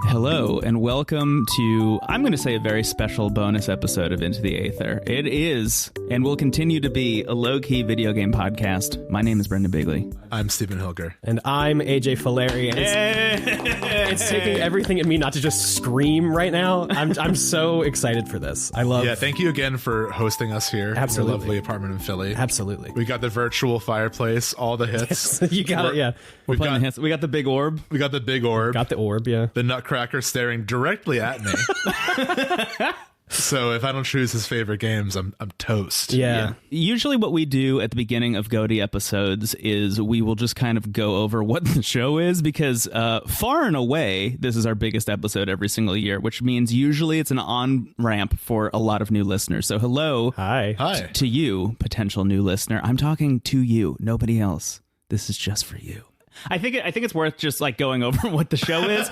Hello, and welcome to, I'm going to say, a very special bonus episode of Into the Aether. It is, and will continue to be, a low-key video game podcast. My name is Brendon Bigley. I'm Stephen Hilger. And I'm AJ Faleri. And it's taking everything in me not to just scream right now. I'm so excited for this. I love... Yeah, thank you again for hosting us here. Absolutely. Your lovely apartment in Philly. Absolutely. We got the virtual fireplace, all the hits. You got it, yeah. We're playing the hits. We got the big orb. We got the big orb. Got the orb, yeah. The Nutcracker staring directly at me. So if I don't choose his favorite games, I'm toast. Yeah. Usually what we do at the beginning of GOTY episodes is we will just kind of go over what the show is, because far and away, this is our biggest episode every single year, which means usually it's an on-ramp for a lot of new listeners. So hello. Hi. To you, potential new listener. I'm talking to you, nobody else. This is just for you. I think it's worth just like going over what the show is.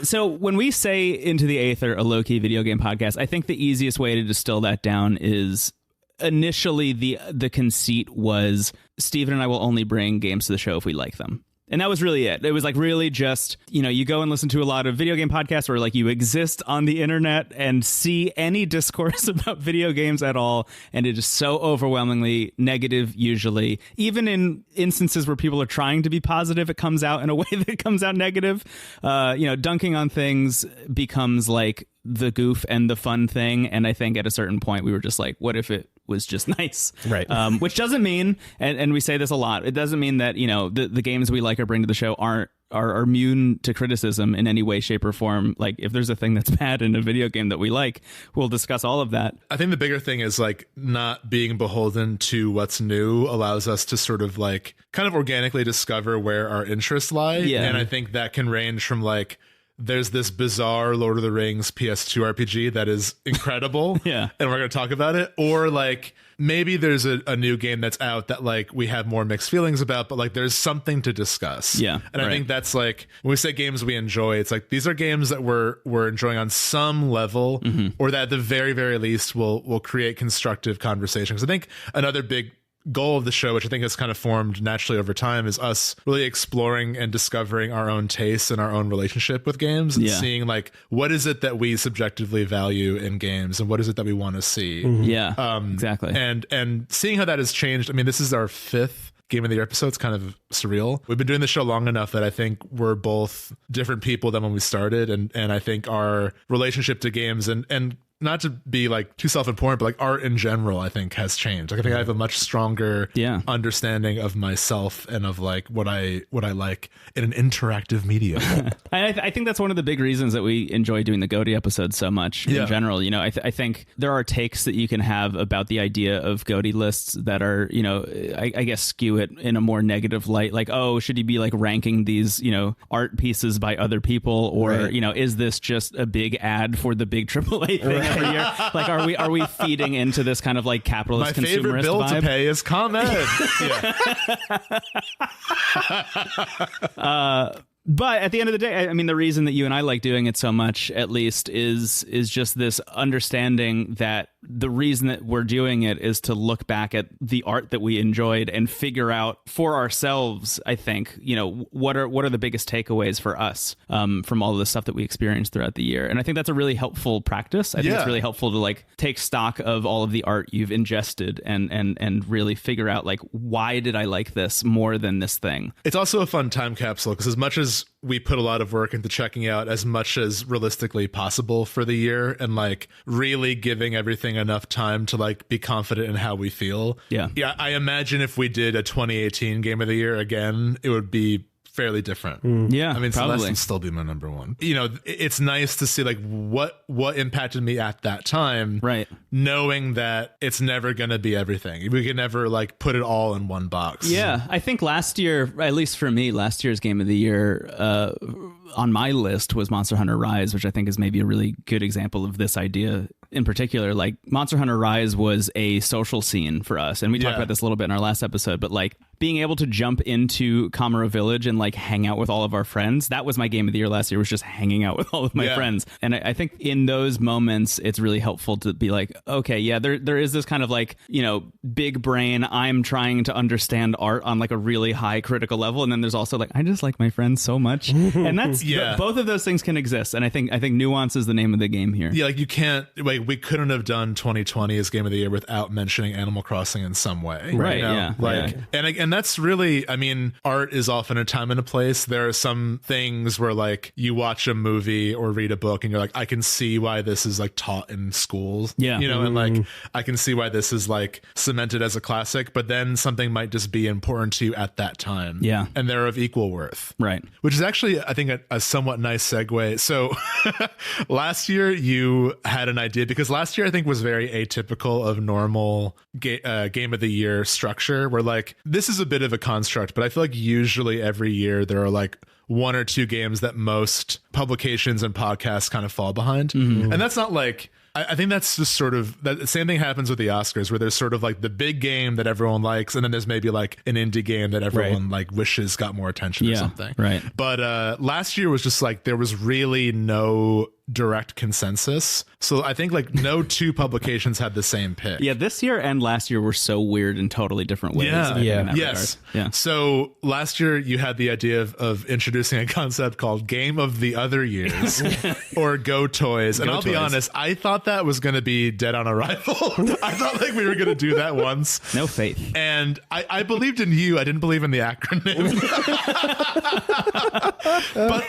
So when we say Into the Aether, a low-key video game podcast, I think the easiest way to distill that down is initially the conceit was Stephen and I will only bring games to the show if we like them. And that was really it. It was like really just, you go and listen to a lot of video game podcasts where like you exist on the internet and see any discourse about video games at all. And it is so overwhelmingly negative, usually. Even in instances where people are trying to be positive, it comes out in a way that comes out negative. Dunking on things becomes like the goof and the fun thing. And I think at a certain point we were just like, what if it was just nice? Right. Which doesn't mean, and we say this a lot, it doesn't mean that, the games we like or bring to the show are immune to criticism in any way, shape, or form. Like, if there's a thing that's bad in a video game that we like, we'll discuss all of that. I think the bigger thing is like not being beholden to what's new allows us to sort of like kind of organically discover where our interests lie. Yeah. And I think that can range from like, there's this bizarre Lord of the Rings PS2 RPG that is incredible. Yeah. And we're going to talk about it. Or like maybe there's a new game that's out that like we have more mixed feelings about, but like there's something to discuss. Yeah. And I think that's like when we say games we enjoy, it's like these are games that we're enjoying on some level, or that at the very, very least will create constructive conversations. I think another big goal of the show, which I think has kind of formed naturally over time, is us really exploring and discovering our own tastes and our own relationship with games, and seeing like what is it that we subjectively value in games and what is it that we want to see. Exactly. And seeing how that has changed. I mean, this is our 5th Game of the Year episode. It's kind of surreal. We've been doing the show long enough that I think we're both different people than when we started, and I think our relationship to games and not to be like too self-important, but like art in general, I think has changed. Like I think I have a much stronger understanding of myself and of like what I like in an interactive medium. I think that's one of the big reasons that we enjoy doing the GOTY episodes so much in general. I think there are takes that you can have about the idea of GOTY lists that are, I guess skew it in a more negative light. Like, oh, should you be like ranking these, art pieces by other people, or is this just a big ad for the big AAA thing? Every year? Like, are we feeding into this kind of like capitalist consumerist vibe? My favorite bill to pay is ComEd. But at the end of the day, I mean, the reason that you and I like doing it so much, at least, is just this understanding that the reason that we're doing it is to look back at the art that we enjoyed and figure out for ourselves, I think, what are the biggest takeaways for us from all of the stuff that we experienced throughout the year. And I think that's a really helpful practice. I think it's really helpful to like take stock of all of the art you've ingested and really figure out like, why did I like this more than this thing? It's also a fun time capsule because as much as we put a lot of work into checking out as much as realistically possible for the year and like really giving everything enough time to like be confident in how we feel. Yeah. I imagine if we did a 2018 Game of the Year again, it would be fairly different. Yeah, I mean, probably. Celeste would still be my number one. It's nice to see like what impacted me at that time, right? Knowing that it's never going to be everything. We can never like put it all in one box. Yeah, I think last year, at least for me, last year's Game of the Year on my list was Monster Hunter Rise, which I think is maybe a really good example of this idea in particular. Like Monster Hunter Rise was a social scene for us, and we talked about this a little bit in our last episode, but like being able to jump into Kamara Village and like hang out with all of our friends. That was my game of the year last year, was just hanging out with all of my friends. And I think in those moments, it's really helpful to be like, okay, yeah, there is this kind of like, you know, big brain. I'm trying to understand art on like a really high critical level. And then there's also like, I just like my friends so much. And that's both of those things can exist. And I think nuance is the name of the game here. Yeah, like you can't, like, we couldn't have done 2020 as game of the year without mentioning Animal Crossing in some way. Right. You know? Yeah. Like, and that's really, I mean, art is often a time and a place. There are some things where like you watch a movie or read a book and you're like, I can see why this is like taught in schools. Yeah. You know, and like, I can see why this is like cemented as a classic, but then something might just be important to you at that time. Yeah. And they're of equal worth. Right. Which is actually, I think, a somewhat nice segue. So last year you had an idea, because last year I think was very atypical of normal game of the year structure, where like this is a bit of a construct, but I feel like usually every year there are like one or two games that most publications and podcasts kind of fall behind. And that's not like, I think that's just sort of that same thing happens with the Oscars, where there's sort of like the big game that everyone likes, and then there's maybe like an indie game that everyone like wishes got more attention or something. Right. But last year was just like there was really no direct consensus. So I think like no two publications had the same pick. Yeah, this year and last year were so weird in totally different ways. Yeah. I think, in that Yes. regard. Yeah. So last year you had the idea of introducing a concept called Game of the Other Years or GOTOYs. And I'll be GOTOYs. honest, I thought that was going to be dead on arrival. I thought like we were going to do that once. No faith. And I believed in you. I didn't believe in the acronym. But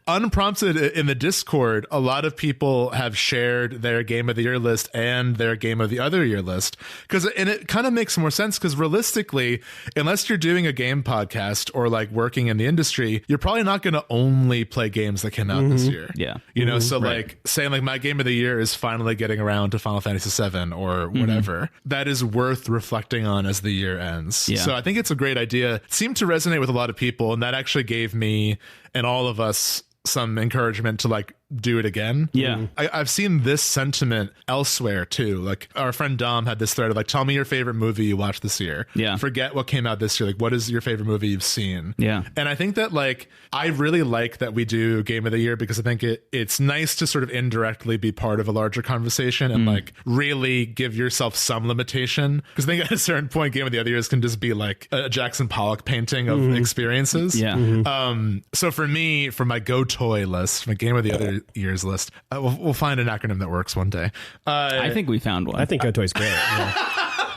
unprompted in the Discord, a lot of people have shared their game of the year list and their game of the other year list, and it kind of makes more sense, because realistically, unless you're doing a game podcast or like working in the industry, you're probably not going to only play games that came out this year. Yeah. You know, so like saying like my game of the year is finally getting around to Final Fantasy VII or whatever, that is worth reflecting on as the year ends. Yeah. So I think it's a great idea. It seemed to resonate with a lot of people, and that actually gave me and all of us some encouragement to like do it again. Yeah. I've seen this sentiment elsewhere too. Like our friend Dom had this thread of like, tell me your favorite movie you watched this year. Yeah. Forget what came out this year. Like, what is your favorite movie you've seen? Yeah. And I think that like, I really like that we do Game of the Year, because I think it's nice to sort of indirectly be part of a larger conversation and like really give yourself some limitation. Because I think at a certain point, Game of the Other Years can just be like a Jackson Pollock painting of experiences. Yeah. So for me, for my GOTOY list, my Game of the Other Years list, we'll find an acronym that works one day. I think we found one. I think GOTOY's great. Yeah.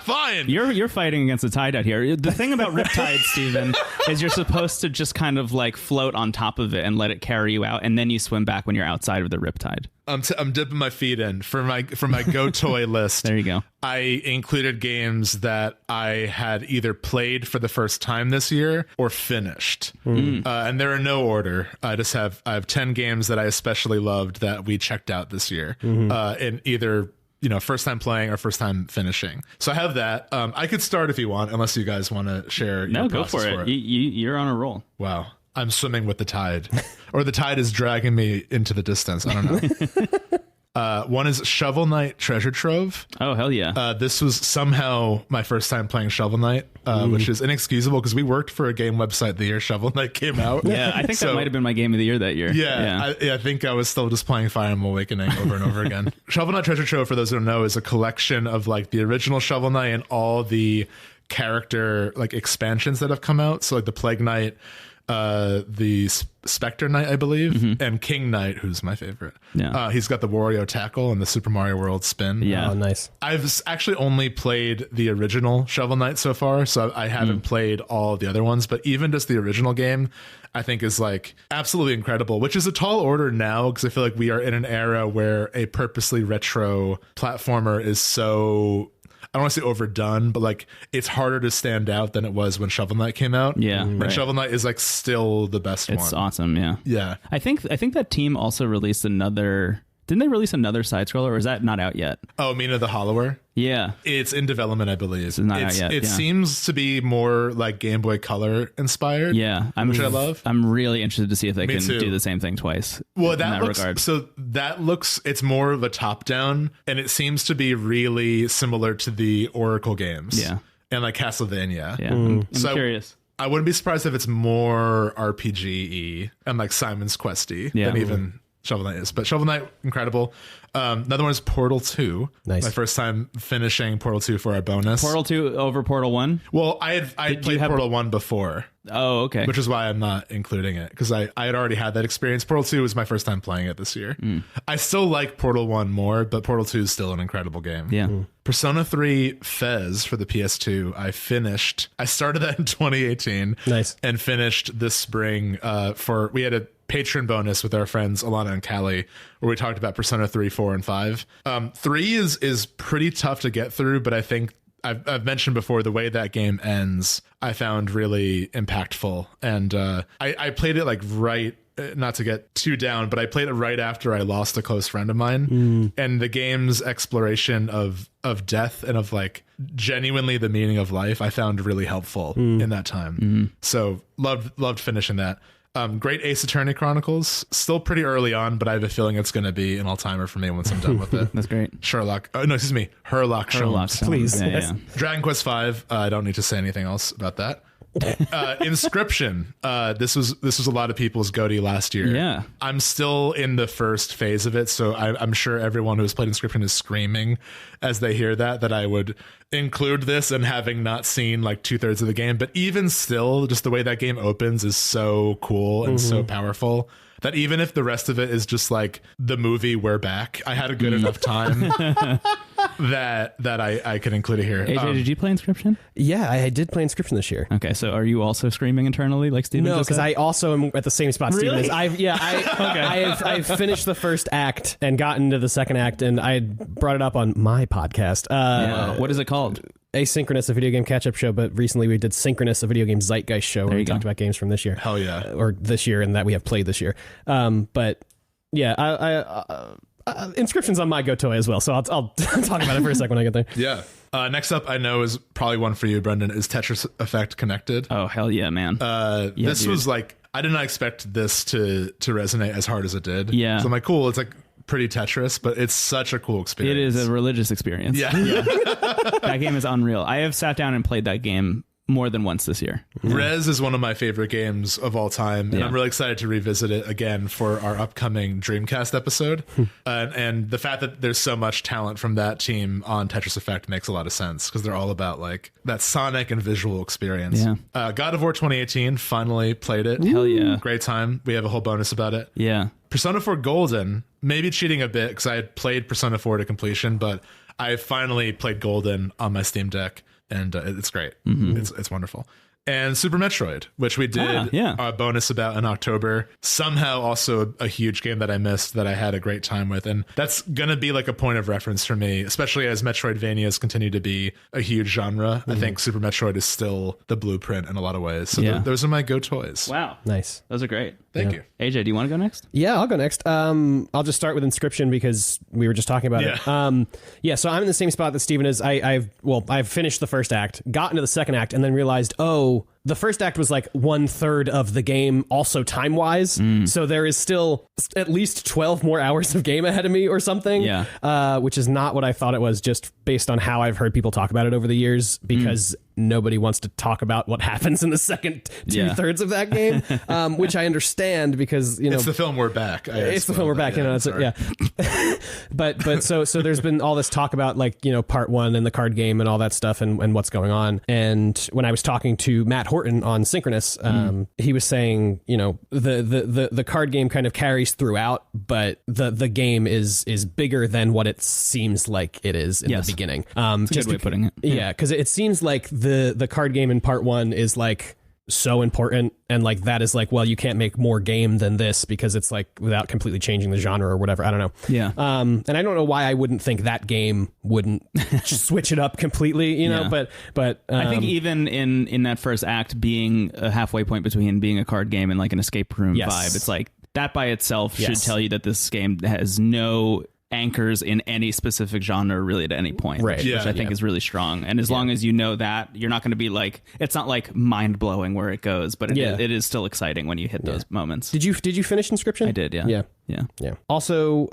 Fine. You're fighting against the tide out here. The thing about Riptide, Stephen, is you're supposed to just kind of like float on top of it and let it carry you out, and then you swim back when you're outside of the Riptide. I'm dipping my feet in for my GOTOY list. There you go. I included games that I had either played for the first time this year or finished, and they're in no order. I have 10 games that I especially loved that we checked out this year, in either, you know, first time playing or first time finishing. So I have that. I could start if you want, unless you guys want to share. No, your go process for it. You're on a roll. Wow. I'm swimming with the tide, or the tide is dragging me into the distance. I don't know. One is Shovel Knight Treasure Trove. Oh, hell yeah. This was somehow my first time playing Shovel Knight, which is inexcusable because we worked for a game website the year Shovel Knight came out. Yeah, I think that might have been my game of the year that year. Yeah. I think I was still just playing Fire Emblem Awakening over and over again. Shovel Knight Treasure Trove, for those who don't know, is a collection of like the original Shovel Knight and all the character like expansions that have come out. So like the Plague Knight, the Spectre Knight, I believe, and King Knight, who's my favorite. Yeah. He's got the Wario tackle and the Super Mario World spin. Yeah. Oh, nice. I've actually only played the original Shovel Knight so far, so I haven't played all the other ones, but even just the original game, I think is like absolutely incredible, which is a tall order now, because I feel like we are in an era where a purposely retro platformer is so, I don't want to say overdone, but like it's harder to stand out than it was when Shovel Knight came out. Yeah, And right. Shovel Knight is like still the best one. It's awesome, yeah. Yeah. I think that team also released another... Didn't they release another side scroller, or is that not out yet? Oh, Mina the Hollower? Yeah. It's in development, I believe. It's not out yet, It yeah. seems to be more like Game Boy Color inspired. Yeah. Which I love. I'm really interested to see if they can too. do the same thing twice. Well, in that looks regard. so. That looks. It's more of a top down, and it seems to be really similar to the Oracle games. Yeah. and like Castlevania. Yeah, I'm So curious. I wouldn't be surprised if it's more RPG-y and like Simon's Questy than even Shovel Knight is. But Shovel Knight, incredible. Another one is Portal 2. Nice. My first time finishing Portal 2 for our bonus. Portal 2 over Portal 1? Well, I had played Portal 1 before. Oh, okay. Which is why I'm not including it, because I had already had that experience. Portal 2 was my first time playing it this year. I still like Portal 1 more, but Portal 2 is still an incredible game. Yeah. Persona 3 Fez for the PS2, I finished. I started that in 2018. Nice. And finished this spring we had a patron bonus with our friends Alanna and Callie, where we talked about Persona 3, 4, and 5. 3 is pretty tough to get through, but I think I've mentioned before, the way that game ends, I found really impactful. And I played it like not to get too down, but I played it right after I lost a close friend of mine. And the game's exploration of death and of like genuinely the meaning of life, I found really helpful in that time. So loved finishing that. Great Ace Attorney Chronicles. Still pretty early on, but I have a feeling it's going to be an all-timer for me once I'm done with it. That's great. Herlock Sholmes. Please. Yeah. Dragon Quest V. I don't need to say anything else about that. Inscription. This was a lot of people's GOTY last year. Yeah. I'm still in the first phase of it, so I'm sure everyone who has played Inscription is screaming as they hear that I would include this, and having not seen like 2/3 of the game. But even still, just the way that game opens is so cool and so powerful that even if the rest of it is just like the movie We're Back, I had a good enough time that I could include it here. AJ, did you play Inscription? Yeah, I did play Inscription this year. Okay, so are you also screaming internally like Steven? No, just because said? I also am at the same spot Really? Steven is. I've finished the first act and gotten into the second act, and I brought it up on my podcast. What is it called? Asynchronous, a video game catch-up show, but recently we did Synchronous, a video game zeitgeist show, where we talked about games from this year. Hell yeah. Or this year, and that we have played this year. But yeah, Inscription's on my GOTOY as well, so I'll talk about it for a second when I get there. Yeah. Next up, I know is probably one for you, Brendon, is Tetris Effect Connected. Oh, hell yeah, man. This dude. was like, I did not expect this to resonate as hard as it did. Yeah. So I'm like, cool, it's like pretty Tetris, but it's such a cool experience. It is a religious experience. Yeah. That game is unreal. I have sat down and played that game more than once this year. Rez is one of my favorite games of all time, and I'm really excited to revisit it again for our upcoming Dreamcast episode. And the fact that there's so much talent from that team on Tetris Effect makes a lot of sense, because they're all about like that sonic and visual experience. Yeah. God of War 2018, finally played it. Hell yeah. Great time. We have a whole bonus about it. Yeah. Persona 4 Golden, maybe cheating a bit because I had played Persona 4 to completion, but I finally played Golden on my Steam Deck, and it's great. It's wonderful. And Super Metroid, which we did a bonus about in October. Somehow also a huge game that I missed that I had a great time with. And that's going to be like a point of reference for me, especially as Metroidvanias continue to be a huge genre. I think Super Metroid is still the blueprint in a lot of ways. So those are my GOTOYs. Wow. Nice. Those are great. Thank you. AJ, do you want to go next? Yeah, I'll go next. I'll just start with Inscription because we were just talking about it. So I'm in the same spot that Steven is. I've finished the first act, got into the second act, and then realized, the first act was like 1/3 of the game, also time-wise. So there is still at least 12 more hours of game ahead of me or something, which is not what I thought it was, just based on how I've heard people talk about it over the years, because nobody wants to talk about what happens in the second 2/3 of that game, which I understand because, it's the film We're Back. It's the film We're Back. But so there's been all this talk about like, part one and the card game and all that stuff and what's going on. And when I was talking to Matt Horton on Synchronous, he was saying, the card game kind of carries throughout, but the game is bigger than what it seems like it is in the beginning. That's a good way of putting it. Yeah, because it seems like the card game in part one is like so important, and like that is like, well, you can't make more game than this because it's like without completely changing the genre or whatever. I don't know. Yeah. And I don't know why I wouldn't think that game wouldn't switch it up completely, but I think even in that first act being a halfway point between being a card game and like an escape room vibe, it's like that by itself should tell you that this game has no anchors in any specific genre really at any point, right? Which I think is really strong. And as long as you know that, you're not going to be like, it's not like mind blowing where it goes, but it is still exciting when you hit those moments. Did you finish Inscription? I did, yeah. Yeah. Yeah. Yeah. Also,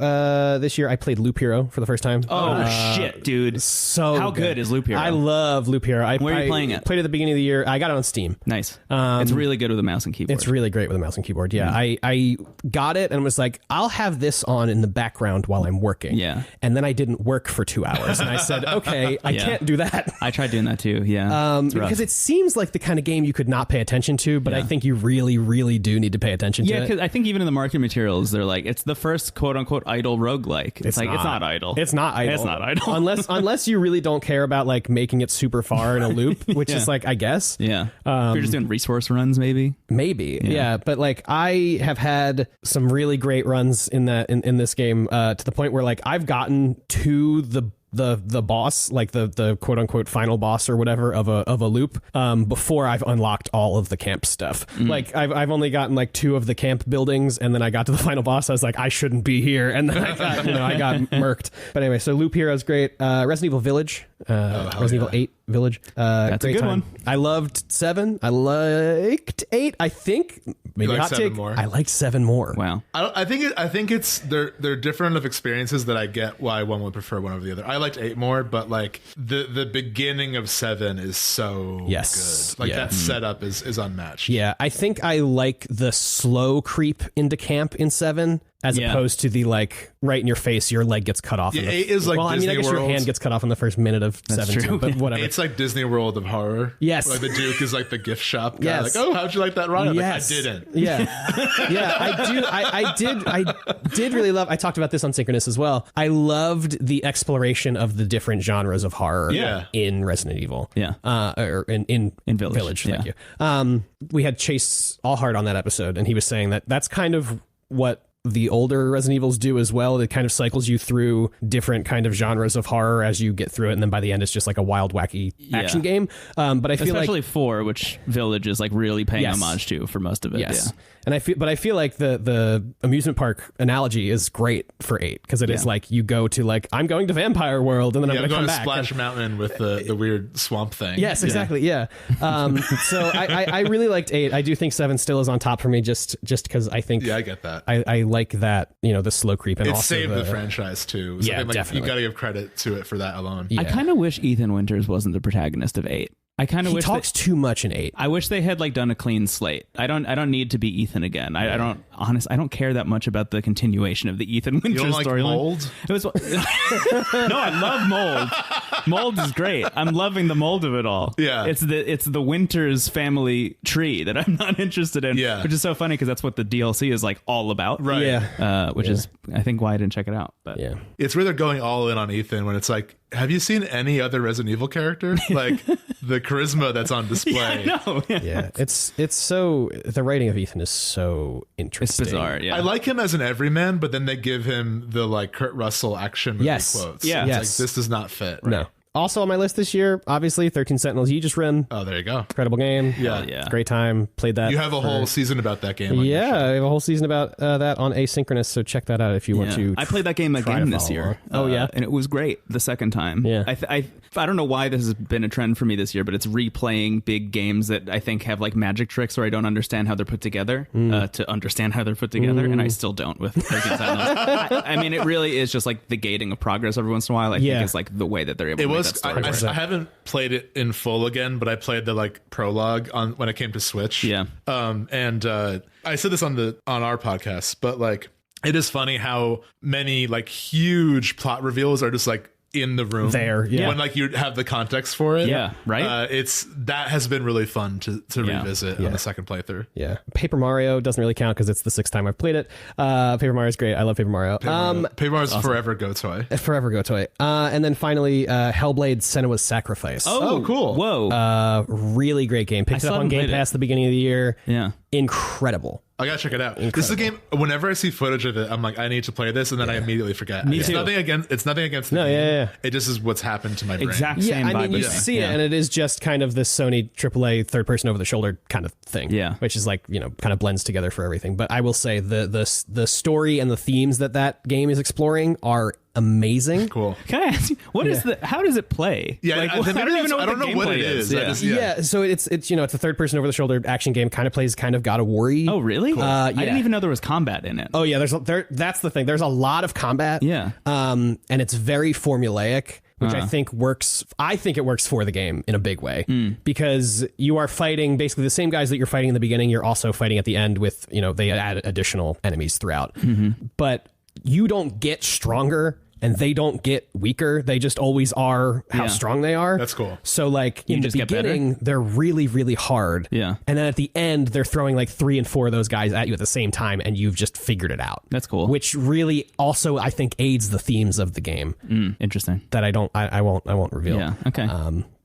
this year I played Loop Hero for the first time. Oh, shit, dude. So How good is Loop Hero? I love Loop Hero. Where are you playing it? Played it at the beginning of the year. I got it on Steam. Nice. It's really good with a mouse and keyboard. It's really great with a mouse and keyboard. Yeah. I got it and was like, I'll have this on in the background while I'm working. Yeah. And then I didn't work for 2 hours. And I said, okay, I can't do that. I tried doing that too. Yeah. Because it seems like the kind of game you could not pay attention to, but I think you really, really do need to pay attention to it. Yeah, because I think even in the marketing materials, they're like, it's the first quote unquote idle roguelike. It's like, it's not idle. It's not idle. It's not idle. unless you really don't care about like making it super far in a loop, which is like, I guess. Yeah. If you're just doing resource runs, maybe. Maybe. Yeah. But like I have had some really great runs in this game to the point where like I've gotten to the boss, like the quote unquote final boss or whatever of a loop before I've unlocked all of the camp stuff. Like I've only gotten like 2 of the camp buildings, and then I got to the final boss. I was like, I shouldn't be here, and then I got murked. But anyway, so Loop Hero is great. Resident Evil Village, Resident Evil 8 Village. That's great a good time. one. I loved 7. I liked 8. I think maybe like hot 7 take. more? I liked 7 more. Wow. I think it's they're different of experiences that I get why one would prefer one over the other. I liked 8 more, but like the beginning of 7 is so good. Like that setup is unmatched. Yeah, I think I like the slow creep into camp in 7 as opposed to the like right in your face, your leg gets cut off. Yeah, 8 is like Disney I guess World. your hand gets cut off in the first minute of 7 too, but whatever. It's like Disney World of horror. Yes. Like the Duke is like the gift shop guy. Yes. Like, oh, how'd you like that ride? Yes. Like, I didn't. Yeah. Yeah, I did really love, I talked about this on Synchronous as well. I loved the exploration of the different genres of horror in Resident Evil. Yeah. Or in Village. Thank you. We had Chase Allhard on that episode, and he was saying that that's kind of what the older Resident Evils do as well. It kind of cycles you through different kind of genres of horror as you get through it, and then by the end it's just like a wild, wacky action game. But I feel especially like 4, which Village is like really paying homage to for most of it. yes. Yeah. And I feel like the amusement park analogy is great for 8 because it is like you go to like, I'm going to Vampire World, and then I'm going to come back. Splash Mountain with the weird swamp thing. Yes, exactly. Yeah. So I really liked 8. I do think 7 still is on top for me just because I think I get that. I like that, the slow creep, and It also saved the franchise too. So definitely. You got to give credit to it for that alone. Yeah. I kind of wish Ethan Winters wasn't the protagonist of 8. I kind of He wish talks too much in 8. I wish they had like done a clean slate. I don't need to be Ethan again. I don't care that much about the continuation of the Ethan You Winters don't like storyline. Mold? It was no, I love Mold. Mold is great. I'm loving the mold of it all. Yeah. It's the Winters family tree that I'm not interested in. Yeah. Which is so funny because that's what the DLC is like all about. Right. Yeah. Which is I think why I didn't check it out. But Yeah. It's where they're going all in on Ethan when it's like, have you seen any other Resident Evil character? Like the charisma that's on display. No. Yeah. It's so, the writing of Ethan is so interesting. It's bizarre. Yeah. I like him as an everyman, but then they give him the like Kurt Russell action movie quotes. Yeah. It's Yes. like, this does not fit. Right? No. Also on my list this year, obviously 13 Sentinels Aegis Rim. Oh, there you go. Incredible game. Yeah. Great time. Played that. You have a whole season about that game. On your Yeah, show. I have a whole season about that on Asynchronous, so check that out if you want to. I played that game try again to this follow year. along. Oh, yeah? And it was great the second time. Yeah. I don't know why this has been a trend for me this year, but it's replaying big games that I think have like magic tricks or I don't understand how they're put together to understand how they're put together, and I still don't with 13 Sentinels. I mean, it really is just like the gating of progress every once in a while. I think is like the way that they're able to make that story work. I haven't played it in full again, but I played the like prologue on when it came to Switch. Yeah. And I said this on our podcast, but like it is funny how many like huge plot reveals are just like in the room there, yeah. when like you have the context for it. Yeah, right? It's that has been really fun to revisit on the second playthrough. Yeah. Paper Mario doesn't really count because it's the 6th time I've played it. Paper Mario's great. I love Paper Mario. Paper Mario's awesome. Forever GOTOY. Forever GOTOY. And then finally, Hellblade Senua's Sacrifice. Oh, cool. Whoa. Really great game. Picked it up on Game Pass at the beginning of the year. Yeah. Incredible. I gotta check it out. This is a game. Whenever I see footage of it, I'm like, I need to play this, and then I immediately forget. Me it's too. nothing against. It's nothing against. The No, game. yeah. It just is what's happened to my brain. Exact Yeah, same I vibe. mean, you with me. see it, and it is just kind of this Sony AAA third person over the shoulder kind of thing. Yeah. Which is like, kind of blends together for everything. But I will say the story and the themes that game is exploring are amazing. Cool. Can I ask you, how does it play? Yeah, like, I don't even know what it is. Yeah. So it's it's a third person over the shoulder action game. Kind of plays kind of GotOY. Oh, really? Cool. Yeah. I didn't even know there was combat in it. Oh yeah, that's the thing. There's a lot of combat. Yeah. And it's very formulaic, which I think works. I think it works for the game in a big way because you are fighting basically the same guys that you're fighting in the beginning. You're also fighting at the end with, they add additional enemies throughout, but you don't get stronger and they don't get weaker. They just always are how strong they are. That's cool. So like in the beginning, they're really, really hard. Yeah. And then at the end, they're throwing like 3 and 4 of those guys at you at the same time, and you've just figured it out. That's cool. Which really also, I think, aids the themes of the game. Interesting. That I won't reveal. Yeah. Okay.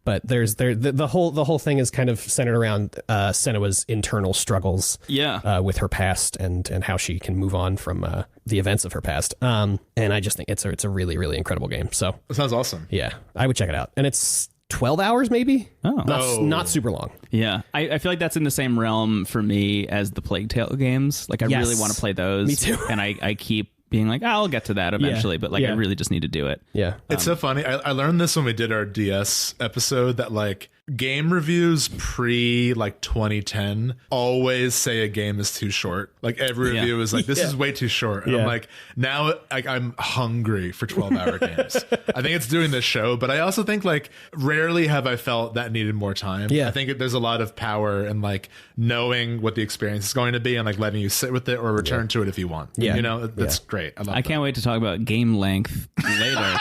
But the whole thing is kind of centered around Senua's internal struggles with her past and how she can move on from the events of her past. And I just think it's a really, really incredible game. So That sounds awesome. yeah, I would check it out. And it's 12 hours maybe. Not super long. Yeah. I feel like that's in the same realm for me as the Plague Tale games. Like I really want to play those. Me too. And I keep being like, I'll get to that eventually, but like I really just need to do it. Yeah. It's so funny. I learned this when we did our DS episode that like game reviews pre like 2010 always say a game is too short. Like every review is like, this is way too short. And I'm like, now like I'm hungry for 12-hour games. I think it's doing this show, but I also think like rarely have I felt that needed more time. Yeah. I think there's a lot of power in like knowing what the experience is going to be and like letting you sit with it or return to it if you want. Yeah. That's great. I can't wait to talk about game length later.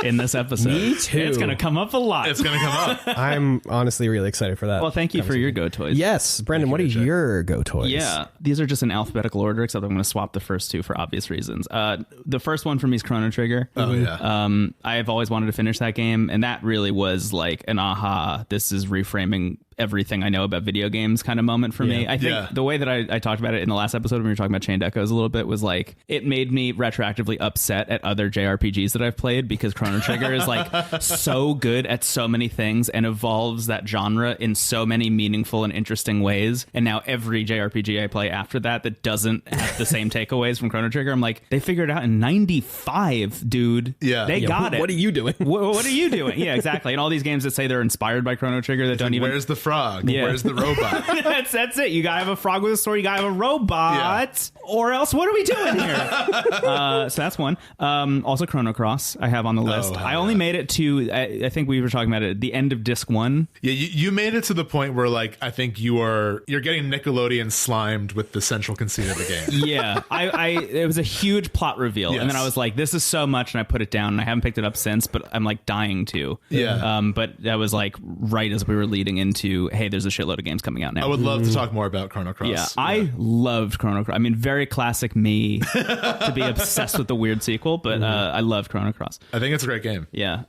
In this episode. Me too. It's going to come up a lot. It's going to come up. I'm honestly really excited for that. Well, thank you for your GOTOYs. Yes, Brendon, what are your GOTOYs? Yeah, these are just in alphabetical order, except I'm going to swap the first two for obvious reasons. The first one for me is Chrono Trigger. Oh, yeah. I've always wanted to finish that game, and that really was like an aha, this is reframing everything I know about video games kind of moment for me. I think the way that I talked about it in the last episode when we were talking about Chained Echoes a little bit was like, it made me retroactively upset at other JRPGs that I've played because Chrono Trigger is like so good at so many things and evolves that genre in so many meaningful and interesting ways. And now every JRPG I play after that doesn't have the same takeaways from Chrono Trigger, I'm like, they figured it out in 95, dude. Yeah. They got it. What are you doing? What are you doing? Yeah, exactly. And all these games that say they're inspired by Chrono Trigger that don't even... Where's the frog? Yeah. Where's the robot? that's it. You gotta have a frog with a story. You gotta have a robot, or else what are we doing here? So that's one. Also, Chrono Cross I have on the list. I only made it to I think we were talking about it, the end of disc 1. Yeah, you made it to the point where like I think you're getting Nickelodeon slimed with the central conceit of the game. Yeah, it was a huge plot reveal, and then I was like, this is so much, and I put it down, and I haven't picked it up since, but I'm like dying to. Yeah. But that was like right as we were leading into, hey, there's a shitload of games coming out now. I would love to talk more about Chrono Cross. Yeah, I loved Chrono Cross. I mean, very classic me to be obsessed with the weird sequel, but I loved Chrono Cross. I think it's a great game. Yeah.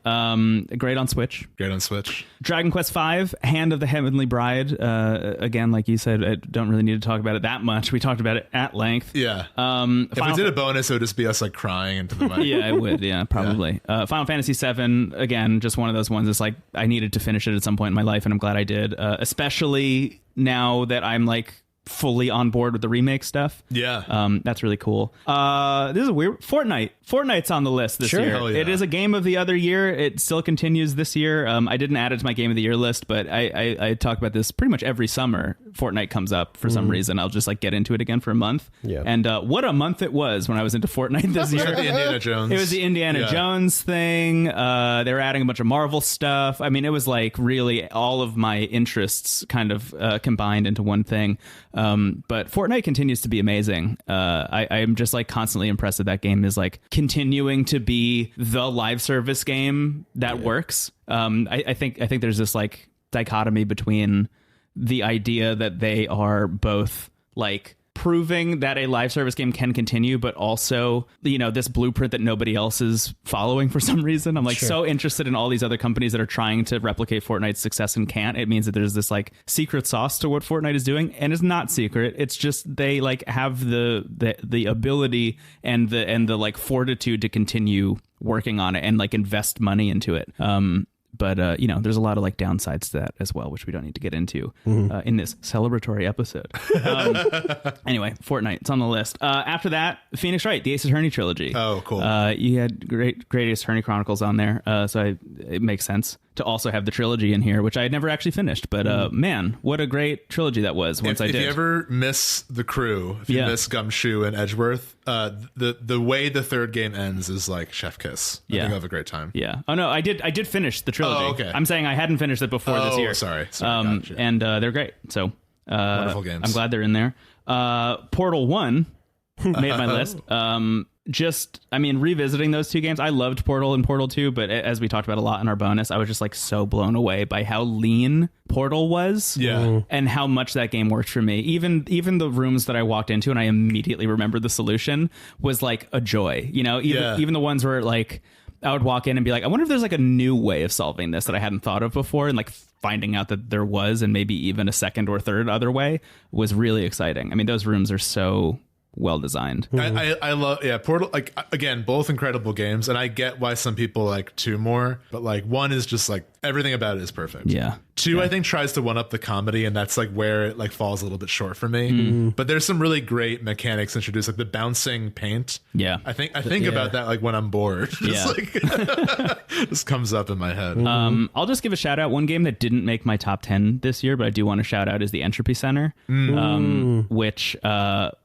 Great on Switch. Great on Switch. Dragon Quest V, Hand of the Heavenly Bride. Again, like you said, I don't really need to talk about it that much. We talked about it at length. Yeah. If we did a bonus, it would just be us like crying into the mic. Yeah, it would. Yeah, probably. Yeah. Final Fantasy VII, again, just one of those ones. It's like I needed to finish it at some point in my life, and I'm glad I did. Especially now that I'm like fully on board with the remake stuff. Yeah. That's really cool. This is weird. Fortnite's on the list this year. Hell yeah. It is a game of the other year. It still continues this year. I didn't add it to my game of the year list, but I talk about this pretty much every summer. Fortnite comes up for some reason. I'll just like get into it again for a month. Yeah. And what a month it was when I was into Fortnite this year. The Indiana Jones. It was the Indiana Jones thing. They were adding a bunch of Marvel stuff. I mean, it was like really all of my interests kind of combined into one thing. But Fortnite continues to be amazing. I'm just like constantly impressed that that game is like continuing to be the live service game that works. I think there's this like dichotomy between the idea that they are both like proving that a live service game can continue, but also, this blueprint that nobody else is following for some reason. I'm like so interested in all these other companies that are trying to replicate Fortnite's success and can't. It means that there's this like secret sauce to what Fortnite is doing, and it's not secret. It's just they like have the ability and the like fortitude to continue working on it and like invest money into it. But, you know, there's a lot of like downsides to that as well, which we don't need to get into in this celebratory episode. Anyway, Fortnite, it's on the list. After that, Phoenix Wright, the Ace Attorney trilogy. Oh, cool. You had great Ace Attorney Chronicles on there. It makes sense to also have the trilogy in here, which I had never actually finished. But man, what a great trilogy that was once I did. If you ever miss the crew, if you miss Gumshoe and Edgeworth, the way the third game ends is like chef kiss. I think you'll have a great time. Yeah. Oh no, I did finish the trilogy. Oh, okay. I'm saying I hadn't finished it before this year. Sorry. Gotcha. And they're great. So wonderful games. I'm glad they're in there. Portal 1 made my list. Revisiting those two games, I loved Portal and Portal 2, but as we talked about a lot in our bonus, I was just like so blown away by how lean Portal was. Yeah. And how much that game worked for me. Even the rooms that I walked into and I immediately remembered the solution was like a joy. You know, even the ones where like I would walk in and be like, I wonder if there's like a new way of solving this that I hadn't thought of before, and like finding out that there was, and maybe even a second or third other way, was really exciting. I mean, those rooms are so well designed. I love Portal, like, again, both incredible games, and I get why some people like 2 more, but like 1 is just like everything about it is perfect. 2 I think tries to one up the comedy, and that's like where it like falls a little bit short for me. But there's some really great mechanics introduced, like the bouncing paint. I think about that like when I'm bored. Like just comes up in my head. I'll just give a shout out. One game that didn't make my top 10 this year, but I do want to shout out, is the Entropy Center, which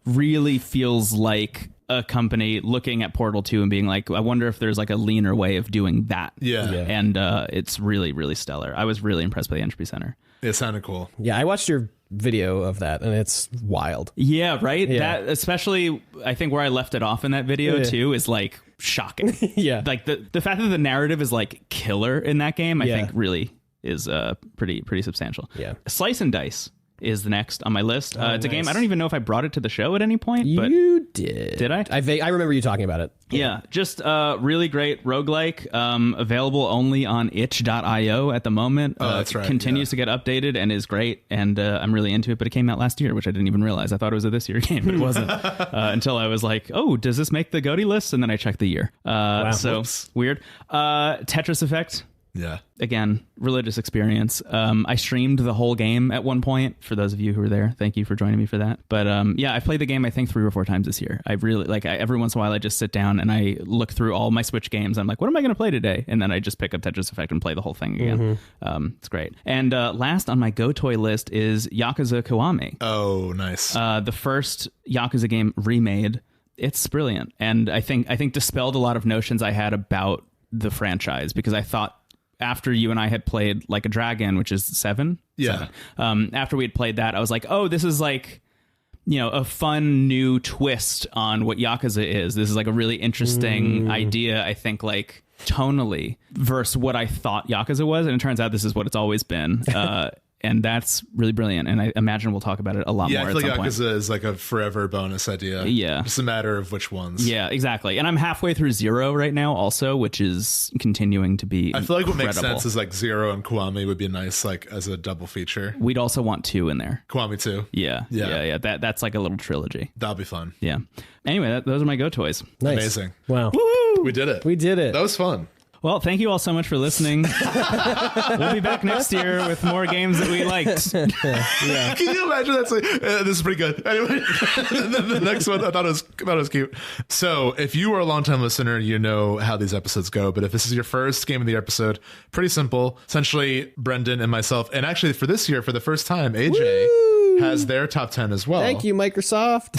really feels like a company looking at Portal 2 and being like, I wonder if there's like a leaner way of doing that. And it's really, really stellar. I was really impressed by the Entropy Center. It sounded cool. Yeah, I watched your video of that and it's wild. Yeah, right? That, especially, I think where I left it off in that video too, is like shocking. Like the fact that the narrative is like killer in that game, I think really is pretty substantial. Slice and Dice is the next on my list. It's a game, I don't even know if I brought it to the show at any point. But you did. Did I? I remember you talking about it. Yeah, just really great roguelike, available only on itch.io at the moment. That's right. Continues to get updated and is great, and I'm really into it, but it came out last year, which I didn't even realize. I thought it was a this year game, but it wasn't. Until I was like, oh, does this make the GOTY list? And then I checked the year. So weird. Tetris Effect. Yeah. Again, religious experience. I streamed the whole game at one point. For those of you who were there, thank you for joining me for that. But I played the game I think 3 or 4 times this year. I really every once in a while I just sit down and I look through all my Switch games. I'm like, what am I going to play today? And then I just pick up Tetris Effect and play the whole thing again. It's great. And last on my GOTOY list is Yakuza Kiwami. Oh, nice. The first Yakuza game remade. It's brilliant, and I think dispelled a lot of notions I had about the franchise, because I thought, after you and I had played Like a Dragon, which is 7. After we had played that, I was like, oh, this is like, you know, a fun new twist on what Yakuza is. This is like a really interesting idea, I think, like tonally, versus what I thought Yakuza was. And it turns out this is what it's always been. And that's really brilliant. And I imagine we'll talk about it a lot more. I feel like Yakuza is like a forever bonus idea. It's a matter of which ones. Yeah, exactly. And I'm halfway through 0 right now also, which is continuing to be I feel like what makes sense is like 0 and Kiwami would be nice, like as a double feature. We'd also want 2 in there. Kiwami 2. Yeah. That's like a little trilogy. That'll be fun. Yeah. Anyway, those are my GOTOYs. Nice. Amazing. Wow. Woo! We did it. That was fun. Well, thank you all so much for listening. We'll be back next year with more games that we liked. Can you imagine that's like, this is pretty good. Anyway, the next one I thought it was cute. So if you are a longtime listener, you know how these episodes go. But if this is your first game of the episode, pretty simple. Essentially, Brendon and myself, and actually for this year, for the first time, AJ has their top 10 as well. Thank you, Microsoft.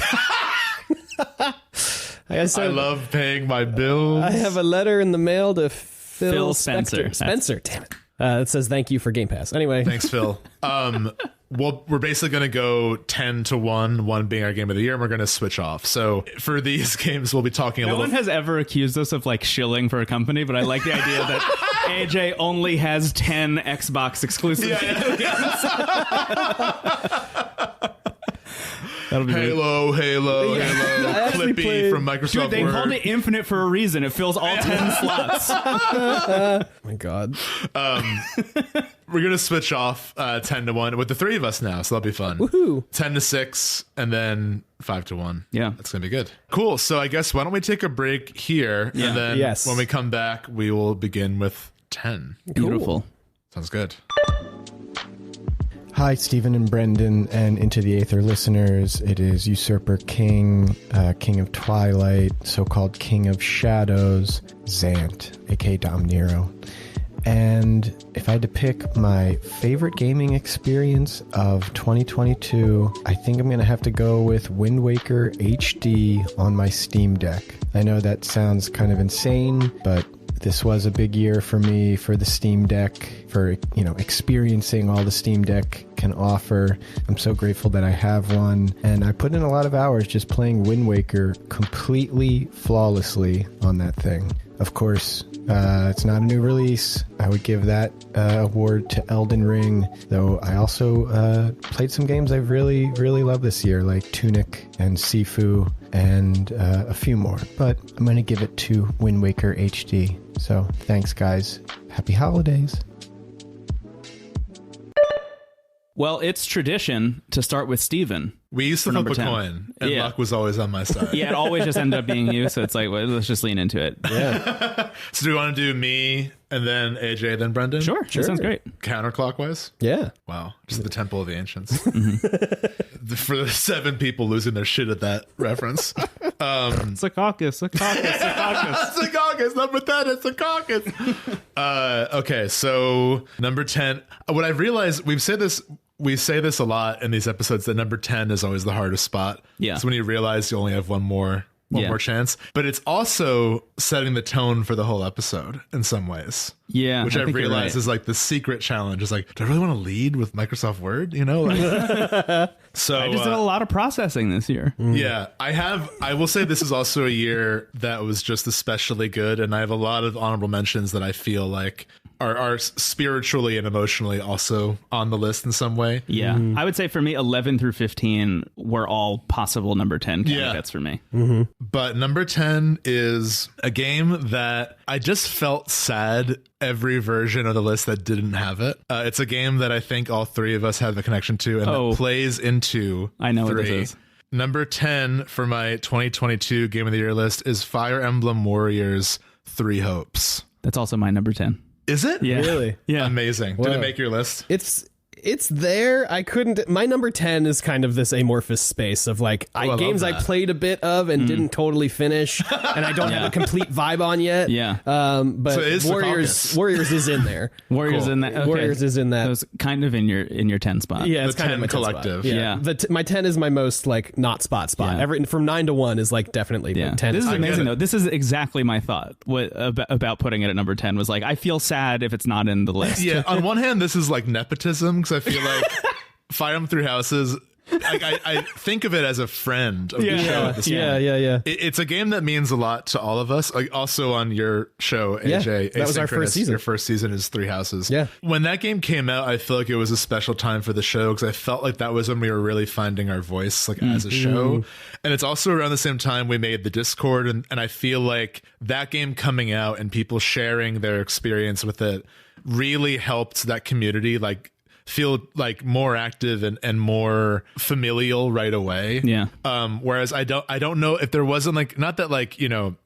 I love paying my bills. I have a letter in the mail to Phil Spencer. Spencer, damn it. It says thank you for Game Pass. Anyway. Thanks, Phil. Well, we're basically going to go 10 to 1 being our game of the year, and we're going to switch off. So for these games, we'll be talking a little... No one has ever accused us of like shilling for a company, but I like the idea that AJ only has 10 Xbox exclusive games. That'll be Halo, Clippy from Microsoft. Dude, they called it Infinite for a reason. It fills all 10 slots. Oh my God. We're going to switch off 10 to 1 with the 3 of us now, so that'll be fun. Woohoo. 10 to 6, and then 5 to 1. Yeah. That's going to be good. Cool. So I guess why don't we take a break here, and then when we come back, we will begin with 10. Beautiful. Sounds good. Hi, Stephen and Brendon and Into the Aether listeners. It is Usurper King, King of Twilight, so-called King of Shadows, Zant, aka Dom Nero. And if I had to pick my favorite gaming experience of 2022, I think I'm going to have to go with Wind Waker HD on my Steam Deck. I know that sounds kind of insane, but this was a big year for me for the Steam Deck, for, experiencing all the Steam Deck can offer. I'm so grateful that I have one, and I put in a lot of hours just playing Wind Waker completely flawlessly on that thing. Of course, it's not a new release. I would give that award to Elden Ring, though I also played some games I've really, really loved this year, like Tunic and Sifu and a few more. But I'm going to give it to Wind Waker HD. So thanks, guys. Happy holidays. Well, it's tradition to start with Stephen. We used to flip a 10. coin, and Yeah. luck was always on my side. Yeah, it always just ended up being you, so it's like, well, let's just lean into it. Yeah. So do you want to do me, and then AJ, then Brendon? Sure. That sounds great. Counterclockwise? Yeah. Wow. Just the Temple of the Ancients. For the 7 people losing their shit at that reference. It's a caucus, a caucus, a caucus. It's a caucus. Number 10, it's a caucus. Okay, so number 10. What I've realized, we say this a lot in these episodes, that number 10 is always the hardest spot. Yeah. So when you realize you only have one more chance. But it's also setting the tone for the whole episode in some ways. Yeah. Which I've realized is like the secret challenge is like, do I really want to lead with Microsoft Word? So I just did a lot of processing this year. yeah, I will say this is also a year that was just especially good. And I have a lot of honorable mentions that I feel like are spiritually and emotionally also on the list in some way. Yeah. I would say for me, 11 through 15 were all possible number 10 candidates for me. But number 10 is a game that I just felt sad every version of the list that didn't have it. It's a game that I think all 3 of us have a connection to, and that plays into I know 3. what this is. Number 10 for my 2022 Game of the Year list is Fire Emblem Warriors 3 Hopes. That's also my number 10. Is it? Yeah. Really? Yeah. Amazing. Did it make your list? It's there. I couldn't. My number 10 is kind of this amorphous space of like games I played a bit of and didn't totally finish, and I don't have a complete vibe on yet. Yeah. But So it is Warriors is in there. Warriors in that. Okay. Warriors is in that. It was kind of in your 10 spot. Yeah, it's The kind 10 of my 10 collective. Spot. Yeah. Yeah. My 10 is my most like not spot. Yeah. From 9 to 1 is like definitely Yeah. 10. This is I get amazing it. though. This is exactly my thought about putting it at number 10 was like, I feel sad if it's not in the list. Yeah. On one hand, this is like nepotism because I feel like Fire Emblem 3 Houses, I think of it as a friend of the show at this point. Yeah. It's a game that means a lot to all of us. Like also on your show, AJ, that was our first season. Your first season is 3 Houses. Yeah. When that game came out, I feel like it was a special time for the show because I felt like that was when we were really finding our voice, like as a show. And it's also around the same time we made the Discord, and I feel like that game coming out and people sharing their experience with it really helped that community like feel like more active and more familial right away. Yeah. Whereas I don't know if there wasn't like, not that like,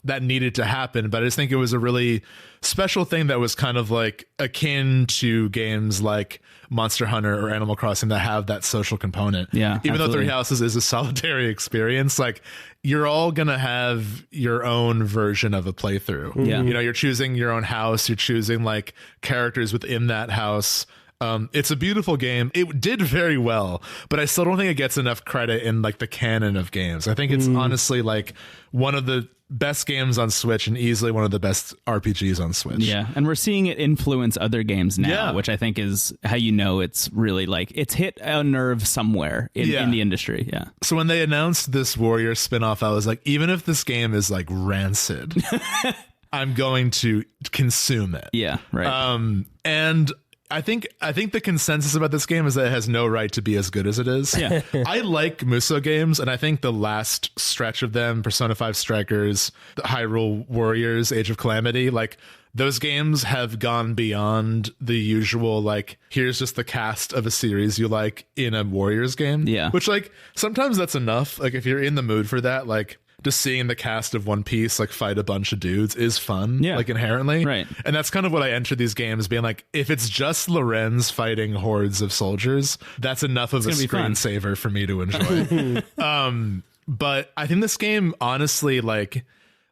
that needed to happen, but I just think it was a really special thing that was kind of like akin to games like Monster Hunter or Animal Crossing that have that social component. Yeah, Even absolutely. though 3 Houses is a solitary experience, like you're all going to have your own version of a playthrough. Yeah. You're choosing your own house. You're choosing like characters within that house. It's a beautiful game. It did very well, but I still don't think it gets enough credit in like the canon of games. I think it's honestly like one of the best games on Switch and easily one of the best RPGs on Switch. Yeah, and we're seeing it influence other games now, Yeah. which I think is how it's really like it's hit a nerve somewhere in the industry. Yeah. So when they announced this Warrior spinoff, I was like, even if this game is like rancid, I'm going to consume it. Yeah, right. And I think the consensus about this game is that it has no right to be as good as it is. Yeah. I like Muso games, and I think the last stretch of them, Persona 5 Strikers, the Hyrule Warriors, Age of Calamity, like those games have gone beyond the usual, like, here's just the cast of a series you like in a Warriors game. Yeah. Which, like, sometimes that's enough. Like, if you're in the mood for that, like, just seeing the cast of One Piece like fight a bunch of dudes is fun, like inherently. Right. And that's kind of what I entered these games being like, if it's just Lorenz fighting hordes of soldiers, that's enough of a screensaver for me to enjoy. But I think this game, honestly, like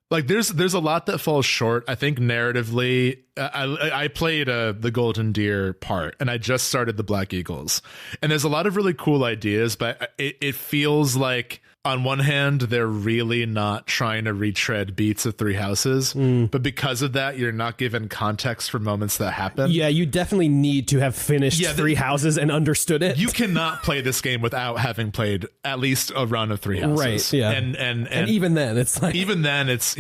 there's a lot that falls short. I think narratively, I played the Golden Deer part, and I just started the Black Eagles, and there's a lot of really cool ideas, but it feels like, on one hand, they're really not trying to retread beats of Three Houses, but because of that, you're not given context for moments that happen. Yeah, you definitely need to have finished Three Houses and understood it. You cannot play this game without having played at least a run of Three Houses. Right, yeah. And even then, it's like... Even then, it's,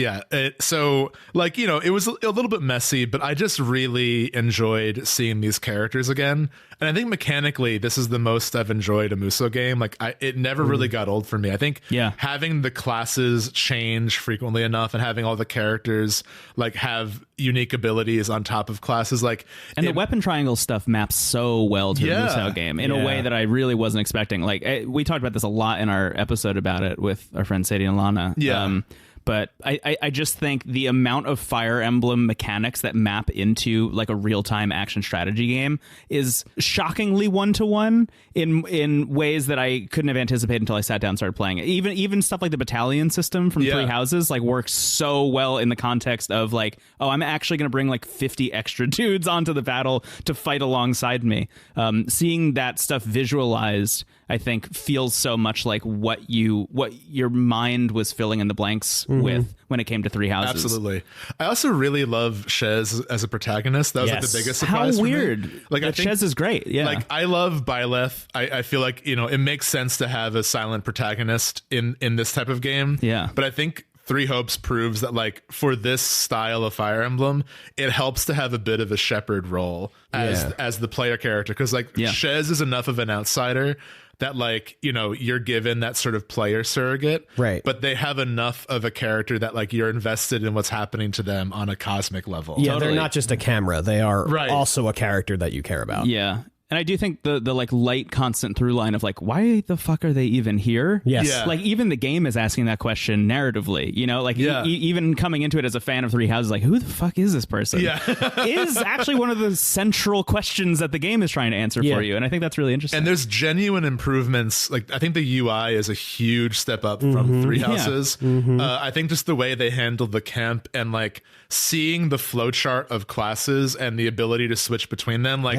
so, like, you know, it was a little bit messy, but I just really enjoyed seeing these characters again. And I think mechanically, this is the most I've enjoyed a Musou game. Like, it never really got old for me. I think having the classes change frequently enough and having all the characters like have unique abilities on top of classes, like, and the weapon triangle stuff maps so well to the Musou game in a way that I really wasn't expecting. Like, we talked about this a lot in our episode about it with our friend Sadie and Alanna. But I just think the amount of Fire Emblem mechanics that map into like a real-time action strategy game is shockingly one-to-one in ways that I couldn't have anticipated until I sat down and started playing it. Even stuff like the battalion system from Three Houses like works so well in the context of like, oh, I'm actually going to bring like 50 extra dudes onto the battle to fight alongside me. Seeing that stuff visualized, I think, feels so much like what your mind was filling in the blanks with when it came to Three Houses. Absolutely. I also really love Shez as a protagonist. That was like the biggest surprise. How weird! For me. Like, I think Shez is great. Yeah, like I love Byleth. I feel like, you know, it makes sense to have a silent protagonist in this type of game. Yeah, but I think Three Hopes proves that, like, for this style of Fire Emblem, it helps to have a bit of a shepherd role as the player character, because like Shez is enough of an outsider that, like, you know, you're given that sort of player surrogate, right? But they have enough of a character that, like, you're invested in what's happening to them on a cosmic level. Yeah, totally. They're not just a camera; they are also a character that you care about. Yeah. And I do think the like light constant through line of like, why the fuck are they even here? Yes. Yeah. Like, even the game is asking that question narratively, you know, like even coming into it as a fan of Three Houses, like, who the fuck is this person? Yeah. Is actually one of the central questions that the game is trying to answer for you. And I think that's really interesting. And there's genuine improvements. Like, I think the UI is a huge step up from Three Houses. I think just the way they handled the camp and like seeing the flowchart of classes and the ability to switch between them, like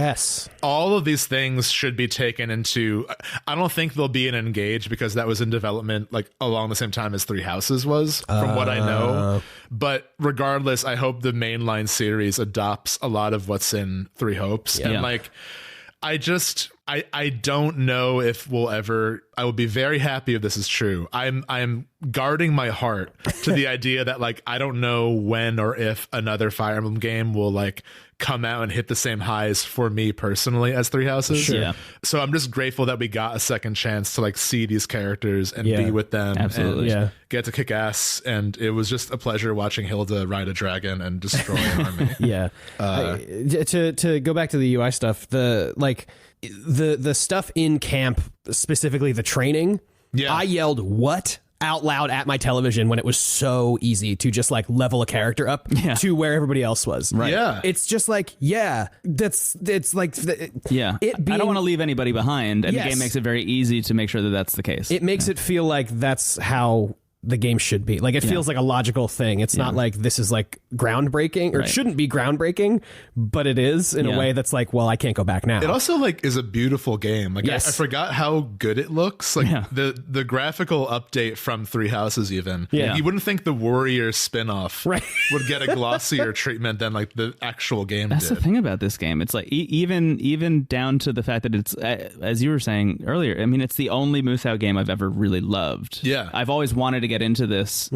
all of these things should be taken into. I don't think they'll be in Engage because that was in development like along the same time as Three Houses was, from what I know. But regardless, I hope the mainline series adopts a lot of what's in Three Hopes. And like, I don't know if we'll ever. I will be very happy if this is true. I'm guarding my heart to the idea that, like, I don't know when or if another Fire Emblem game will like come out and hit the same highs for me personally as Three Houses. Sure. Yeah. So I'm just grateful that we got a second chance to like see these characters and be with them. Absolutely. And get to kick ass. And it was just a pleasure watching Hilda ride a dragon and destroy an army. To go back to the UI stuff, the stuff in camp, specifically the training, I yelled "what" out loud at my television when it was so easy to just like level a character up to where everybody else was. Right. Yeah. It's just like, it's like, I don't want to leave anybody behind. And the game makes it very easy to make sure that that's the case. It makes it feel like that's how the game should be. Like, it feels like a logical thing. It's not like this is like groundbreaking, or it shouldn't be groundbreaking, but it is in a way that's like, well, I can't go back now. It also like is a beaubeautiful game. Like, I forgot how good it looks. Like the graphical update from Three Houses, even. You wouldn't think the Warrior spinoff would get a glossier treatment than like the actual game That's did. the thing about this game. It's like even down to the fact that it's, as you were saying earlier, I mean, it's the only Musou game I've ever really loved. Yeah. I've always wanted to get into this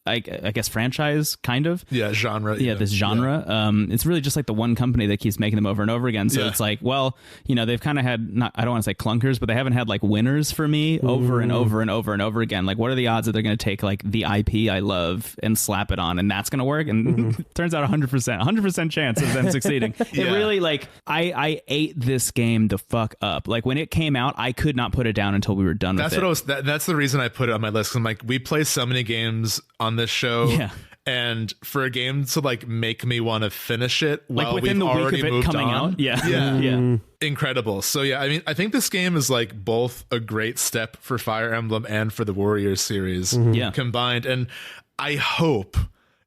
I guess franchise kind of. Yeah, genre. Yeah, this genre. Yeah. It's really just like the one company that keeps making them over and over again. So it's like, well, they've kind of had, I don't want to say clunkers, but they haven't had like winners for me over and over and over and over again. Like, what are the odds that they're going to take like the IP I love and slap it on and that's going to work? And it turns out 100% chance of them succeeding. It really, like, I ate this game the fuck up. Like, when it came out, I could not put it down until we were done with it. That's the reason I put it on my list. I'm like, we play so many games on this show. Yeah. And for a game to like make me want to finish it while like within we've the week already of it moved coming on. out. Yeah. Incredible. So yeah, I mean, I think this game is like both a great step for Fire Emblem and for the Warriors series combined. And I hope,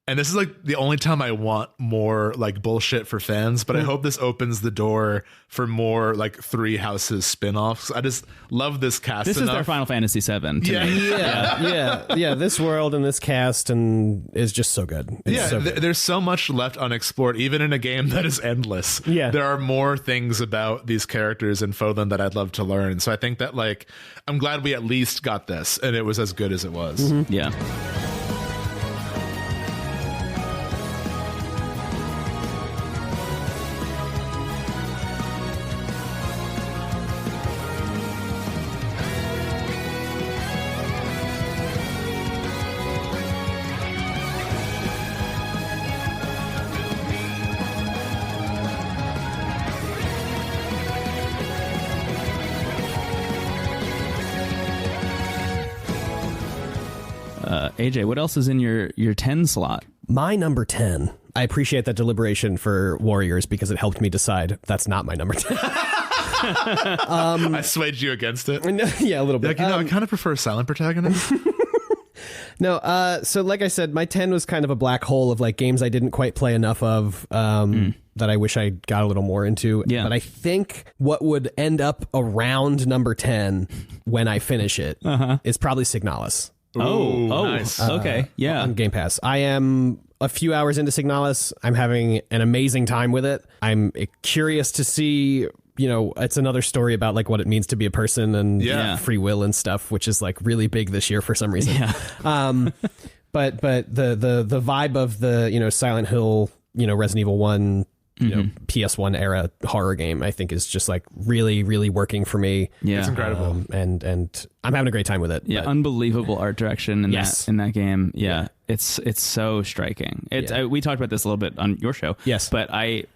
and this is like the only time I want more like bullshit for fans, but I hope this opens the door for more like Three Houses spin-offs. I just love this cast. This is their Final Fantasy VII. Yeah. This world and this cast and is just so good. It's so good. There's so much left unexplored, even in a game that is endless. Yeah, there are more things about these characters in Fodlan that I'd love to learn. So I think that like I'm glad we at least got this, and it was as good as it was. Yeah. AJ, what else is in your 10 slot? My number 10. I appreciate that deliberation for Warriors because it helped me decide that's not my number 10. I swayed you against it. Yeah, a little bit. Like, I kind of prefer silent protagonist. No, so like I said, my 10 was kind of a black hole of like games I didn't quite play enough of that I wish I got a little more into. Yeah. But I think what would end up around number 10 when I finish it is probably Signalis. Nice. Okay. Yeah. On Game Pass. I am a few hours into Signalis. I'm having an amazing time with it. I'm curious to see, it's another story about like what it means to be a person and free will and stuff, which is like really big this year for some reason. Yeah. But the vibe of the, Silent Hill, Resident Evil 1, PS1 era horror game, I think is just like really, really working for me. Yeah. It's incredible. And I'm having a great time with it. Yeah. Unbelievable art direction in that game. Yeah. It's so striking. We talked about this a little bit on your show. Yes. But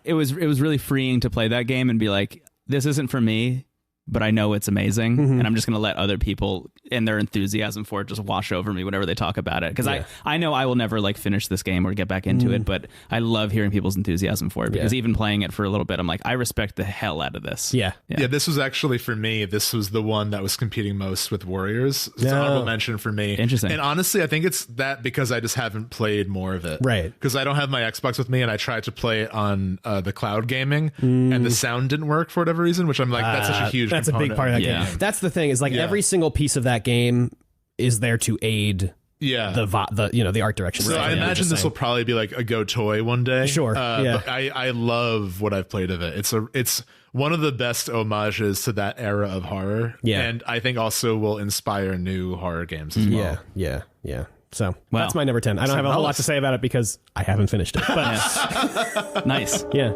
it was really freeing to play that game and be like, this isn't for me, but I know it's amazing, and I'm just going to let other people and their enthusiasm for it just wash over me whenever they talk about it. Because I know I will never like finish this game or get back into it, but I love hearing people's enthusiasm for it because even playing it for a little bit, I'm like, I respect the hell out of this. Yeah. This was actually, for me, this was the one that was competing most with Warriors. It's an honorable mention for me. Interesting. And honestly, I think it's that because I just haven't played more of it. Right. Because I don't have my Xbox with me, and I tried to play it on the cloud gaming, and the sound didn't work for whatever reason, which I'm like, that's such a huge That's component. a big part of that Yeah. game. That's the thing is like every single piece of that game is there to aid the art direction. So I imagine this will probably be like a GOTOY one day. Sure. But I love what I've played of it. It's one of the best homages to that era of horror. Yeah. And I think also will inspire new horror games as well. Yeah. So that's my number 10. I don't have a whole lot to say about it because I haven't finished it. But Nice. yeah.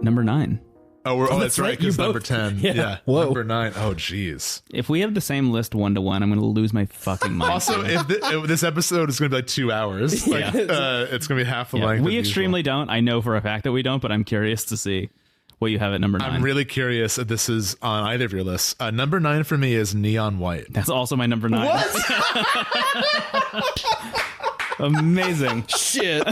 Number 9. That's right, because number 10. Yeah. Whoa. Number 9. Oh, geez. If we have the same list 1-1, I'm going to lose my fucking mind. Also, if this episode is going to be like 2 hours, it's going to be half the length. We extremely don't. I know for a fact that we don't, but I'm curious to see what you have at number 9. I'm really curious if this is on either of your lists. Number 9 for me is Neon White. That's also my number 9. What? Amazing. Shit.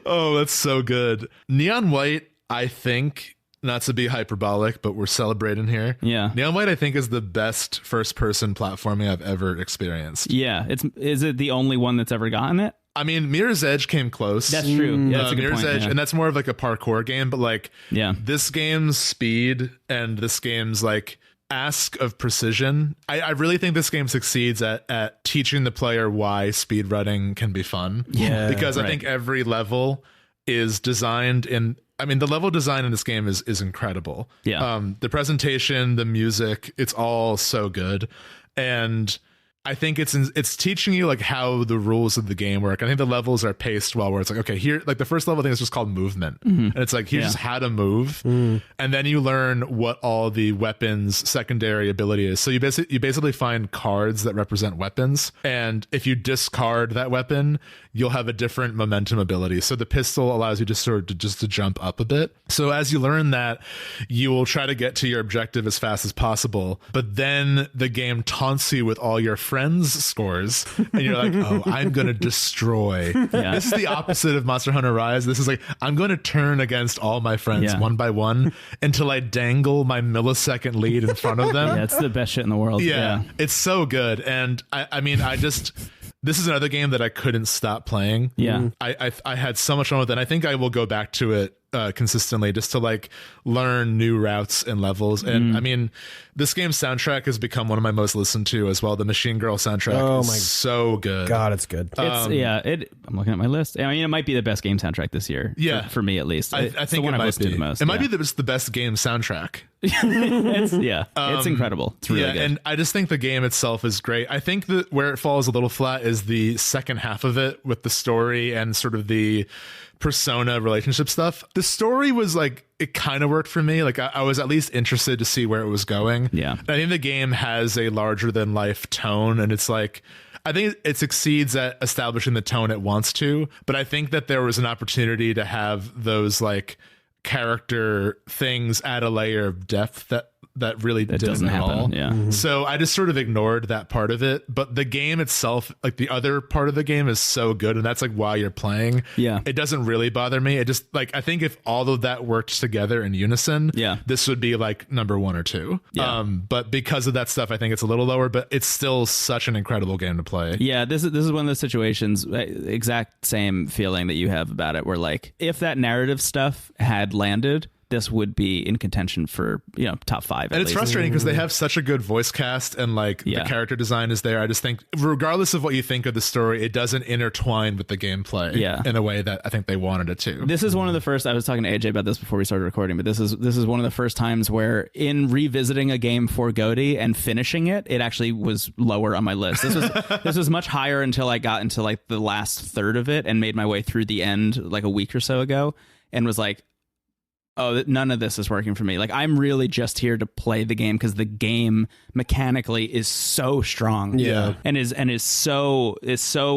Oh, that's so good. Neon White, I think, not to be hyperbolic, but we're celebrating here. Yeah. Neon White, I think, is the best first-person platforming I've ever experienced. Yeah. Is it the only one that's ever gotten it? I mean, Mirror's Edge came close. That's true. Yeah, that's a good Mirror's point, Edge, yeah. and that's more of like a parkour game, but like Yeah. this game's speed and this game's like ask of precision. I really think this game succeeds at teaching the player why speedrunning can be fun. Yeah, because I think every level is designed in. I mean, the level design in this game is incredible. Yeah. The presentation, the music, it's all so good. And I think it's teaching you like how the rules of the game work. I think the levels are paced well, where it's like, okay, here, like the first level I think is just called movement, and it's like here's just how to move, and then you learn what all the weapons' secondary ability is. So you basically find cards that represent weapons, and if you discard that weapon, you'll have a different momentum ability. So the pistol allows you to sort of to jump up a bit. So as you learn that, you will try to get to your objective as fast as possible, but then the game taunts you with all your friends' scores, and you're like, oh, I'm gonna destroy. This is the opposite of Monster Hunter Rise. This is like, I'm gonna turn against all my friends one by one until I dangle my millisecond lead in front of them. Yeah, it's the best shit in the world. Yeah, it's so good. And I mean, this is another game that I couldn't stop playing. Yeah. I had so much fun with it, and I think I will go back to it consistently just to like learn new routes and levels. And I mean, this game's soundtrack has become one of my most listened to as well. The Machine Girl soundtrack is so good. God, it's good. I'm looking at my list. I mean, it might be the best game soundtrack this year. Yeah, for me at least. I It's think the one it I've might listened be. to the most. It might be the best game soundtrack. It's incredible. It's really good. And I just think the game itself is great. I think that where it falls a little flat is the second half of it with the story and sort of the persona relationship stuff. The story was like, it kind of worked for me. Like I was at least interested to see where it was going. Yeah. And I think the game has a larger than life tone, and it's like, I think it succeeds at establishing the tone it wants to, but I think that there was an opportunity to have those like character things add a layer of depth that really didn't doesn't at all. happen. Yeah. So I just sort of ignored that part of it. But the game itself, like the other part of the game, is so good, and that's like why you're playing. Yeah. It doesn't really bother me. It just like, I think if all of that worked together in unison, this would be like number 1 or 2. Yeah. But because of that stuff, I think it's a little lower, but it's still such an incredible game to play. Yeah, this is one of those situations, exact same feeling that you have about it, where like if that narrative stuff had landed, this would be in contention for, top 5. And it's frustrating because they have such a good voice cast, and like the character design is there. I just think regardless of what you think of the story, it doesn't intertwine with the gameplay in a way that I think they wanted it to. This is one of the first, I was talking to AJ about this before we started recording, but this is one of the first times where in revisiting a game for GOTY and finishing it actually was lower on my list. This was much higher until I got into like the last third of it and made my way through the end like a week or so ago, and was like, oh, none of this is working for me. Like, I'm really just here to play the game because the game mechanically is so strong, and is so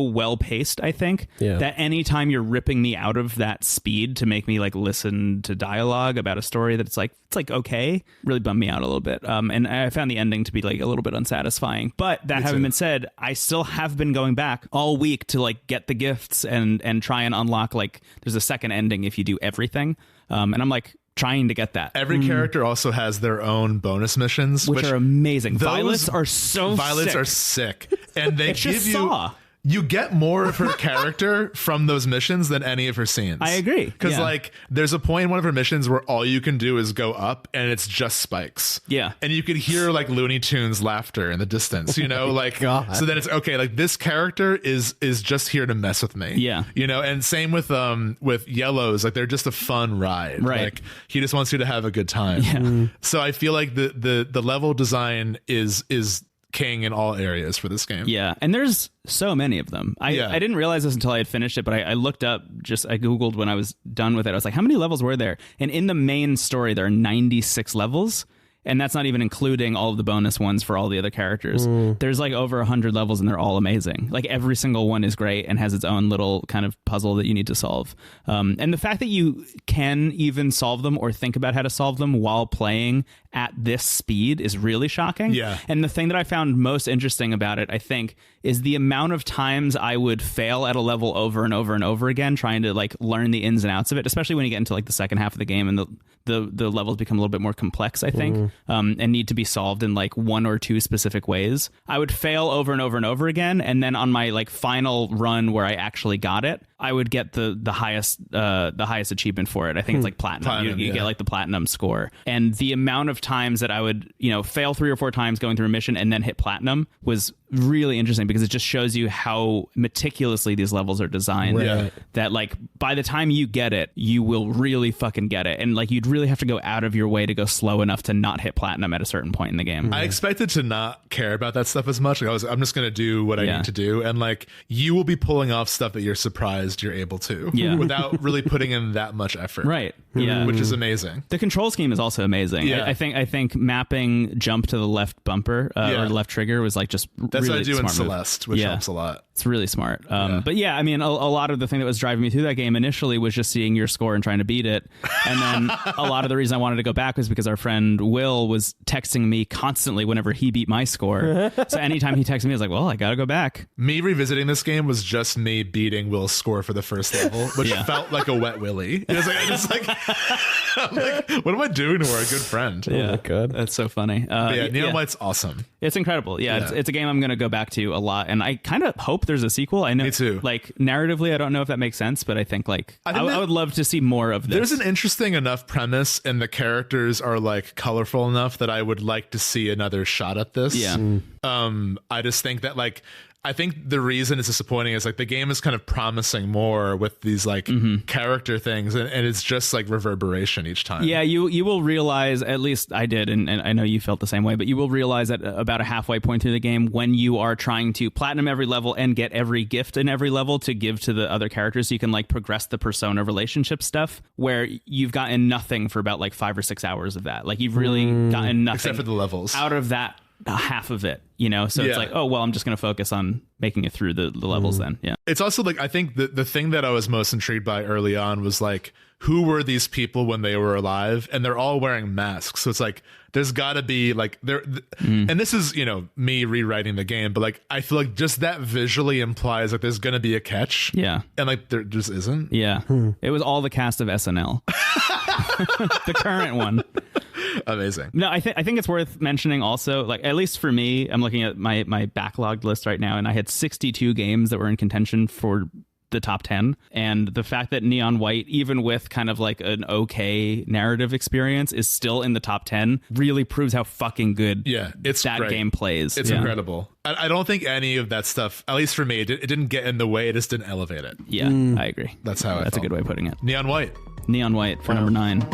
well paced. I think that anytime you're ripping me out of that speed to make me like listen to dialogue about a story that it's like okay, really bummed me out a little bit. And I found the ending to be like a little bit unsatisfying. But that having been said, I still have been going back all week to like get the gifts and try and unlock, like, there's a second ending if you do everything. And I'm like trying to get that. Every character also has their own bonus missions, which are amazing. Violets are sick, and they give you. Saw. You get more of her character from those missions than any of her scenes. I agree. Because like there's a point in one of her missions where all you can do is go up and it's just spikes. Yeah. And you could hear like Looney Tunes laughter in the distance, like, God. So then it's okay. Like this character is just here to mess with me. Yeah. And same with Yellows, like they're just a fun ride. Right. Like he just wants you to have a good time. Yeah. So I feel like the level design is king in all areas for this game. Yeah, and there's so many of them. I didn't realize this until I had finished it, but I looked up, I Googled when I was done with it. I was like, how many levels were there? And in the main story, there are 96 levels. And that's not even including all of the bonus ones for all the other characters. There's like over 100 levels, and they're all amazing. Like every single one is great and has its own little kind of puzzle that you need to solve. And the fact that you can even solve them or think about how to solve them while playing at this speed is really shocking. Yeah. And the thing that I found most interesting about it, I think, is the amount of times I would fail at a level over and over and over again, trying to like learn the ins and outs of it, especially when you get into like the second half of the game and the levels become a little bit more complex, I think, and need to be solved in like 1 or 2 specific ways. I would fail over and over and over again. And then on my like final run where I actually got it, I would get the highest achievement for it. I think it's like platinum. You get like the platinum score. And the amount of times that I would, fail 3 or 4 times going through a mission and then hit platinum was really interesting, because it just shows you how meticulously these levels are designed. Right. That like by the time you get it, you will really fucking get it. And like you'd really have to go out of your way to go slow enough to not hit platinum at a certain point in the game. I expected to not care about that stuff as much. Like I'm just going to do what I need to do. And like you will be pulling off stuff that you're surprised you're able to without really putting in that much effort. Right. Yeah. Which is amazing. The control scheme is also amazing. Yeah. I think mapping jump to the left bumper or left trigger was like just that's really what I do in smart Celeste, which helps a lot. It's really smart. But yeah, I mean, a lot of the thing that was driving me through that game initially was just seeing your score and trying to beat it. And then a lot of the reason I wanted to go back was because our friend Will was texting me constantly whenever he beat my score. So anytime he texted me, I was like, well, I got to go back. Me revisiting this game was just me beating Will's score for the first level, which felt like a wet willy. It was like, I'm like, what am I doing to her? A good friend. Yeah, Oh my God. that's so funny. Neon White's awesome. It's incredible. Yeah, it's a game I'm going to go back to a lot, and I kind of hope there's a sequel. I know, me too. Like narratively, I don't know if that makes sense, but I think I would love to see more of this. There's an interesting enough premise, and the characters are like colorful enough that I would like to see another shot at this. Yeah. I just think that I think the reason it's disappointing is like the game is kind of promising more with these like character things, and it's just like reverberation each time. Yeah, you will realize, at least I did, and I know you felt the same way, but you will realize at about a halfway point through the game, when you are trying to platinum every level and get every gift in every level to give to the other characters, so you can like progress the persona relationship stuff, where you've gotten nothing for about like 5 or 6 hours of that. Like you've really gotten nothing except for the levels out of that half of it, so it's like, oh well, I'm just going to focus on making it through the levels then. Yeah, it's also like I think the thing that I was most intrigued by early on was like, who were these people when they were alive? And they're all wearing masks, so it's like there's got to be like and this is me rewriting the game, but like I feel like just that visually implies like there's gonna be a catch. Yeah, and like there just isn't. Yeah, it was all the cast of SNL, the current one. Amazing. No, I think it's worth mentioning also, like, at least for me, I'm looking at my backlogged list right now, and I had 62 games that were in contention for the top 10. And the fact that Neon White, even with kind of like an okay narrative experience, is still in the top 10 really proves how fucking good it's that great. game plays. It's incredible. I don't think any of that stuff, at least for me, it didn't get in the way. It just didn't elevate it. Yeah, I agree. That's how That's a good way of putting it. Neon White. Neon White for number 9.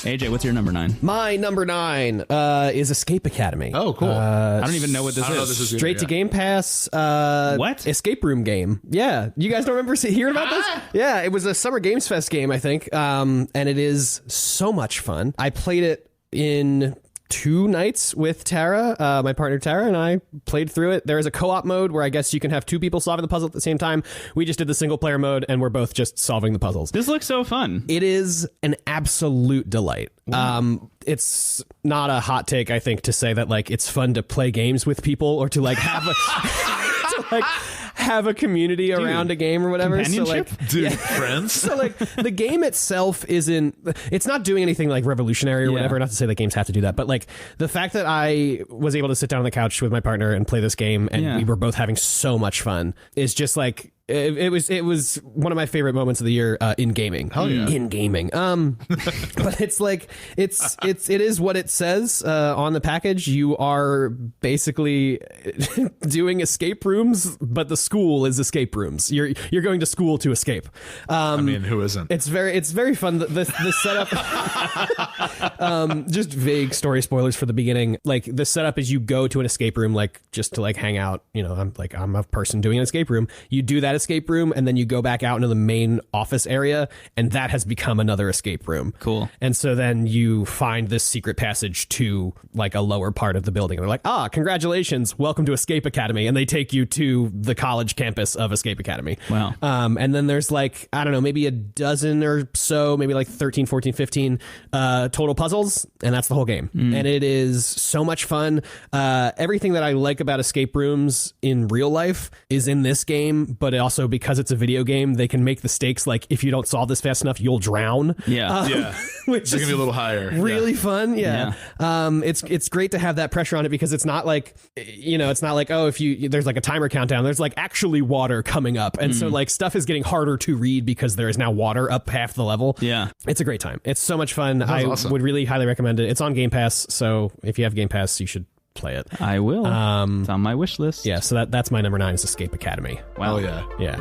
AJ, what's your number 9? My number 9 is Escape Academy. Oh, cool. I don't even know what this I don't know is. this is Straight either, to Game Pass. What? Escape room game. Yeah. You guys don't remember hearing about this? Yeah, it was a Summer Games Fest game, I think. And it is so much fun. I played it in 2 nights with Tara, my partner Tara, and I played through it. There is a co-op mode where I guess you can have 2 people solving the puzzle at the same time. We just did the single player mode, and we're both just solving the puzzles. This looks so fun. It is an absolute delight. It's not a hot take, I think, to say that like it's fun to play games with people or to like have a have a community around a game or whatever. So like, friends. So like the game itself it's not doing anything like revolutionary or whatever. Not to say that games have to do that, but like the fact that I was able to sit down on the couch with my partner and play this game and we were both having so much fun is just like, it was one of my favorite moments of the year in gaming. Hell yeah. In gaming. But it's like it is what it says on the package. You are basically doing escape rooms, but the school is escape rooms. You're going to school to escape. I mean, who isn't? It's very fun. The setup. Just vague story spoilers for the beginning. Like the setup is you go to an escape room like just to like hang out. I'm a person doing an escape room. You do that that escape room, and then you go back out into the main office area, and that has become another escape room. Cool. And so then you find this secret passage to like a lower part of the building. And they're like, congratulations, welcome to Escape Academy. And they take you to the college campus of Escape Academy. Wow. And then there's like, I don't know, maybe a dozen or so, maybe like 13, 14, 15 total puzzles. And that's the whole game. And it is so much fun. Everything that I like about escape rooms in real life is in this game, but also because it's a video game, they can make the stakes like if you don't solve this fast enough, you'll drown. Yeah. Which They're gonna be a little higher. Really fun. Yeah. It's great to have that pressure on it because it's not like, it's not like, if there's like a timer countdown, there's like actually water coming up. And so like stuff is getting harder to read because there is now water up half the level. Yeah. It's a great time. It's so much fun. I awesome. would really highly recommend it. It's on Game Pass. So if you have Game Pass, you should play it. I will. It's on my wish list. Yeah. So that's my number 9 is Escape Academy. Wow. Oh yeah. Yeah.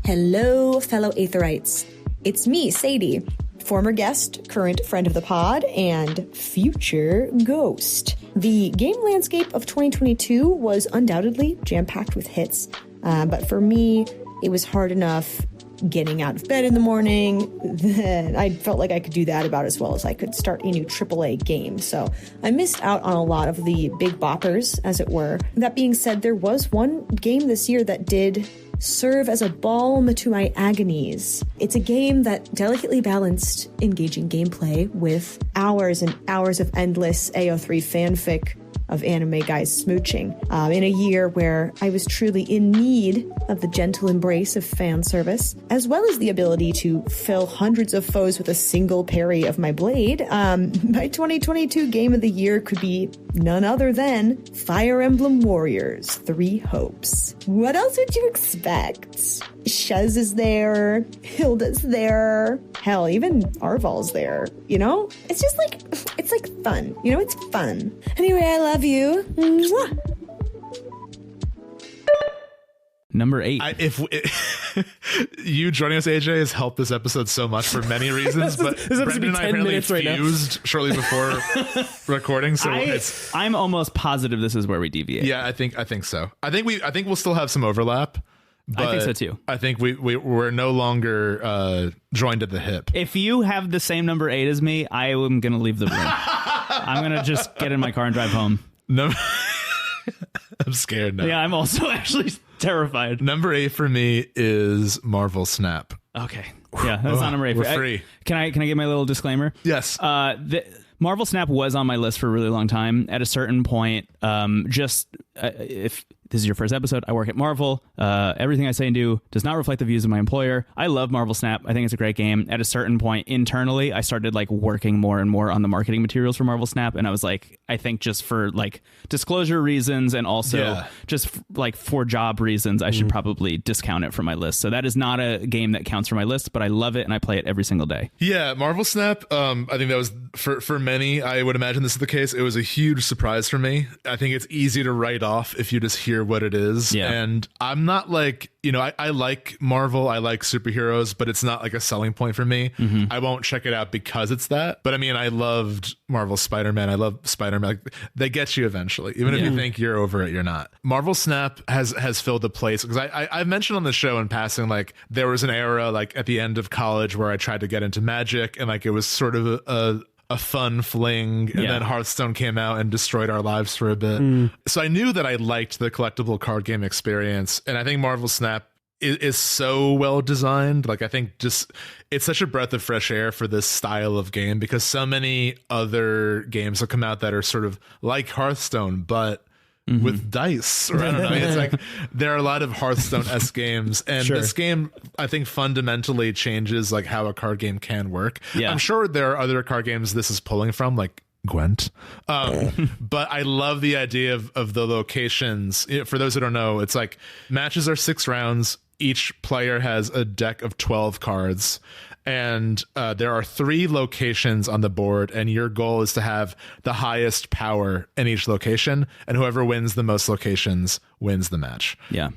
Hello, fellow Aetherites. It's me, Sadie, former guest, current friend of the pod, and future ghost. The game landscape of 2022 was undoubtedly jam-packed with hits, but for me, it was hard enough getting out of bed in the morning. Then I felt like I could do that about as well as I could start a new AAA game. So I missed out on a lot of the big boppers, as it were. That being said, there was one game this year that did serve as a balm to my agonies. It's a game that delicately balanced engaging gameplay with hours and hours of endless AO3 fanfic of anime guys smooching in a year where I was truly in need of the gentle embrace of fan service, as well as the ability to fill hundreds of foes with a single parry of my blade. My 2022 game of the year could be none other than Fire Emblem Warriors 3 Hopes. What else would you expect? Shuz is there, Hilda's there, hell, even Arval's there, It's just like, it's like fun, it's fun. Anyway, I love you. Mwah. Number 8. You joining us, AJ, has helped this episode so much for many reasons. But this episode Brendon and I 10 apparently minutes right now. fused shortly before recording. So I'm almost positive this is where we deviate. yeah, I think so. I think we'll still have some overlap. But I think so too. I think we're no longer joined at the hip. If you have the same number 8 as me, I am going to leave the room. I'm going to just get in my car and drive home. No, I'm scared now. Yeah, I'm also actually terrified. Number 8 for me is Marvel Snap. Okay. Yeah, that's not number 8. We're free. Can I get my little disclaimer? Yes. Marvel Snap was on my list for a really long time. At a certain point, if this is your first episode, I work at Marvel. Everything I say and do does not reflect the views of my employer. I love Marvel Snap. I think it's a great game. At a certain point internally, I started like working more and more on the marketing materials for Marvel Snap. And I was like, I think just for like disclosure reasons and also just like for job reasons, I should probably discount it from my list. So that is not a game that counts for my list, but I love it and I play it every single day. Yeah, Marvel Snap. I think that was for many. I would imagine this is the case. It was a huge surprise for me. I think it's easy to write off if you just hear what it is. Yeah. And I'm not like, I like Marvel. I like superheroes, but it's not like a selling point for me. I won't check it out because it's that. But I mean, I loved Marvel Spider-Man. I love Spider-Man. Like, they get you eventually. Even if you think you're over it, you're not. Marvel Snap has filled a place because I mentioned on the show in passing, like there was an era like at the end of college where I tried to get into Magic and like it was sort of a fun fling, and then Hearthstone came out and destroyed our lives for a bit. So I knew that I liked the collectible card game experience, and I think Marvel Snap is so well designed. Like I think just it's such a breath of fresh air for this style of game because so many other games have come out that are sort of like Hearthstone but with dice, or I don't know. It's like there are a lot of Hearthstone-esque games, and this game I think fundamentally changes like how a card game can work. Yeah. I'm sure there are other card games this is pulling from, like Gwent. But I love the idea of the locations. For those who don't know, it's like matches are 6 rounds. Each player has a deck of 12 cards. and there are 3 locations on the board, and your goal is to have the highest power in each location, and whoever wins the most locations wins the match. Yeah.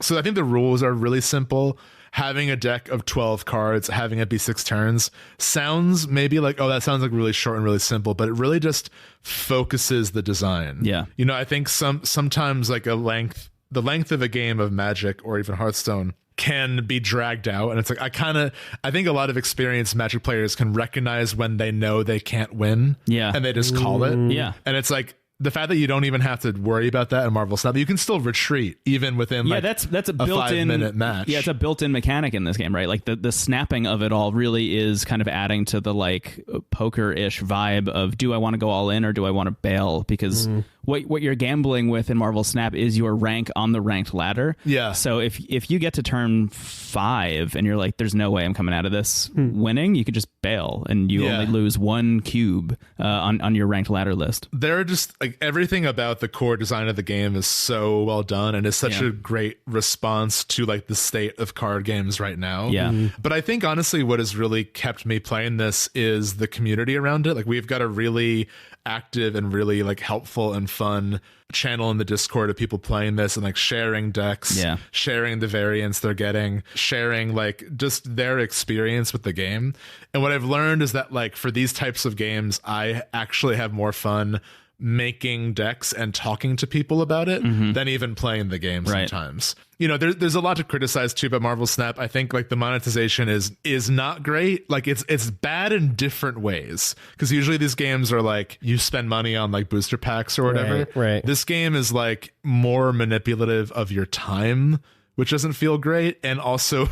So I think the rules are really simple. Having a deck of 12 cards, having it be 6 turns sounds maybe like, oh, that sounds like really short and really simple, but it really just focuses the design. Yeah. You know, I think sometimes like the length of a game of Magic or even Hearthstone can be dragged out, and it's like I think a lot of experienced Magic players can recognize when they know they can't win, and they just call it, and it's like the fact that you don't even have to worry about that in Marvel Snap, you can still retreat even within that's a built-in 5-minute match. Yeah, it's a built-in mechanic in this game, right? Like the snapping of it all really is kind of adding to the like poker-ish vibe of, do I want to go all in or do I want to bail? Because what you're gambling with in Marvel Snap is your rank on the ranked ladder. Yeah. So if you get to turn 5 and you're like, there's no way I'm coming out of this winning, you could just bail and you only lose 1 cube on your ranked ladder list. There are just like everything about the core design of the game is so well done, and is such a great response to like the state of card games right now. Yeah. But I think honestly what has really kept me playing this is the community around it. Like we've got a really active and really like helpful and fun channel in the Discord of people playing this and like sharing decks, sharing the variants they're getting, sharing like just their experience with the game. And what I've learned is that like for these types of games, I actually have more fun making decks and talking to people about it than even playing the game sometimes. You know, there's a lot to criticize too about Marvel Snap. I think like the monetization is not great. Like it's bad in different ways, because usually these games are like you spend money on like booster packs or whatever. Right. This game is like more manipulative of your time, which doesn't feel great. And also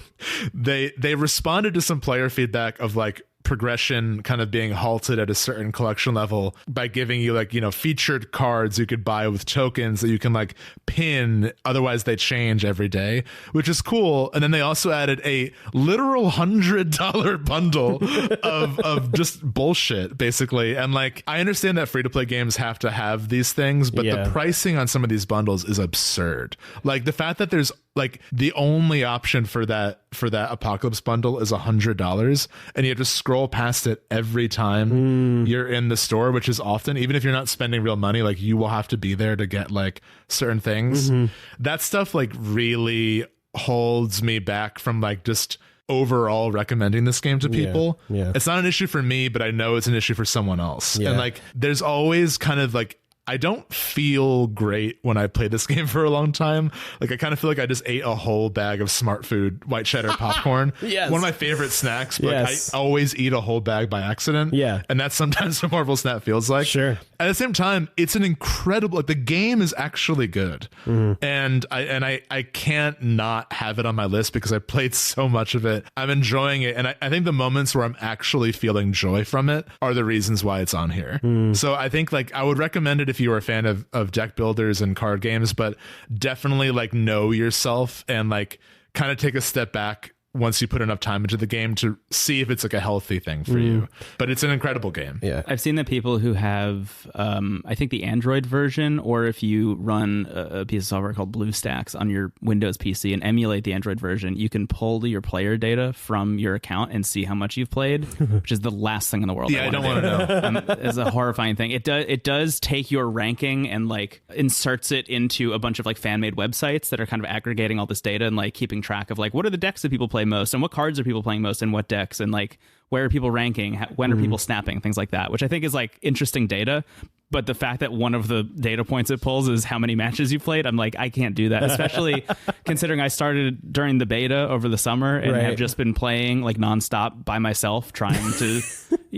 they responded to some player feedback of like progression kind of being halted at a certain collection level by giving you like, you know, featured cards you could buy with tokens that you can like pin, otherwise they change every day, which is cool. And then they also added a literal $100 bundle of just bullshit basically. And like I understand that free to play games have to have these things, but the pricing on some of these bundles is absurd. Like the fact that there's like the only option for that Apocalypse bundle is $100, and you have to scroll past it every time you're in the store, which is often, even if you're not spending real money, like you will have to be there to get like certain things. That stuff like really holds me back from like just overall recommending this game to people. It's not an issue for me, but I know it's an issue for someone else. And like there's always kind of like, I don't feel great when I play this game for a long time. Like I kind of feel like I just ate a whole bag of Smart Food white cheddar popcorn. One of my favorite snacks, but I always eat a whole bag by accident. And that's sometimes what Marvel Snap feels like. At the same time, it's an incredible, like the game is actually good. And I can't not have it on my list because I played so much of it. I'm enjoying it. And I think the moments where I'm actually feeling joy from it are the reasons why it's on here. So I think like I would recommend it if you are a fan of deck builders and card games, but definitely like know yourself and like kind of take a step back once you put enough time into the game to see if it's like a healthy thing for you. But it's an incredible game. I've seen that people who have I think the Android version, or if you run a piece of software called BlueStacks on your Windows PC and emulate the Android version, you can pull your player data from your account and see how much you've played, which is the last thing in the world. I don't want to know. It's a horrifying thing. It does take your ranking and like inserts it into a bunch of like fan-made websites that are kind of aggregating all this data and like keeping track of like what are the decks that people play most and what cards are people playing most and what decks and like where are people ranking, when are people snapping, things like that, which I think is like interesting data. But the fact that one of the data points it pulls is how many matches you played, I'm like, I can't do that, especially considering I started during the beta over the summer and have just been playing like nonstop by myself, trying to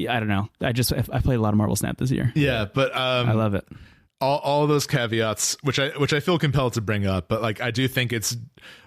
I don't know, I played a lot of Marvel Snap this year. But I love it. All those caveats, which I feel compelled to bring up, but like I do think it's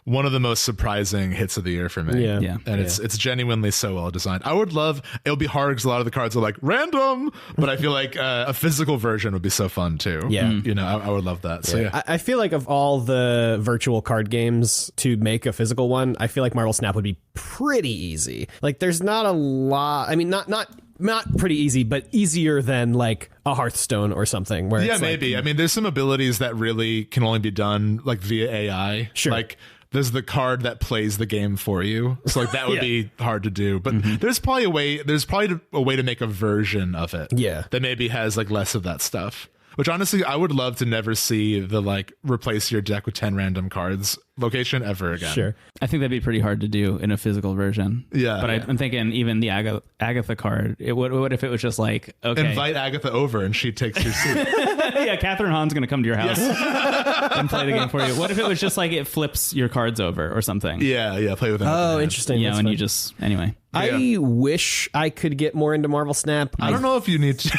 one of the most surprising hits of the year for me. And it's genuinely so well designed. I would love, it'll be hard because a lot of the cards are like random, but I feel like a physical version would be so fun too. You know, I would love that. So I feel like of all the virtual card games to make a physical one, I feel like Marvel Snap would be pretty easy. Like there's not a lot, I mean, not pretty easy, but easier than like a Hearthstone or something where it's maybe. I mean, there's some abilities that really can only be done like via AI. Like there's the card that plays the game for you. So like that would be hard to do. But there's probably a way to make a version of it. Yeah. That maybe has like less of that stuff. Which honestly, I would love to never see the like replace your deck with 10 random cards location ever again. Sure. I think that'd be pretty hard to do in a physical version. Yeah. But I'm thinking even the Agatha card, what if it was just like, okay. Invite Agatha over and she takes your seat. Yeah, Catherine Hahn's going to come to your house and play the game for you. What if it was just like it flips your cards over or something? Yeah, play with them. Oh, interesting. Yeah, That's and fun. you just, anyway. I wish I could get more into Marvel Snap. I don't know if you need to.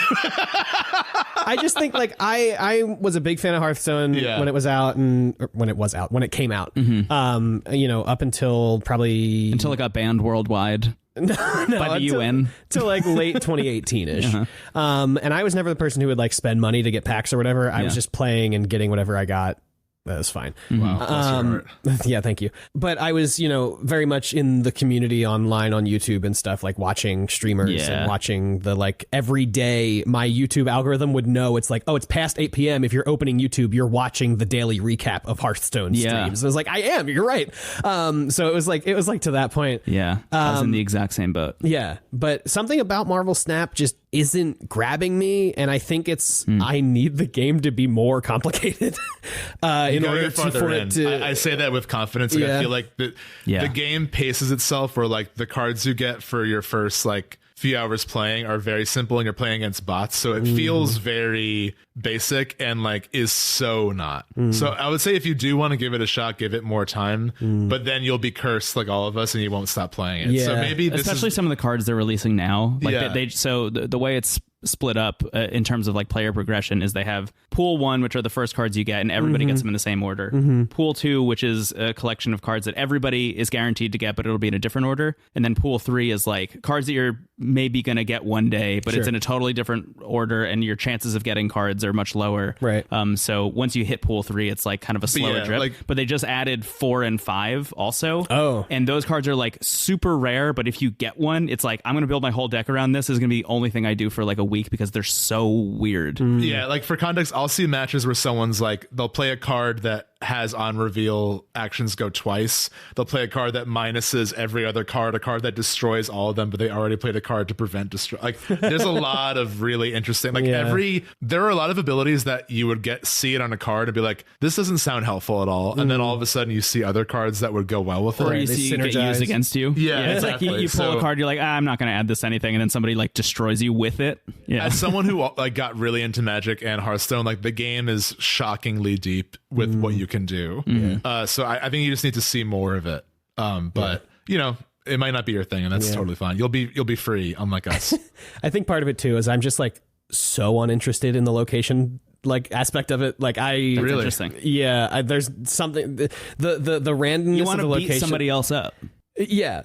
I just think like I was a big fan of Hearthstone when it was out when it came out. You know, up until probably Until it got banned worldwide by the UN. Till like late 2018-ish. And I was never the person who would like spend money to get packs or whatever. I was just playing and getting whatever I got. That was fine. Wow. Yeah, thank you. But I was, you know, very much in the community online on YouTube and stuff, like watching streamers and watching the like every day my YouTube algorithm would know it's like, oh, it's past 8 p.m. If you're opening YouTube, you're watching the daily recap of Hearthstone streams. I was like, I am, you're right. So it was like to that point. Yeah. I was in the exact same boat. Yeah. But something about Marvel Snap just isn't grabbing me. And I think it's, I need the game to be more complicated. In order for it to, I say that with confidence. Like, I feel like the game paces itself where like the cards you get for your first like few hours playing are very simple and you're playing against bots. So it feels very basic and like is so not. So I would say if you do want to give it a shot, give it more time, but then you'll be cursed like all of us and you won't stop playing it. So maybe especially some of the cards they're releasing now. Like so the way it's split up in terms of like player progression is they have pool 1, which are the first cards you get and everybody gets them in the same order. Pool 2, which is a collection of cards that everybody is guaranteed to get, but it'll be in a different order. And then pool 3 is like cards that you're maybe going to get one day, but it's in a totally different order and your chances of getting cards are much lower. Right. So once you hit pool 3, it's like kind of a slower drip, but they just added 4 and 5 also. Oh. And those cards are like super rare, but if you get one, it's like, I'm going to build my whole deck around this. This is going to be the only thing I do for like a week because they're so weird. Yeah, like for context, I'll see matches where someone's like, they'll play a card that has on reveal actions go twice. They'll play a card that minuses every other card, a card that destroys all of them, but they already played a card to prevent destroy. Like there's a lot of really interesting, like there are a lot of abilities that you would see it on a card and be like, this doesn't sound helpful at all. And then all of a sudden you see other cards that would go well with it. Or you see it get used against you. Yeah, it's exactly. like you pull a card, you're like, I'm not going to add this to anything. And then somebody like destroys you with it. Yeah. As someone who like got really into Magic and Hearthstone, like the game is shockingly deep with what you can do. So I think you just need to see more of it. But you know, it might not be your thing, and that's totally fine. You'll be free, unlike us. I think part of it too is I'm just like so uninterested in the location like aspect of it. Like That's interesting. Yeah, there's something the randomness You want of the to location. beat somebody else up. Yeah.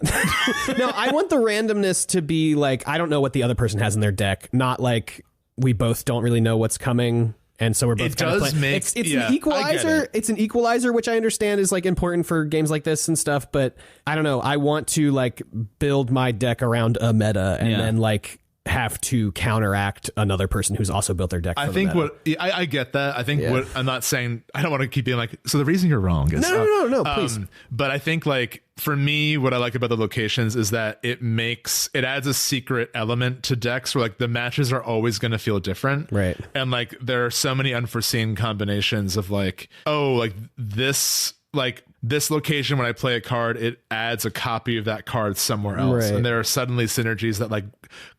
No, I want the randomness to be like, I don't know what the other person has in their deck. Not like we both don't really know what's coming. And so we're both kind of playing. It's an equalizer. It's an equalizer, which I understand is like important for games like this and stuff. But I don't know. I want to like build my deck around a meta and then like have to counteract another person who's also built their deck. I think I get that. I think what I'm not saying, I don't want to keep being like, so the reason you're wrong is no, please. But I think like for me, what I like about the locations is that it adds a secret element to decks where like the matches are always going to feel different. Right. And like there are so many unforeseen combinations of like, oh, like this location, when I play a card, it adds a copy of that card somewhere else. Right. And there are suddenly synergies that like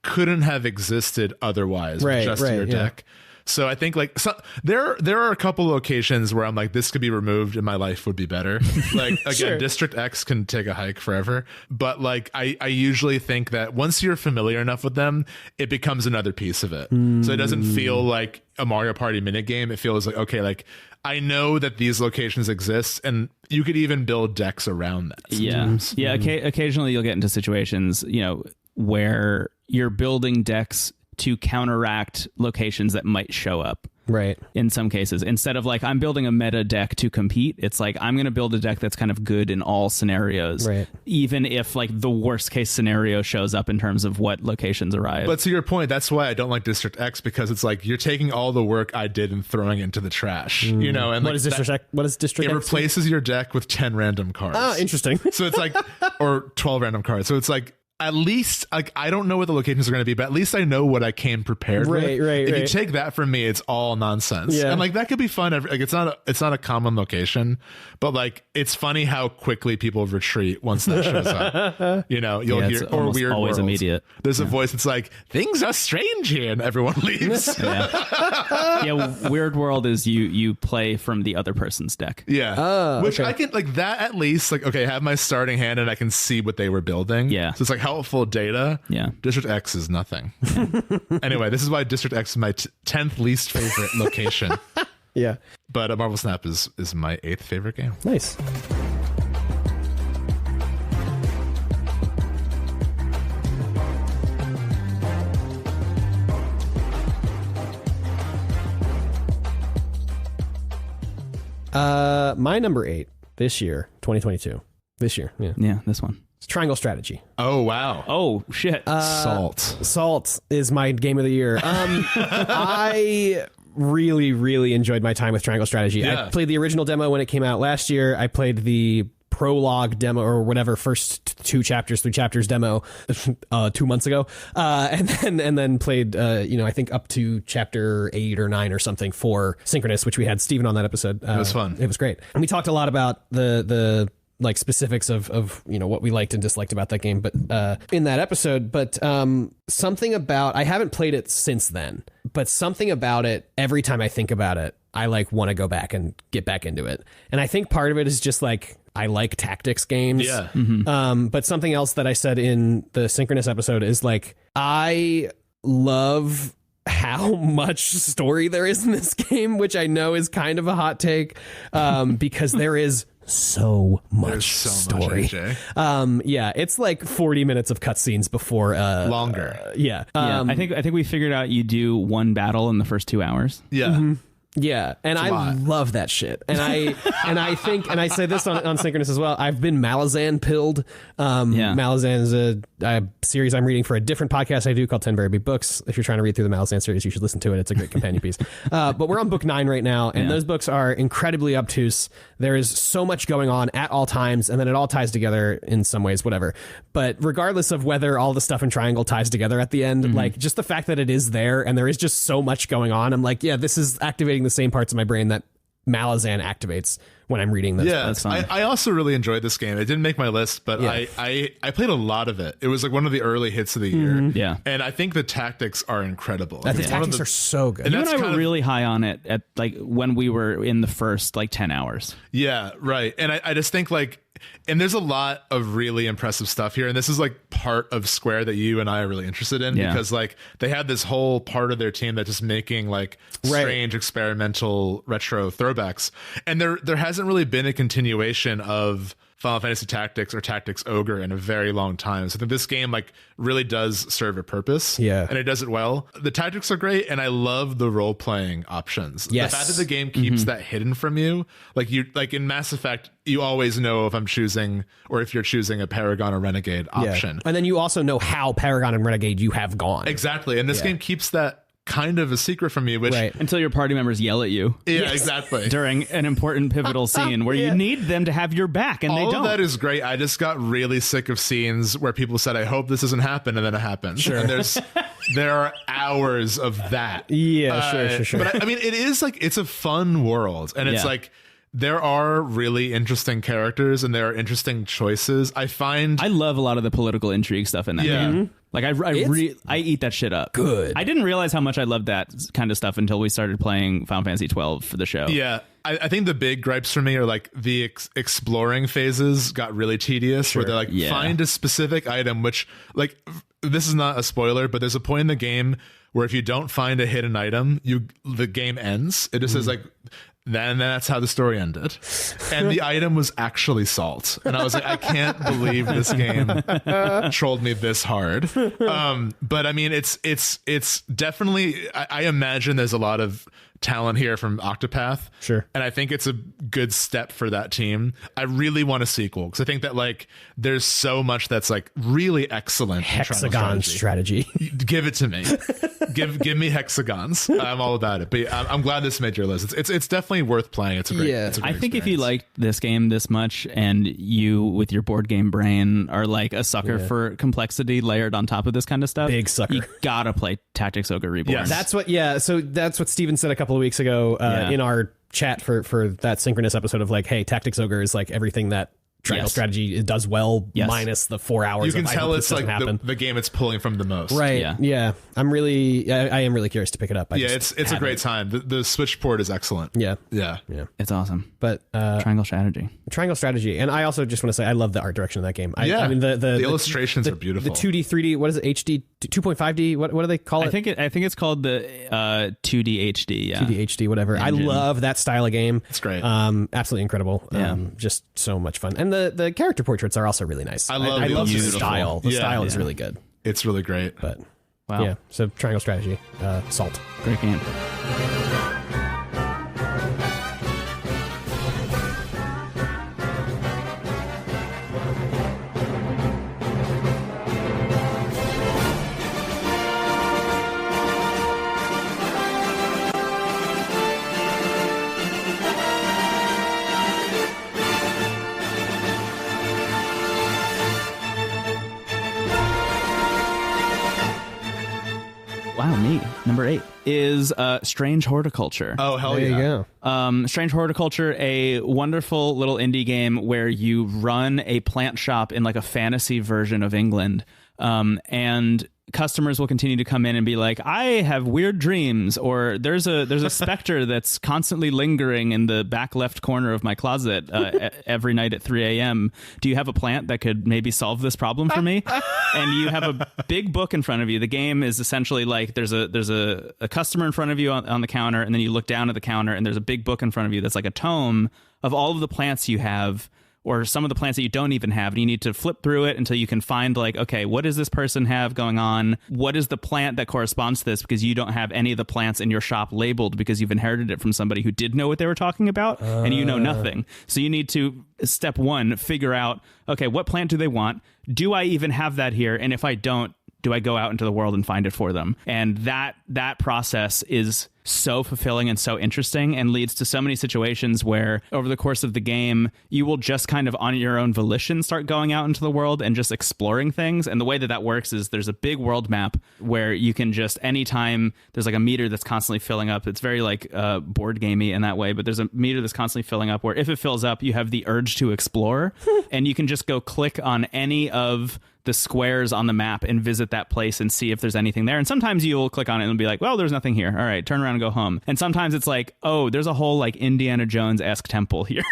couldn't have existed otherwise with just your deck. So I think like there are a couple locations where I'm like, this could be removed and my life would be better. Like again, District X can take a hike forever. But like I usually think that once you're familiar enough with them, it becomes another piece of it. So it doesn't feel like a Mario Party minigame. It feels like, okay, like I know that these locations exist and you could even build decks around that sometimes. Yeah. Occasionally you'll get into situations, you know, where you're building decks to counteract locations that might show up. Right. in some cases. Instead of like, I'm building a meta deck to compete, it's like, I'm going to build a deck that's kind of good in all scenarios. Right. Even if like the worst case scenario shows up in terms of what locations arrive. But to your point, that's why I don't like District X, because it's like you're taking all the work I did and throwing it into the trash, you know? And What is District X? What is District It X? replaces your deck with 10 random cards. Oh, interesting. So it's like, or 12 random cards. So it's like, at least, like, I don't know what the locations are going to be, but at least I know what I came prepared with. Right. If you take that from me, it's all nonsense. Yeah. And like, that could be fun. Like, it's not a common location, but like, it's funny how quickly people retreat once that shows up. You know, you'll hear, or almost weird always worlds. immediate. There's a voice that's like, things are strange here, and everyone leaves. Yeah, Weird World is you play from the other person's deck. Yeah. Which okay. I can, like, that at least, like, okay, have my starting hand and I can see what they were building. Yeah. So it's like helpful data. Yeah. District X is nothing. Anyway, this is why District X is my 10th least favorite location. Yeah. But Marvel Snap is my 8th favorite game. Nice. My number 8 this year, 2022. This year, yeah. Yeah, this one. It's Triangle Strategy. Oh, wow. Oh, shit. Salt is my game of the year. I really enjoyed my time with Triangle Strategy. Yeah. I played the original demo when it came out last year. I played the prologue demo or whatever, first 3 chapters demo 2 months ago, and then played I think up to chapter 8 or 9 or something for Synchronous, which we had Stephen on that episode. It was fun. It was great, and we talked a lot about the like specifics of what we liked and disliked about that game, but in that episode. But something about, I haven't played it since then, but something about it, every time I think about it, I like want to go back and get back into it. And I think part of it is just like, I like tactics games. Yeah. But something else that I said in the Synchronous episode is like, I love how much story there is in this game, which I know is kind of a hot take, because there is so much There's so story. much, AJ. Yeah, it's like 40 minutes of cutscenes before Longer. yeah. Yeah, I think we figured out you do one battle in the first 2 hours. Yeah. Yeah, and I lot. love that shit. And I think, and I say this on Synchronous as well, I've been Malazan pilled. Malazan is a series I'm reading for a different podcast I do called 10 Very Big Books. If you're trying to read through the Malazan series, you should listen to it. It's a great companion piece. But we're on book 9 right now, and those books are incredibly obtuse. There is so much going on at all times, and then it all ties together in some ways, whatever. But regardless of whether all the stuff in Triangle ties together at the end, like just the fact that it is there and there is just so much going on, I'm like, yeah, this is activating the same parts of my brain that Malazan activates when I'm reading this. Yeah, That's fine. I also really enjoyed this game. It didn't make my list, but Yeah. I played a lot of it. It was like one of the early hits of the year. Yeah. And I think the tactics are incredible. The It's one of tactics the- are so good. And You and that's I kind were of- really high on it at like when we were in the first like 10 hours. Yeah, right. And I just think like, and there's a lot of really impressive stuff here. And this is like part of Square that you and I are really interested in, Yeah. because like they had this whole part of their team that's just making like strange experimental retro throwbacks. And there hasn't really been a continuation of Final Fantasy Tactics or Tactics Ogre in a very long time. So I think this game like really does serve a purpose. Yeah. And it does it well. The tactics are great, and I love the role-playing options. Yes. The fact that the game keeps that hidden from you, like in Mass Effect, you always know if I'm choosing or if you're choosing a Paragon or Renegade option. And then you also know how Paragon and Renegade you have gone. Exactly. And this game keeps that kind of a secret from you, which Right. Until your party members yell at you yeah, exactly. during an important pivotal scene where you need them to have your back and they All don't. of that is great. I just got really sick of scenes where people said, I hope this doesn't happen, and then it happens. Sure. And there are hours of that. Yeah, sure. But I mean, it is like, it's a fun world, and it's Yeah. like, there are really interesting characters and there are interesting choices. I love a lot of the political intrigue stuff in that Yeah. game. Like I eat that shit up. Good. I didn't realize how much I loved that kind of stuff until we started playing Final Fantasy 12 for the show. Yeah, I think the big gripes for me are like the exploring phases got really tedious, where they're like, Yeah. find a specific item, which like, this is not a spoiler, but there's a point in the game where if you don't find a hidden item, the game ends. It just says like, then that's how the story ended. And the item was actually salt. And I was like, I can't believe this game trolled me this hard. But I mean, it's definitely, I imagine there's a lot of talent here from Octopath. Sure. And I think it's a good step for that team. I really want a sequel because I think that like there's so much that's like really excellent. in Triangle Hexagon strategy. Give it to me. give me hexagons. I'm all about it. But I'm glad this made your list. It's definitely worth playing. It's a great. Yeah. It's a great I think if experience. you liked this game this much and you with your board game brain are like a sucker for complexity layered on top of this kind of stuff, Big sucker. you gotta play Tactics Ogre Reborn. Yes. So that's what Steven said a couple of weeks ago in our chat for that synchronous episode of like, hey, Tactics Ogre is like everything that Triangle Strategy does well, minus the 4 hours. You can of tell I it's hope this like doesn't happen. the game it's pulling from the most. Right. Yeah. Yeah. I am really curious to pick it up. It's a great time. The Switch port is excellent. Yeah. Yeah. It's awesome. But Triangle Strategy. Triangle Strategy, and I also just want to say I love the art direction of that game. I mean the illustrations are beautiful. The 2D, 3D, what is it? HD, 2.5D. What do they call it? I think it's called the 2D HD. Yeah. 2D HD, whatever. Engine. I love that style of game. It's great. Absolutely incredible. Yeah. Just so much fun, and the character portraits are also really nice. I love the beautiful. style. The Yeah. style is Yeah. really good. It's really great. But Wow. yeah, so Triangle Strategy, Salt. Great game. Wow, me. Number 8 is Strange Horticulture. Oh, hell There yeah. you go. Strange Horticulture, a wonderful little indie game where you run a plant shop in like a fantasy version of England. And customers will continue to come in and be like, I have weird dreams, or there's a specter that's constantly lingering in the back left corner of my closet every night at 3 a.m. Do you have a plant that could maybe solve this problem for me? And you have a big book in front of you. The game is essentially like there's a customer in front of you on the counter, and then you look down at the counter and there's a big book in front of you that's like a tome of all of the plants you have, or some of the plants that you don't even have. And you need to flip through it until you can find like, okay, what does this person have going on? What is the plant that corresponds to this? Because you don't have any of the plants in your shop labeled because you've inherited it from somebody who did know what they were talking about and you know nothing. So you need to, step one, figure out, okay, what plant do they want? Do I even have that here? And if I don't, do I go out into the world and find it for them? And that process is so fulfilling and so interesting, and leads to so many situations where over the course of the game, you will just kind of on your own volition start going out into the world and just exploring things. And the way that works is there's a big world map where you can just, anytime there's like a meter that's constantly filling up, it's very like board gamey in that way, but there's a meter that's constantly filling up where if it fills up, you have the urge to explore and you can just go click on any of the squares on the map and visit that place and see if there's anything there. And sometimes you'll click on it and be like, well, there's nothing here. All right, turn around and go home. And sometimes it's like, oh, there's a whole like Indiana Jones-esque temple here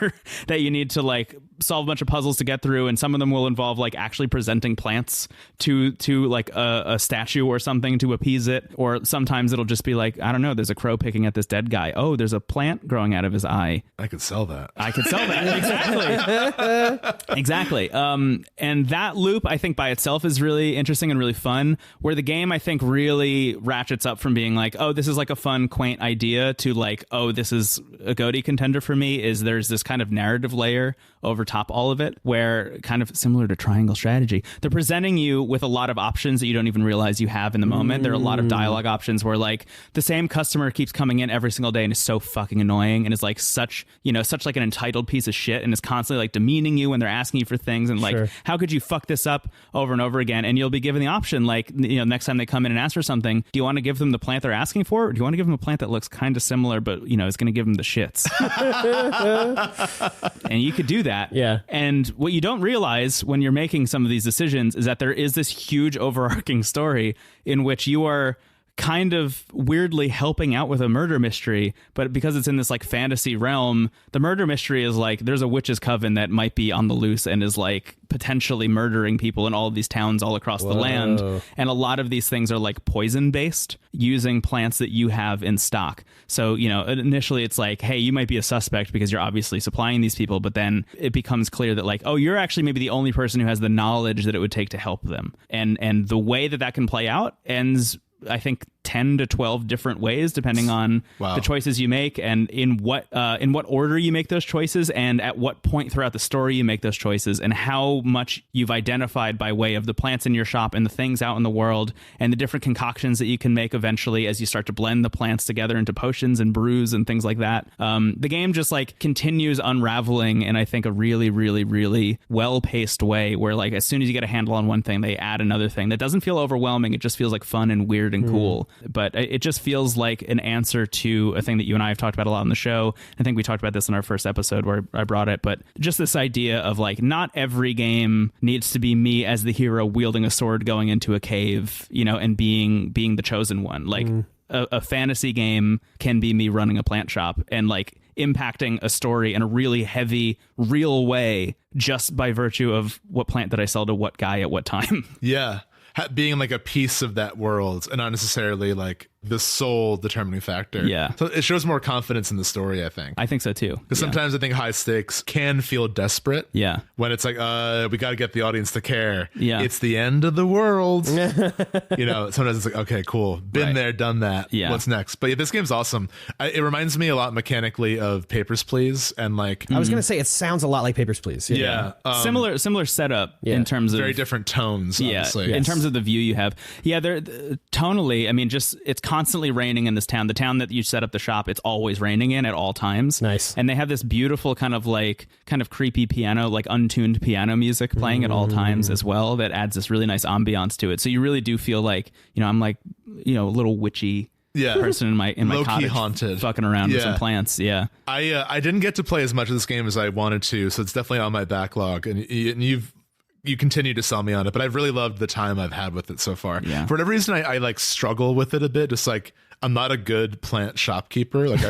that you need to like solve a bunch of puzzles to get through. And some of them will involve like actually presenting plants to like a statue or something to appease it. Or sometimes it'll just be like, I don't know, there's a crow picking at this dead guy. Oh, there's a plant growing out of his eye. I could sell that. I could sell that. Exactly. And that loop, I think by itself is really interesting and really fun, where the game I think really ratchets up from being like, oh, this is like a fun quaint idea to like, oh, this is a GOTY contender for me, is there's this kind of narrative layer over top all of it where, kind of similar to Triangle Strategy, they're presenting you with a lot of options that you don't even realize you have in the moment. There are a lot of dialogue options where like the same customer keeps coming in every single day and is so fucking annoying and is like such like an entitled piece of shit and is constantly like demeaning you when they're asking you for things and like, how could you fuck this up over and over again? And you'll be given the option, like, next time they come in and ask for something, do you want to give them the plant they're asking for, or do you want to give them a plant that looks kind of similar but is going to give them the shits? And you could do that. Yeah. And what you don't realize when you're making some of these decisions is that there is this huge overarching story in which you are kind of weirdly helping out with a murder mystery, but because it's in this like fantasy realm, the murder mystery is like there's a witch's coven that might be on the loose and is like potentially murdering people in all of these towns all across the land. And a lot of these things are like poison based, using plants that you have in stock. So, initially it's like, hey, you might be a suspect because you're obviously supplying these people, but then it becomes clear that like, oh, you're actually maybe the only person who has the knowledge that it would take to help them. And the way that can play out ends, I think, 10 to 12 different ways, depending on the choices you make and in what order you make those choices and at what point throughout the story you make those choices and how much you've identified by way of the plants in your shop and the things out in the world and the different concoctions that you can make eventually as you start to blend the plants together into potions and brews and things like that. The game just like continues unraveling in, I think, a really, really, really well-paced way where like as soon as you get a handle on one thing, they add another thing that doesn't feel overwhelming. It just feels like fun and weird and cool. But it just feels like an answer to a thing that you and I have talked about a lot on the show. I think we talked about this in our first episode where I brought it, but just this idea of like not every game needs to be me as the hero wielding a sword going into a cave, you know, and being the chosen one. Like a fantasy game can be me running a plant shop and like impacting a story in a really heavy, real way just by virtue of what plant did I sell to what guy at what time. Yeah. Being like a piece of that world and not necessarily like the sole determining factor. Yeah. So it shows more confidence in the story, I think. I think so too. Because sometimes I think high stakes can feel desperate. Yeah. When it's like, we got to get the audience to care. Yeah. It's the end of the world. You know, sometimes it's like, okay, cool. Been there, done that. Yeah. What's next? But yeah, this game's awesome. It reminds me a lot mechanically of Papers, Please. And like, I was going to say, it sounds a lot like Papers, Please. Yeah. Similar setup in terms of very different tones, honestly. In terms of the view you have. Yeah, they're tonally, I mean, just it's constantly raining in this town. The town that you set up the shop, it's always raining in at all times. Nice. And they have this beautiful kind of creepy piano, like untuned piano music playing at all times as well that adds this really nice ambiance to it. So you really do feel like, you know, I'm like, you know, a little witchy person in my cottage haunted, fucking around with some plants. Yeah. I didn't get to play as much of this game as I wanted to, so it's definitely on my backlog. And you continue to sell me on it, but I've really loved the time I've had with it so far. Yeah. For whatever reason, I like struggle with it a bit. Just like I'm not a good plant shopkeeper. Like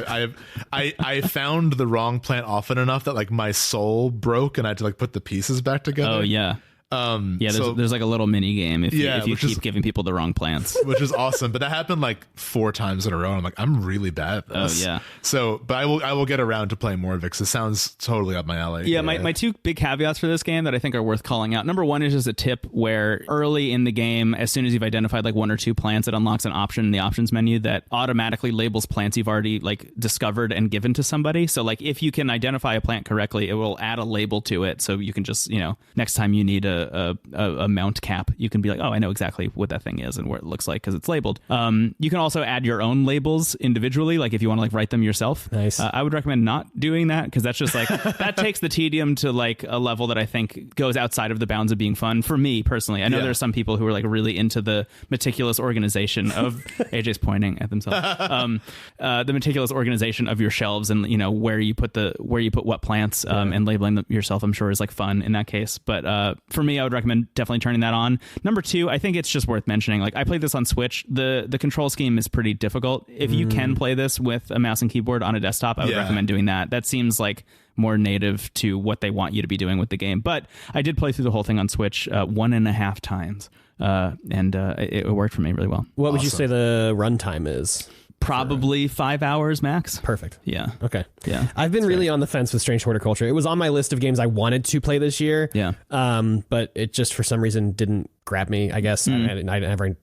I found the wrong plant often enough that like my soul broke and I had to like put the pieces back together. Oh yeah. There's like a little mini game if you keep giving people the wrong plants, which is awesome. But that happened like 4 times in a row. And I'm like, I'm really bad at this. Oh yeah. So, but I will get around to playing more of it because it sounds totally up my alley. Yeah, my 2 big caveats for this game that I think are worth calling out. Number 1 is just a tip where early in the game, as soon as you've identified like 1 or 2 plants, it unlocks an option in the options menu that automatically labels plants you've already like discovered and given to somebody. So like if you can identify a plant correctly, it will add a label to it. So you can just, you know, next time you need a mount cap, you can be like, oh, I know exactly what that thing is and what it looks like because it's labeled. You can also add your own labels individually, like if you want to like write them yourself. Nice. I would recommend not doing that because that's just like that takes the tedium to like a level that I think goes outside of the bounds of being fun for me personally. I know there are some people who are like really into the meticulous organization of AJ's pointing at themselves. The meticulous organization of your shelves and, you know, where you put what plants and labeling them yourself, I'm sure is like fun in that case. But for me, I would recommend definitely turning that on. Number 2, I think it's just worth mentioning. Like I played this on Switch. The control scheme is pretty difficult. If you can play this with a mouse and keyboard on a desktop, I would recommend doing that. That seems like more native to what they want you to be doing with the game. But I did play through the whole thing on Switch 1.5 times, and it worked for me really well. What would you say the runtime is? Probably 5 hours max. Perfect. Yeah. Okay. Yeah. I've been really on the fence with Strange Horticulture. It was on my list of games I wanted to play this year. Yeah. But it just for some reason didn't grab me, I guess. I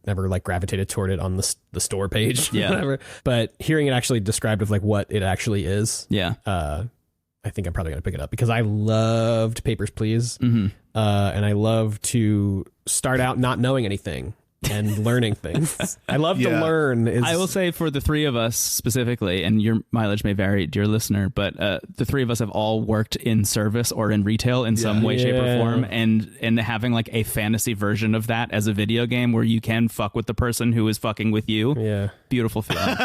never like gravitated toward it on the store page. Yeah. Whatever. But hearing it actually described of like what it actually is. Yeah. I think I'm probably going to pick it up because I loved Papers, Please. Mm-hmm. And I love to start out not knowing anything and learning things. I love to learn. I will say for the 3 of us specifically, and your mileage may vary, dear listener, but the 3 of us have all worked in service or in retail in some way, shape, or form, and having like a fantasy version of that as a video game where you can fuck with the person who is fucking with you. Yeah. Beautiful feeling.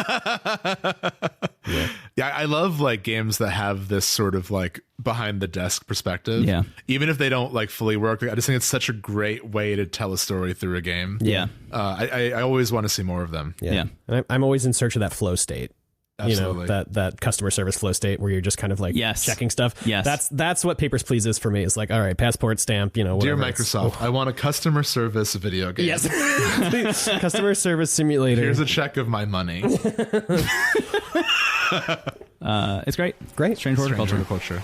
Yeah, I love like games that have this sort of like behind the desk perspective. Yeah. Even if they don't like fully work, I just think it's such a great way to tell a story through a game. Yeah. I always want to see more of them. Yeah. And I'm always in search of that flow state. Absolutely. You know, that customer service flow state where you're just kind of like checking stuff. Yes. That's what Papers, Please is for me. It's like, all right, passport stamp, you know, Dear whatever. Microsoft, I want a customer service video game. Yes. Customer service simulator. Here's a check of my money. It's great. Great. Strange Horticulture.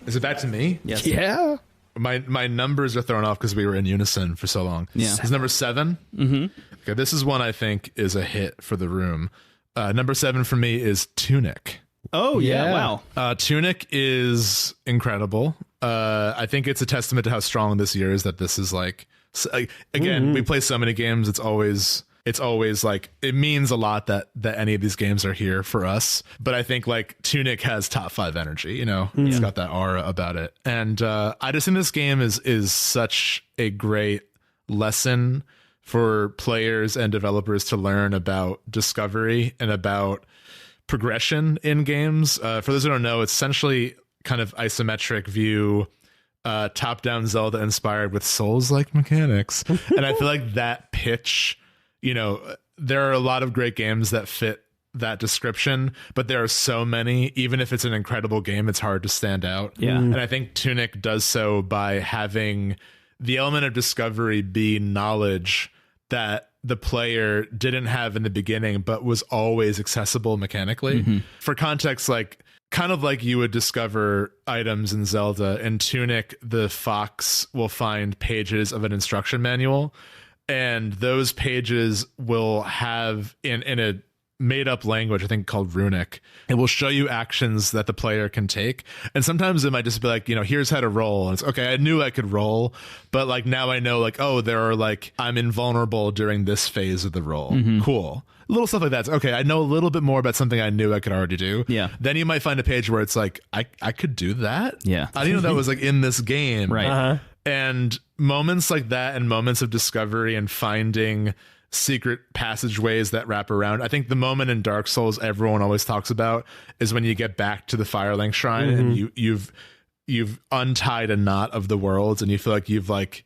Is it back to me? Yes. Yeah. My numbers are thrown off because we were in unison for so long. Yeah. Is number 7? Mm-hmm. Okay, this is one I think is a hit for the room. Number 7 for me is Tunic. Oh, yeah. Wow. Tunic is incredible. I think it's a testament to how strong this year is, that this is like, again, we play so many games. It's always like, it means a lot that any of these games are here for us. But I think like Tunic has top 5 energy, you know, it's got that aura about it. And I just think this game is such a great lesson for players and developers to learn about discovery and about progression in games. For those who don't know, it's essentially kind of isometric view, top-down Zelda inspired with Souls-like mechanics. And I feel like that pitch, you know, there are a lot of great games that fit that description, but there are so many, even if it's an incredible game, it's hard to stand out. Yeah. And I think Tunic does so by having the element of discovery be knowledge that the player didn't have in the beginning, but was always accessible mechanically. For context, like kind of like you would discover items in Zelda, in Tunic, the fox will find pages of an instruction manual, and those pages will have in a made up language, I think called Runic. It will show you actions that the player can take. And sometimes it might just be like, you know, here's how to roll. And it's okay, I knew I could roll, but like now I know like, oh, there are like, I'm invulnerable during this phase of the roll. Cool. Little stuff like that. It's, okay, I know a little bit more about something I knew I could already do. Yeah. Then you might find a page where it's like, I could do that. Yeah. I didn't know that was like in this game. Right. And moments like that and moments of discovery and finding secret passageways that wrap around. I think the moment in Dark Souls everyone always talks about is when you get back to the Firelink Shrine and you've untied a knot of the worlds, and you feel like you've like,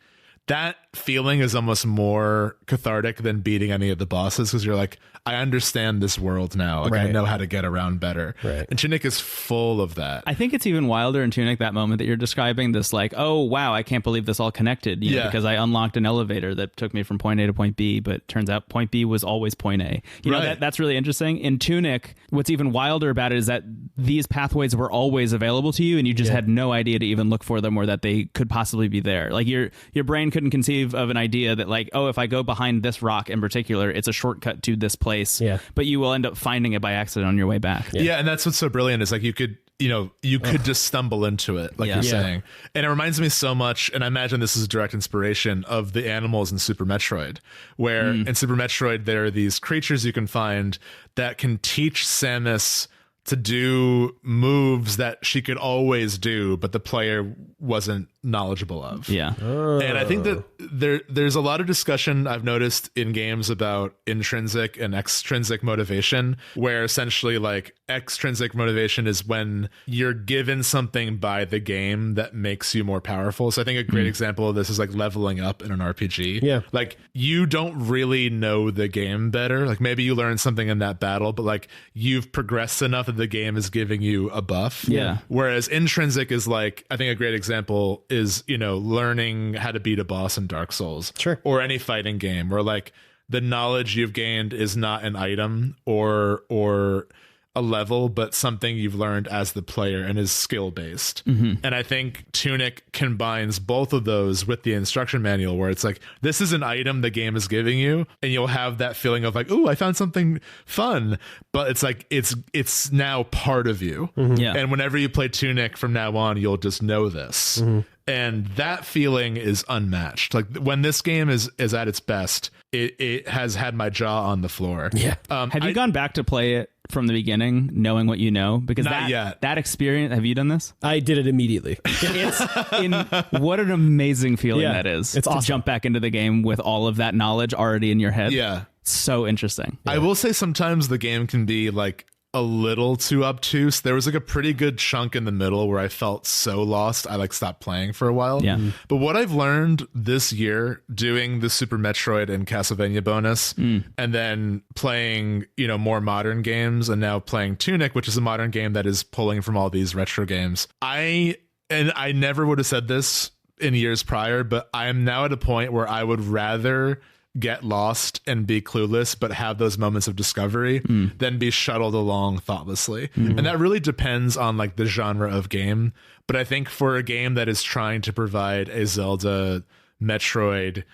that feeling is almost more cathartic than beating any of the bosses, because you're like, I understand this world now. Like, I know how to get around better. Right. And Tunic is full of that. I think it's even wilder in Tunic, that moment that you're describing, this like, oh, wow, I can't believe this all connected, you know, because I unlocked an elevator that took me from point A to point B, but turns out point B was always point A. You know, that's really interesting. In Tunic, what's even wilder about it is that these pathways were always available to you, and you just had no idea to even look for them or that they could possibly be there. Like your brain couldn't conceive of an idea that like, oh, if I go behind this rock in particular, it's a shortcut to this place. Yeah. But you will end up finding it by accident on your way back. Yeah, and that's what's so brilliant is like you could just stumble into it, like you're saying. And it reminds me so much, and I imagine this is a direct inspiration of the animals in Super Metroid, where in Super Metroid there are these creatures you can find that can teach Samus to do moves that she could always do, but the player wasn't knowledgeable of. Yeah. And I think that there's a lot of discussion I've noticed in games about intrinsic and extrinsic motivation, where essentially like extrinsic motivation is when you're given something by the game that makes you more powerful. So I think a great example of this is like leveling up in an RPG. Yeah. Like you don't really know the game better. Like maybe you learned something in that battle, but like you've progressed enough that the game is giving you a buff. Yeah. Whereas intrinsic is like, I think a great example is, you know, learning how to beat a boss in Dark Souls. Sure. Or any fighting game where like the knowledge you've gained is not an item or a level, but something you've learned as the player and is skill based. And I think Tunic combines both of those with the instruction manual, where it's like, this is an item the game is giving you, and you'll have that feeling of like, oh, I found something fun, but it's like it's now part of you. Yeah. And whenever you play Tunic from now on, you'll just know this. And that feeling is unmatched. Like when this game is at its best, it has had my jaw on the floor. Yeah. Have you gone back to play it from the beginning, knowing what you know? Because Not yet. That experience, have you done this? I did it immediately. What an amazing feeling that is. It's to awesome. jump back into the game with all of that knowledge already in your head. Yeah. So interesting. I will say sometimes the game can be like a little too obtuse. There was like a pretty good chunk in the middle where I felt so lost I like stopped playing for a while. Yeah. But what I've learned this year doing the Super Metroid and Castlevania bonus, and then playing, you know, more modern games, and now playing Tunic, which is a modern game that is pulling from all these retro games. I never would have said this in years prior, but I am now at a point where I would rather get lost and be clueless, but have those moments of discovery than be shuttled along thoughtlessly. And that really depends on like the genre of game. But I think for a game that is trying to provide a Zelda, Metroid,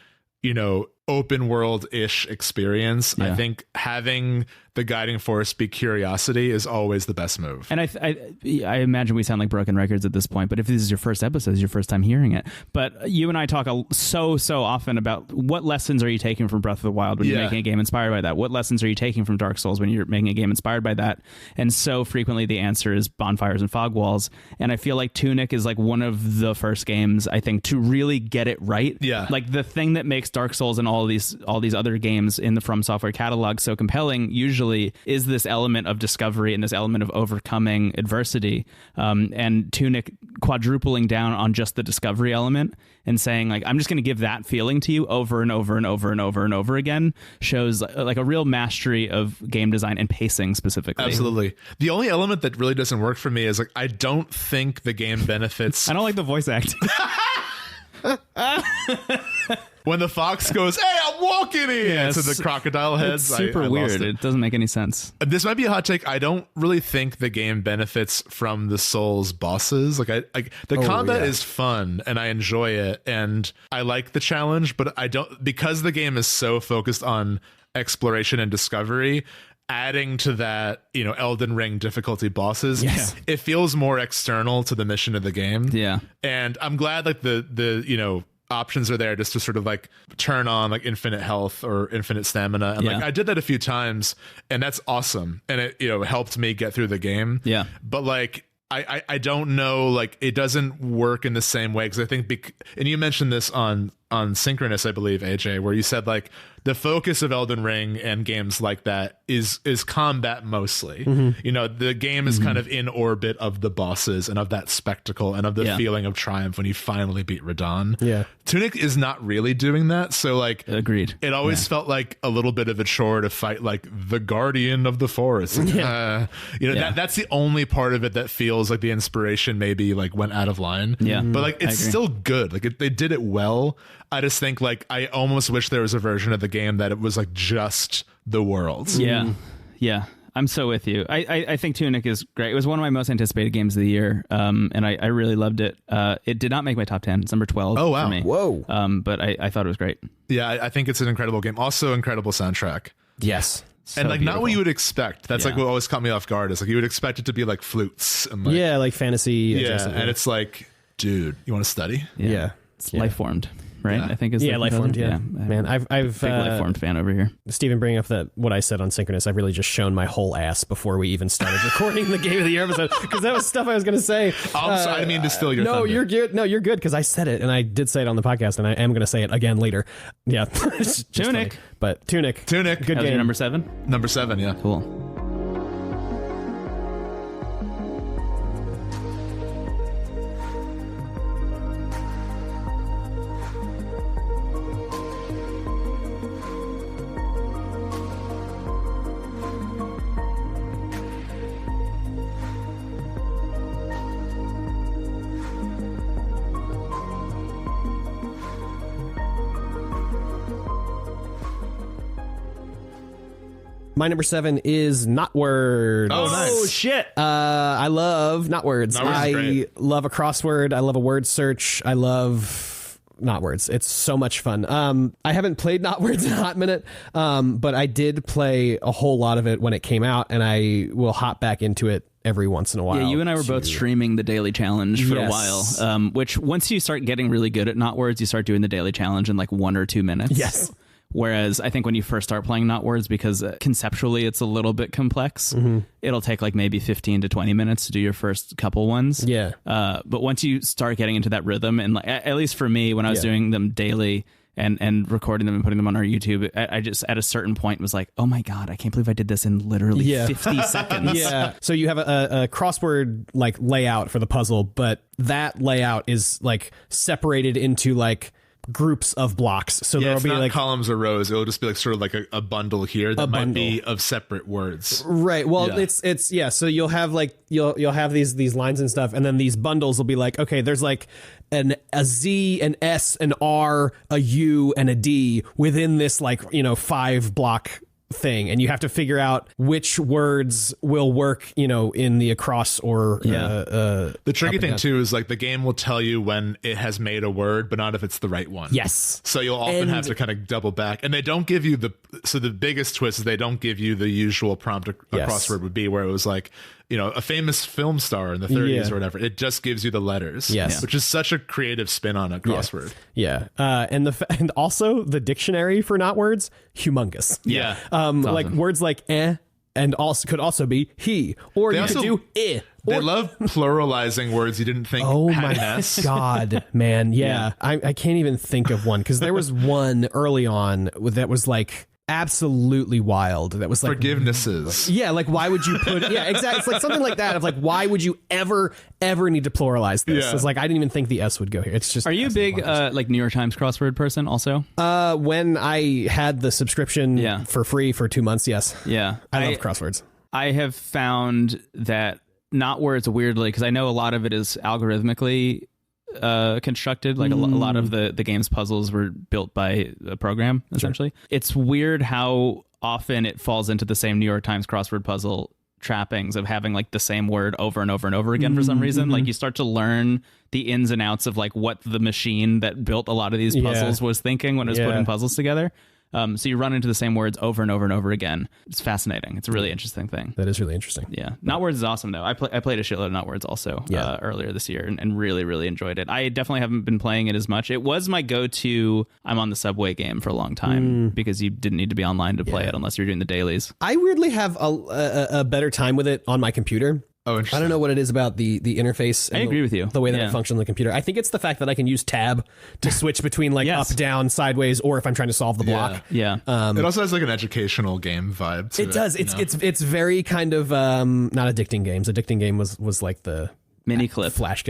you know, open world-ish experience, I think having the guiding force be curiosity is always the best move. And I imagine we sound like broken records at this point, but if this is your first episode, it's your first time hearing it. But you and I talk so often about what lessons are you taking from Breath of the Wild when you're making a game inspired by that? What lessons are you taking from Dark Souls when you're making a game inspired by that? And so frequently the answer is bonfires and fog walls. And I feel like Tunic is like one of the first games, I think, to really get it right. Yeah. Like the thing that makes Dark Souls and all these other games in the From Software catalog so compelling usually is this element of discovery and this element of overcoming adversity, and Tunic quadrupling down on just the discovery element and saying like, I'm just going to give that feeling to you over and over and over and over and over again shows like a real mastery of game design and pacing specifically. Absolutely. The only element that really doesn't work for me is like, I don't think the game benefits. I don't like the voice acting. When the fox goes, "Hey, I'm walking in," to the crocodile heads. It's super weird. It doesn't make any sense. This might be a hot take. I don't really think the game benefits from the Souls bosses. Like the combat is fun and I enjoy it and I like the challenge, but I don't, because the game is so focused on exploration and discovery, adding to that, you know, Elden Ring difficulty bosses, it feels more external to the mission of the game. Yeah. And I'm glad like the you know, options are there just to sort of like turn on like infinite health or infinite stamina. And like I did that a few times and that's awesome. And it, you know, helped me get through the game. Yeah. But like, I don't know, like it doesn't work in the same way. Cause I think, and you mentioned this on Synchronous, I believe, AJ, where you said like the focus of Elden Ring and games like that is combat mostly. You know, the game is kind of in orbit of the bosses and of that spectacle and of the feeling of triumph when you finally beat Radon. Yeah. Tunic is not really doing that. So like, agreed. It always felt like a little bit of a chore to fight like the guardian of the forest. You know, that's the only part of it that feels like the inspiration maybe like went out of line. Yeah. But like, it's still good. Like they did it well. I just think like I almost wish there was a version of the game that it was like just the worlds. Yeah. Yeah. I'm so with you. I think Tunic is great. It was one of my most anticipated games of the year. And I really loved it. It did not make my top 10. It's number 12 for me. Whoa. But I thought it was great. Yeah, I think it's an incredible game. Also incredible soundtrack. Yes. So and like beautiful. Not what you would expect. That's like what always caught me off guard. Is like you would expect it to be like flutes and like, like fantasy. Adjacent. And it's like, dude, you want to study? Yeah. It's life formed. Right, I think is life formed. Yeah, man, I've big life formed fan over here. Stephen, bringing up what I said on Synchronous, I've really just shown my whole ass before we even started recording the Game of the Year episode because that was stuff I was going to say. I didn't mean to steal your thunder. You're good. No, you're good because I said it and I did say it on the podcast and I am going to say it again later. Yeah, Tunic, but Tunic, good game. Your number 7. Number 7, yeah, cool. My number 7 is Not Words. Oh, nice. Oh, shit. I love Not Words. I love a crossword. I love a word search. I love Not Words. It's so much fun. I haven't played Not Words in a hot minute, but I did play a whole lot of it when it came out, and I will hop back into it every once in a while. Yeah, you and I were both streaming the daily challenge for a while, which once you start getting really good at Not Words, you start doing the daily challenge in like 1 or 2 minutes. Yes. Whereas I think when you first start playing Not Words, because conceptually it's a little bit complex, it'll take like maybe 15 to 20 minutes to do your first couple ones. Yeah. But once you start getting into that rhythm, and like, at least for me, when I was doing them daily and recording them and putting them on our YouTube, I just at a certain point was like, oh my God, I can't believe I did this in literally 50 seconds. Yeah. So you have a crossword like layout for the puzzle, but that layout is like separated into like groups of blocks. So Yeah, there'll it's be not like columns or rows. It'll just be like sort of like a bundle here that might bundle. be of separate words. right. Well, Yeah. it's yeah. So you'll have like you'll have these lines and stuff, and then these bundles will be like, okay, there's like a Z, an S, an R, a U, and a D within this like 5 block thing, and you have to figure out which words will work in the across or The tricky up and thing down. too is like the game will tell you when it has made a word, but not if it's the right one. Yes. So you'll often And- have to kind of double back, and they don't give you the biggest twist is they don't give you the usual prompt a Yes. crossword would be, where it was like a famous film star in the 30s Yeah. or whatever. It just gives you the letters. Yes. Which is such a creative spin on a crossword. Yeah. And also the dictionary for not words, humongous. Yeah. Like words like and also could also be he, or They you also- could do They or love pluralizing words you didn't think oh had my an S. god, man. Yeah. I can't even think of one because there was one early on that was like absolutely wild. That was like Forgivenesses. yeah, like why would you put yeah, exactly. It's like something like that of like why would you ever need to pluralize this? Yeah. It's like I didn't even think the S would go here. It's just Are you a big like New York Times crossword person also? when I had the subscription Yeah. for free for 2 months, yes. Yeah. I love crosswords. I have found that not words weirdly, because I know a lot of it is algorithmically constructed. Like a lot of the game's puzzles were built by a program, essentially. It's weird how often it falls into the same New York Times crossword puzzle trappings of having like the same word over and over and over again for some reason. Like you start to learn the ins and outs of like what the machine that built a lot of these puzzles was thinking when it was putting puzzles together. So you run into the same words over and over and over again. It's fascinating. It's a really interesting thing. That is really interesting. Yeah. Not Words is awesome, though. I played a shitload of Not Words also earlier this year and really, really enjoyed it. I definitely haven't been playing it as much. It was my go-to I'm on the subway game for a long time because you didn't need to be online to play it unless you're doing the dailies. I weirdly have a better time with it on my computer. Oh, interesting. I don't know what it is about the interface. I agree with you. The way that Yeah. it functions on the computer. I think it's the fact that I can use tab to switch between like Yes. up, down, sideways, or if I'm trying to solve the block. Yeah. It also has like an educational game vibe to it. It does. It's very kind of not addicting games. Addicting game was like the Mini clip. flash.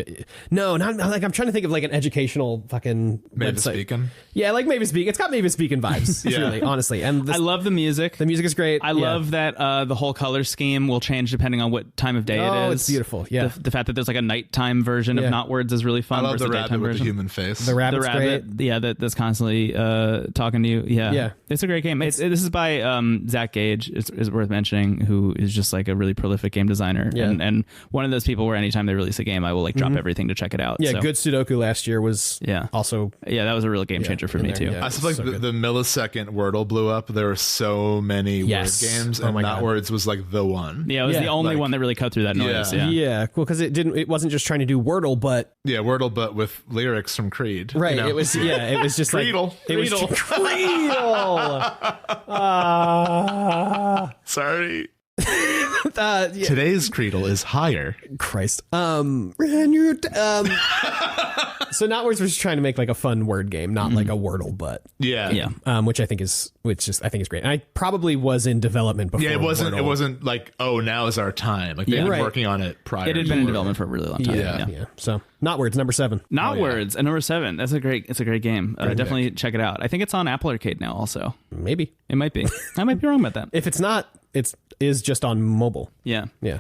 No, not like I'm trying to think of like an educational fucking Mavis website. Beacon. Yeah, like Mavis Beacon. It's got Mavis Beacon vibes. Yeah. Truly, honestly. And I love the music. the music is great. I love that the whole color scheme will change depending on what time of day it Oh, is. it's beautiful. Yeah. The fact that there's like a nighttime version Yeah. of Not Words is really fun. I love versus the a rabbit daytime with the version. human face. The The rabbit's rabbit, great. that's constantly talking to you. Yeah, Yeah. it's a great game. This is by Zach Gage. Is worth mentioning, who is just like a really prolific game designer, Yeah. and one of those people where anytime they release a game, I will like drop everything to check it out. Yeah, So, good Sudoku last year was also Yeah, that was a real game changer for in me there, too. yeah. I feel like So good. the millisecond Wordle blew up. There were so many Yes. word games, Oh and my Not God. Words was like the one. Yeah, it was Yeah, the only like- one that really cut through that noise. Yeah. Yeah. cool because it wasn't just trying to do Wordle, but Yeah, Wordle, but with lyrics from Creed. right, you know? it was it was just Creedle. like it was Creedle. Creedle. Sorry. Yeah, Today's Creedle is higher. Christ. So Not Words was just trying to make like a fun word game, not like a Wordle, but Yeah. Yeah. which I think is great. And I probably was in development before. Yeah, it wasn't. Wordle. It wasn't like, oh, now is our time. Like they've Yeah. been Right. working on it prior. It had to been in Wordle. development for a really long time. Yeah. So Not Words, number 7. Not Words and number 7. That's a great game. Definitely check it out. I think it's on Apple Arcade now. Also, Maybe it might be. I might be wrong about that. if it's not, it is just on mobile. Yeah. Yeah.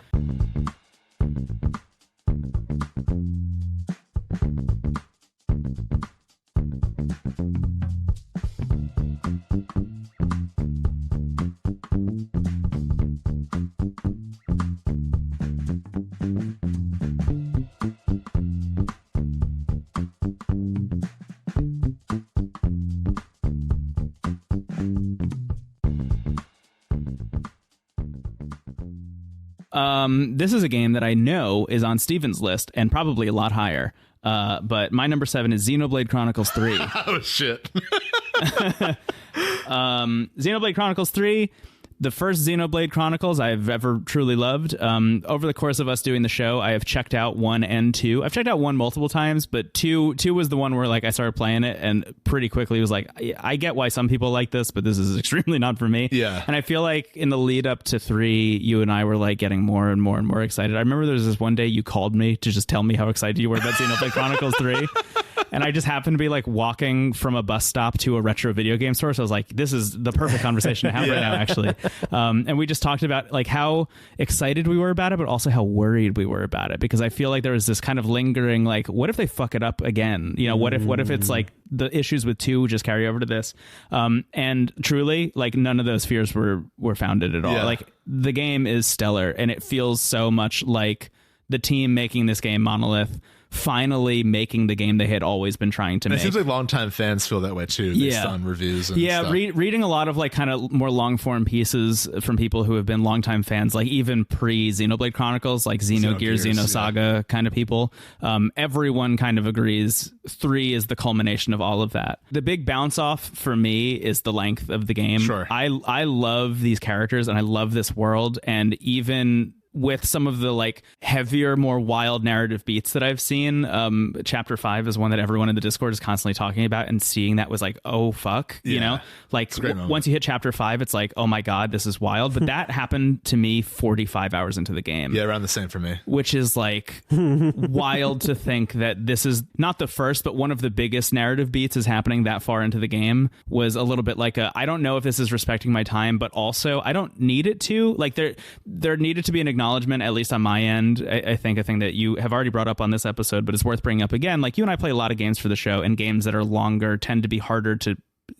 This is a game that I know is on Steven's list and probably a lot higher. But my number 7 is Xenoblade Chronicles 3. Oh shit. Xenoblade Chronicles 3, the first Xenoblade Chronicles I've ever truly loved. Over the course of us doing the show, I have checked out 1 and 2. I've checked out 1 multiple times, but 2 was the one where like I started playing it and pretty quickly was like, I get why some people like this, but this is extremely not for me. Yeah. And I feel like in the lead up to 3, you and I were like getting more and more and more excited. I remember there was this one day you called me to just tell me how excited you were about Xenoblade Chronicles 3. And I just happened to be like walking from a bus stop to a retro video game store. So I was like, this is the perfect conversation to have right now, actually. And we just talked about like how excited we were about it, but also how worried we were about it, because I feel like there was this kind of lingering, like, what if they fuck it up again? You know, what if it's like the issues with 2 just carry over to this? And truly, like, none of those fears were founded at all. Yeah. Like, the game is stellar, and it feels so much like the team making this game, Monolith, finally making the game they had always been trying to make. It seems like longtime fans feel that way too, based on reviews and stuff. Reading a lot of like kind of more long form pieces from people who have been longtime fans, like even pre Xenoblade Chronicles, like Xenogears, Xenosaga kind of people. Everyone kind of agrees 3 is the culmination of all of that. The big bounce off for me is the length of the game. Sure. I love these characters and I love this world, and even with some of the like heavier, more wild narrative beats that I've seen, chapter 5 is one that everyone in the Discord is constantly talking about, and seeing that was like, oh fuck, you know, like once you hit chapter 5, it's like, oh my god, this is wild. But that happened to me 45 hours into the game. Yeah, around the same for me. Which is like wild to think that this is not the first, but one of the biggest narrative beats is happening that far into the game. Was a little bit like I don't know if this is respecting my time, but also I don't need it to. Like there needed to be an acknowledgement, at least on my end. I think a thing that you have already brought up on this episode, but it's worth bringing up again. Like, you and I play a lot of games for the show, and games that are longer tend to be harder to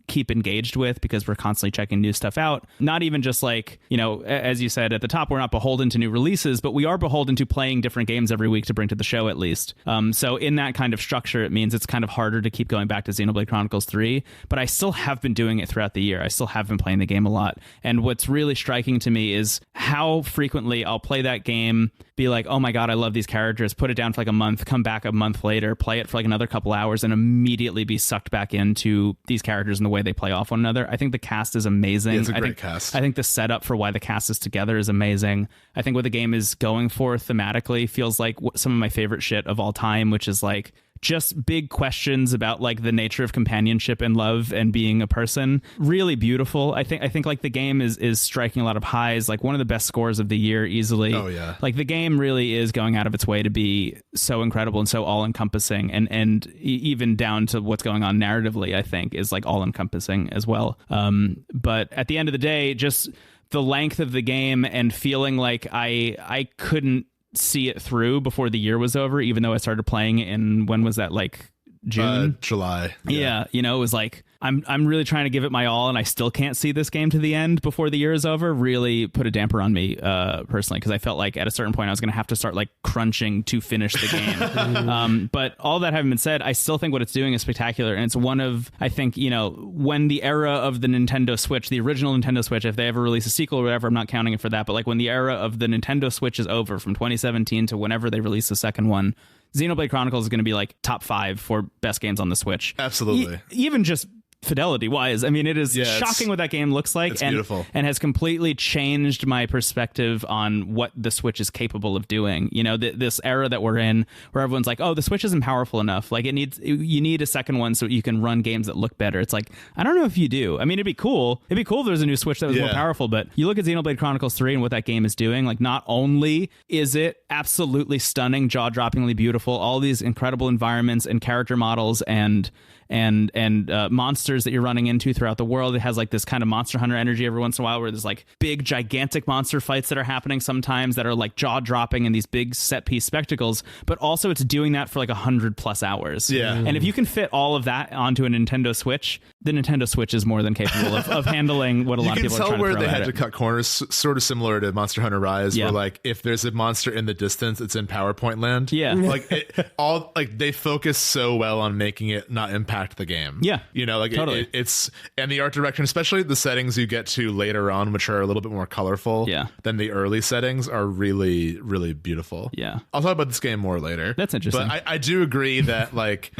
keep engaged with because we're constantly checking new stuff out. Not even just like, you know, as you said at the top, we're not beholden to new releases, but we are beholden to playing different games every week to bring to the show, at least. So in that kind of structure, it means it's kind of harder to keep going back to Xenoblade Chronicles 3, but I still have been doing it throughout the year. I still have been playing the game a lot. And what's really striking to me is how frequently I'll play that game, be like, oh my god, I love these characters, put it down for like a month, come back a month later, play it for like another couple hours, and immediately be sucked back into these characters and the way they play off one another. I think the cast is amazing. Yeah, it's a great cast. I think the setup for why the cast is together is amazing. I think what the game is going for thematically feels like some of my favorite shit of all time, which is like just big questions about like the nature of companionship and love and being a person. Really beautiful. I think like the game is striking a lot of highs, like one of the best scores of the year easily. Oh yeah. Like the game really is going out of its way to be so incredible and so all encompassing, and even down to what's going on narratively, I think is like all encompassing as well. But at the end of the day, just the length of the game and feeling like I couldn't see it through before the year was over, even though I started playing in, when was that, like June? July. Yeah, you know, it was like I'm really trying to give it my all, and I still can't see this game to the end before the year is over. Really put a damper on me personally, because I felt like at a certain point I was going to have to start like crunching to finish the game. But all that having been said, I still think what it's doing is spectacular, and it's one of, I think, you know, when the era of the Nintendo Switch, the original Nintendo Switch, if they ever release a sequel or whatever, I'm not counting it for that, but like when the era of the Nintendo Switch is over from 2017 to whenever they release the second one, Xenoblade Chronicles is going to be like top 5 for best games on the Switch. Absolutely. Even just fidelity wise, I mean, it is shocking what that game looks like. It's and beautiful, and has completely changed my perspective on what the Switch is capable of doing. You know, this era that we're in, where everyone's like, oh, the Switch isn't powerful enough, like you need a second one so you can run games that look better. It's like, I don't know if you do. I mean, it'd be cool if there's a new Switch that was more powerful, but you look at Xenoblade Chronicles 3 and what that game is doing. Like, not only is it absolutely stunning, jaw-droppingly beautiful, all these incredible environments and character models and monsters that you're running into throughout the world. It has like this kind of Monster Hunter energy every once in a while, where there's like big gigantic monster fights that are happening sometimes that are like jaw dropping in these big set piece spectacles, but also it's doing that for like 100+ hours. Yeah. And if you can fit all of that onto a Nintendo Switch, the Nintendo Switch is more than capable of handling what a lot of people are trying to throw at it. You can tell where they had to cut corners, sort of similar to Monster Hunter Rise, where like if there's a monster in the distance, it's in PowerPoint land. Yeah. Like they focus so well on making it not impact the game. Yeah, you know, like totally. It's and the art direction, especially the settings you get to later on, which are a little bit more colorful than the early settings, are really, really beautiful. Yeah, I'll talk about this game more later. That's interesting. But I do agree that like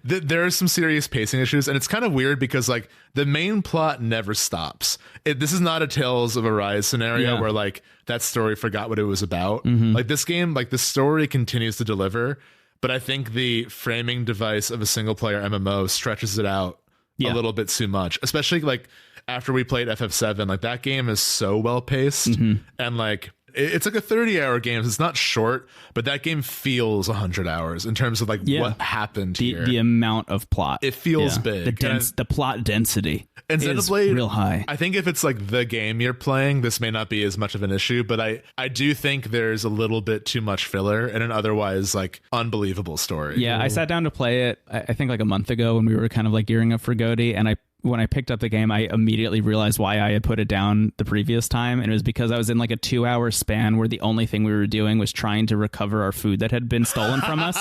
there are some serious pacing issues, and it's kind of weird because like the main plot never stops. This is not a Tales of Arise scenario where like that story forgot what it was about. Like this game, like the story continues to deliver. But I think the framing device of a single player MMO stretches it out a little bit too much, especially like after we played FF7. Like that game is so well paced, and like It's like a 30-hour game. It's not short, but that game feels 100 hours in terms of like what happened here. The amount of plot. It feels big. The plot density and is Xenoblade, real high. I think if it's like the game you're playing, this may not be as much of an issue, but I do think there's a little bit too much filler in an otherwise like unbelievable story. Yeah, I sat down to play it, I think like a month ago when we were kind of like gearing up for GOTY, and when I picked up the game, I immediately realized why I had put it down the previous time. And it was because I was in like a 2-hour span where the only thing we were doing was trying to recover our food that had been stolen from us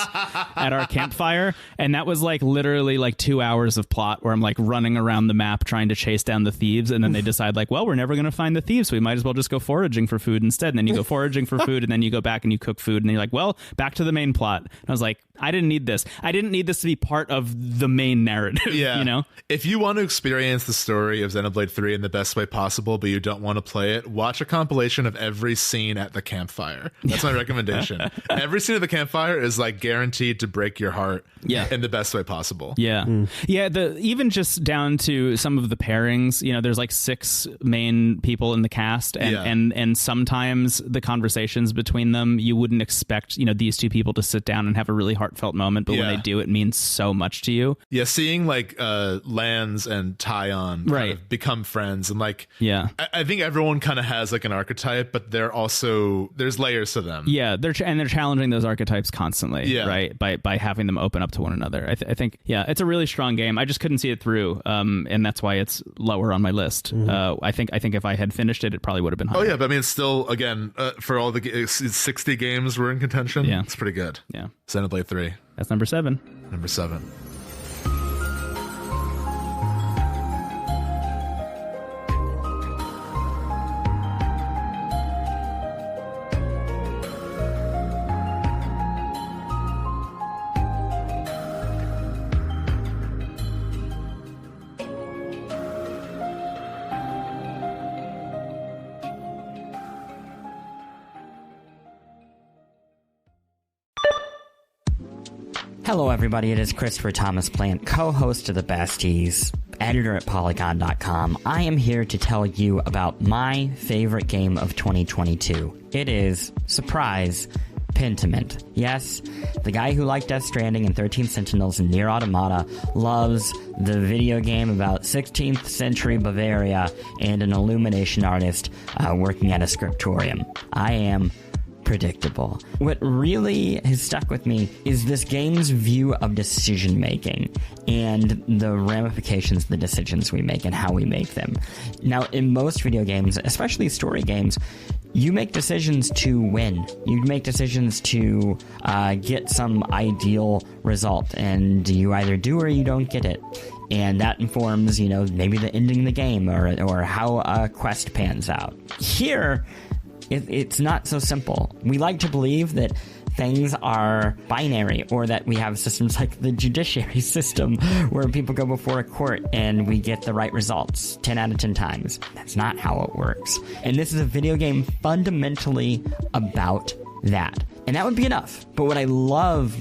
at our campfire. And that was like literally like 2 hours of plot where I'm like running around the map trying to chase down the thieves. And then they decide like, well, we're never going to find the thieves, so we might as well just go foraging for food instead. And then you go foraging for food, and then you go back and you cook food. And then you're like, well, back to the main plot. And I was like, I didn't need this. I didn't need this to be part of the main narrative. Yeah. You know? If you want to experience the story of Xenoblade 3 in the best way possible, but you don't want to play it, watch a compilation of every scene at the campfire. That's my recommendation. Every scene at the campfire is like guaranteed to break your heart in the best way possible. Yeah. Yeah. Even just down to some of the pairings, you know, there's like 6 main people in the cast, and sometimes the conversations between them, you wouldn't expect, you know, these 2 people to sit down and have a really heartfelt moment, but when they do, it means so much to you. Yeah, seeing like Lance and Tyon kind of become friends, and like I think everyone kind of has like an archetype, but they're also, there's layers to them. Yeah, they're challenging those archetypes constantly, right? By having them open up to one another. I think it's a really strong game. I just couldn't see it through, and that's why it's lower on my list. I think if I had finished it, it probably would have been higher. Oh yeah, but I mean, it's still, again, for all the 60 games were in contention. Yeah, it's pretty good. Yeah, Xenoblade 3. That's number 7. Number 7. Hello, everybody. It is Christopher Thomas Plante, co-host of The Besties, editor at Polygon.com. I am here to tell you about my favorite game of 2022. It is, surprise, Pentiment. Yes, the guy who liked Death Stranding and 13 Sentinels and Nier Automata loves the video game about 16th century Bavaria and an illumination artist working at a scriptorium. I am predictable. What really has stuck with me is this game's view of decision making and the ramifications of the decisions we make and how we make them. Now, in most video games, especially story games, you make decisions to win. You make decisions to get some ideal result, and you either do or you don't get it. And that informs, you know, maybe the ending of the game or how a quest pans out. Here, it's not so simple. We like to believe that things are binary, or that we have systems like the judiciary system where people go before a court and we get the right results 10 out of 10 times. That's not how it works. And this is a video game fundamentally about that. And that would be enough. But what I love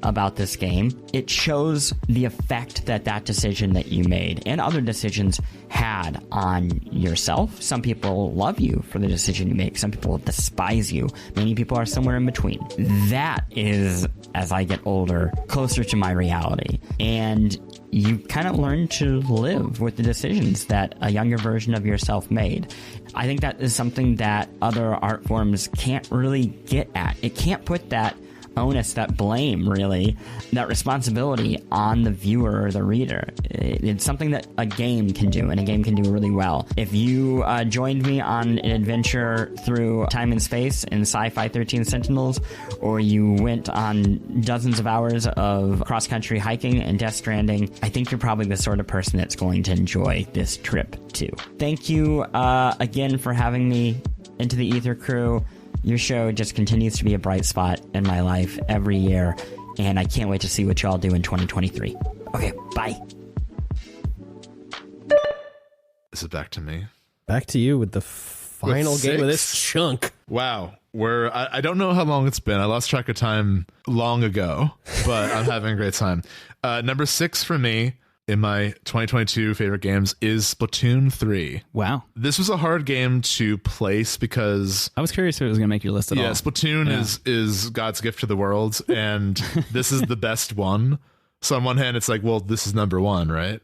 about this game, it shows the effect that decision that you made and other decisions had on yourself. Some people love you for the decision you make. Some people despise you. Many people are somewhere in between. That is, as I get older, closer to my reality. And you kind of learn to live with the decisions that a younger version of yourself made. I think that is something that other art forms can't really get at. It can't put that onus, that blame, really, that responsibility on the viewer or the reader. It's something that a game can do, and a game can do really well. If you joined me on an adventure through time and space in Sci-Fi 13 Sentinels, or you went on dozens of hours of cross-country hiking in Death Stranding, I think you're probably the sort of person that's going to enjoy this trip, too. Thank you again for having me, Into the Aether crew. Your show just continues to be a bright spot in my life every year, and I can't wait to see what y'all do in 2023. Okay, bye. Is it back to me? Back to you with the final game of this chunk. Wow. I don't know how long it's been. I lost track of time long ago, but I'm having a great time. Number 6 for me in my 2022 favorite games is Splatoon 3. Wow. This was a hard game to place because I was curious if it was going to make your list at all. Splatoon is God's gift to the world, and this is the best one. So on one hand, it's like, well, this is number one, right?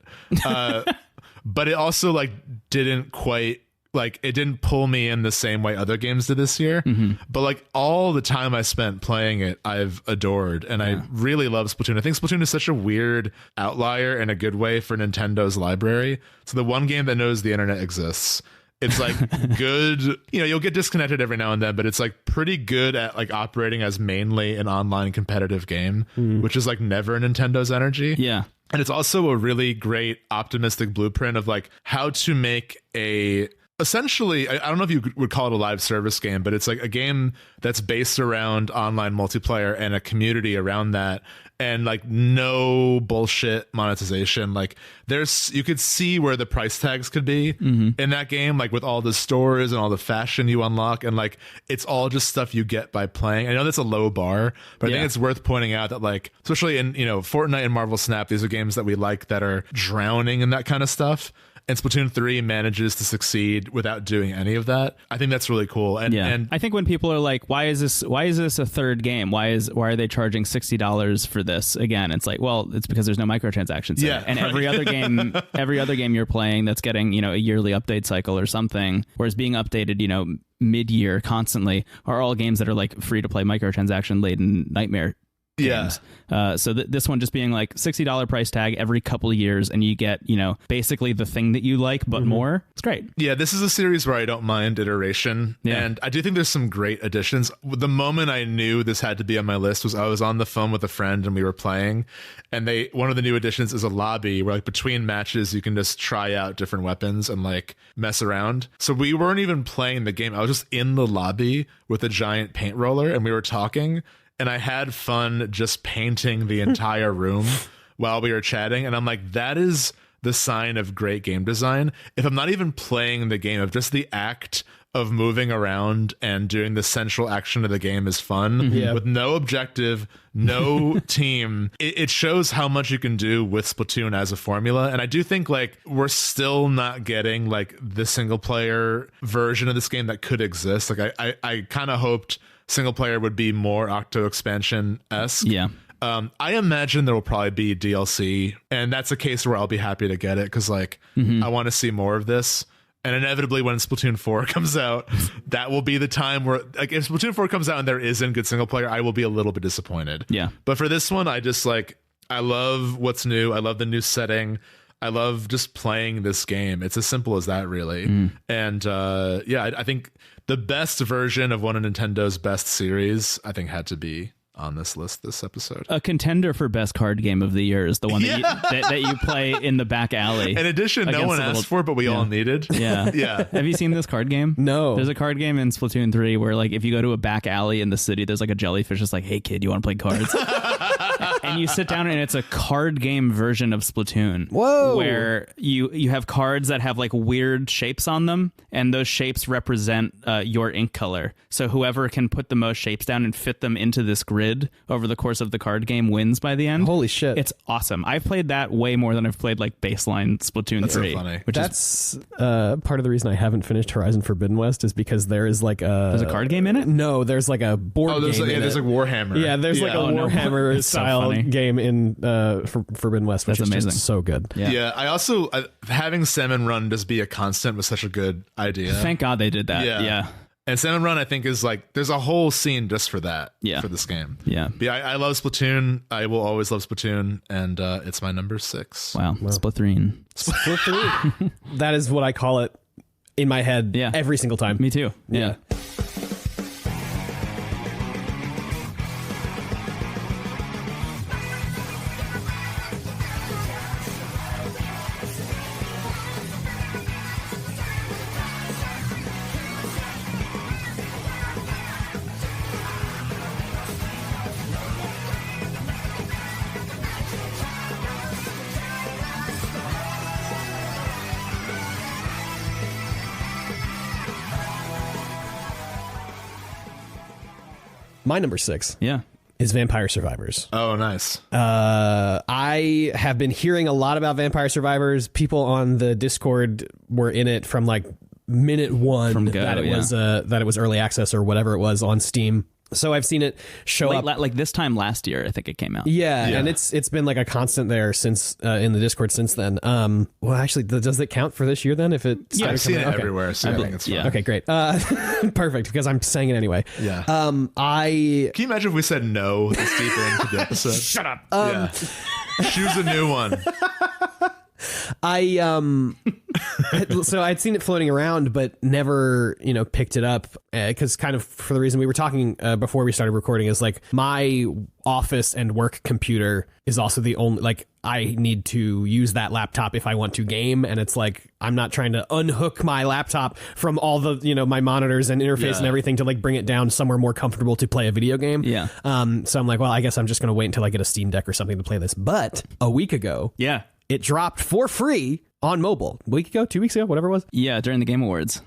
But it also like didn't quite like it didn't pull me in the same way other games did this year. But like all the time I spent playing it, I've adored, and I really love Splatoon. I think Splatoon is such a weird outlier in a good way for Nintendo's library. So the one game that knows the internet exists. It's like good, you know, you'll get disconnected every now and then, but it's like pretty good at like operating as mainly an online competitive game, which is like never Nintendo's energy. Yeah. And it's also a really great optimistic blueprint of like how to make a essentially, I don't know if you would call it a live service game, but it's like a game that's based around online multiplayer and a community around that, and like no bullshit monetization. Like you could see where the price tags could be in that game, like with all the stores and all the fashion you unlock, and like it's all just stuff you get by playing. I know that's a low bar, but I think it's worth pointing out that like, especially in, you know, Fortnite and Marvel Snap, these are games that we like that are drowning in that kind of stuff. And Splatoon 3 manages to succeed without doing any of that. I think that's really cool. And I think when people are like, why is this a third game? Why are they charging $60 for this again? It's like, well, it's because there's no microtransactions. Yeah, and right. every other game you're playing that's getting, you know, a yearly update cycle or something, whereas being updated, you know, mid-year constantly, are all games that are like free to play microtransaction laden nightmare games. So this one just being like $60 price tag every couple of years, and you get, you know, basically the thing that you like but more. It's great. Yeah, this is a series where I don't mind iteration, and I do think there's some great additions. The moment I knew this had to be on my list was I was on the phone with a friend and we were playing, and one of the new additions is a lobby where like between matches you can just try out different weapons and like mess around. So we weren't even playing the game. I was just in the lobby with a giant paint roller and we were talking. And I had fun just painting the entire room while we were chatting. And I'm like, that is the sign of great game design. If I'm not even playing the game, if just the act of moving around and doing the central action of the game is fun with no objective, no team, it shows how much you can do with Splatoon as a formula. And I do think like we're still not getting like the single player version of this game that could exist. Like I kind of hoped single player would be more Octo expansion-esque. Yeah. I imagine there will probably be DLC, and that's a case where I'll be happy to get it because like I want to see more of this. And inevitably when Splatoon 4 comes out, that will be the time where like if Splatoon 4 comes out and there isn't good single player, I will be a little bit disappointed. Yeah. But for this one, I just like, I love what's new. I love the new setting. I love just playing this game. It's as simple as that, really. And I think the best version of one of Nintendo's best series, I think, had to be on this list this episode. A contender for best card game of the year is the one that you play in the back alley. An addition no one asked for, but we all needed. Yeah. Yeah. Have you seen this card game? No. There's a card game in Splatoon 3 where like if you go to a back alley in the city, there's like a jellyfish that's like, hey kid, you want to play cards? And you sit down and it's a card game version of Splatoon. Whoa. Where you have cards that have like weird shapes on them, and those shapes represent your ink color. So whoever can put the most shapes down and fit them into this grid over the course of the card game wins by the end. Holy shit. It's awesome. I've played that way more than I've played like baseline Splatoon 3. So funny. That's part of the reason I haven't finished Horizon Forbidden West is because there is like there's a card game in it? No, there's like a board game. There's like Warhammer. Yeah, there's like a Warhammer style game in Forbidden West, which is just so good. Yeah, I also having Salmon Run just be a constant was such a good idea. Thank God they did that. Yeah. And Salmon Run, I think, is like there's a whole scene just for that. Yeah. For this game. Yeah. But I love Splatoon. I will always love Splatoon, and it's my number 6. Wow. Splatoon. Splatoon. That is what I call it in my head. Every single time. Me too. Yeah. My number 6. Yeah. is Vampire Survivors. Oh, nice. I have been hearing a lot about Vampire Survivors. People on the Discord were in it from like minute one From go, that it was early access or whatever it was on Steam. So I've seen it show up like this time last year, I think it came out. Yeah, and it's been like a constant there since in the Discord since then. Well, actually, does it count for this year then? If it I've seen it everywhere, so I think it's fine. Yeah. Okay, great. Perfect, because I'm saying it anyway. Yeah. Can you imagine if we said no this deep into the episode? Shut up. Yeah. Choose a new one. So I'd seen it floating around, but never, picked it up because kind of for the reason we were talking before we started recording is like my office and work computer is also the only, like I need to use that laptop if I want to game. And it's like, I'm not trying to unhook my laptop from all the, my monitors and interface and everything to like bring it down somewhere more comfortable to play a video game. Yeah. So I'm like, well, I guess I'm just going to wait until I get a Steam Deck or something to play this. But a week ago, it dropped for free on mobile. A week ago, 2 weeks ago, whatever it was. Yeah, during the Game Awards.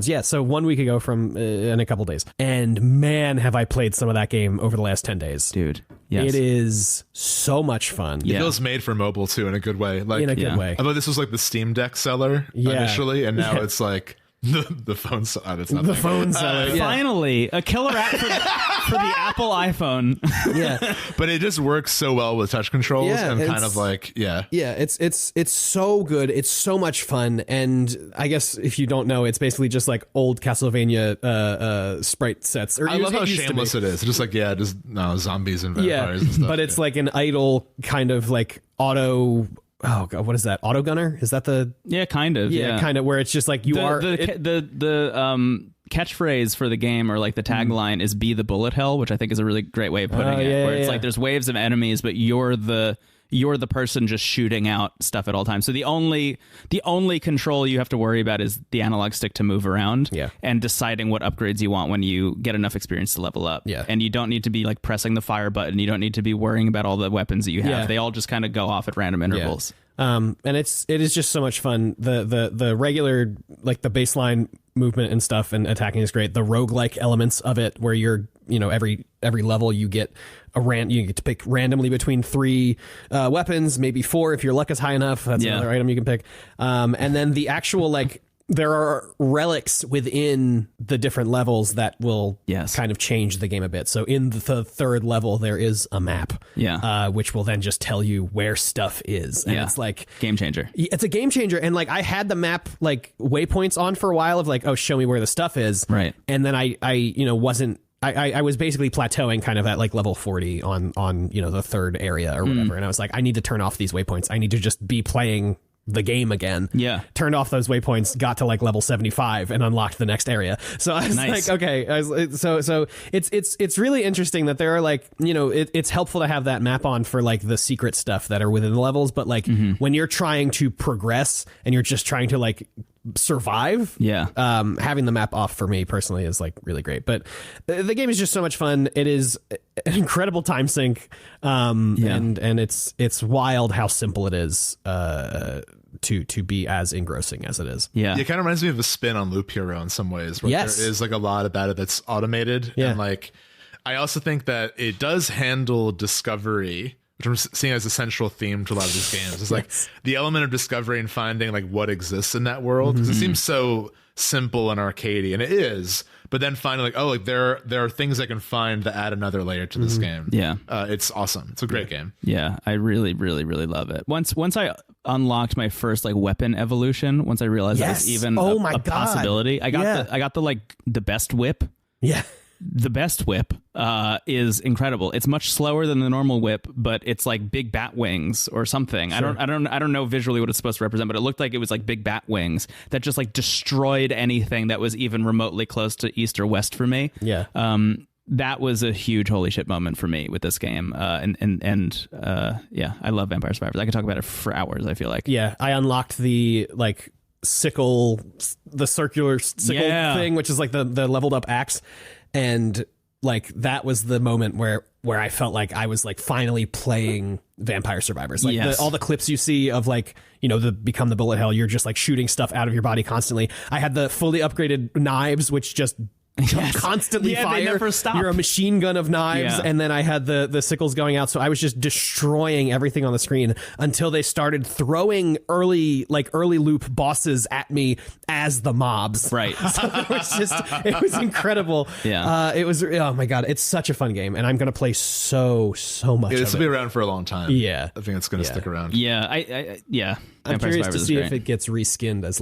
Yeah. So 1 week ago from in a couple days. And man, have I played some of that game over the last 10 days. Dude, yes. It is so much fun. It feels made for mobile too, in a good way. Like, in a good way. I thought this was like the Steam Deck seller initially, and now it's like the phone seller. It's not the phone seller. Finally, a killer app for the Apple iPhone. Yeah. But it just works so well with touch controls and kind of like, it's so good. It's so much fun. And I guess if you don't know, it's basically just like old Castlevania sprite sets. I love how shameless it is. Just like, zombies and vampires and stuff. But it's like an idle kind of like auto... Oh God, what is that? Auto gunner? Is that the? Yeah, kind of. Yeah, kind of. Where it's just like the catchphrase for the game or like the tagline is "Be the bullet hell," which I think is a really great way of putting it. Where it's like there's waves of enemies, but you're the person just shooting out stuff at all times. So the only control you have to worry about is the analog stick to move around and deciding what upgrades you want when you get enough experience to level up. Yeah. And you don't need to be like pressing the fire button. You don't need to be worrying about all the weapons that you have. Yeah. They all just kind of go off at random intervals. And it is just so much fun. The regular, like the baseline movement and stuff and attacking is great. The roguelike elements of it where you're, every level you get you get to pick randomly between 3 weapons, maybe 4 if your luck is high enough. That's another item you can pick. And then the actual like there are relics within the different levels that will kind of change the game a bit. So in the third level, there is a map, which will then just tell you where stuff is. And it's like game changer. It's a game changer. And like I had the map like waypoints on for a while of like, oh, show me where the stuff is. Right. And then I was basically plateauing kind of at like level 40 on the third area or whatever. And I was like, I need to turn off these waypoints. I need to just be playing the game again. Yeah. Turned off those waypoints, got to like level 75 and unlocked the next area. So I was like, okay. So it's really interesting that there are like, it's helpful to have that map on for like the secret stuff that are within the levels. But like when you're trying to progress and you're just trying to like survive, having the map off for me personally is like really great. But the game is just so much fun. It is an incredible time sink, and it's wild how simple it is to be as engrossing as it is. Yeah, it kind of reminds me of a spin on Loop Hero in some ways. Where there is like a lot about it that's automated, and like I also think that it does handle discovery, which I'm seeing as a central theme to a lot of these games. It's like the element of discovery and finding like what exists in that world, because it seems so simple and arcadey, and it is. But then finding like, oh, like there are things I can find that add another layer to this game. Yeah, it's awesome. It's a great game. Yeah, I really, really, really love it. Once I unlocked my first like weapon evolution, once I realized that was even a possibility, I got the best whip. Yeah. The best whip is incredible. It's much slower than the normal whip, but it's like big bat wings or something. Sure. I don't know visually what it's supposed to represent, but it looked like it was like big bat wings that just like destroyed anything that was even remotely close to east or west for me. Yeah. That was a huge holy shit moment for me with this game. I love Vampire Survivors. I could talk about it for hours, I feel like. Yeah, I unlocked the like sickle, the circular sickle thing, which is like the leveled up axe. And like that was the moment where I felt like I was like finally playing Vampire Survivors. Like all the clips you see of like, the become the bullet hell, you're just like shooting stuff out of your body constantly. I had the fully upgraded knives, which just constantly Yeah, fire. they never stop. You're a machine gun of knives, Yeah. and then I had the sickles going out, so I was just destroying everything on the screen until they started throwing early loop bosses at me as the mobs. Right. So it was incredible. Yeah. It was, oh my God, it's such a fun game, and I'm going to play so much This of will be it. around for a long time. Yeah. I think it's going to stick around. Yeah, I'm Vampire curious Survivors to is see great. if it gets reskinned as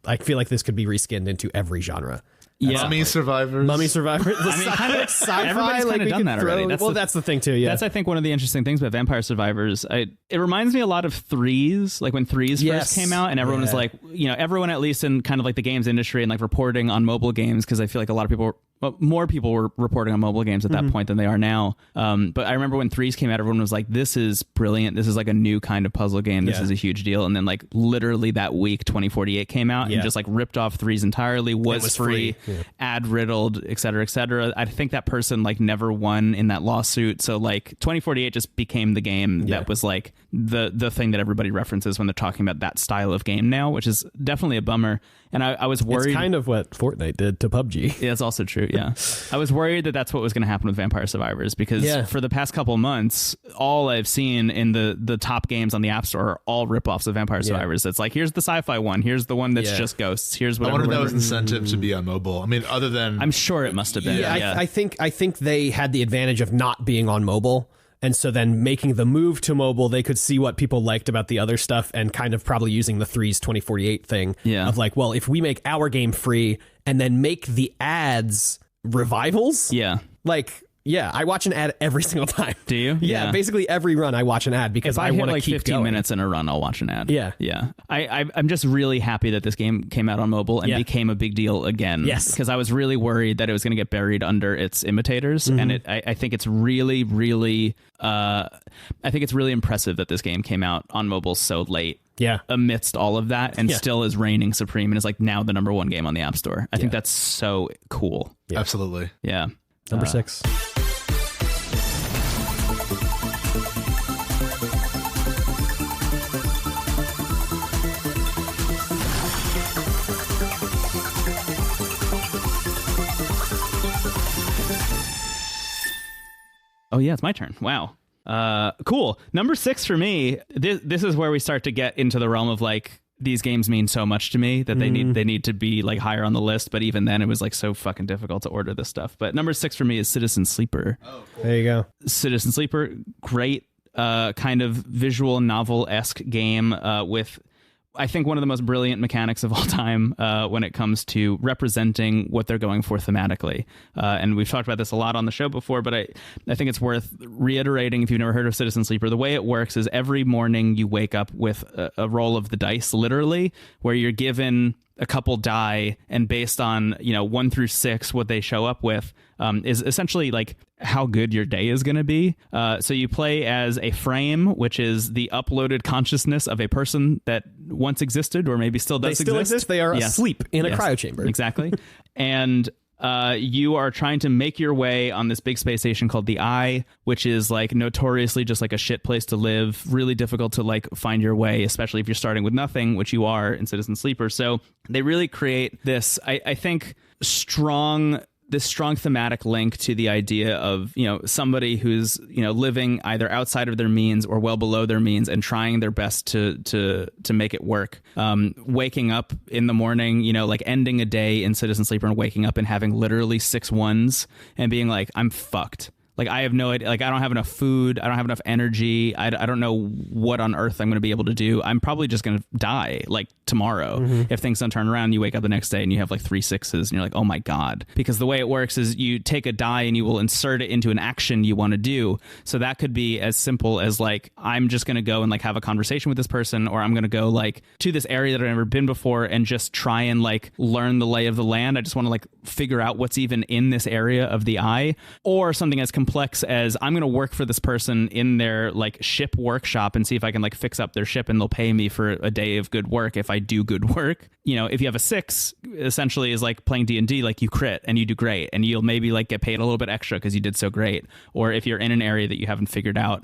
I feel like this could be reskinned into every genre. Yeah. Mummy Survivors. Mummy Survivor. I mean, kind of sci-fi. everybody's kind of we done could that already. throw- that's the thing too. Yeah, That's, I think, one of the interesting things about Vampire Survivors. It reminds me a lot of Threes, like when Threes Yes. first came out, and everyone was like, everyone at least in kind of like the games industry and like reporting on mobile games, because I feel like a lot of people, more people were reporting on mobile games at that point than they are now. But I remember when Threes came out, everyone was like, this is brilliant. This is like a new kind of puzzle game. This is a huge deal. And then like literally that week, 2048 came out and just like ripped off Threes entirely, was free. Ad riddled, et cetera, et cetera. I think that person like never won in that lawsuit. So like 2048 just became the game that was like the thing that everybody references when they're talking about that style of game now, which is definitely a bummer. And I was worried. It's kind of what Fortnite did to PUBG. Yeah, it's also true. Yeah. I was worried that that's what was going to happen with Vampire Survivors, because for the past couple months, all I've seen in the top games on the App Store are all ripoffs of Vampire Survivors. It's like, here's the sci-fi one. Here's the one that's just ghosts. Here's I whatever. wonder if that was incentive to be on mobile. I mean, other than... I'm sure it must have been. Yeah, I think they had the advantage of not being on mobile. And so then making the move to mobile, they could see what people liked about the other stuff and kind of probably using the Threes 2048 thing of like, well, if we make our game free and then make the ads revivals. Yeah. Like, yeah, I watch an ad every single time. Do you? Yeah, basically every run I watch an ad because If I want hit to like keep 15 going. minutes in a run, I'll watch an ad. Yeah. Yeah. I'm just really happy that this game came out on mobile and became a big deal again. Yes. Because I was really worried that it was going to get buried under its imitators. And I think it's really, really, I think it's really impressive that this game came out on mobile so late. Yeah. Amidst all of that, and still is reigning supreme and is like now the #1 game on the App Store. I think that's so cool. Yeah. Absolutely. Yeah. Number 6. Oh yeah, it's my turn. Wow. Cool. Number 6 for me. This is where we start to get into the realm of like, these games mean so much to me that they need to be like higher on the list. But even then, it was like so fucking difficult to order this stuff. But number 6 for me is Citizen Sleeper. Oh, cool. There you go. Citizen Sleeper, great kind of visual novel-esque game with, I think, one of the most brilliant mechanics of all time when it comes to representing what they're going for thematically. And we've talked about this a lot on the show before, but I think it's worth reiterating if you've never heard of Citizen Sleeper. The way it works is every morning you wake up with a roll of the dice, literally, where you're given a couple die, and based on 1 through 6, what they show up with is essentially like how good your day is going to be. So you play as a frame, which is the uploaded consciousness of a person that once existed or maybe still does They still exist. They are asleep in a cryo chamber. Exactly. And you are trying to make your way on this big space station called the Eye, which is like notoriously just like a shit place to live, really difficult to like find your way, especially if you're starting with nothing, which you are in Citizen Sleeper. So they really create this, I think, strong thematic link to the idea of, somebody who's, living either outside of their means or well below their means and trying their best to make it work. Waking up in the morning, like ending a day in Citizen Sleeper and waking up and having literally 6 ones and being like, I'm fucked. Like, I have no idea. Like, I don't have enough food. I don't have enough energy. I don't know what on earth I'm going to be able to do. I'm probably just going to die, like, tomorrow. If things don't turn around, you wake up the next day and you have, like, 3 6s and you're like, oh, my God. Because the way it works is you take a die and you will insert it into an action you want to do. So that could be as simple as, like, I'm just going to go and, like, have a conversation with this person, or I'm going to go, like, to this area that I've never been before and just try and, like, learn the lay of the land. I just want to, like, figure out what's even in this area of the Eye. Or something as complex as I'm going to work for this person in their like ship workshop and see if I can like fix up their ship and they'll pay me for a day of good work if I do good work. You know, if you have a 6, essentially is like playing D&D, like you crit and you do great and you'll maybe like get paid a little bit extra because you did so great. Or if you're in an area that you haven't figured out,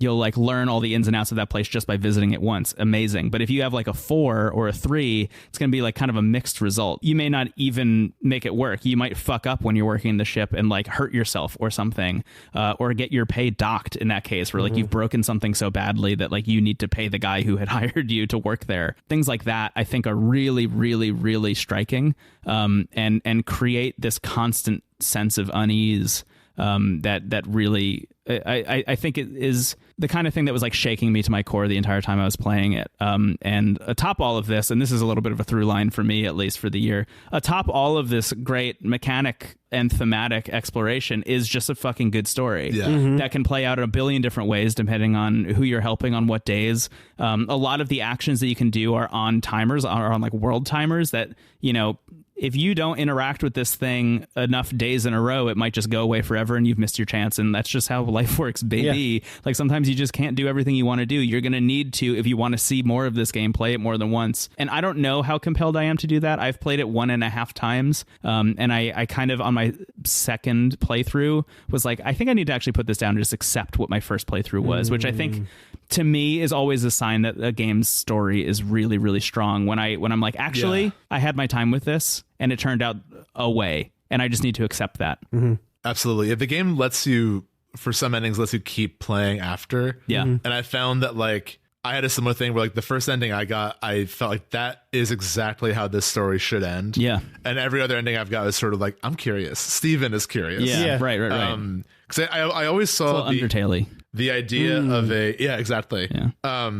you'll like learn all the ins and outs of that place just by visiting it once. Amazing. But if you have like a 4 or a 3, it's going to be like kind of a mixed result. You may not even make it work. You might fuck up when you're working the ship and like hurt yourself or something, or get your pay docked in that case where like you've broken something so badly that like you need to pay the guy who had hired you to work there. Things like that I think are really, really, really striking, and create this constant sense of unease that really I think it is the kind of thing that was like shaking me to my core the entire time I was playing it. And atop all of this, and this is a little bit of a through line for me, at least for the year, atop all of this great mechanic and thematic exploration is just a fucking good story that can play out in a billion different ways depending on who you're helping on what days. A lot of the actions that you can do are on timers, are on like world timers that, you know, if you don't interact with this thing enough days in a row, it might just go away forever and you've missed your chance. And that's just how life works, baby. Yeah. Like sometimes you just can't do everything you want to do. You're going to need to, if you want to see more of this game, play it more than once. And I don't know how compelled I am to do that. I've played it 1.5 times. And I kind of on my second playthrough was like, I think I need to actually put this down and just accept what my first playthrough was, which I think to me is always a sign that a game's story is really, really strong. When I'm like, actually, I had my time with this and it turned out away, and I just need to accept that. Absolutely. If the game lets you, for some endings, lets you keep playing after. Yeah. And I found that like I had a similar thing where like the first ending I got, I felt like that is exactly how this story should end. Yeah. And every other ending I've got is sort of like, I'm curious. Steven is curious. Yeah. Right. Because I always saw the idea of exactly. Yeah.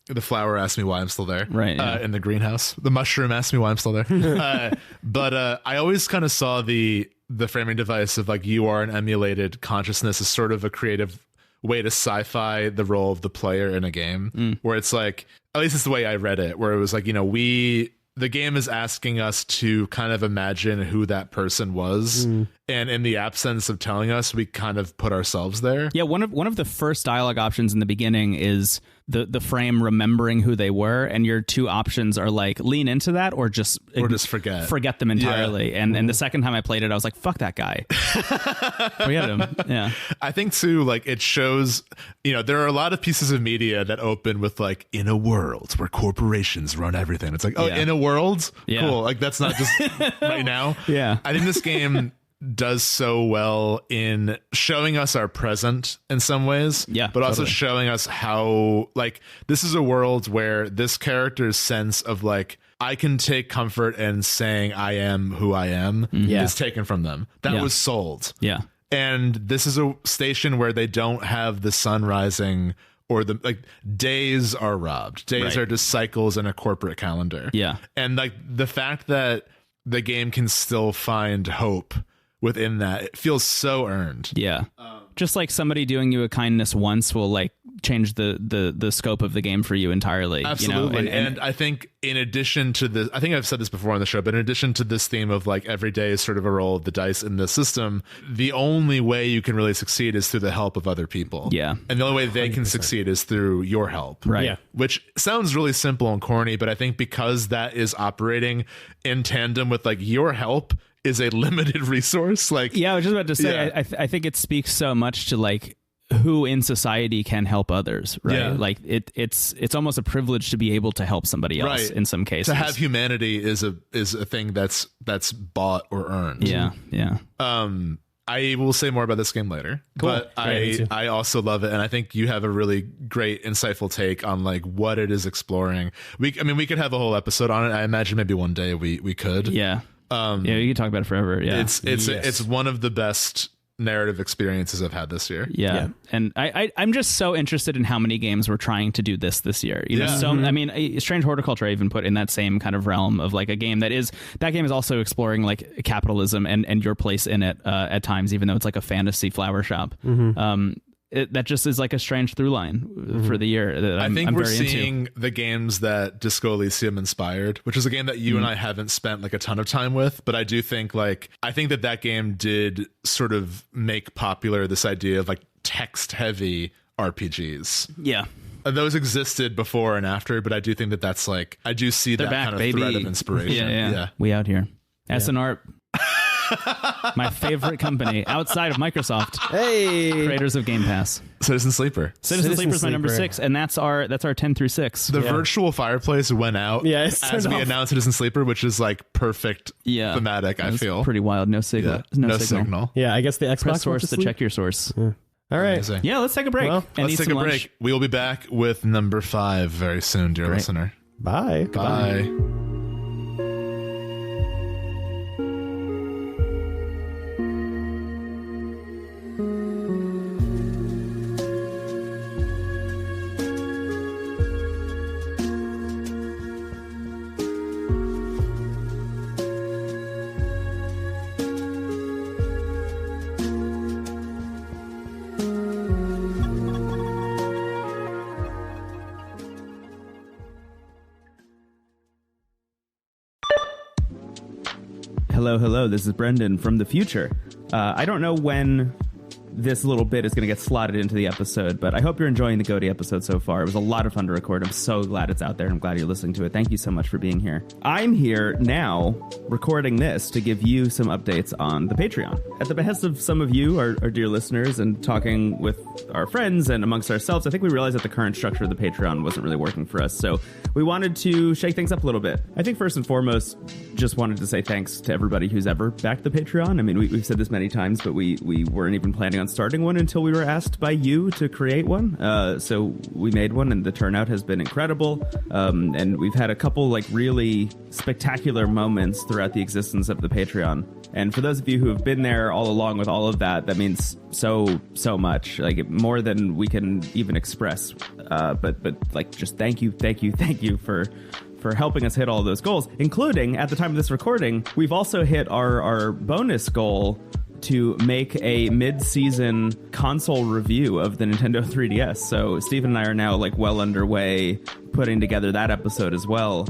The flower asked me why I'm still there. Right. Yeah. In the greenhouse. The mushroom asked me why I'm still there. But I always kind of saw the framing device of like you are an emulated consciousness as sort of a creative way to sci-fi the role of the player in a game, where it's like, at least it's the way I read it, where it was like, you know, the game is asking us to kind of imagine who that person was. And in the absence of telling us, we kind of put ourselves there. Yeah, one of the first dialogue options in the beginning is the frame remembering who they were, and your two options are like lean into that or just forget them entirely. Yeah. And the second time I played it, I was like, fuck that guy. Forget him. Yeah. I think too, like it shows, you know, there are a lot of pieces of media that open with like in a world where corporations run everything. It's like, oh, in a world? Yeah. Cool. Like that's not just right now. Yeah. I think this game does so well in showing us our present in some ways, but also showing us how like this is a world where this character's sense of like I can take comfort in saying I am who I am is taken from them. That was sold. Yeah. And this is a station where they don't have the sun rising or the like days are robbed. Days are just cycles in a corporate calendar. Yeah. And like the fact that the game can still find hope within that, it feels so earned. Yeah. Just like somebody doing you a kindness once will like change the scope of the game for you entirely. Absolutely. You know? And I think in addition to this, I think I've said this before on the show, but in addition to this theme of like every day is sort of a roll of the dice in the system, the only way you can really succeed is through the help of other people. Yeah. And the only way they 100%. Can succeed is through your help. Right. Yeah. Which sounds really simple and corny, but I think because that is operating in tandem with like your help is a limited resource. Like, yeah, I was just about to say, I think it speaks so much to like who in society can help others, right? Yeah. Like it's almost a privilege to be able to help somebody else in some cases. To have humanity is a thing that's bought or earned. Yeah. Yeah. I will say more about this game later, but I also love it. And I think you have a really great, insightful take on like what it is exploring. We could have a whole episode on it. I imagine maybe one day we could. Yeah. You can talk about it forever. Yeah, it's one of the best narrative experiences I've had this year. Yeah. And I'm just so interested in how many games we're trying to do this year. You know, so I mean, Strange Horticulture I even put in that same kind of realm of like a game that game is also exploring like capitalism and your place in it at times, even though it's like a fantasy flower shop. that just is like a strange through line for the year. That I think I'm we're very seeing into. the games that Disco Elysium inspired, which is a game that you and I haven't spent like a ton of time with. But I do think that game did sort of make popular this idea of like text heavy RPGs. Yeah. Those existed before and after, but I do think that's like, I do see They're that back, kind of baby. thread of inspiration. Yeah. We out here. SNR. My favorite company outside of Microsoft. Hey, Creators of Game Pass. Citizen Sleeper. Citizen Sleeper is my number 6, and that's our 10 through 6. The virtual fireplace went out as we announced Citizen Sleeper, which is like perfect thematic, I feel. Pretty wild. No signal. Yeah. No signal. Yeah, I guess the Xbox Press source to check your source. Yeah. All right. Amazing. Yeah, let's take a break. Well, and Let's take a break. We will be back with number 5 very soon, dear listener. Bye. Bye. Hello, this is Brendon from the future. I don't know when this little bit is going to get slotted into the episode, but I hope you're enjoying the GOTY episode so far. It was a lot of fun to record. I'm so glad it's out there. I'm glad you're listening to it. Thank you so much for being here. I'm here now recording this to give you some updates on the Patreon. At the behest of some of you, our dear listeners, and talking with our friends and amongst ourselves, I think we realized that the current structure of the Patreon wasn't really working for us. So we wanted to shake things up a little bit. I think first and foremost, just wanted to say thanks to everybody who's ever backed the Patreon. I mean, we've said this many times, but we weren't even planning on starting one until we were asked by you to create one. So we made one, and the turnout has been incredible. And we've had a couple like really spectacular moments throughout the existence of the Patreon. And for those of you who have been there all along with all of that, that means so much, like more than we can even express. But like, just thank you for helping us hit all those goals, including at the time of this recording, we've also hit our bonus goal to make a mid-season console review of the Nintendo 3DS. So Stephen and I are now like well underway putting together that episode as well,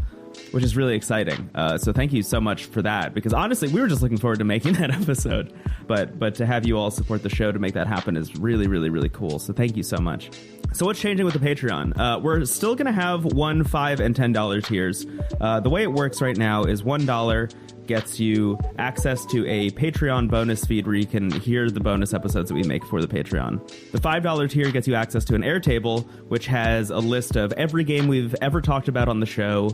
which is really exciting. So thank you so much for that, because honestly, we were just looking forward to making that episode. But to have you all support the show to make that happen is really, really, really cool. So thank you so much. So what's changing with the Patreon? We're still going to have $1, $5, and $10 tiers. The way it works right now is $1 gets you access to a Patreon bonus feed where you can hear the bonus episodes that we make for the Patreon. The $5 tier gets you access to an Airtable, which has a list of every game we've ever talked about on the show.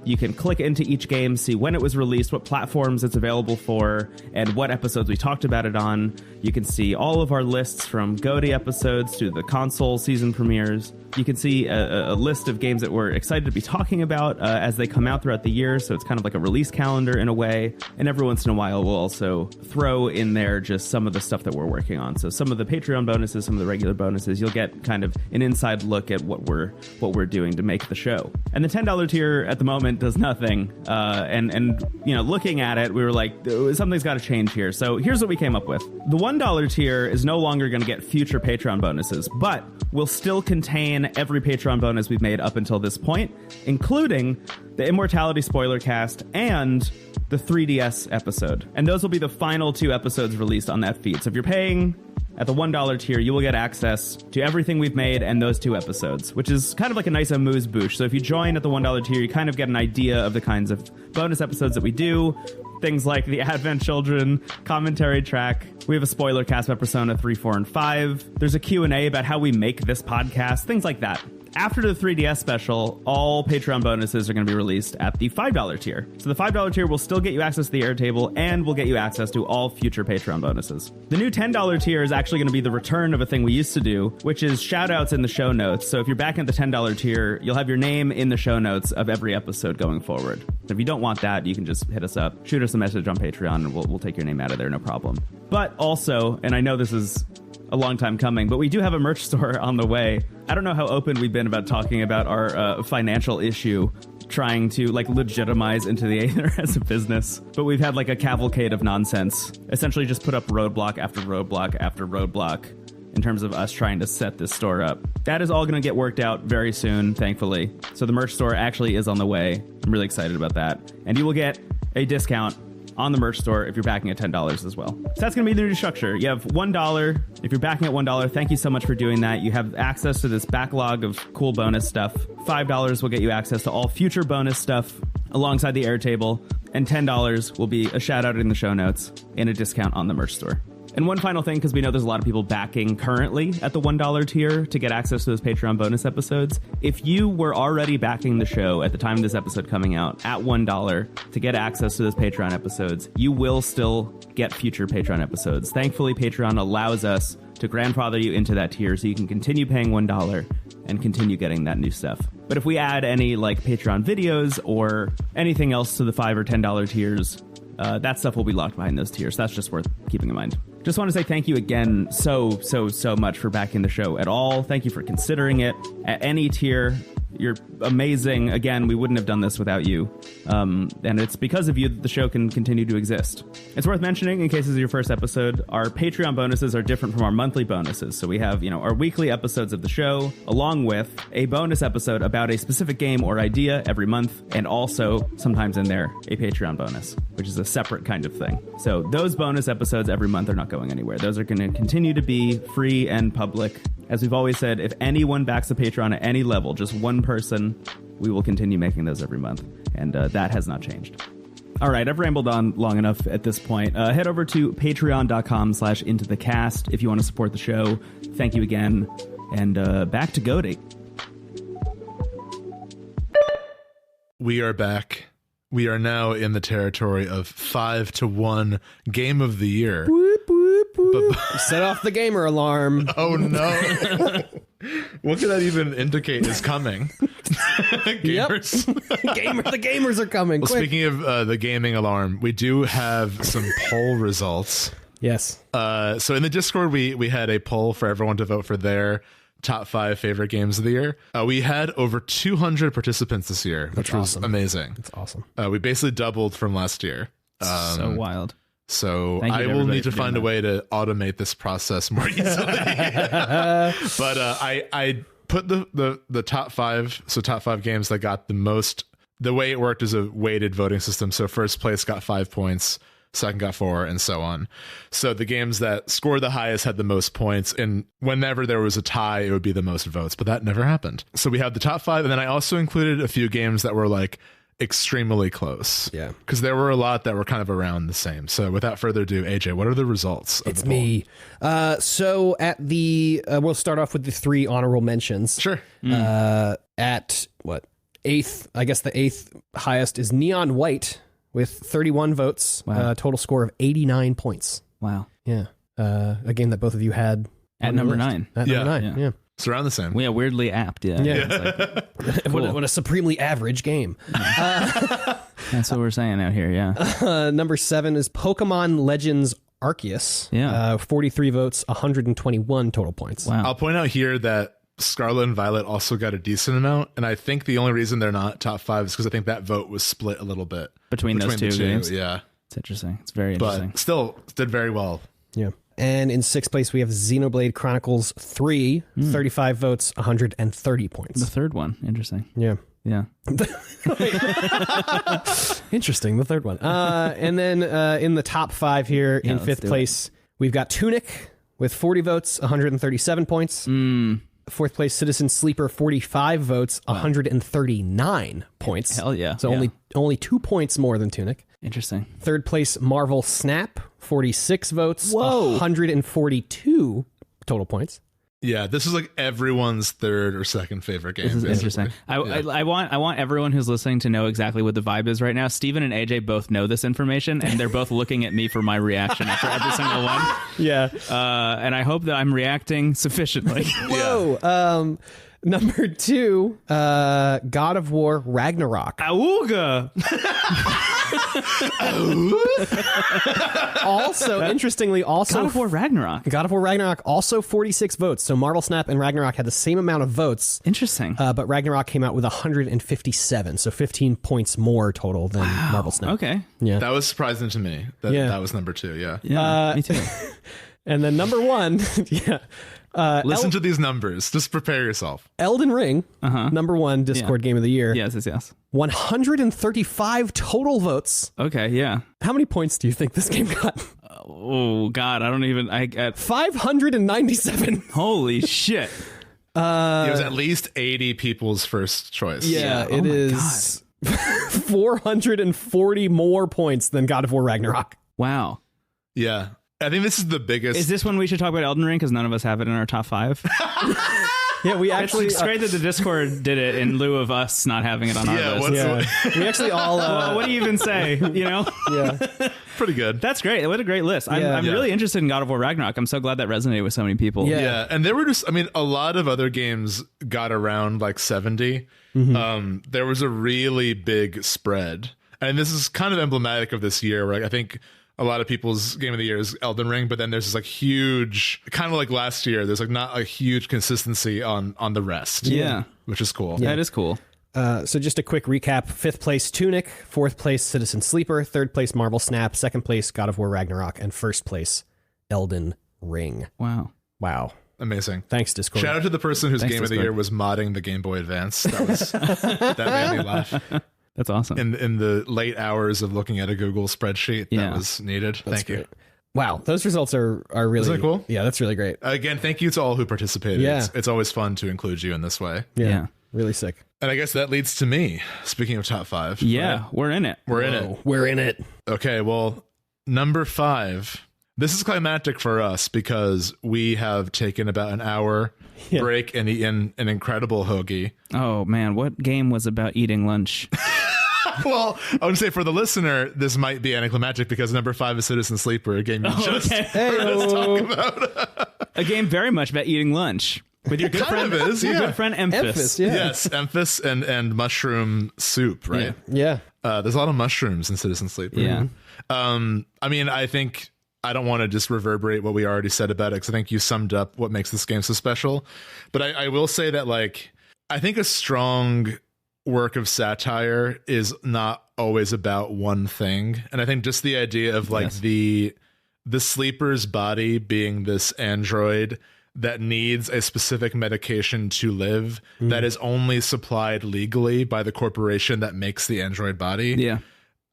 You can click into each game, see when it was released, what platforms it's available for, and what episodes we talked about it on. You can see all of our lists from GOTY episodes to the console season premieres. You can see a list of games that we're excited to be talking about as they come out throughout the year, so it's kind of like a release calendar in a way. And every once in a while, we'll also throw in there just some of the stuff that we're working on. So some of the Patreon bonuses, some of the regular bonuses, you'll get kind of an inside look at what we're doing to make the show. And the $10 tier at the moment does nothing. And you know, looking at it, we were like, something's got to change here. So here's what we came up with. The $1 tier is no longer going to get future Patreon bonuses, but will still contain every Patreon bonus we've made up until this point, including the Immortality spoiler cast and the 3DS episode. And those will be the final 2 episodes released on that feed. So if you're paying at the $1 tier, you will get access to everything we've made and those 2 episodes, which is kind of like a nice amuse-bouche. So if you join at the $1 tier, you kind of get an idea of the kinds of bonus episodes that we do. Things like the Advent Children commentary track. We have a spoiler cast about Persona 3, 4, and 5. There's a Q&A about how we make this podcast. Things like that. After the 3DS special, all Patreon bonuses are going to be released at the $5 tier. So the $5 tier will still get you access to the Airtable and will get you access to all future Patreon bonuses. The new $10 tier is actually going to be the return of a thing we used to do, which is shoutouts in the show notes. So if you're back at the $10 tier, you'll have your name in the show notes of every episode going forward. If you don't want that, you can just hit us up, shoot us a message on Patreon, and we'll take your name out of there, no problem. But also, and I know this is a long time coming, but we do have a merch store on the way. I don't know how open we've been about talking about our financial issue, trying to like legitimize Into the Aether as a business, but we've had like a cavalcade of nonsense, essentially just put up roadblock after roadblock after roadblock in terms of us trying to set this store up. That is all going to get worked out very soon, thankfully. So the merch store actually is on the way. I'm really excited about that. And you will get a discount on the merch store if you're backing at $10 as well. So that's going to be the new structure. You have $1. If you're backing at $1, thank you so much for doing that. You have access to this backlog of cool bonus stuff. $5 will get you access to all future bonus stuff alongside the Airtable. And $10 will be a shout out in the show notes and a discount on the merch store. And one final thing, because we know there's a lot of people backing currently at the $1 tier to get access to those Patreon bonus episodes. If you were already backing the show at the time of this episode coming out at $1 to get access to those Patreon episodes, you will still get future Patreon episodes. Thankfully, Patreon allows us to grandfather you into that tier so you can continue paying $1 and continue getting that new stuff. But if we add any like Patreon videos or anything else to the $5 or $10 tiers, that stuff will be locked behind those tiers. That's just worth keeping in mind. Just want to say thank you again so much for backing the show at all. Thank you for considering it at any tier. You're amazing. Again, we wouldn't have done this without you. And it's because of you that the show can continue to exist. It's worth mentioning, in case this is your first episode, our Patreon bonuses are different from our monthly bonuses. So we have, our weekly episodes of the show, along with a bonus episode about a specific game or idea every month, and also, sometimes in there, a Patreon bonus, which is a separate kind of thing. So those bonus episodes every month are not going anywhere. Those are going to continue to be free and public. As we've always said, if anyone backs the Patreon at any level, just one person, we will continue making those every month. And that has not changed. All right, I've rambled on long enough at this point. Head over to patreon.com/intothecast if you want to support the show. Thank you again. And back to GOTY. We are back. We are now in the territory of 5-1 game of the year. Boop, boop, boop. Set off the gamer alarm. Oh no. What could that even indicate is coming? Gamers. The gamers are coming. Well, quick. speaking of the gaming alarm, we do have some poll results. Yes. So in the Discord, we had a poll for everyone to vote for their top 5 favorite games of the year. We had over 200 participants this year, which was amazing. That's awesome. We basically doubled from last year. So wild. So I will need to find a way to automate this process more easily. But I put the top 5, so top 5 games that got the most. The way it worked is a weighted voting system. So first place got 5 points, second got 4, and so on. So the games that scored the highest had the most points, and whenever there was a tie, it would be the most votes, but that never happened. So we have the top 5, and then I also included a few games that were like extremely close. Yeah. Because there were a lot that were kind of around the same. So without further ado, AJ, what are the results? It's me. So at the, we'll start off with the 3 honorable mentions. Sure. At what? 8th, I guess the 8th highest is Neon White with 31 votes. Wow. Total score of 89 points. Wow. Yeah. A game that both of you had At on your number list. 9. At Yeah. number 9, yeah. It's around the same. Yeah, weirdly apt. Yeah. Yeah. Cool. What a supremely average game. That's what we're saying out here. Yeah. Number 7 is Pokemon Legends Arceus. Yeah. 43 votes, 121 total points. Wow. I'll point out here that Scarlet and Violet also got a decent amount, and I think the only reason they're not top 5 is because I think that vote was split a little bit Between those the two games. Yeah, It's interesting. It's very interesting. but still did very well. Yeah. And in 6th place, we have Xenoblade Chronicles 3, 35 votes, 130 points. The third one. Interesting. Yeah. Yeah. Interesting, the third one. And then in the top 5 here, in let's 5th do place, we've got Tunic with 40 votes, 137 points. 4th place, Citizen Sleeper, 45 votes, 139 points. Hell yeah. So Yeah. only 2 points more than Tunic. Interesting. 3rd place, Marvel Snap, 46 votes, Whoa. 142 total points. Yeah, this is like everyone's third or second favorite game. This is basically. interesting. I want everyone who's listening to know exactly what the vibe is right now. Steven and AJ both know this information, and they're both looking at me for my reaction after every single one. Yeah. And I hope that I'm reacting sufficiently. Whoa. Number 2, God of War Ragnarok. Auga! Also, interestingly, God of War Ragnarok. God of War Ragnarok also 46 votes. So Marvel Snap and Ragnarok had the same amount of votes. Interesting. But Ragnarok came out with 157, so 15 points more total than Marvel Snap. Okay. Yeah. That was surprising to me. That was number 2. Yeah. Yeah, me too. And then number 1, yeah, Listen to these numbers. Just prepare yourself. Elden Ring, number 1 Discord game of the year. Yes. 135 total votes. Okay, yeah. How many points do you think this game got? Oh, God, I got 597. Holy shit. It was at least 80 people's first choice. Yeah, it is 440 more points than God of War Ragnarok. Wow. Yeah. I think this is the biggest. Is this when we should talk about Elden Ring? Because none of us have it in our top 5. Yeah, we actually. It's great that the Discord did it in lieu of us not having it on our list. We actually all. What do you even say? You know? Yeah. Pretty good. That's great. What a great list. I'm really interested in God of War Ragnarok. I'm so glad that resonated with so many people. Yeah. And there were just, a lot of other games got around like 70. There was a really big spread. And this is kind of emblematic of this year, where I think a lot of people's game of the year is Elden Ring, but then there's this like huge, kind of like last year, there's like not a huge consistency on the rest. Yeah. Which is cool. That is cool. So just a quick recap. 5th place, Tunic. 4th place, Citizen Sleeper. 3rd place, Marvel Snap. 2nd place, God of War Ragnarok. And 1st place, Elden Ring. Wow. Amazing. Thanks, Discord. Shout out to the person whose game of the Discord. year was modding the Game Boy Advance. That made me laugh. That's awesome. In the late hours of looking at a Google spreadsheet that was needed. Thank you. Wow, those results are really Isn't that cool? Yeah, that's really great. Again, thank you to all who participated. Yeah. It's always fun to include you in this way. Yeah. Really sick. And I guess that leads to me. Speaking of top 5. Yeah, right? we're in it. We're in it. We're in it. Okay, well, number 5. This is climactic for us because we have taken about an hour break and eaten an incredible hoagie. Oh, man. What game was about eating lunch? Well, I would say for the listener, this might be anticlimactic because number 5 is Citizen Sleeper, a game you just heard us talk about. A game very much about eating lunch. With your good friend, of is, your yeah. good friend Emphas. Yes, Emphas and mushroom soup, right? Yeah. There's a lot of mushrooms in Citizen Sleeper. Yeah. I think I don't want to just reverberate what we already said about it because I think you summed up what makes this game so special. But I will say that, like, I think a strong work of satire is not always about one thing. And I think just the idea of like the sleeper's body being this android that needs a specific medication to live that is only supplied legally by the corporation that makes the android body. Yeah.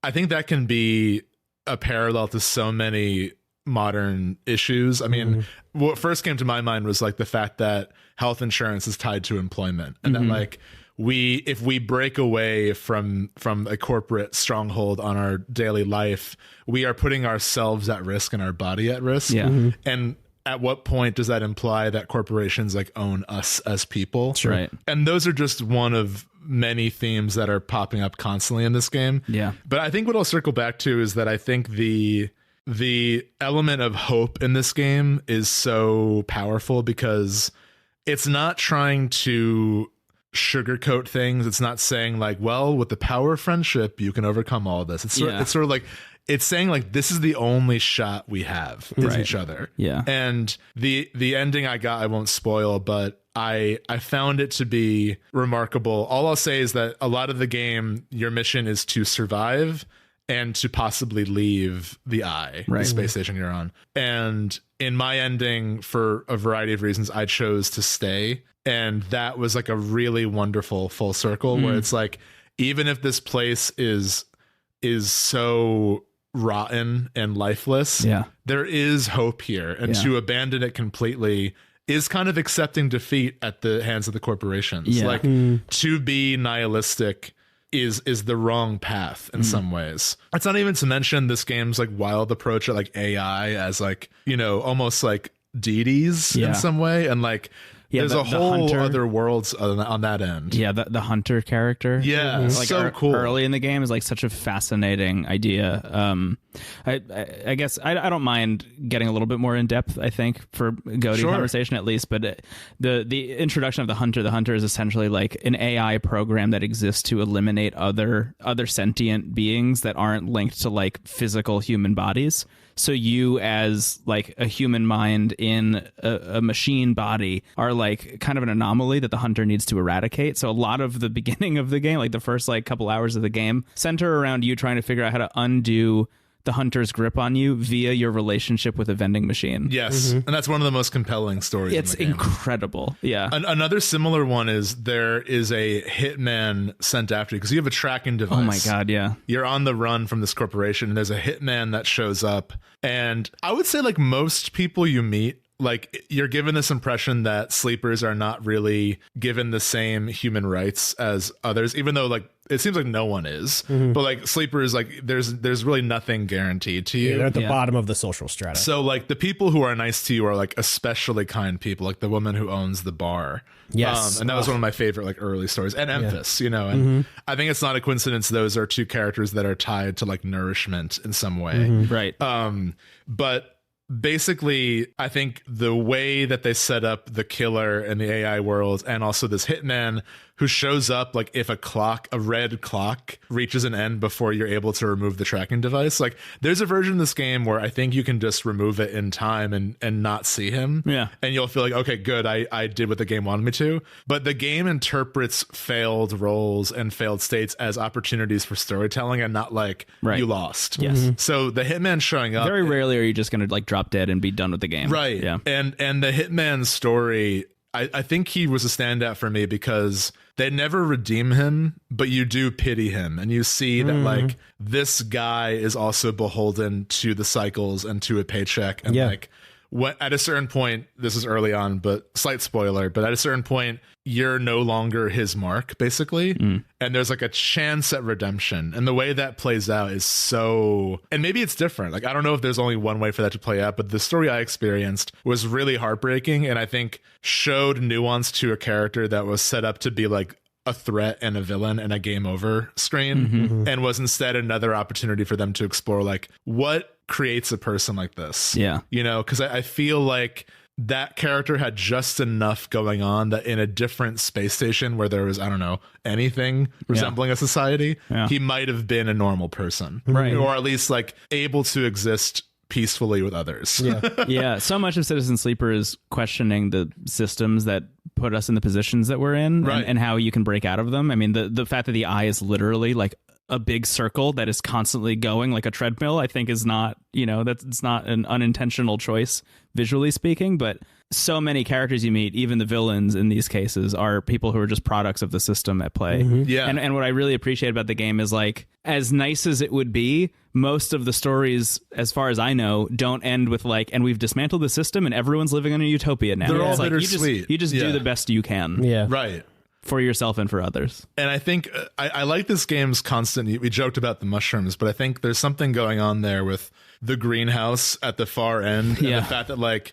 I think that can be a parallel to so many modern issues. I mean, what first came to my mind was like the fact that health insurance is tied to employment and that like if we break away from a corporate stronghold on our daily life, we are putting ourselves at risk and our body at risk. Yeah. And at what point does that imply that corporations like own us as people? Sure. Right. And those are just one of many themes that are popping up constantly in this game. Yeah. But I think what I'll circle back to is that I think the element of hope in this game is so powerful because it's not trying to sugarcoat things. It's not saying like, well, with the power of friendship, you can overcome all of this. It's sort of like, it's saying like, this is the only shot we have is each other. Yeah. And the ending I got, I won't spoil, but I found it to be remarkable. All I'll say is that a lot of the game, your mission is to survive and to possibly leave the eye, the space station you're on. And in my ending, for a variety of reasons, I chose to stay. And that was like a really wonderful full circle where it's like, even if this place is so rotten and lifeless, there is hope here. And to abandon it completely is kind of accepting defeat at the hands of the corporations. Yeah. Like to be nihilistic is the wrong path in some ways. It's not even to mention this game's like wild approach at like AI as like, you know, almost like deities in some way. And like, there's a whole other worlds on that end. Yeah, the hunter character. Yeah, like so cool. Early in the game is like such a fascinating idea. I guess I don't mind getting a little bit more in depth. I think for GOTY conversation at least, but the introduction of the hunter is essentially like an AI program that exists to eliminate other sentient beings that aren't linked to like physical human bodies. So you as like a human mind in a machine body are like kind of an anomaly that the hunter needs to eradicate. So a lot of the beginning of the game, like the first like couple hours of the game, center around you trying to figure out how to undo the hunter's grip on you via your relationship with a vending machine. Yes, and that's one of the most compelling stories. It's in the game. incredible. Yeah. Another similar one is there is a hitman sent after you because you have a tracking device. Oh my God, yeah. You're on the run from this corporation, and there's a hitman that shows up. And I would say, like, most people you meet, like, you're given this impression that sleepers are not really given the same human rights as others, even though, like, it seems like no one is. But, like, sleepers, like, there's really nothing guaranteed to you. Yeah, they're at the bottom of the social strata. So, like, the people who are nice to you are, like, especially kind people, like the woman who owns the bar. Yes. And that was one of my favorite, like, early stories. And Emphas, you know, and I think it's not a coincidence those are two characters that are tied to, like, nourishment in some way. Right. But basically, I think the way that they set up the killer in the AI world, and also this hitman who shows up, like, if a red clock reaches an end before you're able to remove the tracking device. Like, there's a version of this game where I think you can just remove it in time and not see him. Yeah. And you'll feel like, okay, good, I did what the game wanted me to. But the game interprets failed roles and failed states as opportunities for storytelling and not like you lost. Yes. So the hitman showing up, Very rarely are you just going to, like, drop dead and be done with the game. right? Yeah. And the hitman story, I think he was a standout for me because they never redeem him, but you do pity him, and you see that, like, this guy is also beholden to the cycles and to a paycheck, and like, at a certain point, this is early on, but slight spoiler, but at a certain point, you're no longer his mark, basically. And there's, like, a chance at redemption. And the way that plays out is so... And maybe it's different. Like, I don't know if there's only one way for that to play out, but the story I experienced was really heartbreaking, and I think showed nuance to a character that was set up to be, like, a threat and a villain and a game over screen, and was instead another opportunity for them to explore, like, what creates a person like this. Yeah. You know, because I feel like that character had just enough going on that in a different space station where there was, I don't know, anything resembling a society, he might have been a normal person. Right. Or at least, like, able to exist peacefully with others. Yeah. So much of Citizen Sleeper is questioning the systems that put us in the positions that we're in, and how you can break out of them. I mean, the fact that the eye is literally like a big circle that is constantly going like a treadmill, I think is not, you know, it's not an unintentional choice visually speaking, but so many characters you meet, even the villains in these cases, are people who are just products of the system at play. Yeah. And what I really appreciate about the game is, like, as nice as it would be, most of the stories, as far as I know, don't end with, like, and we've dismantled the system and everyone's living in a utopia now. They're all It's like, bittersweet. you just do the best you can. Yeah. Right. For yourself and for others. And I think I like this game's constant. We joked about the mushrooms, but I think there's something going on there with the greenhouse at the far end, and the fact that, like,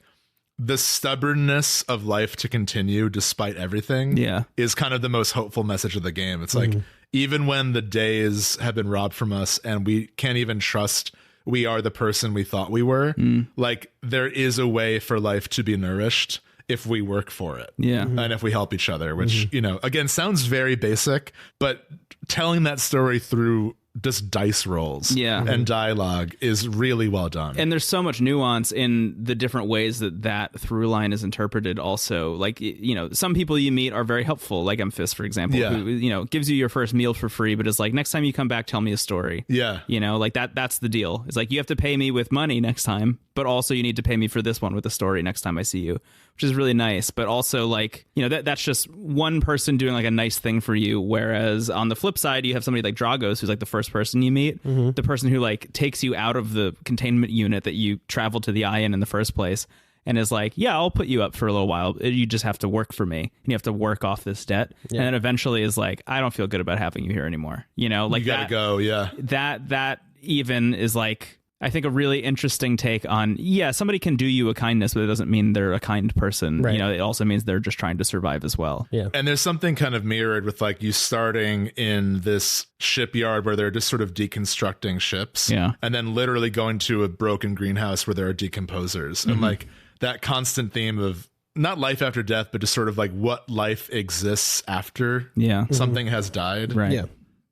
the stubbornness of life to continue despite everything is kind of the most hopeful message of the game. It's like, even when the days have been robbed from us and we can't even trust we are the person we thought we were, like, there is a way for life to be nourished if we work for it. And if we help each other, which, you know, again, sounds very basic, but telling that story through just dice rolls and dialogue is really well done. And there's so much nuance in the different ways that through line is interpreted also. Like, you know, some people you meet are very helpful, like Emphas, for example, who, you know, gives you your first meal for free, but is like, next time you come back, tell me a story. You know, like that's the deal. It's like, you have to pay me with money next time, but also you need to pay me for this one with a story next time I see you, which is really nice. But also, like, you know, that's just one person doing, like, a nice thing for you. Whereas on the flip side, you have somebody like Dragos, who's, like, the first person you meet, the person who, like, takes you out of the containment unit that you traveled to the eye in the first place, and is like, yeah, I'll put you up for a little while. You just have to work for me, and you have to work off this debt. And then eventually is like, I don't feel good about having you here anymore. You know, like, you gotta go. That even is, like, I think, a really interesting take on, somebody can do you a kindness, but it doesn't mean they're a kind person. You know, it also means they're just trying to survive as well. And there's something kind of mirrored with, like, you starting in this shipyard where they're just sort of deconstructing ships. And then literally going to a broken greenhouse where there are decomposers. And, like, that constant theme of not life after death, but just sort of, like, what life exists after something has died.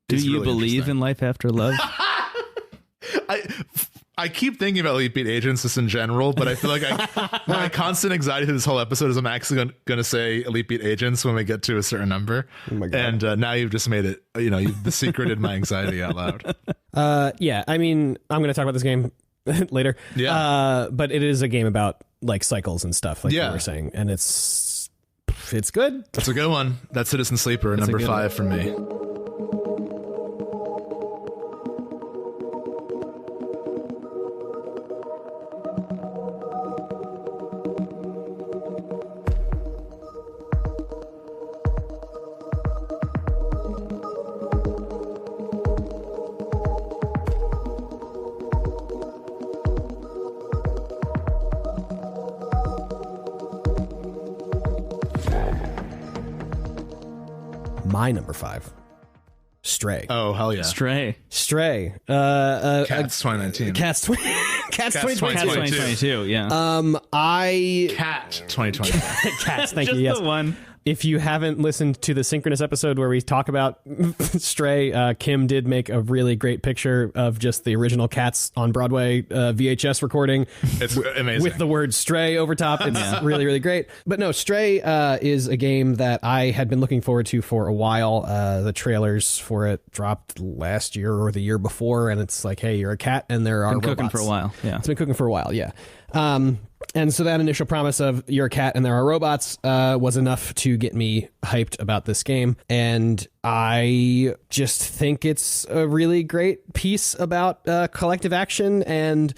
Do you believe in life after love? I keep thinking about Elite Beat Agents just in general, but I feel like my constant anxiety to this whole episode is I'm actually going to say Elite Beat Agents when we get to a certain number. Oh my God. And now you've just made it, you know, the secreted my anxiety out loud. Yeah, I mean, I'm going to talk about this game later. Yeah. But it is a game about like cycles and stuff, like you Yeah. were saying, and it's good. That's a good one. That's Citizen Sleeper, That's a number good 5 for me. My number 5, Stray. Oh, hell yeah. Stray. Stray. Cats 2019. Cats 2022. 2022, yeah. I Cat 2020. Cats. Thank Just you. Yes. the one. If you haven't listened to the Synchronous episode where we talk about Stray, Kim did make a really great picture of just the original Cats on Broadway VHS recording. It's amazing. With the word Stray over top. It's really, really great. But no, Stray is a game that I had been looking forward to for a while. The trailers for it dropped last year or the year before, and it's like, hey, you're a cat and there are Been cooking robots. for a while, yeah. It's been cooking for a while, yeah. And so that initial promise of you're a cat and there are robots was enough to get me hyped about this game. And I just think it's a really great piece about collective action and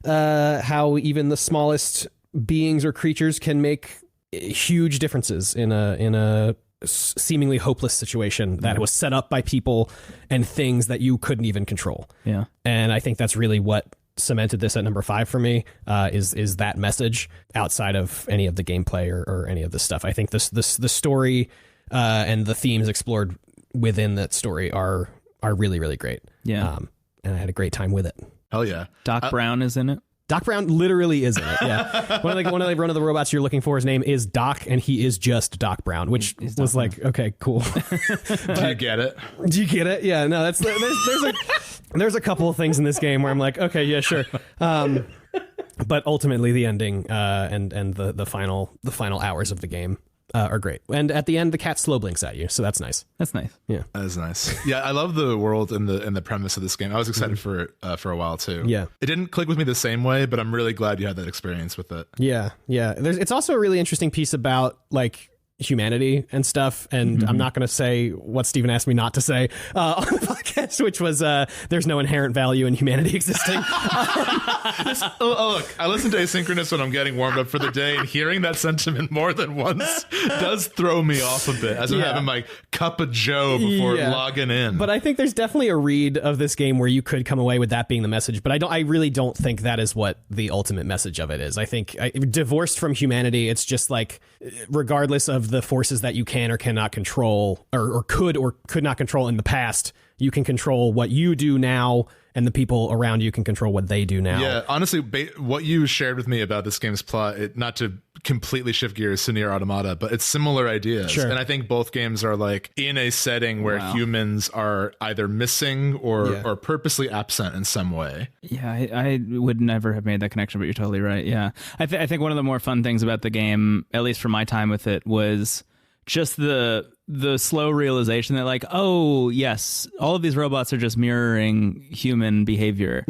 how even the smallest beings or creatures can make huge differences in a seemingly hopeless situation that was set up by people and things that you couldn't even control. Yeah. And I think that's really what cemented this at number 5 for me, is that message outside of any of the gameplay or any of this stuff. I think the story and the themes explored within that story are really, really great. Yeah. And I had a great time with it. Hell yeah. Doc Brown is in it. Doc Brown literally is in it. Yeah. one of the robots you're looking for, his name is Doc, and he is just Doc Brown, which was like, okay, cool. Do you get it? Do you get it? Yeah. No, that's there's a couple of things in this game where I'm like, okay, yeah, sure. But ultimately, the ending and the final hours of the game are great. And at the end, the cat slow blinks at you, so that's nice. That's nice. Yeah, That is nice. Yeah, I love the world and the premise of this game. I was excited for it for a while too. Yeah. It didn't click with me the same way, but I'm really glad you had that experience with it. yeah. It's also a really interesting piece about like humanity and stuff, and I'm not going to say what Stephen asked me not to say on the podcast, which was there's no inherent value in humanity existing. Look, I listen to Asynchronous when I'm getting warmed up for the day, and hearing that sentiment more than once does throw me off a bit as I'm having my cup of joe before logging in. But I think there's definitely a read of this game where you could come away with that being the message, but I really don't think that is what the ultimate message of it is. I think divorced from humanity, it's just like, regardless of the forces that you can or cannot control or could not control in the past, you can control what you do now, and the people around you can control what they do now. Yeah, honestly, what you shared with me about this game's plot, not to completely shift gears to Nier Automata, but it's similar ideas. Sure. And I think both games are like in a setting where humans are either missing or purposely absent in some way. Yeah, I would never have made that connection, but you're totally right. Yeah. I think one of the more fun things about the game, at least for my time with it, was just the slow realization that like, oh yes, all of these robots are just mirroring human behavior.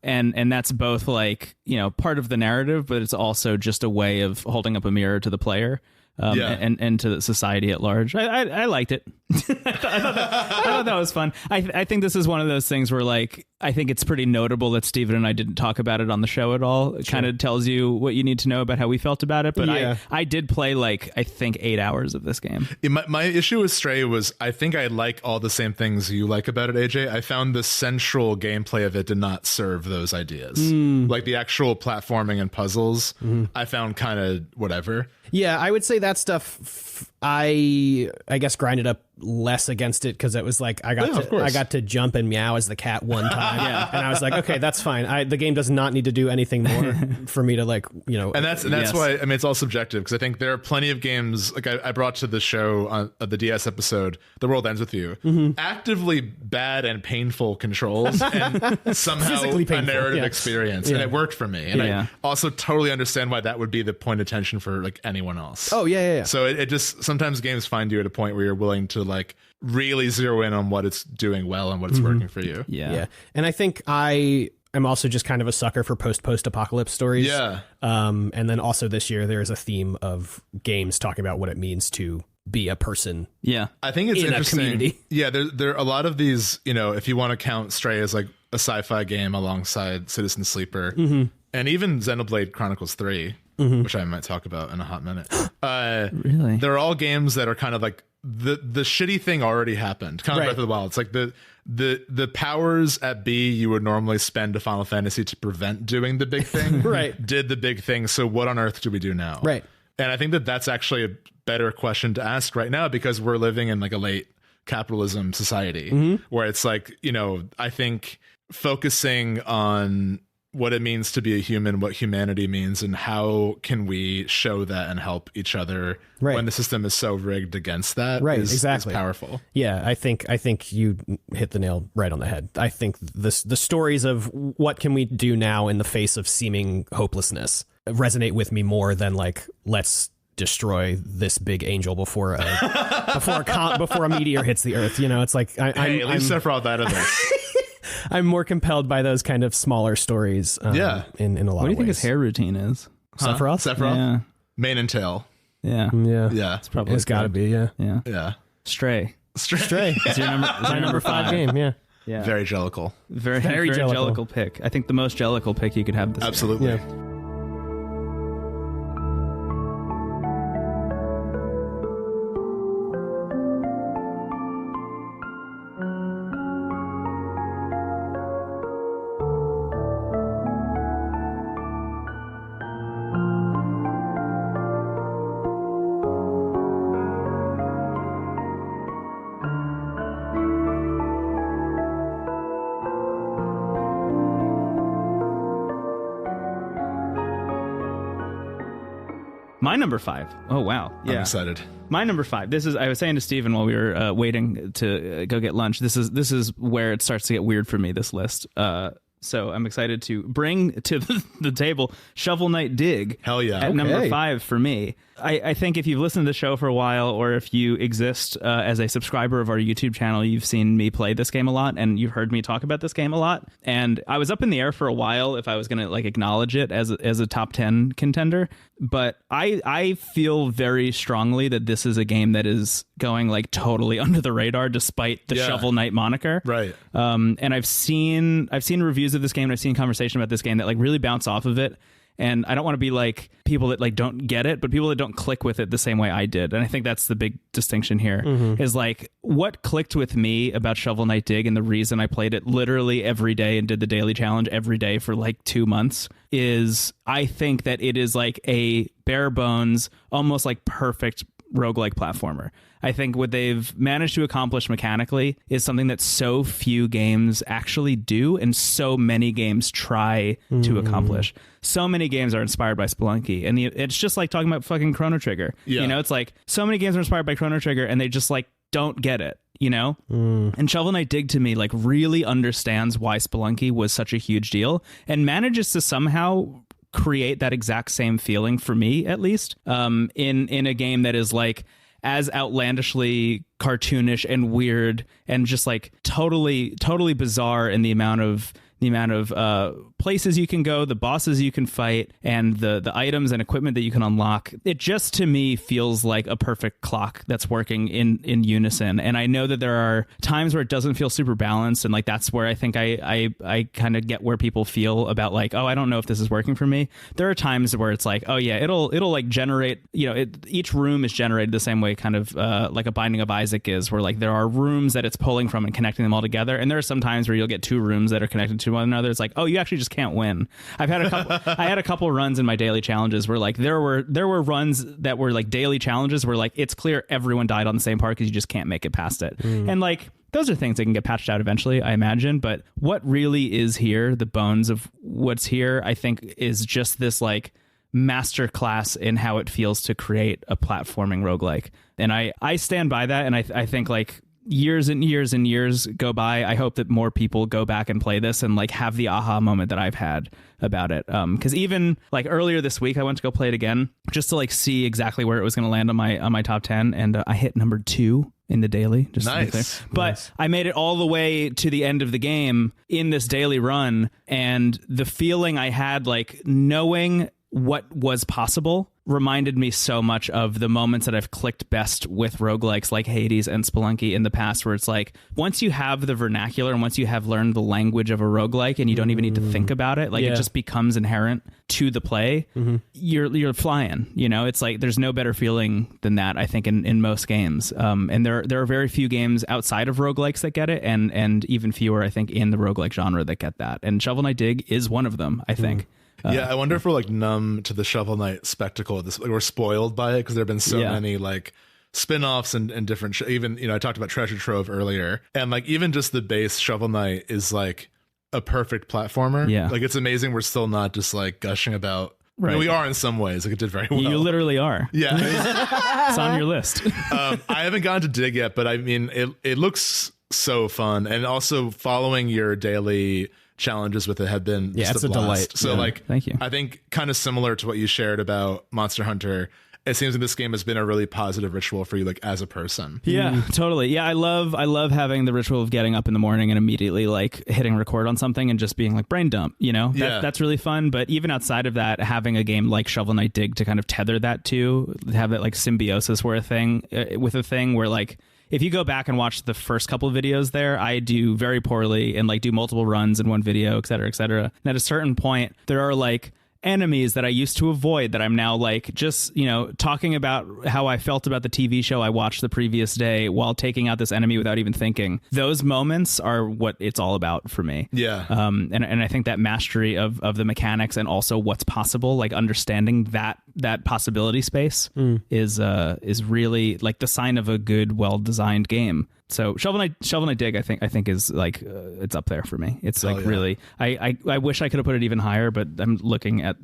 And that's both like, part of the narrative, but it's also just a way of holding up a mirror to the player. And to the society at large. I liked it. I thought that was fun. I think this is one of those things where, like, I think it's pretty notable that Stephen and I didn't talk about it on the show at all. It kind of tells you what you need to know about how we felt about it. But I did play, like, I think 8 hours of this game. My issue with Stray was I think I like all the same things you like about it, AJ. I found the central gameplay of it did not serve those ideas. Like the actual platforming and puzzles, I found kind of whatever. Yeah, I would say that stuff I guess grinded up less against it because it was like I got to jump and meow as the cat one time, and I was like, okay, that's fine. The game does not need to do anything more for me to like, And that's why, I mean, it's all subjective, because I think there are plenty of games like I brought to the show on the DS episode, The World Ends With You, actively bad and painful controls and somehow a narrative experience, and it worked for me. And I also totally understand why that would be the point of tension for like anyone else. Oh yeah. So it just sometimes games find you at a point where you're willing to like really zero in on what it's doing well and what it's working for you. Yeah. And I think I'm also just kind of a sucker for post-apocalypse stories. Yeah. And then also this year, there is a theme of games talking about what it means to be a person. Yeah. I think it's in interesting. a community. Yeah, there are a lot of these, if you want to count Stray as like a sci-fi game alongside Citizen Sleeper, and even Xenoblade Chronicles 3, which I might talk about in a hot minute. Really? They're all games that are kind of like the shitty thing already happened. Kind of Breath of the Wild. It's like the powers at B you would normally spend to Final Fantasy to prevent doing the big thing. Right. Did the big thing. So what on earth do we do now? Right. And I think that's actually a better question to ask right now, because we're living in like a late capitalism society where it's like, I think focusing on what it means to be a human, what humanity means, and how can we show that and help each other when the system is so rigged against that is powerful. Yeah, I think you hit the nail right on the head. I think the stories of what can we do now in the face of seeming hopelessness resonate with me more than like, let's destroy this big angel before a meteor hits the earth. It's like at least Sephiroth out of this. I'm more compelled by those kind of smaller stories. In a lot of ways. What do you think his hair routine is? Sephiroth? Yeah. Mane and tail. Yeah. Yeah. It's got to be. Yeah. Yeah. Stray. Is your number 5 game. Yeah. Yeah. Very jellicle. Very jellicle pick. I think the most jellicle pick you could have this Absolutely. Yeah. My number 5. Oh, wow. Yeah. I'm excited. My number 5. I was saying to Stephen while we were waiting to go get lunch, this is where it starts to get weird for me, this list. So I'm excited to bring to the table Shovel Knight Dig. Hell yeah. At number 5 for me. I think if you've listened to the show for a while, or if you exist as a subscriber of our YouTube channel, you've seen me play this game a lot, and you've heard me talk about this game a lot. And I was up in the air for a while if I was going to like acknowledge it as a top 10 contender. But I feel very strongly that this is a game that is going like totally under the radar, despite the Shovel Knight moniker. Right. And I've seen reviews of this game, and I've seen conversation about this game that like really bounce off of it. And I don't want to be like people that like don't get it, but people that don't click with it the same way I did. And I think that's the big distinction here is like what clicked with me about Shovel Knight Dig, and the reason I played it literally every day and did the daily challenge every day for like 2 months is I think that it is like a bare bones, almost like perfect roguelike platformer. I think what they've managed to accomplish mechanically is something that so few games actually do, and so many games try to accomplish. So many games are inspired by Spelunky, and it's just like talking about fucking Chrono Trigger. Yeah. It's like so many games are inspired by Chrono Trigger, and they just like don't get it. And Shovel Knight Dig to me like really understands why Spelunky was such a huge deal, and manages to somehow create that exact same feeling for me, at least, in a game that is like as outlandishly cartoonish and weird and just like totally bizarre in the amount of places you can go, the bosses you can fight, and the items and equipment that you can unlock. It just to me feels like a perfect clock that's working in unison. And I know that there are times where it doesn't feel super balanced, and like that's where I think I kind of get where people feel about like, oh, I don't know if this is working for me. There are times where it's like, oh yeah, it'll like generate, each room is generated the same way, kind of like a Binding of Isaac is, where like there are rooms that it's pulling from and connecting them all together. And there are some times where you'll get 2 rooms that are connected to one another. It's like, oh, you actually just can't win. I had a couple runs in my daily challenges where like there were runs that were like daily challenges where like it's clear everyone died on the same part because you just can't make it past it. And like those are things that can get patched out eventually, I imagine. But what really is here, the bones of what's here, I think is just this like master class in how it feels to create a platforming roguelike. And I stand by that. And I think like years and years and years go by, I hope that more people go back and play this and like have the aha moment that I've had about it. Because even like earlier this week, I went to go play it again just to like see exactly where it was going to land on my top 10, and I hit number 2 in the daily. Just to be clear. But I made it all the way to the end of the game in this daily run, and the feeling I had, like knowing what was possible, reminded me so much of the moments that I've clicked best with roguelikes like Hades and Spelunky in the past, where it's like once you have the vernacular and once you have learned the language of a roguelike and you don't even need to think about it, like it just becomes inherent to the play, you're flying, you know. It's like there's no better feeling than that, I think, in most games. And there are very few games outside of roguelikes that get it, and even fewer, I think, in the roguelike genre that get that. And Shovel Knight Dig is one of them, I think. Yeah, I wonder if we're like numb to the Shovel Knight spectacle. Like we're spoiled by it because there have been so many like spin-offs and different even, you know, I talked about Treasure Trove earlier, and like even just the base Shovel Knight is like a perfect platformer. Yeah, like it's amazing we're still not just like gushing about. Right. I mean, we are in some ways. Like it did very well. You literally are. Yeah, it's on your list. I haven't gone to Dig yet, but I mean it looks so fun, and also following your daily challenges with it have been it's a delight. So like, thank you. I think kind of similar to what you shared about Monster Hunter, it seems like this game has been a really positive ritual for you, like as a person. Yeah, totally. Yeah, I love having the ritual of getting up in the morning and immediately like hitting record on something and just being like brain dump, you know. That's really fun. But even outside of that, having a game like Shovel Knight Dig to kind of tether that to, have that like symbiosis with a thing where like, if you go back and watch the first couple of videos there, I do very poorly and like do multiple runs in one video, et cetera, et cetera. And at a certain point, there are like enemies that I used to avoid that I'm now like just, you know, talking about how I felt about the TV show I watched the previous day while taking out this enemy without even thinking. Those moments are what it's all about for me. Yeah. And I think that mastery of the mechanics and also what's possible, like understanding that possibility space is really like the sign of a good, well-designed game. So Shovel Knight Dig, I think is like it's up there for me. It's like really. I wish I could have put it even higher, but I'm looking at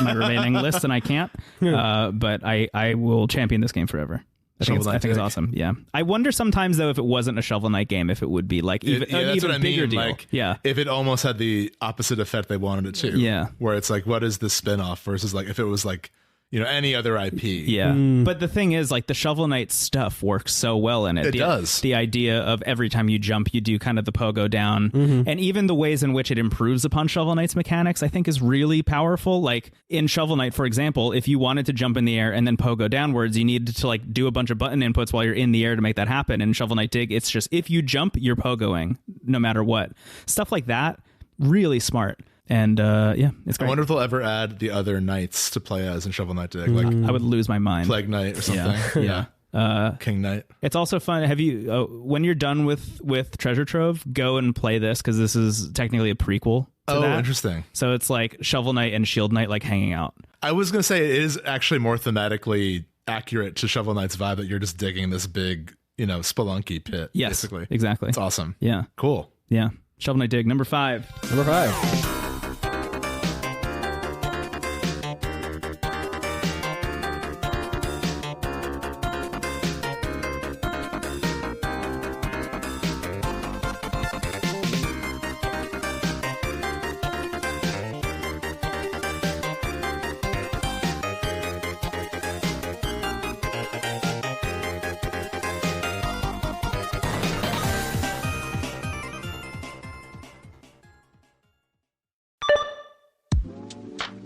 my remaining list and I can't. But I will champion this game forever. I think it's awesome. Yeah. I wonder sometimes though if it wasn't a Shovel Knight game, if it would be like even a bigger deal. Like, if it almost had the opposite effect they wanted it to. Yeah. Where it's like, what is this spinoff versus like if it was like, you know, any other IP. Yeah. But the thing is, like, the Shovel Knight stuff works so well in it. It does. The idea of every time you jump, you do kind of the pogo down. And even the ways in which it improves upon Shovel Knight's mechanics, I think is really powerful. Like, in Shovel Knight, for example, if you wanted to jump in the air and then pogo downwards, you needed to, like, do a bunch of button inputs while you're in the air to make that happen. In Shovel Knight Dig, it's just, if you jump, you're pogoing, no matter what. Stuff like that, really smart. And it's great. I wonder if they'll ever add the other knights to play as in Shovel Knight Dig. Like I would lose my mind. Plague Knight or something. Yeah. King Knight. It's also fun. Have you when you're done with Treasure Trove, go and play this because this is technically a prequel to that. Interesting. So it's like Shovel Knight and Shield Knight like hanging out. I was gonna say it is actually more thematically accurate to Shovel Knight's vibe that you're just digging this big, you know, spelunky pit. Yes, basically. Exactly. It's awesome. Yeah. Cool. Yeah. Shovel Knight Dig, number 5. Number 5.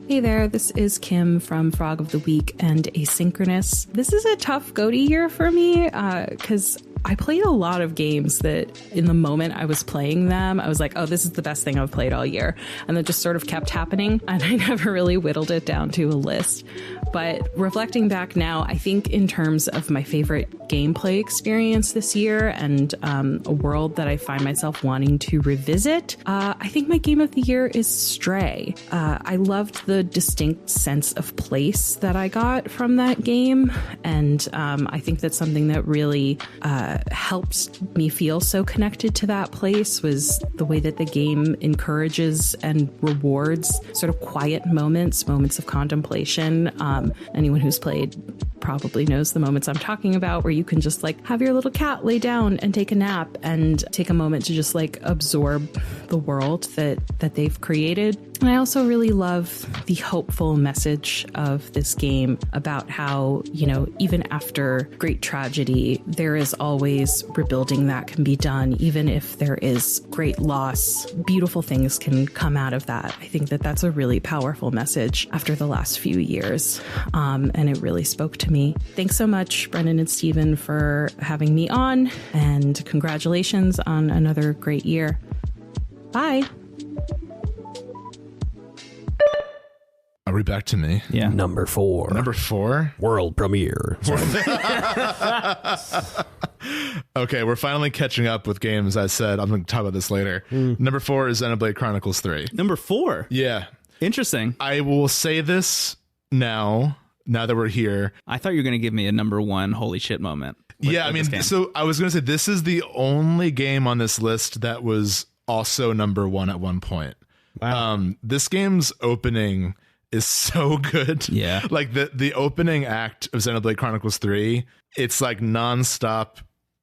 Hey there, this is Kim from Frog of the Week and Asynchronous. This is a tough GOTY year for me because I played a lot of games that in the moment I was playing them, I was like, oh, this is the best thing I've played all year. And that just sort of kept happening. And I never really whittled it down to a list. But reflecting back now, I think in terms of my favorite gameplay experience this year and a world that I find myself wanting to revisit, I think my game of the year is Stray. I loved the distinct sense of place that I got from that game. And I think that's something that really helped me feel so connected to that place was the way that the game encourages and rewards sort of quiet moments of contemplation. Anyone who's played probably knows the moments I'm talking about, where you can just like have your little cat lay down and take a nap and take a moment to just like absorb the world that they've created. And I also really love the hopeful message of this game about how, even after great tragedy, there is always rebuilding that can be done. Even if there is great loss, beautiful things can come out of that. I think that that's a really powerful message after the last few years. And it really spoke to me. Thanks so much, Brendon and Stephen, for having me on, and congratulations on another great year. Bye. Are we back to me? Yeah. Number 4. Number 4? World premiere. Okay, we're finally catching up with games. I said I'm going to talk about this later. Number 4 is Xenoblade Chronicles 3. Number 4. Yeah. Interesting. I will say this now that we're here. I thought you were going to give me a number 1 holy shit moment. Yeah, I mean, so I was going to say this is the only game on this list that was also number 1 at one point. Wow. This game's opening is so good. Yeah. Like the opening act of Xenoblade Chronicles 3, it's like nonstop,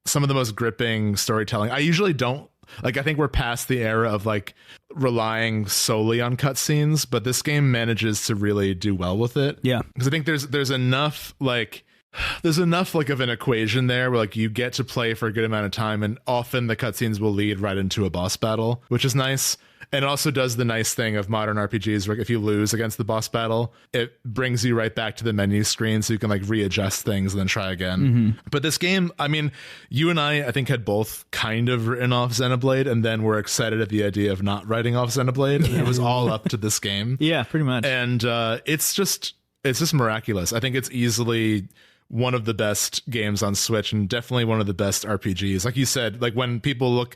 some of the most gripping storytelling. I usually don't like, I think we're past the era of like relying solely on cutscenes, but this game manages to really do well with it. Yeah. Because I think there's enough like of an equation there where like you get to play for a good amount of time, and often the cutscenes will lead right into a boss battle, which is nice. And it also does the nice thing of modern RPGs where if you lose against the boss battle, it brings you right back to the menu screen so you can like readjust things and then try again. Mm-hmm. But this game, I mean, you and I think had both kind of written off Xenoblade, and then we're excited at the idea of not writing off Xenoblade. Yeah. It was all up to this game. Yeah, pretty much. And it's just miraculous. I think it's easily one of the best games on Switch, and definitely one of the best RPGs. Like you said, like when people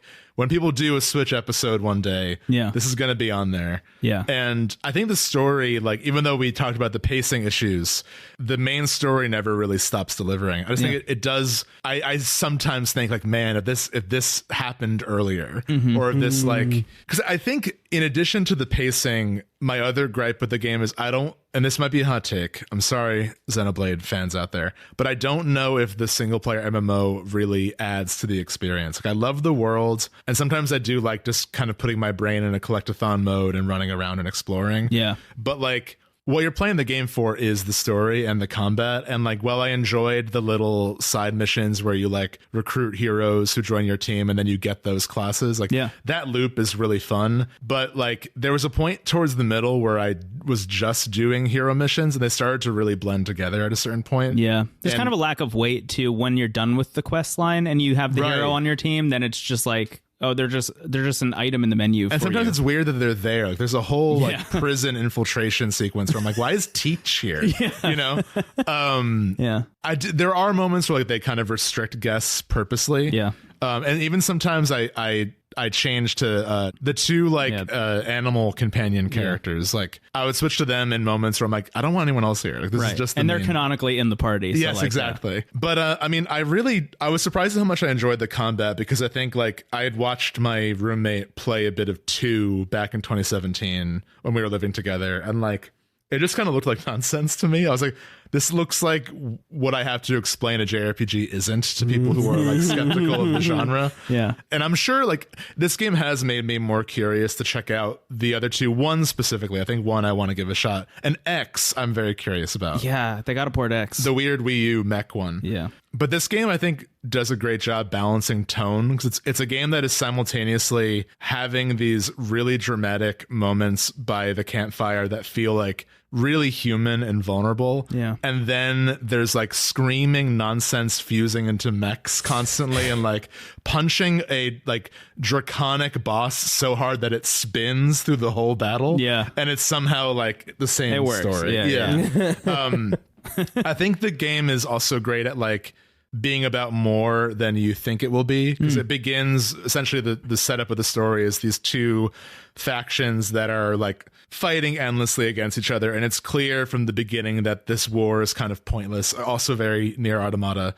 do a Switch episode one day, yeah, this is going to be on there. Yeah. And I think the story, like, even though we talked about the pacing issues, the main story never really stops delivering. I just think it does. I sometimes think like, man, if this happened earlier, or if this like, because I think in addition to the pacing, my other gripe with the game is and this might be a hot take, I'm sorry, Xenoblade fans out there, but I don't know if the single player MMO really adds to the experience. Like, I love the world, and sometimes I do like just kind of putting my brain in a collectathon mode and running around and exploring. Yeah. But like, what you're playing the game for is the story and the combat. And like, while I enjoyed the little side missions where you like recruit heroes who join your team and then you get those classes, like, yeah, that loop is really fun. But like, there was a point towards the middle where I was just doing hero missions and they started to really blend together at a certain point. Yeah. There's kind of a lack of weight to when you're done with the quest line and you have the hero on your team, then it's just like, oh, they're just an item in the menu. And sometimes it's weird that they're there. Like, there's a whole like prison infiltration sequence where I'm like, why is Teach here? Yeah. You know? Yeah. There are moments where like they kind of restrict guests purposely. Yeah. And even sometimes I change to the two like animal companion characters. Like, I would switch to them in moments where I'm like, I don't want anyone else here. Like, this is just they're canonically in the party. So yes, like, exactly. But I mean, I was surprised at how much I enjoyed the combat, because I think like I had watched my roommate play a bit of 2 back in 2017 when we were living together, and like, it just kind of looked like nonsense to me. I was like, this looks like what I have to explain a JRPG isn't to people who are like skeptical of the genre. Yeah. And I'm sure like this game has made me more curious to check out the other two. One specifically, I think one I want to give a shot. And X, I'm very curious about. Yeah, they got to port X. The weird Wii U mech one. Yeah. But this game, I think, does a great job balancing tone, because it's a game that is simultaneously having these really dramatic moments by the campfire that feel like really human and vulnerable. Yeah. And then there's like screaming nonsense fusing into mechs constantly and like punching a like draconic boss so hard that it spins through the whole battle. Yeah. And it's somehow like the same it works. story. Yeah. I think the game is also great at like being about more than you think it will be, because it begins essentially the setup of the story is these two factions that are like fighting endlessly against each other, and it's clear from the beginning that this war is kind of pointless, also very Nier Automata.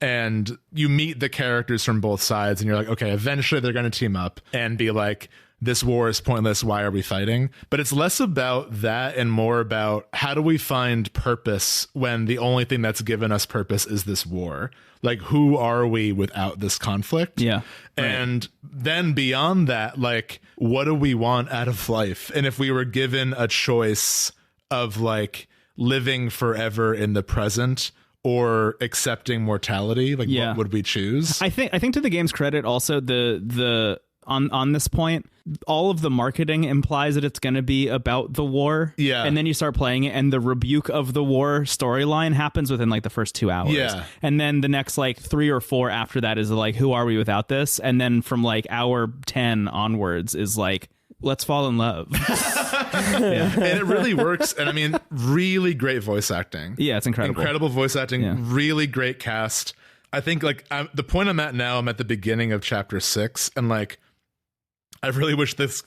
And you meet the characters from both sides and you're like, okay, eventually they're going to team up and be like, this war is pointless, why are we fighting? But it's less about that and more about how do we find purpose when the only thing that's given us purpose is this war? Like, who are we without this conflict? And then beyond that, like, what do we want out of life? And if we were given a choice of like living forever in the present or accepting mortality, like what would we choose? I think to the game's credit also, the on this point, all of the marketing implies that it's going to be about the war. And then you start playing it and the rebuke of the war storyline happens within like the first 2 hours. And then the next like 3 or 4 after that is like, who are we without this? And then from like hour 10 onwards is like, let's fall in love. And it really works. And I mean, really great voice acting. It's incredible voice acting. Really great cast. I think like the point I'm at now, I'm at the beginning of chapter 6, and like I really wish this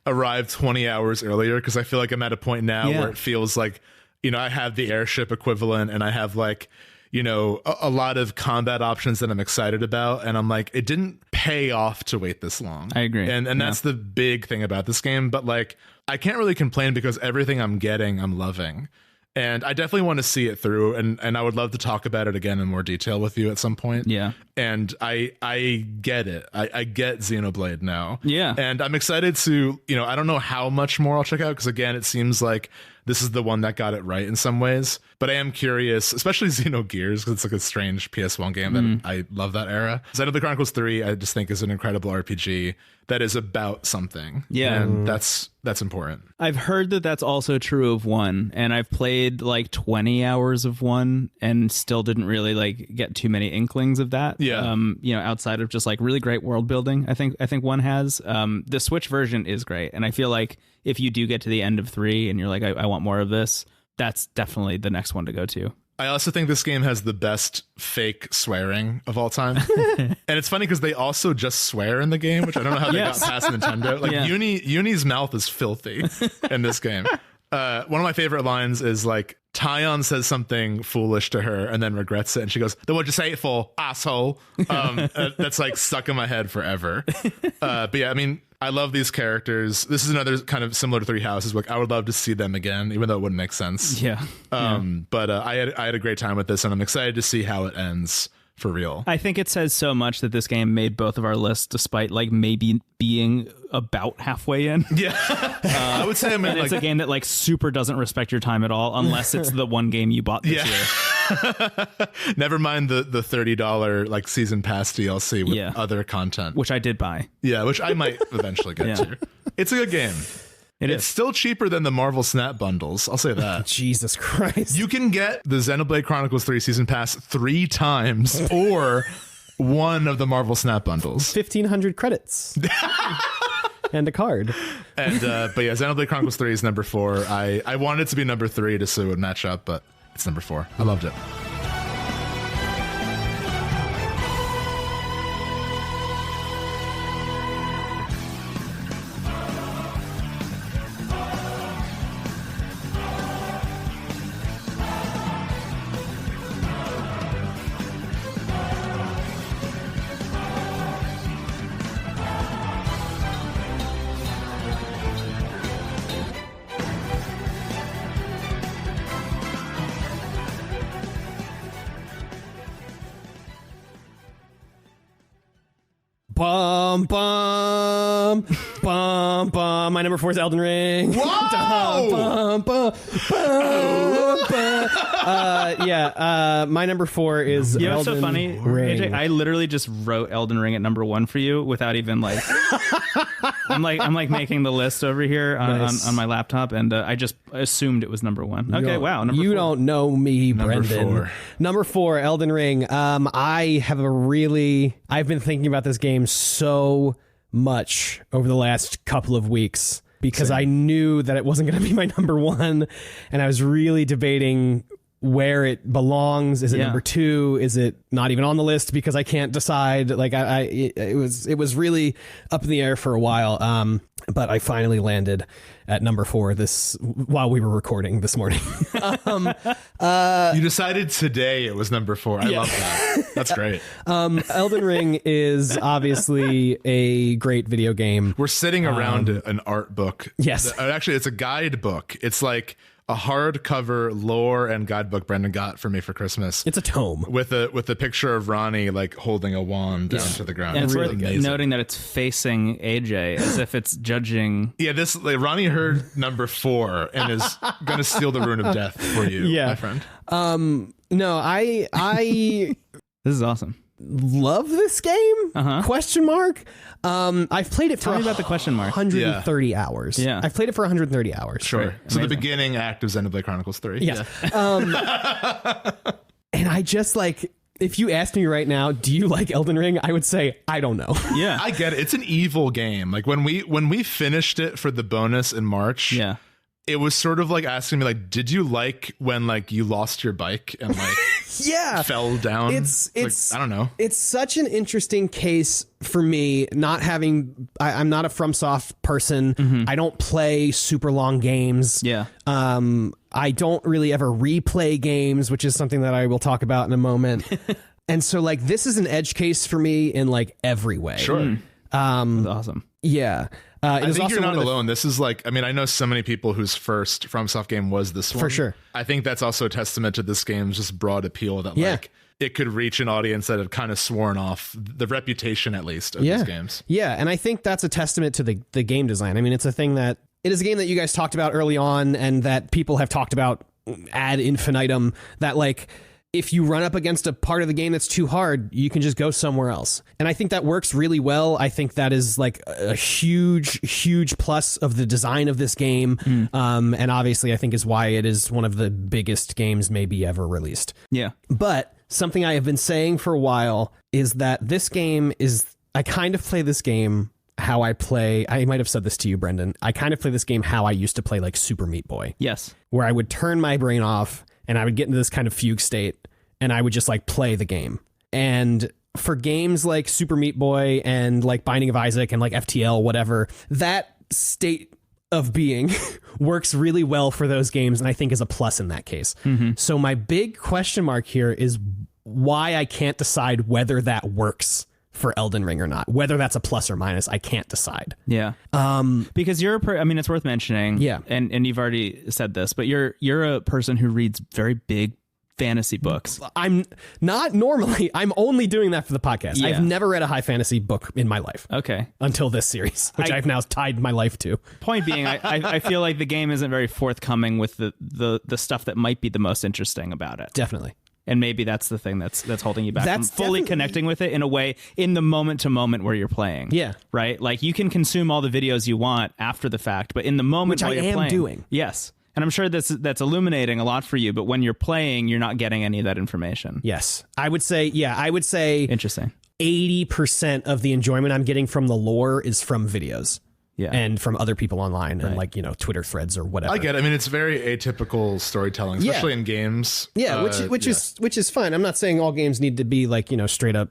arrived 20 hours earlier, because I feel like I'm at a point now where it feels like, you know, I have the airship equivalent and I have like, you know, a lot of combat options that I'm excited about. And I'm like, it didn't pay off to wait this long. I agree. And that's the big thing about this game. But like, I can't really complain because everything I'm getting, I'm loving. And I definitely want to see it through, and I would love to talk about it again in more detail with you at some point. And I get it. I get Xenoblade now. And I'm excited to, you know, I don't know how much more I'll check out, because again, it seems like this is the one that got it right in some ways. But I am curious, especially Xenogears, because it's like a strange PS1 game that I love that era. Xenoblade Chronicles 3, I just think is an incredible RPG that is about something. And that's important. I've heard that that's also true of 1, and I've played like 20 hours of 1 and still didn't really like get too many inklings of that. You know, outside of just like really great world building, I think 1 has. The Switch version is great, and I feel like if you do get to the end of 3 and you're like, I want more of this, that's definitely the next one to go to. I also think this game has the best fake swearing of all time. And it's funny because they also just swear in the game, which I don't know how they got past Nintendo. Like Uni's mouth is filthy in this game. One of my favorite lines is like, Tyon says something foolish to her and then regrets it, and she goes, then what'd you say it for, asshole? That's like stuck in my head forever. But yeah, I mean, I love these characters. This is another kind of similar to Three Houses. Like, I would love to see them again, even though it wouldn't make sense. But I had a great time with this, and I'm excited to see how it ends for real. I think it says so much that this game made both of our lists, despite like maybe being about halfway in. I would say, I mean, it's a game that like super doesn't respect your time at all, unless it's the one game you bought this year. Never mind the $30 like season pass DLC with other content, which I did buy. Which I might eventually get to. It's a good game. It's still cheaper than the Marvel Snap bundles. I'll say that. Jesus Christ. You can get the Xenoblade Chronicles 3 Season Pass 3 times or one of the Marvel Snap bundles. 1,500 credits. And a card. And but yeah, Xenoblade Chronicles 3 is number 4. I wanted it to be number 3 just so it would match up, but it's number 4. I loved it. Bum, bum, bum, bum. My number 4 is Elden Ring. Whoa! Bum, bum, bum, bum. My number 4 is Elden Ring. You know what's so funny, AJ? I literally just wrote Elden Ring at number 1 for you without even like... I'm like making the list over here on my laptop, and I just assumed it was number 1. Okay, wow. Number 4. You don't know me, Number Brendon. 4. Number 4, Elden Ring. I've been thinking about this game so much over the last couple of weeks because I knew that it wasn't going to be my number 1, and I was really debating where it belongs. Is it Yeah. number 2? Is it not even on the list because I can't decide? Like it was really up in the air for a while. But I finally landed at number 4 while we were recording this morning. You decided today it was number 4. I love that. That's great. Elden Ring is obviously a great video game. We're sitting around an art book. Yes. Actually, it's a guidebook. It's like a hardcover lore and guidebook Brendon got for me for Christmas. It's a tome. With a picture of Ronnie like holding a wand down to the ground. And it's really worth amazing. noting that it's facing AJ as if it's judging. Yeah, this Ronnie heard number 4 and is gonna steal the rune of death for you, my friend. No, I This is awesome. love this game? Question mark. I've played it for Tell me about the question mark. 130 hours. Yeah. I've played it for 130 hours. Sure. Right. So the Amazing. beginning act of Xenoblade Chronicles 3. Yes. And I just like, if you asked me right now, do you like Elden Ring? I would say, I don't know. Yeah. I get it. It's an evil game. Like when we finished it for the bonus in March, Yeah. it was sort of like asking me like, did you like when like you lost your bike and like Yeah. fell down? It's like, I don't know. It's such an interesting case for me, not having, I'm not a FromSoft person. I don't play super long games. Yeah. I don't really ever replay games, which is something that I will talk about in a moment. And so like, this is an edge case for me in like every way. Sure. That's awesome. Yeah. I think you're not alone. This is like, I mean, I know so many people whose first FromSoft game was this one. For sure. I think that's also a testament to this game's just broad appeal that Yeah. like it could reach an audience that had kind of sworn off the reputation, at least, of these games. Yeah, and I think that's a testament to the game design. I mean, it's a thing that it is a game that you guys talked about early on, and that people have talked about ad infinitum. That like, if you run up against a part of the game that's too hard, you can just go somewhere else. And I think that works really well. I think that is like a huge plus of the design of this game. And obviously I think is why it is one of the biggest games maybe ever released. Yeah. But something I have been saying for a while is that this game is, I kind of play this game how I play, I might have said this to you, Brendon. I kind of play this game how I used to play like Super Meat Boy. Yes. Where I would turn my brain off and I would get into this kind of fugue state and I would just like play the game. And for games like Super Meat Boy and like Binding of Isaac and like FTL, whatever, that state of being works really well for those games, and I think is a plus in that case. So my big question mark here is why I can't decide whether that works for Elden Ring or not. Whether that's a plus or minus, I can't decide. Yeah. Because you're I mean, it's worth mentioning. Yeah. And you've already said this, but you're a person who reads very big fantasy books. I'm not normally. I'm only doing that for the podcast. Yeah. I've never read a high fantasy book in my life. Okay. Until this series, which I've now tied my life to. Point being, I feel like the game isn't very forthcoming with the stuff that might be the most interesting about it. Definitely. And maybe that's the thing that's holding you back That's from fully definitely- connecting with it in a way, in the moment to moment where you're playing. Yeah. Right? Like you can consume all the videos you want after the fact, but in the moment Which while I you're am playing. doing. Yes. And I'm sure that's illuminating a lot for you, but when you're playing, you're not getting any of that information. Yes. I would say Interesting. 80% of the enjoyment I'm getting from the lore is from videos. Yeah. And from other people online and like, Twitter threads or whatever. I get it. I mean, it's very atypical storytelling, especially in games. Yeah, which is fine. I'm not saying all games need to be like, straight up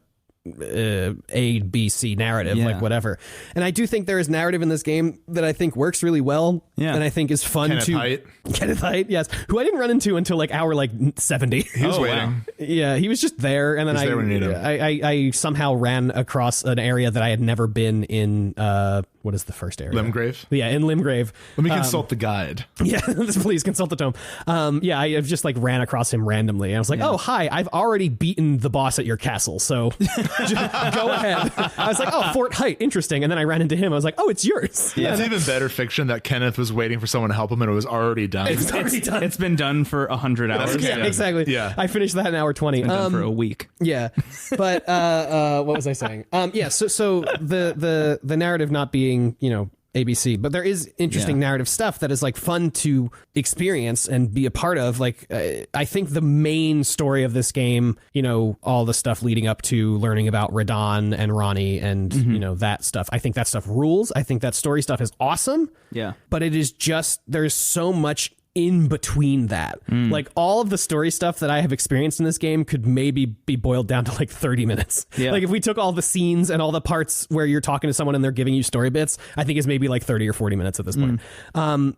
A, B, C narrative, Yeah. like whatever. And I do think there is narrative in this game that I think works really well. Yeah. And I think is fun Kenneth to Haidt. Kenneth Haidt, yes. Who I didn't run into until like hour 70. He was Oh, waiting. wow. Yeah, he was just there, and then He's there when you need him. I somehow ran across an area that I had never been in. What is the first area? Limgrave. Yeah, in Limgrave. Let me consult the guide. Yeah, please consult the tome. Yeah, I just like ran across him randomly. I was like, oh, hi, I've already beaten the boss at your castle, so go ahead. I was like, oh, Fort Height, interesting. And then I ran into him. I was like, oh, it's yours. Yeah, it's even better fiction that Kenneth was waiting for someone to help him and it was already done. It's already done. It's been done for 100 hours. Yeah, exactly. Yeah. I finished that in hour 20. Been done for a week. Yeah, but what was I saying? Yeah, so the narrative not being ABC, but there is interesting narrative stuff that is like fun to experience and be a part of. Like I think the main story of this game, all the stuff leading up to learning about Radon and Ronnie and that stuff. I think that stuff rules. I think that story stuff is awesome. Yeah. But it is just, there's so much in between that. Like all of the story stuff that I have experienced in this game could maybe be boiled down to like 30 minutes. Yeah. Like if we took all the scenes and all the parts where you're talking to someone and they're giving you story bits, I think it's maybe like 30 or 40 minutes at this point.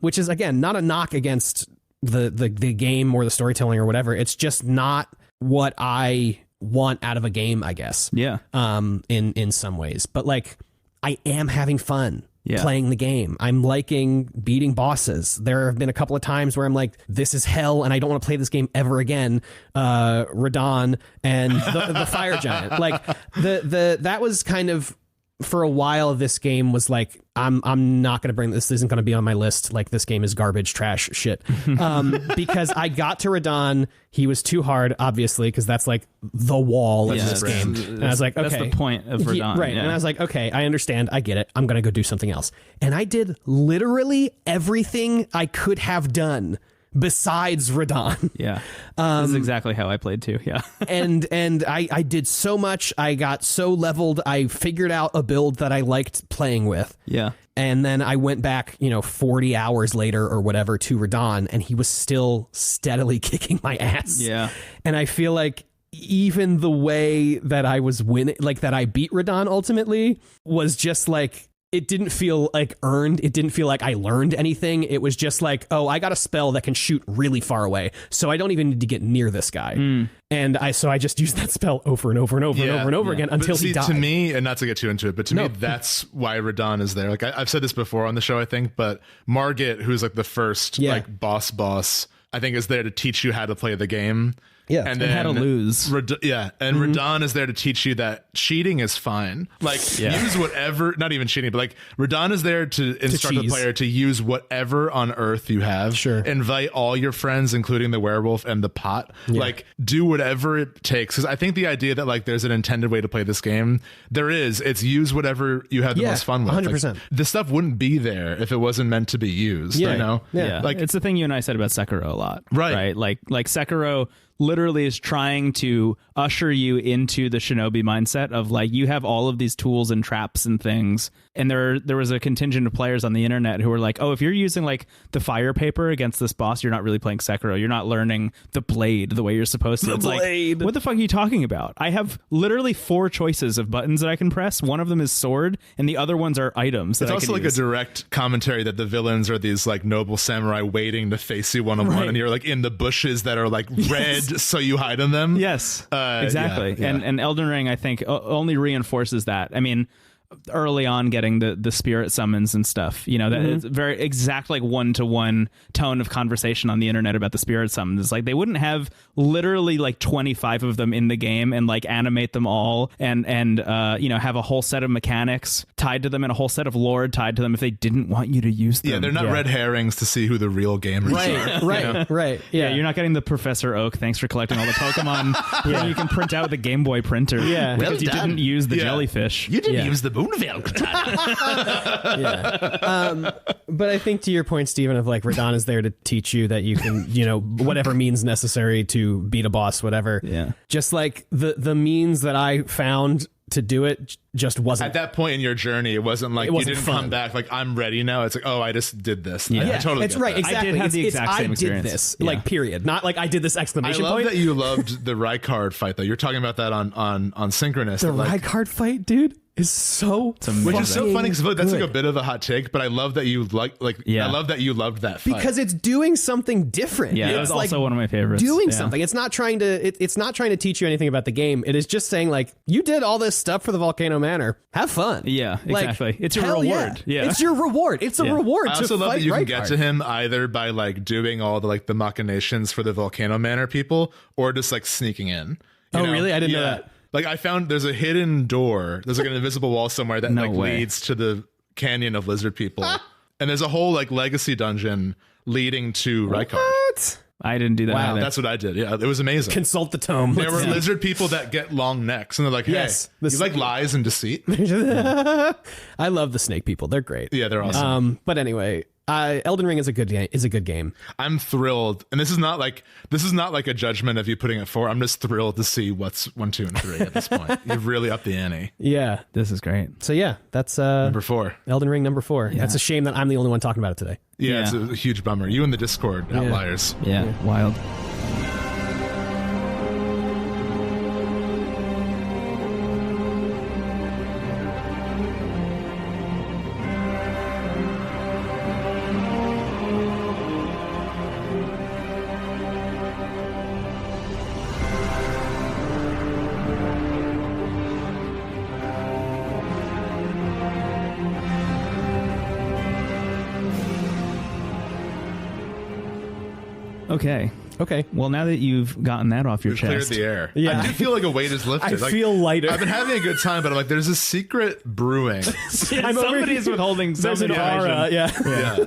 Which is, again, not a knock against the game or the storytelling or whatever. It's just not what I want out of a game, I guess. Yeah. In some ways. But like, I am having fun. Yeah. Playing the game. I'm liking beating bosses. There have been a couple of times where I'm like, this is hell and I don't want to play this game ever again. Radon and the fire giant. Like that was kind of, for a while, this game was like, I'm not going to bring this. Isn't going to be on my list. Like, this game is garbage, trash, shit. Because I got to Radon, he was too hard, obviously, because that's like the wall of this game. And I was like, okay, that's the point of Radon, right? And I was like, okay, I understand, I get it. I'm going to go do something else. And I did literally everything I could have done besides Radon. Yeah. This is exactly how I played too. Yeah. and I did so much. I got so leveled. I figured out a build that I liked playing with. Yeah. And then I went back, 40 hours later or whatever to Radon, and he was still steadily kicking my ass. Yeah. And I feel like even the way that I was winning, like that I beat Radon ultimately, was just like, it didn't feel like earned. It didn't feel like I learned anything. It was just like, oh, I got a spell that can shoot really far away, so I don't even need to get near this guy. And I just used that spell over and over and over and over and over again until he died. To me, and not to get too into it, but to me, that's why Radon is there. Like I've said this before on the show, I think, but Margit, who's like the first like boss, I think is there to teach you how to play the game. Yeah, and then how to lose. Radon is there to teach you that cheating is fine. Like use whatever, not even cheating, but like Radon is there to instruct the player to use whatever on earth you have. Sure. Invite all your friends, including the werewolf and the pot. Yeah. Like do whatever it takes. Because I think the idea that like there's an intended way to play this game, there is. It's use whatever you have the most fun with. 100%. Like, the stuff wouldn't be there if it wasn't meant to be used. Yeah. You know? Yeah. Like it's the thing you and I said about Sekiro a lot. Right. Like Sekiro literally is trying to usher you into the shinobi mindset of like, you have all of these tools and traps and things. And there was a contingent of players on the internet who were like, oh, if you're using like the fire paper against this boss, you're not really playing Sekiro. You're not learning the blade the way you're supposed to. It's like, what the fuck are you talking about? I have literally 4 choices of buttons that I can press. One of them is sword and the other ones are items. It's also like a direct commentary that the villains are these like noble samurai waiting to face you one-on-one, and you're like in the bushes that are like red, so you hide in them. Yes, exactly. Yeah. And Elden Ring, I think, only reinforces that. I mean, early on getting the spirit summons and stuff, that it's very exact, like 1-to-1 tone of conversation on the internet about the spirit summons. It's like they wouldn't have literally like 25 of them in the game and like animate them all and have a whole set of mechanics tied to them and a whole set of lore tied to them if they didn't want you to use them. Yeah, they're not red herrings to see who the real gamers are. Right. Yeah, you're not getting the Professor Oak, thanks for collecting all the Pokemon that you can print out with the Game Boy printer. Yeah. Because you didn't use the jellyfish. You didn't use the Boonville katana. But I think to your point, Stephen, of like Radon is there to teach you that you can, whatever means necessary to beat a boss, whatever. Yeah. Just like the means that I found to do it just wasn't. At that point in your journey, it wasn't like you didn't come back like, I'm ready now. It's like, oh, I just did this. Yeah, I totally it's get right. that. Exactly. I did have the exact same experience. I did this, like, period. Not like I did this exclamation I love point. that you loved the Rykard fight, though. You're talking about that on Synchronous. The Rykard fight, dude, is so which is so funny because that's like a good. bit of a hot take, but I love that you I love that you loved that fight because it's doing something different. Yeah, it's it was like also one of my favorites. Doing something. It's not trying to. It's not trying to teach you anything about the game. It is just saying like, you did all this stuff for the Volcano Manor. Have fun. Yeah, exactly. It's your hell reward. Yeah. It's your reward. It's a reward. I also to love fight that you can Rykard. get to him either by like doing all the machinations for the Volcano Manor people, or just like sneaking in. You know? Really? I didn't know that. Like I found there's a hidden door. There's like an invisible wall somewhere that leads to the Canyon of Lizard People, and there's a whole like legacy dungeon leading to Rykard. What? I didn't do that. Wow. Either. That's what I did. Yeah, it was amazing. Consult the tome. There were lizard people that get long necks, and they're like, "Hey, you like lies and deceit?" I love the snake people. They're great. Yeah, they're awesome. But anyway, Elden Ring is a good game. I'm thrilled, and this is not like a judgment of you putting it 4. I'm just thrilled to see what's 1, 2, and 3 at this point. You've really upped the ante. Yeah, This is great. so yeah, that's Number 4. Elden Ring number 4. That's a shame that I'm the only one talking about it today. Yeah, it's a huge bummer. You and the Discord outliers. Yeah, wild. Okay. Well, now that you've gotten that off your Cleared chest, the air. Yeah. I do feel like a weight is lifted. I feel lighter. I've been having a good time, but I'm like, there's a secret brewing. somebody's withholding some There's an aura. Yeah. Yeah.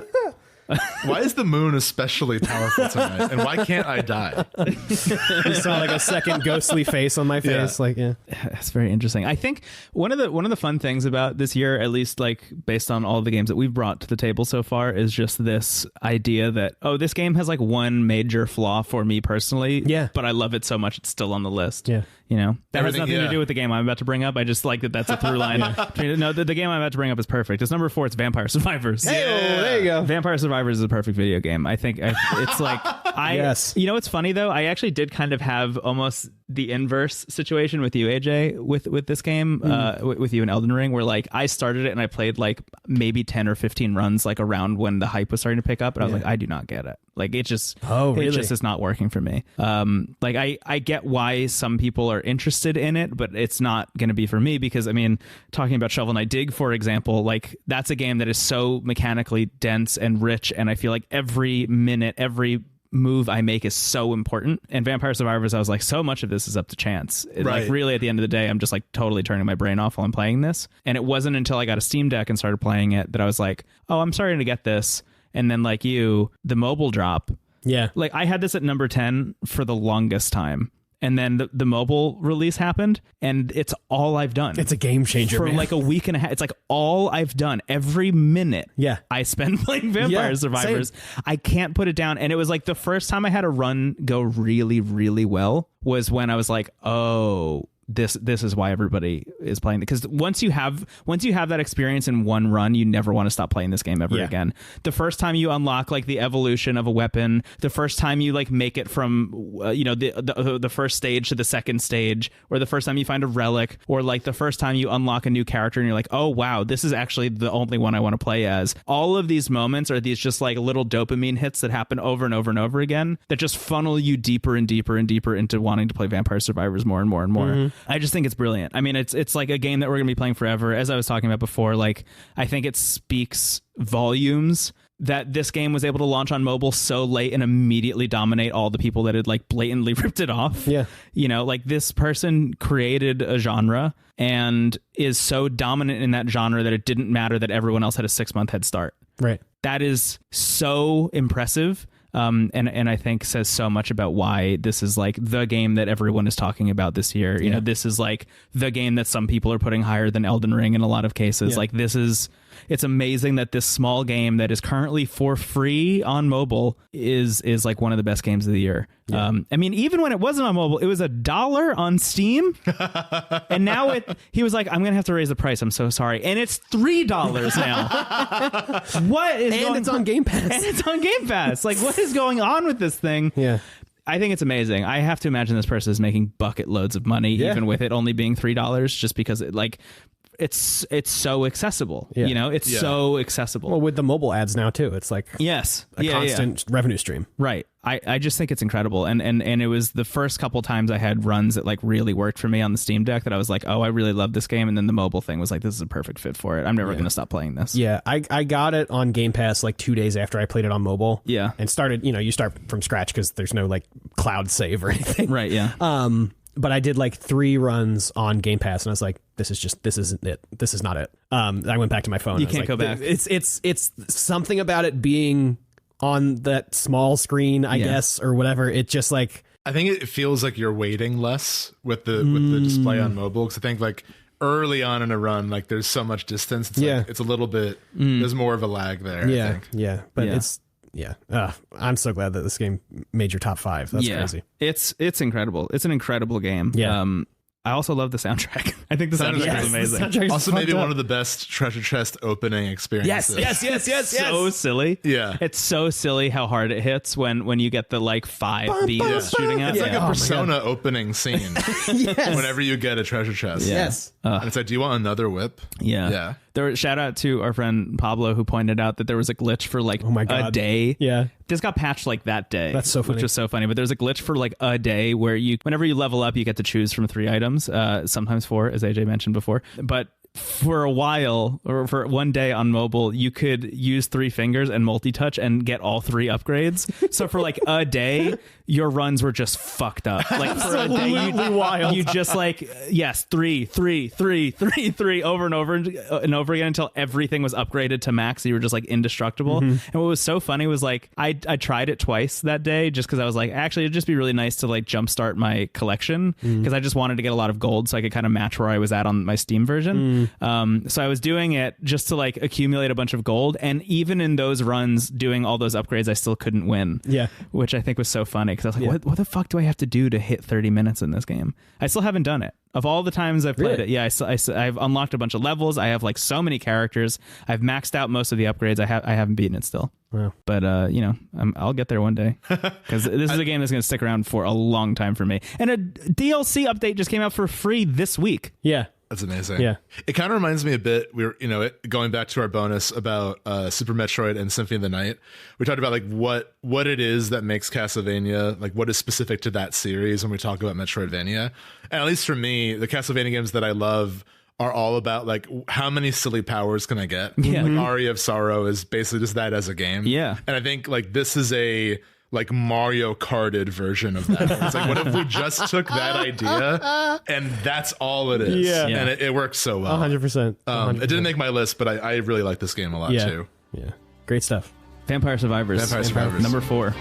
Why is the moon especially powerful tonight? And why can't I die? You saw like a second ghostly face on my face. That's very interesting. I think one of the fun things about this year, at least like based on all the games that we've brought to the table so far, is just this idea that, oh, this game has like one major flaw for me personally. Yeah. But I love it so much it's still on the list. Yeah. You know, that has Everything- nothing to do with the game I'm about to bring up. I just like that that's a through line. No, the game I'm about to bring up is perfect. It's number 4. It's Vampire Survivors. Hey, there you go. Vampire Survivors is a perfect video game. I think it's like Yes. You know what's funny though? I actually did kind of have almost the inverse situation with you, AJ, with this game, with you in Elden Ring, where like I started it and I played like maybe 10 or 15 runs like around when the hype was starting to pick up, and I was like, I do not get it. Like it just really? it just is not working for me. Like I get why some people are interested in it, but it's not going to be for me because I mean, talking about Shovel Knight Dig, for example, like that's a game that is so mechanically dense and rich, and I feel like every minute, every move I make is so important. And Vampire Survivors, I was like, so much of this is up to chance. Like really at the end of the day, I'm just like totally turning my brain off while I'm playing this. And it wasn't until I got a Steam Deck and started playing it that I was like, oh, I'm starting to get this. And then like you, the mobile drop. Yeah. Like I had this at number 10 for the longest time. And then the mobile release happened, and it's all I've done. It's a game changer, for man. like a week and a half. It's like all I've done. Every minute I spend playing Vampire Survivors. Same. I can't put it down. And it was like the first time I had a run go really, really well was when I was like, oh, this is why everybody is playing it. Because once you have that experience in one run, you never want to stop playing this game ever again. The first time you unlock like the evolution of a weapon, the first time you like make it from the first stage to the second stage, or the first time you find a relic, or like the first time you unlock a new character and you're like, oh wow, this is actually the only one I want to play as. All of these moments are these just like little dopamine hits that happen over and over and over again that just funnel you deeper and deeper and deeper into wanting to play Vampire Survivors more and more and more. Mm-hmm. I just think it's brilliant. I mean, it's like a game that we're going to be playing forever. As I was talking about before, like I think it speaks volumes that this game was able to launch on mobile so late and immediately dominate all the people that had like blatantly ripped it off. Yeah. You know, like this person created a genre and is so dominant in that genre that it didn't matter that everyone else had a 6-month head start. Right. That is so impressive. And I think says so much about why this is like the game that everyone is talking about this year. You know, this is like the game that some people are putting higher than Elden Ring in a lot of cases. Yeah. Like it's amazing that this small game that is currently for free on mobile is like one of the best games of the year. Yeah. I mean, even when it wasn't on mobile, it was $1 on Steam. And now he was like, I'm going to have to raise the price. I'm so sorry. And it's $3 now. What is and it's on Game Pass. And it's on Game Pass. Like, what is going on with this thing? Yeah. I think it's amazing. I have to imagine this person is making bucket loads of money, even with it only being $3, just because it's so accessible. You know, it's so accessible. Well, with the mobile ads now too, it's like a constant revenue stream. Right. I just think it's incredible. And it was the first couple times I had runs that like really worked for me on the Steam Deck that I was like, oh, I really love this game. And then the mobile thing was like, this is a perfect fit for it. I'm never going to stop playing this. Yeah. I got it on Game Pass like 2 days after I played it on mobile. Yeah. And started, you start from scratch because there's no like cloud save or anything. Right. Yeah. But I did like 3 runs on Game Pass and I was like, this isn't it. This is not it. I went back to my phone. You can't go back. It's something about it being on that small screen, I guess, or whatever. It just like, I think it feels like you're waiting less with the display on mobile. Because I think like early on in a run, like there's so much distance. It's like, it's a little bit, there's more of a lag there. I think. But it's, I'm so glad that this game made your top 5. That's crazy. It's incredible. It's an incredible game. Yeah. I also love the soundtrack. I think the soundtrack is amazing. Also, maybe one of the best treasure chest opening experiences. Yes. So silly. Yeah. It's so silly how hard it hits when you get the like 5 beams shooting out. It's like a Persona opening scene. Whenever you get a treasure chest. Yes. And it's like, do you want another whip? Yeah. Shout out to our friend Pablo who pointed out that there was a glitch for like a day. Yeah. This got patched like that day. That's so funny. Which was so funny. But there's a glitch for like a day where whenever you level up, you get to choose from 3 items, sometimes 4, as AJ mentioned before. But for a while, or for one day on mobile, you could use 3 fingers and multi-touch and get all 3 upgrades. So for like a day, your runs were just fucked up. Like for a day, you just like, 3 over and over and over again until everything was upgraded to max. So you were just like indestructible. And what was so funny was like, I tried it twice that day just because I was like, actually, it'd just be really nice to like jumpstart my collection because I just wanted to get a lot of gold so I could kind of match where I was at on my Steam version. So I was doing it just to like accumulate a bunch of gold, and even in those runs doing all those upgrades I still couldn't win, which I think was so funny because I was like, what the fuck do I have to do to hit 30 minutes in this game? I still haven't done it. Of all the times I've played it, I've unlocked a bunch of levels. I have like so many characters. I've maxed out most of the upgrades. I haven't beaten it still. Wow. But I'll get there one day because this is a game that's going to stick around for a long time for me. And a DLC update just came out for free this week. Yeah. That's amazing. Yeah. It kind of reminds me a bit, going back to our bonus about Super Metroid and Symphony of the Night. We talked about like what it is that makes Castlevania, like what is specific to that series when we talk about Metroidvania. And at least for me, the Castlevania games that I love are all about like how many silly powers can I get? Yeah. Like Aria of Sorrow is basically just that as a game. Yeah. And I think like this is a like Mario Karted version of that. It's like, what if we just took that idea and that's all it is? Yeah. And it works so well. 100%. It didn't make my list, but I really like this game a lot too. Yeah. Great stuff. Vampire Survivors. Number 4.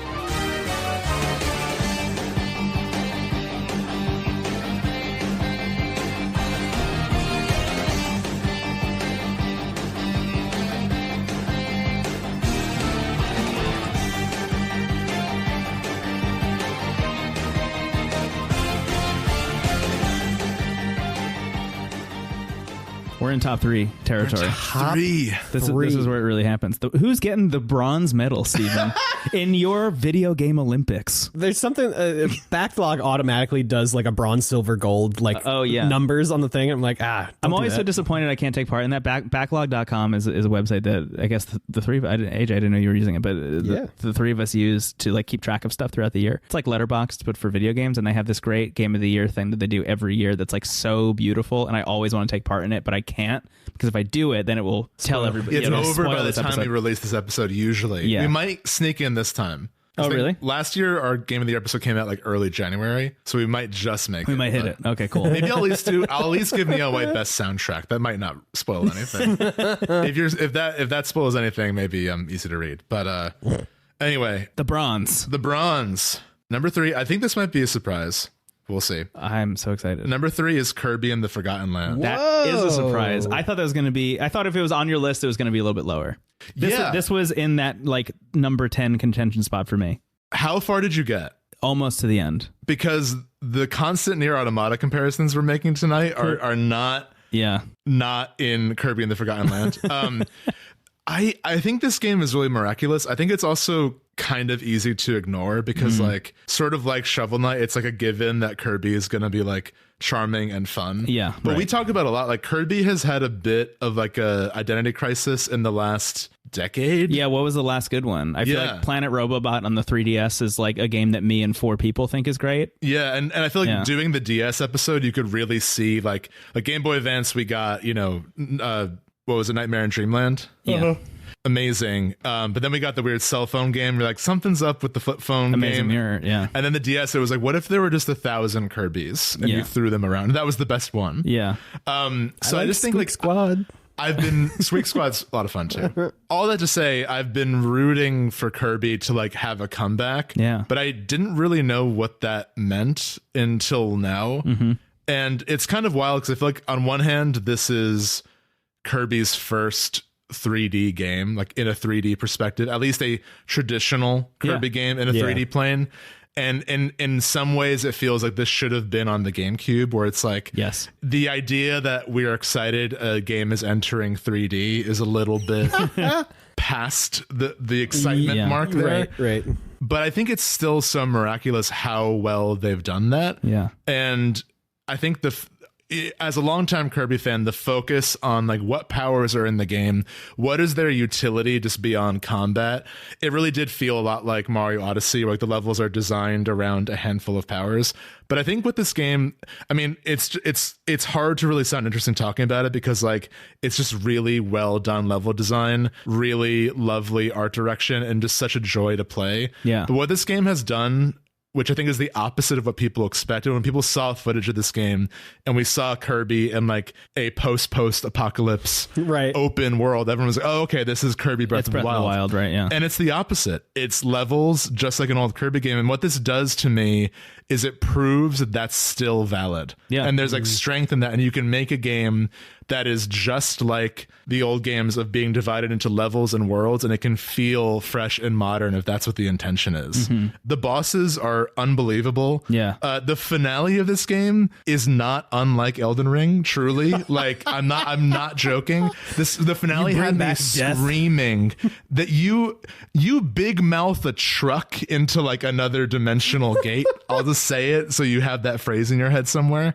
We're in top 3 territory. This is where it really happens. Who's getting the bronze medal, Stephen, in your video game Olympics? There's something Backlog automatically does like a bronze, silver, gold numbers on the thing. I'm like, I'm always so disappointed I can't take part in that. Backlog.com is a website that I guess the three of AJ, I didn't know you were using it, but the 3 of us use to like keep track of stuff throughout the year. It's like Letterboxd but for video games, and they have this great game of the year thing that they do every year that's like so beautiful, and I always want to take part in it, but I can't because if I do it, then it will tell everybody. It's over by the time we release this episode. Usually, we might sneak in this time. Oh, really? Last year, our Game of the Year episode came out like early January, so we might just make it. We might hit it. Okay, cool. Maybe I'll at least give Neil White best soundtrack. That might not spoil anything. if that spoils anything, maybe easy to read. But anyway, the bronze. Number 3. I think this might be a surprise. We'll see. I'm so excited. Number 3 is Kirby and the Forgotten Land. That is a surprise. I thought that was going to be. I thought if it was on your list, it was going to be a little bit lower. This was in that like number 10 contention spot for me. How far did you get? Almost to the end. Because the constant Nier Automata comparisons we're making tonight are not in Kirby and the Forgotten Land. I think this game is really miraculous. I think it's also kind of easy to ignore because like sort of like Shovel Knight, it's like a given that Kirby is going to be like charming and fun. Yeah. But we talk about a lot, like Kirby has had a bit of like a identity crisis in the last decade. Yeah. What was the last good one? I feel like Planet Robobot on the 3DS is like a game that me and 4 people think is great. Yeah. And I feel like doing the DS episode, you could really see like Game Boy Advance, we got, what was it, Nightmare in Dreamland? Yeah. Amazing. But then we got the weird cell phone game. We're like, something's up with the flip phone Amazing game. Mirror, yeah. And then the DS, it was like, what if there were just 1,000 Kirby's and you threw them around? That was the best one. Yeah. So I just think like Squad. Squeak Squad's a lot of fun too. All that to say, I've been rooting for Kirby to like have a comeback. Yeah. But I didn't really know what that meant until now. And it's kind of wild because I feel like on one hand, this is Kirby's first 3D game, like in a 3D perspective, at least a traditional Kirby game in a 3D plane. And in some ways, it feels like this should have been on the GameCube, where it's like, yes, the idea that we are excited a game is entering 3D is a little bit past the excitement mark there. Right. But I think it's still so miraculous how well they've done that. Yeah. And I think as a longtime Kirby fan, the focus on like what powers are in the game, what is their utility just beyond combat, it really did feel a lot like Mario Odyssey, where like the levels are designed around a handful of powers. But I think with this game, I mean, it's hard to really sound interesting talking about it because like it's just really well done level design, really lovely art direction, and just such a joy to play. Yeah. But what this game has done, which I think is the opposite of what people expected. When people saw footage of this game and we saw Kirby in like a post-apocalypse open world, everyone was like, oh, okay, this is Kirby Breath of the Wild. Right, yeah. And it's the opposite. It's levels just like an old Kirby game. And what this does to me is it proves that that's still valid. Yeah. And there's like strength in that. And you can make a game that is just like the old games of being divided into levels and worlds, and it can feel fresh and modern if that's what the intention is. The bosses are unbelievable. Yeah. The finale of this game is not unlike Elden Ring, truly. Like I'm not joking. The finale had me screaming that you big mouth a truck into like another dimensional gate. I'll just say it so you have that phrase in your head somewhere.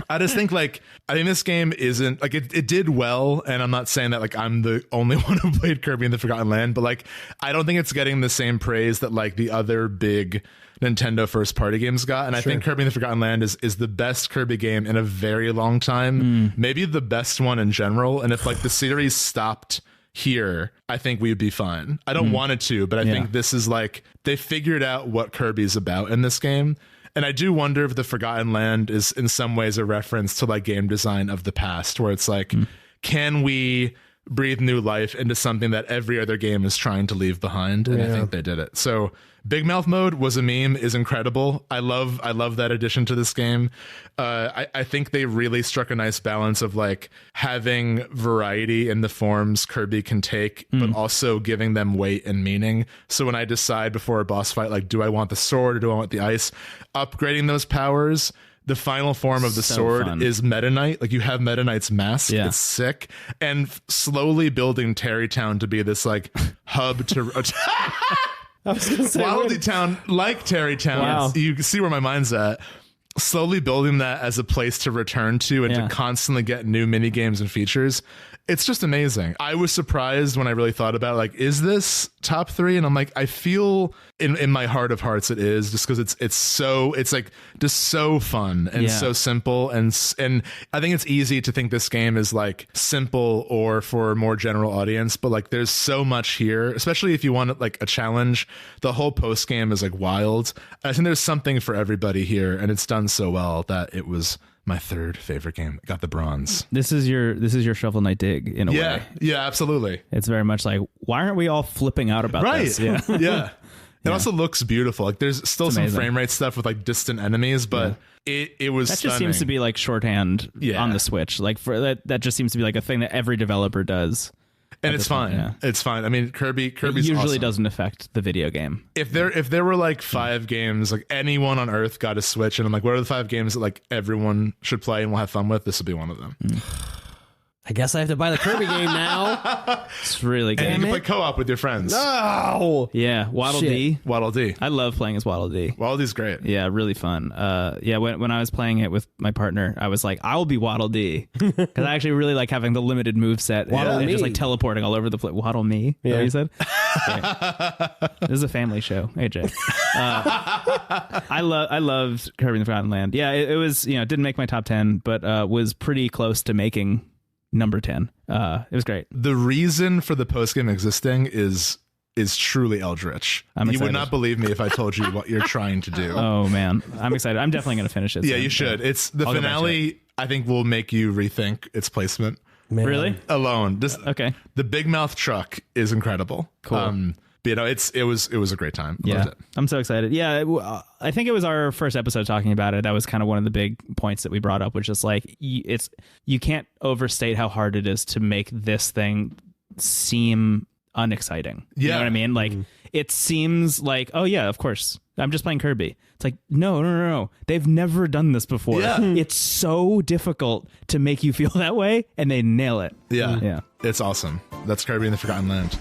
I just think like, I think this game isn't like it did well. And I'm not saying that like I'm the only one who played Kirby in the Forgotten Land, but like, I don't think it's getting the same praise that like the other big Nintendo first party games got. And I think Kirby in the Forgotten Land is the best Kirby game in a very long time, maybe the best one in general. And if like the series stopped here, I think we'd be fine. I don't want it to, but I think this is like, they figured out what Kirby's about in this game. And I do wonder if the Forgotten Land is in some ways a reference to like game design of the past, where it's like, can we breathe new life into something that every other game is trying to leave behind? And I think they did it. So Big Mouth mode was a meme, is incredible. I love that addition to this game. I think they really struck a nice balance of like having variety in the forms Kirby can take, but also giving them weight and meaning. So when I decide before a boss fight, like, do I want the sword or do I want the ice? Upgrading those powers. The final form of the sword is Meta Knight. Like you have Meta Knight's mask. It's sick. And slowly building Terrytown to be this like hub to I was gonna say, Waddle Town, like Terrytown. Wow. You can see where my mind's at. Slowly building that as a place to return to and to constantly get new mini games and features. It's just amazing. I was surprised when I really thought about it, like, is this top 3? And I'm like, I feel in my heart of hearts it is, just because it's like just so fun and so simple, and I think it's easy to think this game is like simple or for a more general audience, but like there's so much here, especially if you want like a challenge. The whole post game is like wild. I think there's something for everybody here, and it's done so well that it was my 3rd favorite game. Got the bronze. This is your Shovel Knight dig in a way. Yeah, absolutely. It's very much like, why aren't we all flipping out about this? Yeah. Yeah. It also looks beautiful. Like there's still some frame rate stuff with like distant enemies, but it was that stunning. just seems to be like shorthand on the Switch. Like for that just seems to be like a thing that every developer does. And it's fine. It's fine. I mean, Kirby's usually awesome. doesn't affect the video game. If there were like 5 games, like anyone on Earth got a Switch, and I'm like, what are the 5 games that like everyone should play and will have fun with? This will be one of them. I guess I have to buy the Kirby game now. It's really good. And you can play co-op with your friends. No. Yeah, Waddle Dee. Waddle Dee. I love playing as Waddle Dee. Waddle Dee's great. Yeah, really fun. When I was playing it with my partner, I was like, I will be Waddle Dee, because I actually really like having the limited moveset and just like teleporting all over the place. Waddle me. Is that what you said? This is a family show, AJ. I loved Kirby in the Forgotten Land. Yeah, it was, it didn't make my top 10, but was pretty close to making number 10. It was great. The reason for the post game existing is truly eldritch. You would not believe me if I told you what you're trying to do. Oh man, I'm excited. I'm definitely going to finish it. Yeah, you should. It's the finale. I think will make you rethink its placement. Man. Really? Alone. Okay. The Big Mouth truck is incredible. Cool. But, it was a great time. Yeah, Loved it. I'm so excited. Yeah, I think it was our first episode talking about it. That was kind of one of the big points that we brought up, which is like you can't overstate how hard it is to make this thing seem unexciting. You know what I mean? Like it seems like, oh yeah, of course, I'm just playing Kirby. It's like, no. They've never done this before. Yeah. It's so difficult to make you feel that way, and they nail it. Yeah. It's awesome. That's Kirby in the Forgotten Land.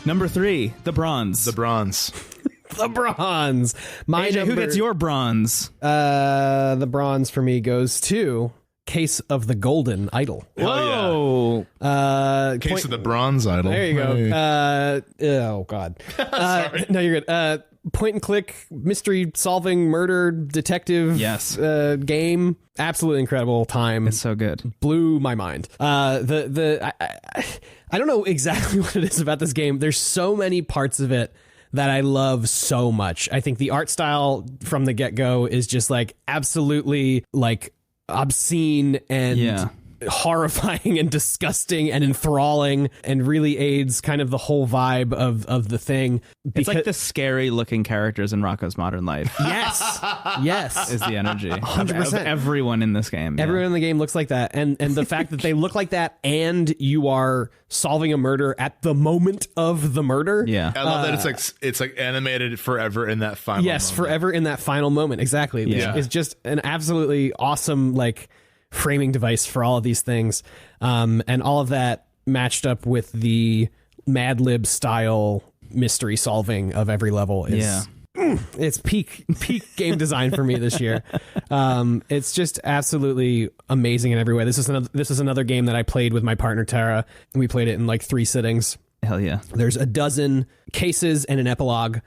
Number 3, the bronze. The bronze. The bronze. AJ, who gets your bronze? The bronze for me goes to Case of the Golden Idol. Whoa. Case of the Bronze Idol. There you go. Hey. Oh, God. No, you're good. Point and click, mystery solving, murder, detective game. Absolutely incredible time. It's so good. Blew my mind. I don't know exactly what it is about this game. There's so many parts of it that I love so much. I think the art style from the get-go is just like absolutely like obscene and horrifying and disgusting and enthralling, and really aids kind of the whole vibe of the thing. It's like the scary looking characters in Rocko's Modern Life. Yes Is the energy 100%. of everyone in this game. Everyone in the game looks like that, and the fact that they look like that and you are solving a murder at the moment of the murder. I love that it's like animated forever in that final moment. Forever in that final moment. Exactly. It's just an absolutely awesome like framing device for all of these things, and all of that matched up with the Mad Lib style mystery solving of every level is it's peak game design for me this year. It's just absolutely amazing in every way. This is another game that I played with my partner Tara. We played it in like 3 sittings. Hell yeah. There's a dozen cases and an epilogue,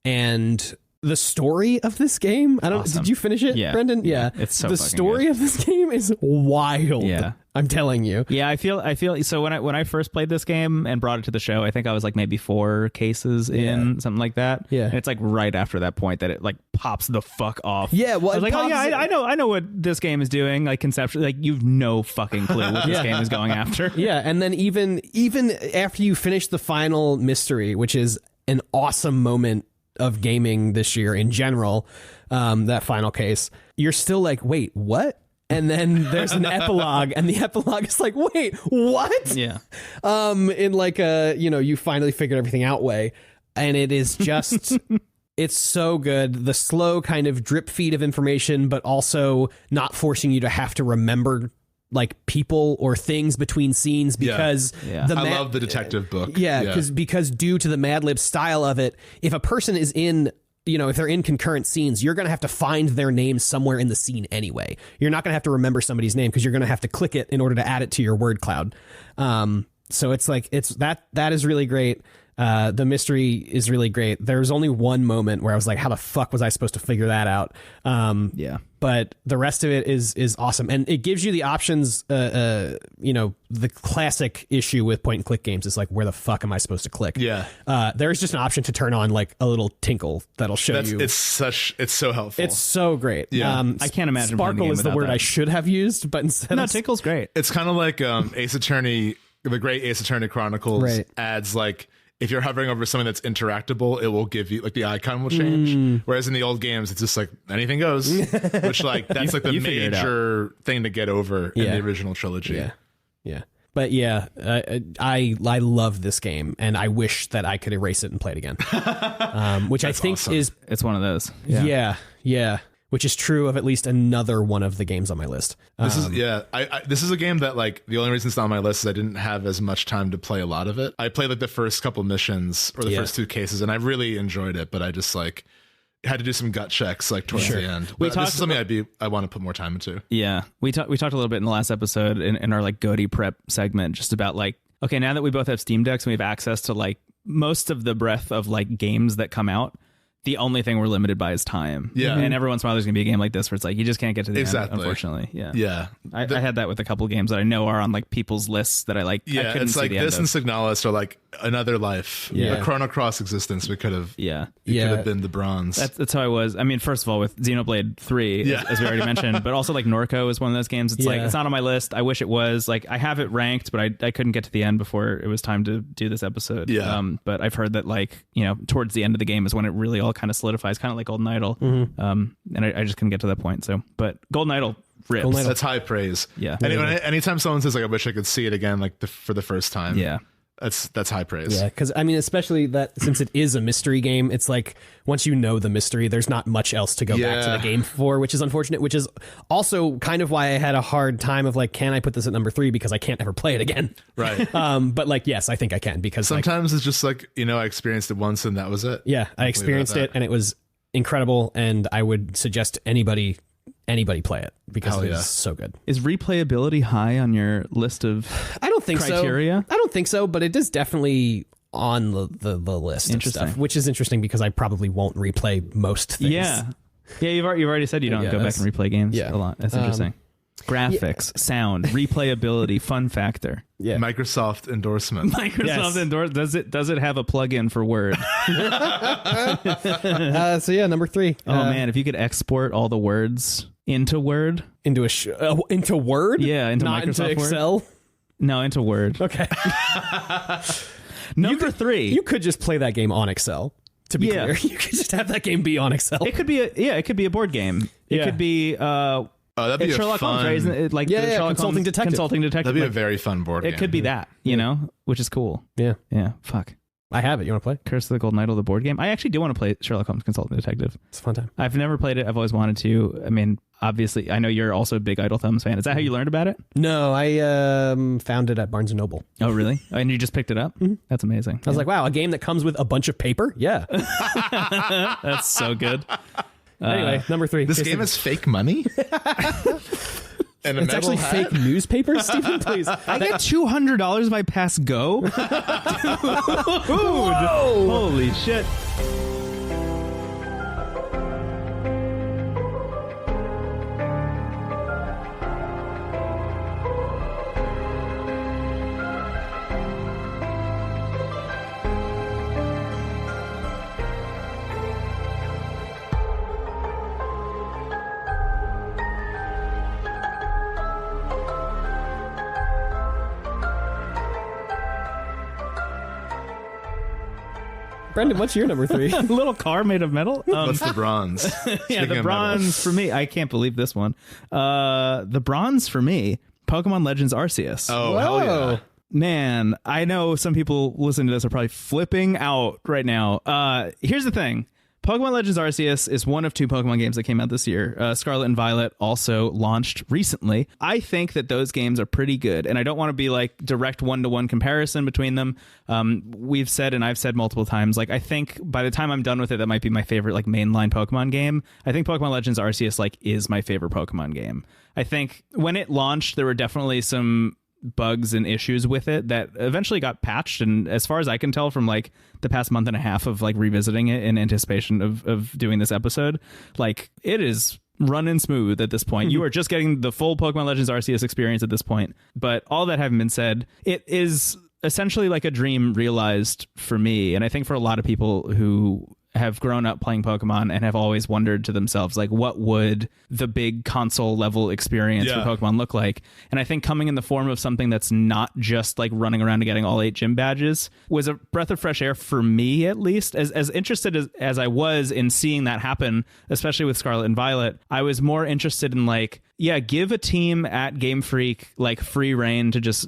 and the story of this game, did you finish it, Brendon? Yeah. It's so the story of this game is wild. Yeah. I'm telling you. Yeah, I feel so when I first played this game and brought it to the show, I think I was like maybe 4 cases in, something like that. Yeah. And it's like right after that point that it like pops the fuck off. Yeah, well, I was like, oh yeah, I know what this game is doing, like conceptually. Like you've no fucking clue what this game is going after. Yeah, and then even after you finish the final mystery, which is an awesome moment of gaming this year in general, that final case, you're still like, wait, what? And then there's an epilogue, and the epilogue is like, wait, what? Yeah. In like a, you finally figured everything out way. And it is just, it's so good. The slow kind of drip feed of information, but also not forcing you to have to remember like people or things between scenes, because I love the detective book. Because due to the Mad Lib style of it, if a person is in, if they're in concurrent scenes, you're going to have to find their name somewhere in the scene anyway. You're not going to have to remember somebody's name because you're going to have to click it in order to add it to your word cloud. So it's like, that is really great. The mystery is really great. There's only one moment where I was like, how the fuck was I supposed to figure that out? But the rest of it is awesome. And it gives you the options, the classic issue with point and click games is like, where the fuck am I supposed to click? Yeah. There's just an option to turn on like a little tinkle that'll show you. It's so helpful. It's so great. Yeah. I can't imagine. Sparkle is the word I should have used, but instead no, tinkle's great. It's kind of like Ace Attorney, the great Ace Attorney Chronicles adds like, if you're hovering over something that's interactable, it will give you like the icon will change. Whereas in the old games, it's just like anything goes, which like that's like the major thing to get over in the original trilogy. Yeah. But yeah, I love this game, and I wish that I could erase it and play it again. Which I think awesome. It's one of those. Yeah. Which is true of at least another one of the games on my list. This is this is a game that like the only reason it's not on my list is I didn't have as much time to play a lot of it. I played like the first couple missions or the first 2 cases, and I really enjoyed it, but I just like had to do some gut checks like towards the end. But this is something I want to put more time into. Yeah, we talked a little bit in the last episode in our like GOTY prep segment just about like, okay, now that we both have Steam Decks and we have access to like most of the breadth of like games that come out, the only thing we're limited by is time. Yeah. And every once in a while there's going to be a game like this where it's like, you just can't get to the end, unfortunately. Yeah. Yeah. I had that with a couple games that I know are on like people's lists that I like. Yeah. I couldn't It's see like the this end and of. Signalis are like another life. Yeah. A Chrono Cross existence. We could have. Yeah. It could have been the bronze. That's how I was. I mean, first of all, with Xenoblade 3, as we already mentioned, but also like Norco is one of those games. It's like, it's not on my list. I wish it was. Like, I have it ranked, but I couldn't get to the end before it was time to do this episode. Yeah. But I've heard that, like, you know, towards the end of the game is when it really all kind of solidifies, kind of like Golden Idol. And I just couldn't get to that point. So, but Golden Idol rips. Golden Idol. That's high praise. Yeah. Anytime someone says like, I wish I could see it again, like for the first time. Yeah. That's high praise. Yeah, because I mean, especially that since it is a mystery game, it's like once you know the mystery, there's not much else to go back to the game for, which is unfortunate. Which is also kind of why I had a hard time of like, can I put this at number 3 because I can't ever play it again. Right. But like, yes, I think I can because Sometimes it's just like, you know, I experienced it once and that was it. Yeah, I experienced it and it was incredible, and I would suggest anybody play it because it is so good. Is replayability high on your list of I don't think criteria? I don't think so, but it is definitely on the list of stuff, which is interesting because I probably won't replay most things. Yeah. You've already said you don't go back and replay games a lot. That's interesting. Graphics, sound, replayability, fun factor. Yeah. Microsoft endorsement. Does it have a plugin for Word? So yeah, number 3. Oh man, if you could export all the words into Word, into Word, into not Microsoft into Excel. Word? No, into Word. Okay. Number 3. You could just play that game on Excel. To be clear, you could just have that game be on Excel. It could be a board game. It could be that'd be Sherlock Holmes, right? Isn't it like Sherlock Consulting Holmes, Detective. Consulting Detective. That'd be a very fun board game. It could be that, you know, which is cool. Yeah. Fuck. I have it. You want to play? Curse of the Golden Idol, the board game. I actually do want to play Sherlock Holmes Consulting Detective. It's a fun time. I've never played it. I've always wanted to. I mean, obviously, I know you're also a big Idle Thumbs fan. Is that how you learned about it? No, I found it at Barnes & Noble. Oh, really? And you just picked it up? Mm-hmm. That's amazing. I was like, wow, a game that comes with a bunch of paper? Yeah. That's so good. Anyway, number 3. This game is fake money? And it's actually fake newspapers, Stephen, please. I get $200 if I pass Go? Dude. Holy shit. Brendan, what's your number 3? A little car made of metal? What's the bronze? The bronze for me. I can't believe this one. The bronze for me, Pokemon Legends Arceus. Oh, hell yeah. Man, I know some people listening to this are probably flipping out right now. Here's the thing. Pokemon Legends Arceus is one of 2 Pokemon games that came out this year. Scarlet and Violet also launched recently. I think that those games are pretty good, and I don't want to be like direct one-to-one comparison between them. We've said, and I've said multiple times, like I think by the time I'm done with it, that might be my favorite like mainline Pokemon game. I think Pokemon Legends Arceus like is my favorite Pokemon game. I think when it launched, there were definitely some bugs and issues with it that eventually got patched, and as far as I can tell from like the past month and a half of like revisiting it in anticipation of doing this episode, like it is running smooth at this point. You are just getting the full Pokemon Legends Arceus experience at this point. But all that having been said, it is essentially like a dream realized for me, and I think for a lot of people who have grown up playing Pokemon and have always wondered to themselves, like, what would the big console level experience for Pokemon look like? And I think coming in the form of something that's not just like running around and getting all 8 gym badges was a breath of fresh air for me, at least. As interested as I was in seeing that happen, especially with Scarlet and Violet, I was more interested in like, give a team at Game Freak like free reign to just,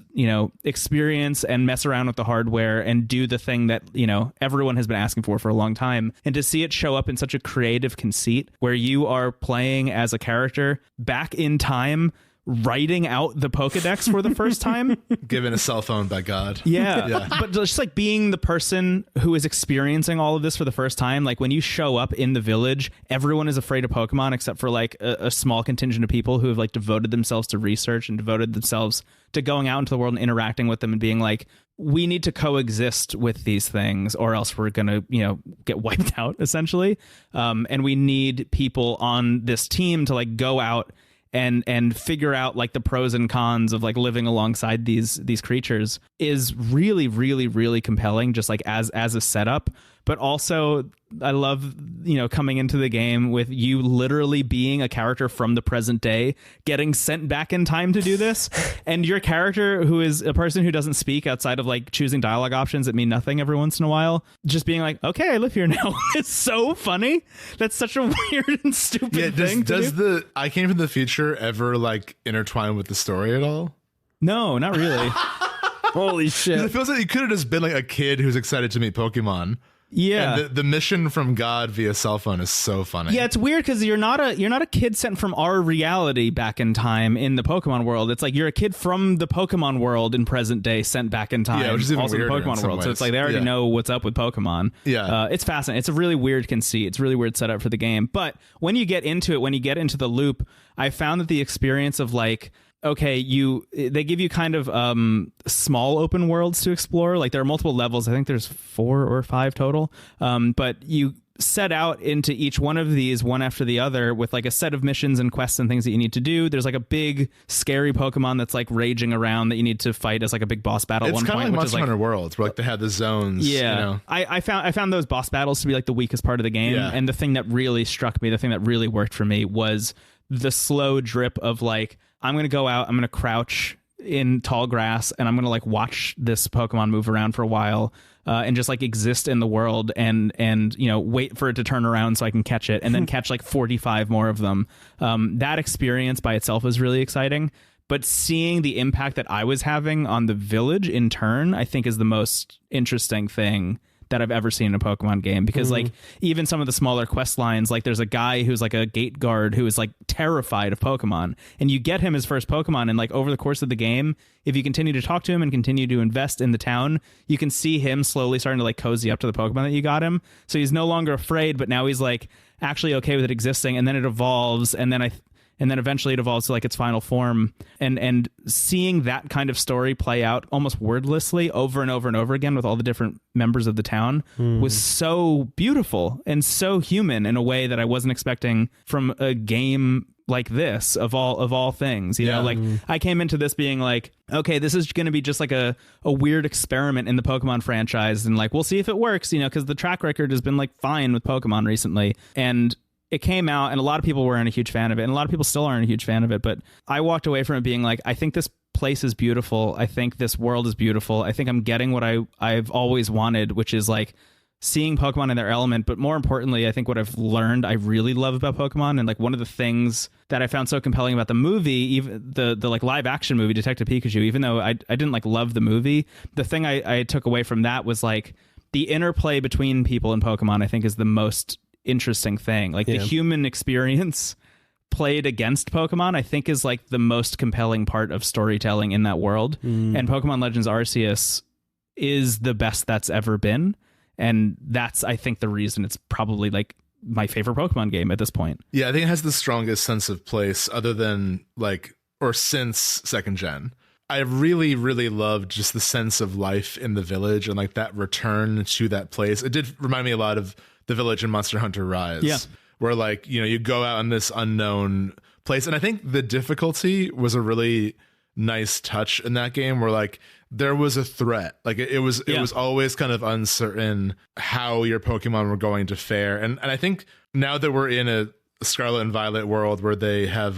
experience and mess around with the hardware and do the thing that, everyone has been asking for a long time. And to see it show up in such a creative conceit where you are playing as a character back in time, writing out the Pokedex for the first time. Given a cell phone by God. Yeah. But just like being the person who is experiencing all of this for the first time, like when you show up in the village, everyone is afraid of Pokemon except for like a small contingent of people who have like devoted themselves to research and devoted themselves to going out into the world and interacting with them and being like, we need to coexist with these things or else we're going to, get wiped out essentially. And we need people on this team to like go out and figure out like the pros and cons of like living alongside these creatures is really, really, really compelling, just like as a setup. But also I love, coming into the game with you literally being a character from the present day, getting sent back in time to do this. And your character, who is a person who doesn't speak outside of like choosing dialogue options that mean nothing every once in a while, just being like, okay, I live here now. It's so funny. That's such a weird and stupid thing. Does the I Came from the Future ever like intertwine with the story at all? No, not really. Holy shit. It feels like you could have just been like a kid who's excited to meet Pokemon. Yeah, and the mission from God via cell phone is so funny. Yeah, it's weird because you're not a kid sent from our reality back in time in the Pokemon world. It's like you're a kid from the Pokemon world in present day sent back in time. Yeah, which is even also the Pokemon world. So it's like they already know what's up with Pokemon. Yeah, it's fascinating. It's a really weird conceit. It's a really weird setup for the game. But when you get into it, when you get into the loop, I found that the experience of like, okay, they give you kind of small open worlds to explore. Like there are multiple levels. I think there's 4 or 5 total. But you set out into each one of these one after the other with like a set of missions and quests and things that you need to do. There's like a big scary Pokemon that's like raging around that you need to fight as like a big boss battle. It's at one point, kind of like Monster Hunter Worlds, where like they had the zones. Yeah, I found those boss battles to be like the weakest part of the game. Yeah. And the thing that really struck me, the thing that really worked for me was the slow drip of like, I'm going to go out, I'm going to crouch in tall grass, and I'm going to like watch this Pokemon move around for a while and just like exist in the world and wait for it to turn around so I can catch it and then catch like 45 more of them. That experience by itself was really exciting. But seeing the impact that I was having on the village in turn, I think is the most interesting thing that I've ever seen in a Pokemon game, because like even some of the smaller quest lines, like there's a guy who's like a gate guard who is like terrified of Pokemon, and you get him his first Pokemon, and like over the course of the game, if you continue to talk to him and continue to invest in the town, you can see him slowly starting to like cozy up to the Pokemon that you got him. So he's no longer afraid, but now he's like actually okay with it existing, and then it evolves, and then eventually it evolves to like its final form, and seeing that kind of story play out almost wordlessly over and over and over again with all the different members of the town was so beautiful and so human in a way that I wasn't expecting from a game like this of all things. You know, like I came into this being like, okay, this is going to be just like a weird experiment in the Pokemon franchise, and like we'll see if it works, because the track record has been like fine with Pokemon recently. And it came out and a lot of people weren't a huge fan of it, and a lot of people still aren't a huge fan of it, but I walked away from it being like, I think this place is beautiful. I think this world is beautiful. I think I'm getting what I've always wanted, which is like seeing Pokemon in their element. But more importantly, I think what I've learned I really love about Pokemon, and like one of the things that I found so compelling about the movie, even the like live action movie Detective Pikachu, even though I didn't like love the movie, the thing I took away from that was like the interplay between people and Pokemon, I think, is the most interesting thing. Like the human experience played against Pokemon, I think, is like the most compelling part of storytelling in that world. And Pokemon Legends Arceus is the best that's ever been, and that's, I think, the reason it's probably like my favorite Pokemon game at this point. Yeah, I think it has the strongest sense of place other than like, or since second gen. I really, really loved just the sense of life in the village and like that return to that place. It did remind me a lot of the village in Monster Hunter Rise, where like, you go out in this unknown place. And I think the difficulty was a really nice touch in that game, where like there was a threat. Like it was always kind of uncertain how your Pokemon were going to fare. And I think now that we're in a Scarlet and Violet world where they have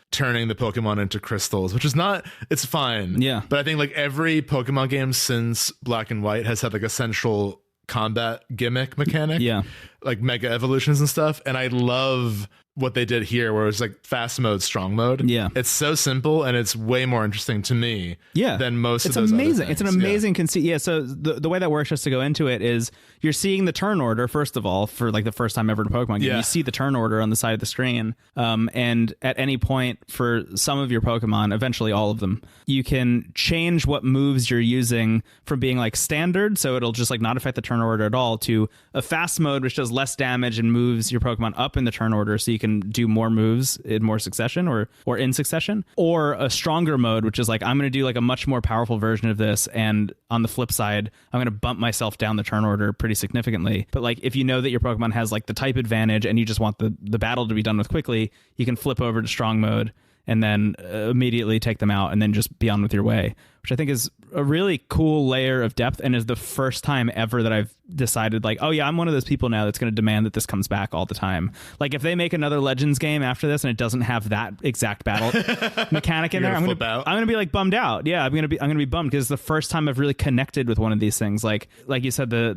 turning the Pokemon into crystals, which is not, it's fine. Yeah. But I think like every Pokemon game since Black and White has had like a central combat gimmick mechanic, like mega evolutions and stuff, and I love what they did here, where it's like fast mode, strong mode. It's so simple, and it's way more interesting to me than most of those amazing. other things. It's an amazing conceit. So the way that works, just to go into it, is you're seeing the turn order first of all for like the first time ever in a Pokemon game. You see the turn order on the side of the screen, and at any point for some of your Pokemon, eventually all of them, you can change what moves you're using from being like standard, so it'll just like not affect the turn order at all, to a fast mode, which does less damage and moves your Pokemon up in the turn order, so you can can do more moves in more succession or in succession, or a stronger mode, which is like, I'm going to do like a much more powerful version of this. And on the flip side, I'm going to bump myself down the turn order pretty significantly. But like, if you know that your Pokemon has like the type advantage and you just want the battle to be done with quickly, you can flip over to strong mode and then immediately take them out and then just be on with your way, which I think is a really cool layer of depth and is the first time ever that I've decided like, oh yeah, I'm one of those people now that's going to demand that this comes back all the time. Like if they make another Legends game after this and it doesn't have that exact battle mechanic in there, I'm going to be like bummed out. Yeah, I'm going to be bummed because it's the first time I've really connected with one of these things. Like you said, the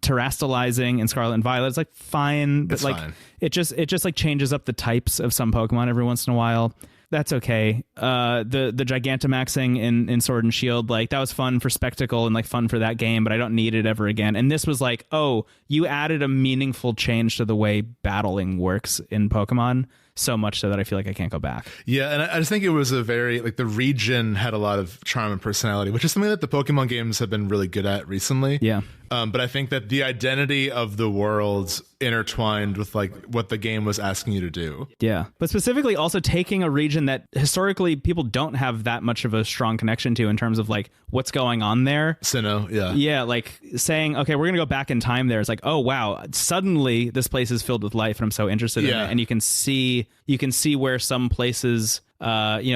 terastallizing in Scarlet and Violet is like fine, but it's like fine. It just like changes up the types of some Pokemon every once in a while. That's okay. The Gigantamaxing in Sword and Shield, like that was fun for spectacle and like fun for that game, but I don't need it ever again. And this was like, oh, you added a meaningful change to the way battling works in Pokemon, so much so that I feel like I can't go back. Yeah, and I just think it was a very, like, the region had a lot of charm and personality, which is something that the Pokemon games have been really good at recently. Yeah. But I think that the identity of the worlds intertwined with like what the game was asking you to do. Yeah. But specifically also taking a region that historically people don't have that much of a strong connection to in terms of like what's going on there. Sinnoh, yeah. Yeah, like saying, okay, we're going to go back in time there. It's like, oh, wow, suddenly this place is filled with life and I'm so interested in it. And you can see where some places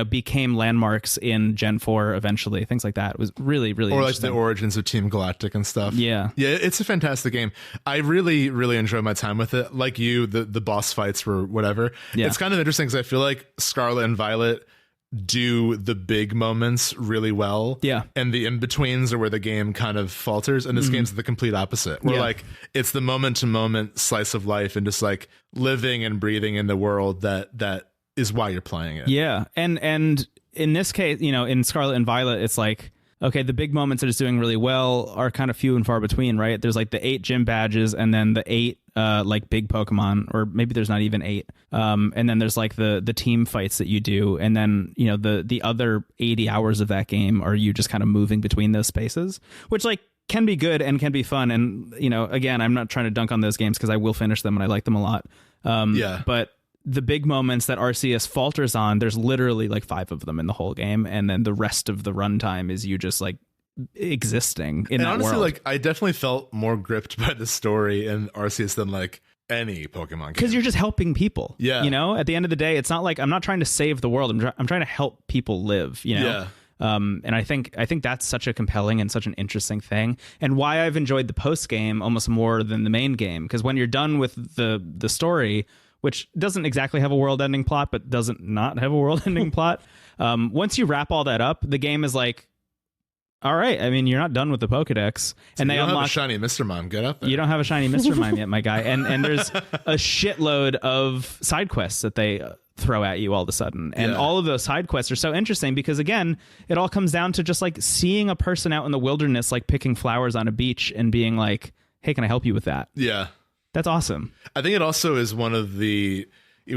became landmarks in Gen 4 eventually. Things like that. It was really, really Or like the origins of Team Galactic and stuff. Yeah. Yeah, it's a fantastic game. I really, really enjoyed my time with it. Like you, the boss fights were whatever. Yeah. It's kind of interesting because I feel like Scarlet and Violet do the big moments really well. Yeah. And the in-betweens are where the game kind of falters. And this game's the complete opposite. Where like it's the moment-to-moment slice of life and just like living and breathing in the world that is why you're playing it. Yeah. And in this case, in Scarlet and Violet, it's like, okay, the big moments that it's doing really well are kind of few and far between, right? There's like the 8 gym badges and then the 8 like big Pokemon, or maybe there's not even 8. And then there's like the team fights that you do. And then, the other 80 hours of that game are you just kind of moving between those spaces, which like can be good and can be fun. And, again, I'm not trying to dunk on those games because I will finish them and I like them a lot. But the big moments that Arceus falters on, there's literally like 5 of them in the whole game. And then the rest of the runtime is you just like existing in that honestly, world. Like I definitely felt more gripped by the story in Arceus than like any Pokemon game. Because you're just helping people. Yeah. At the end of the day, it's not like I'm not trying to save the world. I'm trying to help people live, Yeah. And I think that's such a compelling and such an interesting thing, and why I've enjoyed the post game almost more than the main game. Because when you're done with the story, which doesn't exactly have a world-ending plot, but doesn't not have a world-ending plot. Once you wrap all that up, the game is like, all right, I mean, you're not done with the Pokedex. So and they don't unlock have a shiny Mr. Mime. Get up there. You don't have a shiny Mr. Mime yet, my guy. And there's a shitload of side quests that they throw at you all of a sudden. And all of those side quests are so interesting because, again, it all comes down to just like seeing a person out in the wilderness, like picking flowers on a beach and being like, hey, can I help you with that? Yeah. That's awesome. I think it also is one of we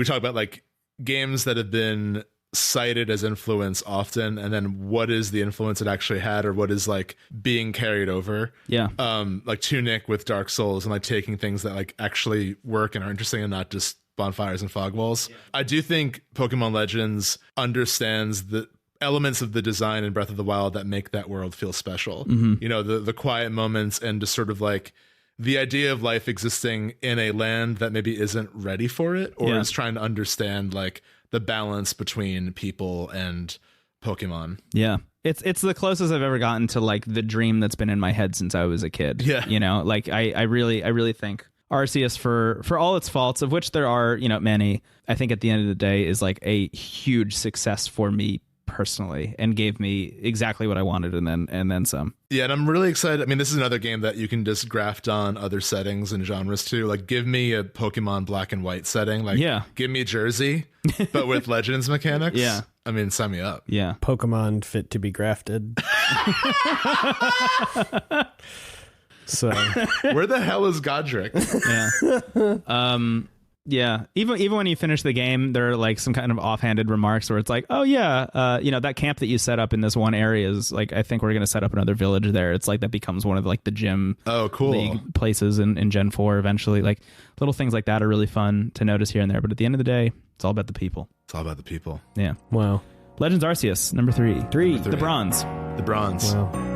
talk about like games that have been cited as influence often, and then what is the influence it actually had, or what is like being carried over. Yeah. Like Tunic with Dark Souls and like taking things that like actually work and are interesting and not just bonfires and fog walls. Yeah. I do think Pokemon Legends understands the elements of the design in Breath of the Wild that make that world feel special. Mm-hmm. The quiet moments and just sort of like the idea of life existing in a land that maybe isn't ready for it, or is trying to understand like the balance between people and Pokemon. Yeah. It's the closest I've ever gotten to like the dream that's been in my head since I was a kid. Yeah. Like I really think Arceus, for all its faults, of which there are, many, I think at the end of the day is like a huge success for me personally, and gave me exactly what I wanted and then some. Yeah, and I'm really excited. I mean, this is another game that you can just graft on other settings and genres too. Like, give me a Pokemon Black and White setting. Like, give me Jersey, but with Legends mechanics. Yeah. I mean, sign me up. Yeah. Pokemon fit to be grafted. So where the hell is Godric? Yeah. Yeah, even when you finish the game, there are like some kind of offhanded remarks where it's like, oh yeah, that camp that you set up in this one area is like, I think we're going to set up another village there. It's like that becomes one of like the gym league places in Gen 4 eventually. Like little things like that are really fun to notice here and there. But at the end of the day, it's all about the people. It's all about the people. Yeah. Wow. Legends Arceus, number 3. Number 3. The Bronze. The Bronze. Wow.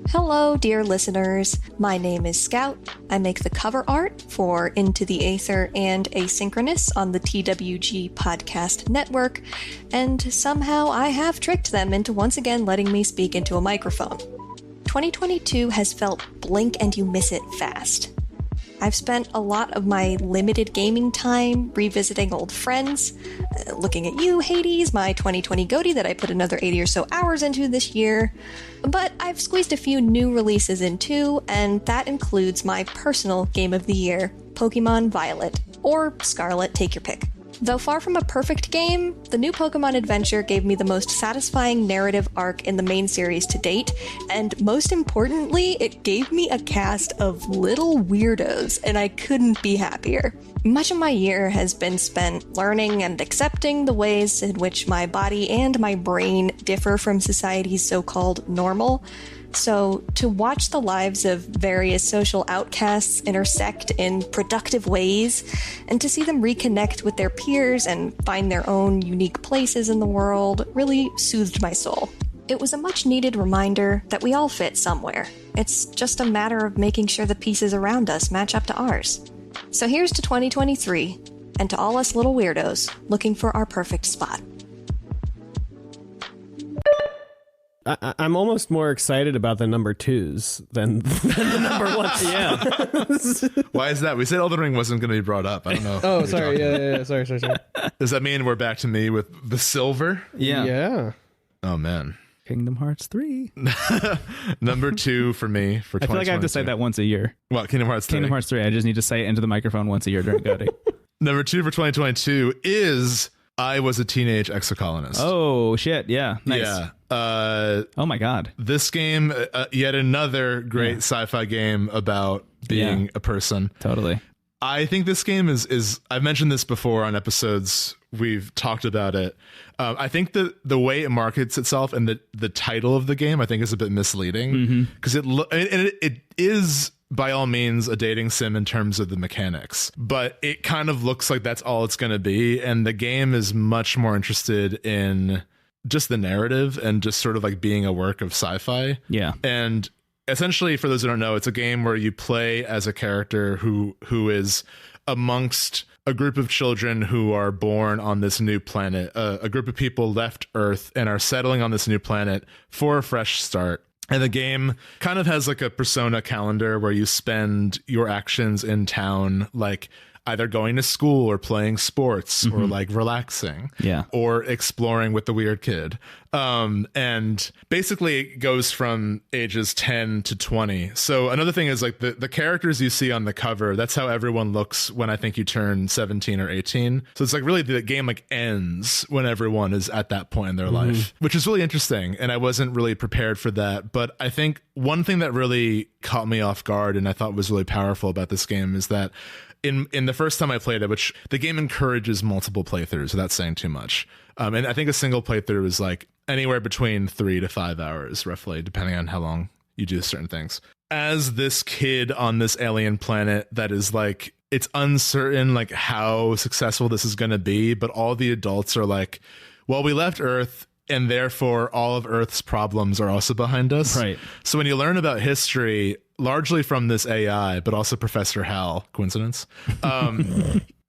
Hello, dear listeners. My name is Scout. I make the cover art for Into the Aether and Asynchronous on the TWG Podcast Network, and somehow I have tricked them into once again letting me speak into a microphone. 2022 has felt blink and you miss it fast. I've spent a lot of my limited gaming time revisiting old friends, looking at you, Hades, my 2020 GOTY that I put another 80 or so hours into this year. But I've squeezed a few new releases in too, and that includes my personal game of the year, Pokemon Violet, or Scarlet, take your pick. Though far from a perfect game, the new Pokemon Adventure gave me the most satisfying narrative arc in the main series to date, and most importantly, it gave me a cast of little weirdos, and I couldn't be happier. Much of my year has been spent learning and accepting the ways in which my body and my brain differ from society's so-called normal. So, to watch the lives of various social outcasts intersect in productive ways, and to see them reconnect with their peers and find their own unique places in the world really soothed my soul. It was a much-needed reminder that we all fit somewhere. It's just a matter of making sure the pieces around us match up to ours. So here's to 2023, and to all us little weirdos looking for our perfect spot. I'm almost more excited about the number 2s than the number 1s. Yeah. Why is that? We said Elden Ring wasn't going to be brought up. I don't know. Oh, sorry. Yeah. Sorry. Does that mean we're back to me with the silver? Yeah. Oh, man. Kingdom Hearts 3. Number 2 for me for 2022. I feel like I have to say that once a year. What, Kingdom Hearts 3? Kingdom Hearts 3. I just need to say it into the microphone once a year during GOTY. Number 2 for 2022 is I Was a Teenage Exocolonist. Oh, shit. Yeah. Nice. Yeah. Oh, my God. This game, yet another great sci-fi game about being a person. Totally. I think this game is I've mentioned this before on episodes. We've talked about it. I think the way it markets itself and the title of the game, I think, is a bit misleading because it is by all means a dating sim in terms of the mechanics, but it kind of looks like that's all it's going to be. And the game is much more interested in just the narrative and just sort of like being a work of sci-fi. Yeah. And essentially, for those who don't know, it's a game where you play as a character who is amongst a group of children who are born on this new planet. A group of people left Earth and are settling on this new planet for a fresh start. And the game kind of has like a persona calendar where you spend your actions in town, like either going to school or playing sports or like relaxing or exploring with the weird kid. And basically it goes from ages 10 to 20. So another thing is like the characters you see on the cover, that's how everyone looks when I think you turn 17 or 18. So it's like really the game like ends when everyone is at that point in their life, which is really interesting. And I wasn't really prepared for that. But I think one thing that really caught me off guard and I thought was really powerful about this game is that in the first time I played it, which the game encourages multiple playthroughs without saying too much. And I think a single playthrough is like anywhere between 3 to 5 hours, roughly, depending on how long you do certain things. As this kid on this alien planet that is like, it's uncertain like how successful this is going to be, but all the adults are like, well, we left Earth and therefore all of Earth's problems are also behind us. Right. So when you learn about history, largely from this AI, but also Professor Hal, coincidence,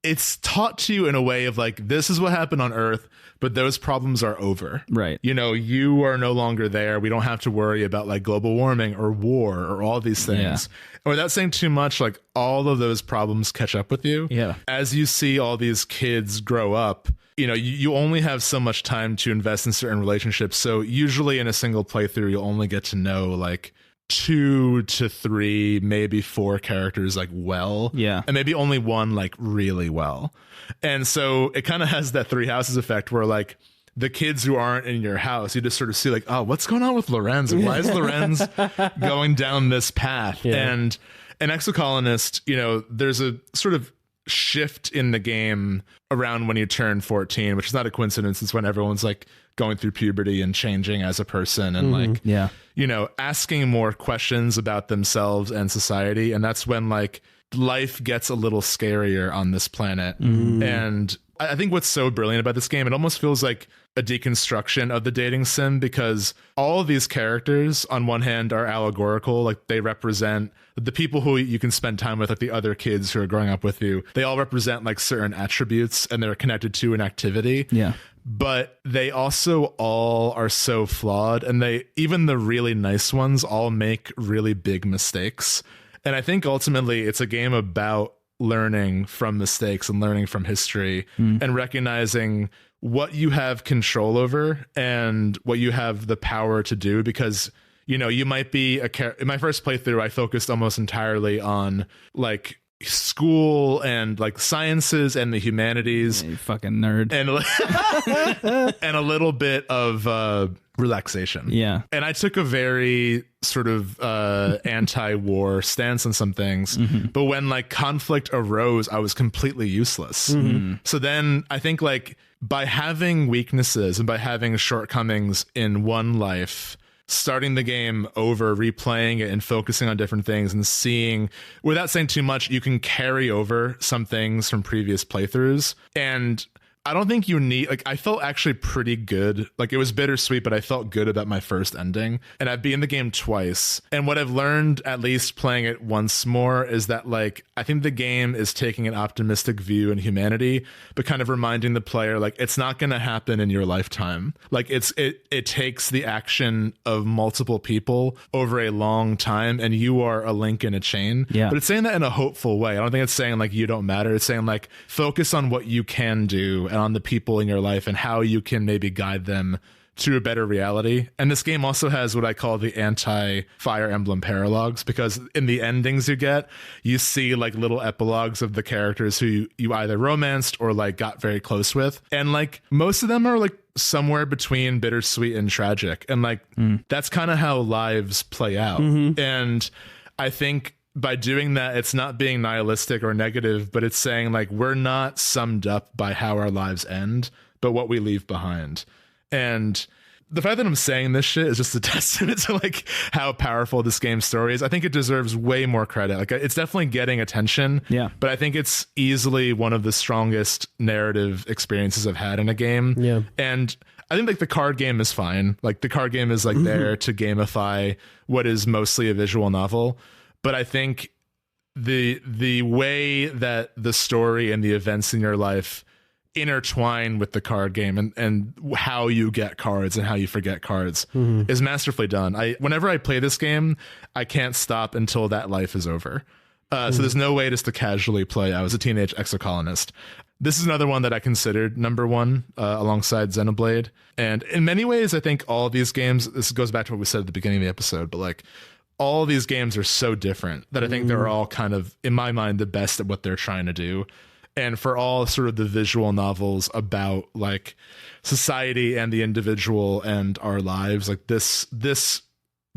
it's taught to you in a way of like, this is what happened on Earth, but those problems are over. Right. You know, you are no longer there. We don't have to worry about like global warming or war or all these things. Yeah. And without saying too much, like all of those problems catch up with you. Yeah. As you see all these kids grow up, you know, you only have so much time to invest in certain relationships. So usually in a single playthrough, you'll only get to know like 2 to 3, maybe 4 characters like well, yeah, and maybe only one like really well. And so it kind of has that Three Houses effect where like the kids who aren't in your house, you just sort of see like, oh, what's going on with Lorenz? And why is Lorenz going down this path? Yeah. And an exocolonist, you know, there's a sort of shift in the game around when you turn 14, which is not a coincidence. It's when everyone's like going through puberty and changing as a person and like, yeah, you know, asking more questions about themselves and society. And that's when like life gets a little scarier on this planet. And I think what's so brilliant about this game, it almost feels like a deconstruction of the dating sim, because all of these characters on one hand are allegorical, like they represent the people who you can spend time with, like the other kids who are growing up with you. They all represent like certain attributes and they're connected to an activity. Yeah. But they also all are so flawed, and they, even the really nice ones, all make really big mistakes. And I think ultimately it's a game about learning from mistakes and learning from history and recognizing what you have control over and what you have the power to do. Because, you know, you might be in my first playthrough, I focused almost entirely on like school and like sciences and the humanities. Yeah, you fucking nerd. And a little bit of relaxation. Yeah. And I took a very sort of anti-war stance on some things, but when like conflict arose, I was completely useless. So then I think like by having weaknesses and by having shortcomings in one life, starting the game over, replaying it and focusing on different things and seeing, without saying too much, you can carry over some things from previous playthroughs. And I don't think you need, like, I felt actually pretty good. Like, it was bittersweet, but I felt good about my first ending. And I've beaten the game twice. And what I've learned, at least playing it once more, is that, like, I think the game is taking an optimistic view in humanity, but kind of reminding the player, like, it's not going to happen in your lifetime. Like, it takes the action of multiple people over a long time, and you are a link in a chain. Yeah. But it's saying that in a hopeful way. I don't think it's saying, like, you don't matter. It's saying, like, focus on what you can do and on the people in your life and how you can maybe guide them to a better reality. And this game also has what I call the anti-Fire Emblem paralogs, because in the endings you see like little epilogues of the characters who you either romanced or like got very close with. And like most of them are like somewhere between bittersweet and tragic. And like that's kind of how lives play out. And I think by doing that, it's not being nihilistic or negative, but it's saying like we're not summed up by how our lives end, but what we leave behind. And the fact that I'm saying this shit is just a testament to like how powerful this game's story is. I think it deserves way more credit. Like it's definitely getting attention. Yeah. But I think it's easily one of the strongest narrative experiences I've had in a game. Yeah. And I think like the card game is fine. Like the card game is like there to gamify what is mostly a visual novel. But I think the way that the story and the events in your life intertwine with the card game and how you get cards and how you forget cards is masterfully done. Whenever I play this game, I can't stop until that life is over. So there's no way just to casually play. I was a teenage exocolonist. This is another one that I considered number one alongside Xenoblade. And in many ways, I think all these games, this goes back to what we said at the beginning of the episode, but like all these games are so different that I think they're all kind of, in my mind, the best at what they're trying to do. And for all sort of the visual novels about like society and the individual and our lives, like this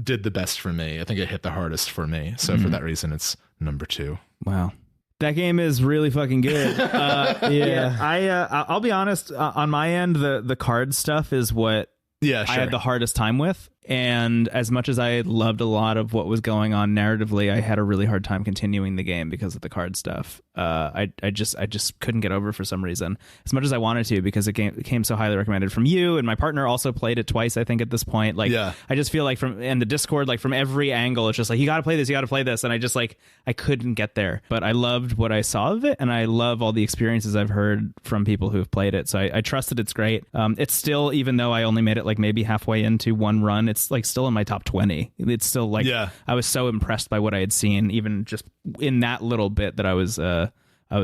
did the best for me. I think it hit the hardest for me. So for that reason, it's number 2. Wow. That game is really fucking good. I'll be honest, on my end, the card stuff is what I had the hardest time with. And as much as I loved a lot of what was going on narratively, I had a really hard time continuing the game because of the card stuff. I just couldn't get over for some reason, as much as I wanted to, because it came so highly recommended from you, and my partner also played it twice, I think, at this point. Like, I just feel like and the Discord, like from every angle, it's just like, you got to play this, and I just like, I couldn't get there. But I loved what I saw of it, and I love all the experiences I've heard from people who've played it. So I trust that it's great. It's still, even though I only made it like maybe halfway into one run, it's like still in my top 20. It's still like, I was so impressed by what I had seen, even just in that little bit, that I was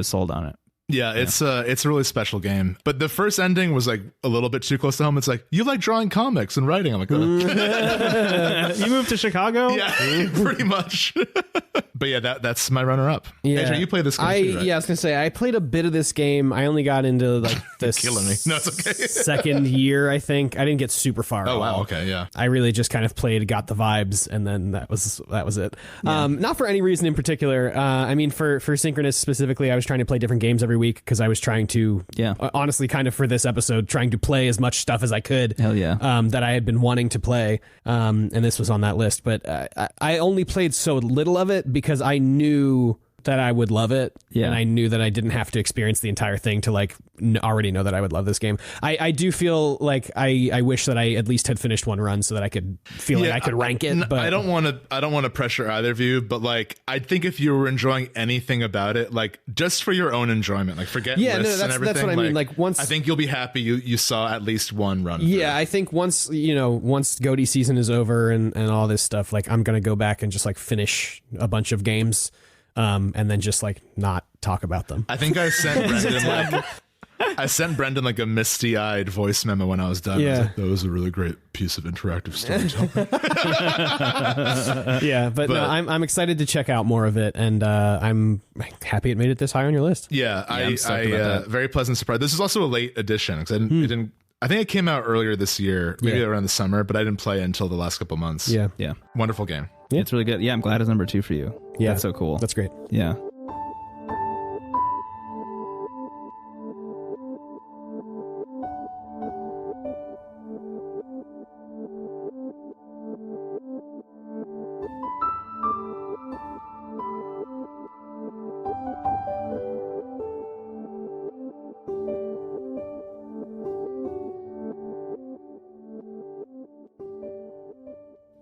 sold on it. Yeah, it's a really special game. But the first ending was like a little bit too close to home. It's like, you like drawing comics and writing. I'm like, You moved to Chicago? Yeah, pretty much. But yeah, that's my runner-up. Yeah. Adrian, you played this game too, right? Yeah, I was gonna say I played a bit of this game. I only got into like this killing me. No, it's okay. second year, I think. I didn't get super far. Oh wow, okay, yeah. I really just kind of played, got the vibes, and then that was it. Not for any reason in particular. I mean, for Synchronous specifically, I was trying to play different games every week because I was trying to, honestly, kind of for this episode, trying to play as much stuff as I could. Hell yeah. That I had been wanting to play, and this was on that list. But I only played so little of it because I knew that I would love it, and I knew that I didn't have to experience the entire thing to like already know that I would love this game. I do feel like I wish that I at least had finished one run so that I could feel like I could rank it. But I don't want to pressure either of you, but like, I think if you were enjoying anything about it, like just for your own enjoyment, like forget lists and everything. That's what I mean. Like once, I think you'll be happy you saw at least one run. Yeah, I think once GOTY season is over and all this stuff, like I'm gonna go back and just like finish a bunch of games. And then just like not talk about them. I think I sent Brendon like a misty-eyed voice memo when I was done. Yeah. I was like, that was a really great piece of interactive storytelling. Yeah, but no, I'm excited to check out more of it, and I'm happy it made it this high on your list. Yeah, I very pleasant surprise. This is also a late edition because I think it came out earlier this year, maybe around the summer, but I didn't play it until the last couple months. Yeah. Wonderful game. Yeah. It's really good. Yeah, I'm glad it's number 2 for you. Yeah, that's so cool. That's great. Yeah.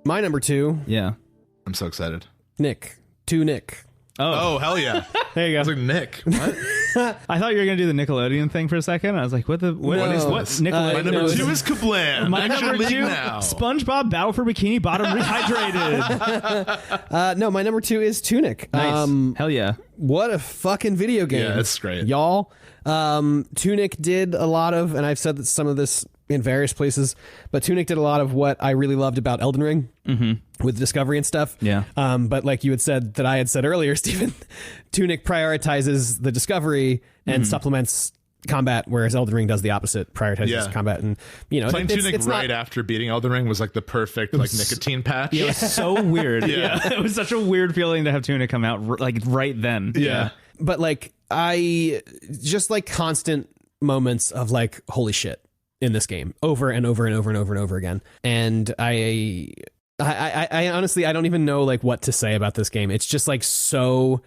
My number 2. Yeah. I'm so excited. Nick. Oh, hell yeah. There you I was go. like, Nick, what? I thought you were going to do the Nickelodeon thing for a second. I was like, what is Nickelodeon? My number No, 2 is Kablam. My Extra number League 2, now. SpongeBob Battle for Bikini Bottom Rehydrated. No, my number 2 is Tunic. Nice. Hell yeah. What a fucking video game. Yeah, it's great. Y'all. Tunic did a lot of, and I've said that some of this in various places, but Tunic did a lot of what I really loved about Elden Ring with Discovery and stuff. Yeah. But like you had said, that I had said earlier, Stephen, Tunic prioritizes the Discovery and supplements combat, whereas Elden Ring does the opposite, prioritizes combat. And playing Tunic right after beating Elden Ring was like the perfect like nicotine patch. It was so weird. Yeah. It was such a weird feeling to have Tunic come out like right then. Yeah. But like I just like constant moments of like, holy shit, in this game over and over and over and over and over again. And I honestly, I don't even know like what to say about this game. It's just like so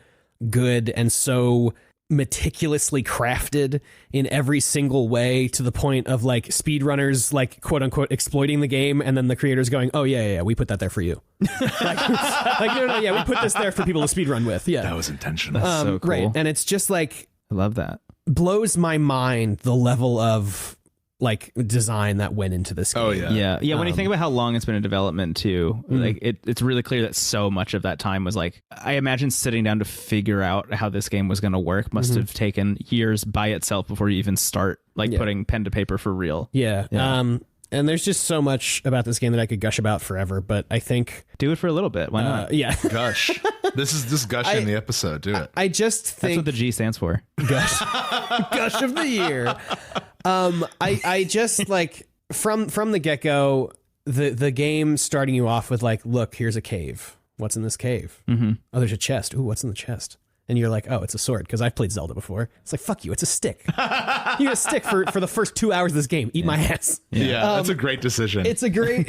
good and so meticulously crafted in every single way, to the point of like speedrunners like quote unquote exploiting the game, and then the creators going, oh yeah, we put that there for you. we put this there for people to speedrun with. Yeah, that was intentional. So cool. Right. And it's just like, I love that. Blows my mind the level of like design that went into this game. Oh yeah. When you think about how long it's been in development too, like it's really clear that so much of that time was like, I imagine sitting down to figure out how this game was going to work must have taken years by itself before you even start like putting pen to paper for real. Yeah. And there's just so much about this game that I could gush about forever, but I think do it for a little bit. Why not? Yeah. Gush. This is gushing the episode. Do it. I just think that's what the G stands for. Gush of the year. I just like from the get-go, the game starting you off with like, look, here's a cave. What's in this cave? Oh, there's a chest. Ooh, what's in the chest? and you're like, oh, it's a sword because I've played Zelda before. It's like, fuck you, it's a stick. You get a stick for the first 2 hours of this game. Eat my ass. Yeah, that's a great decision. It's a great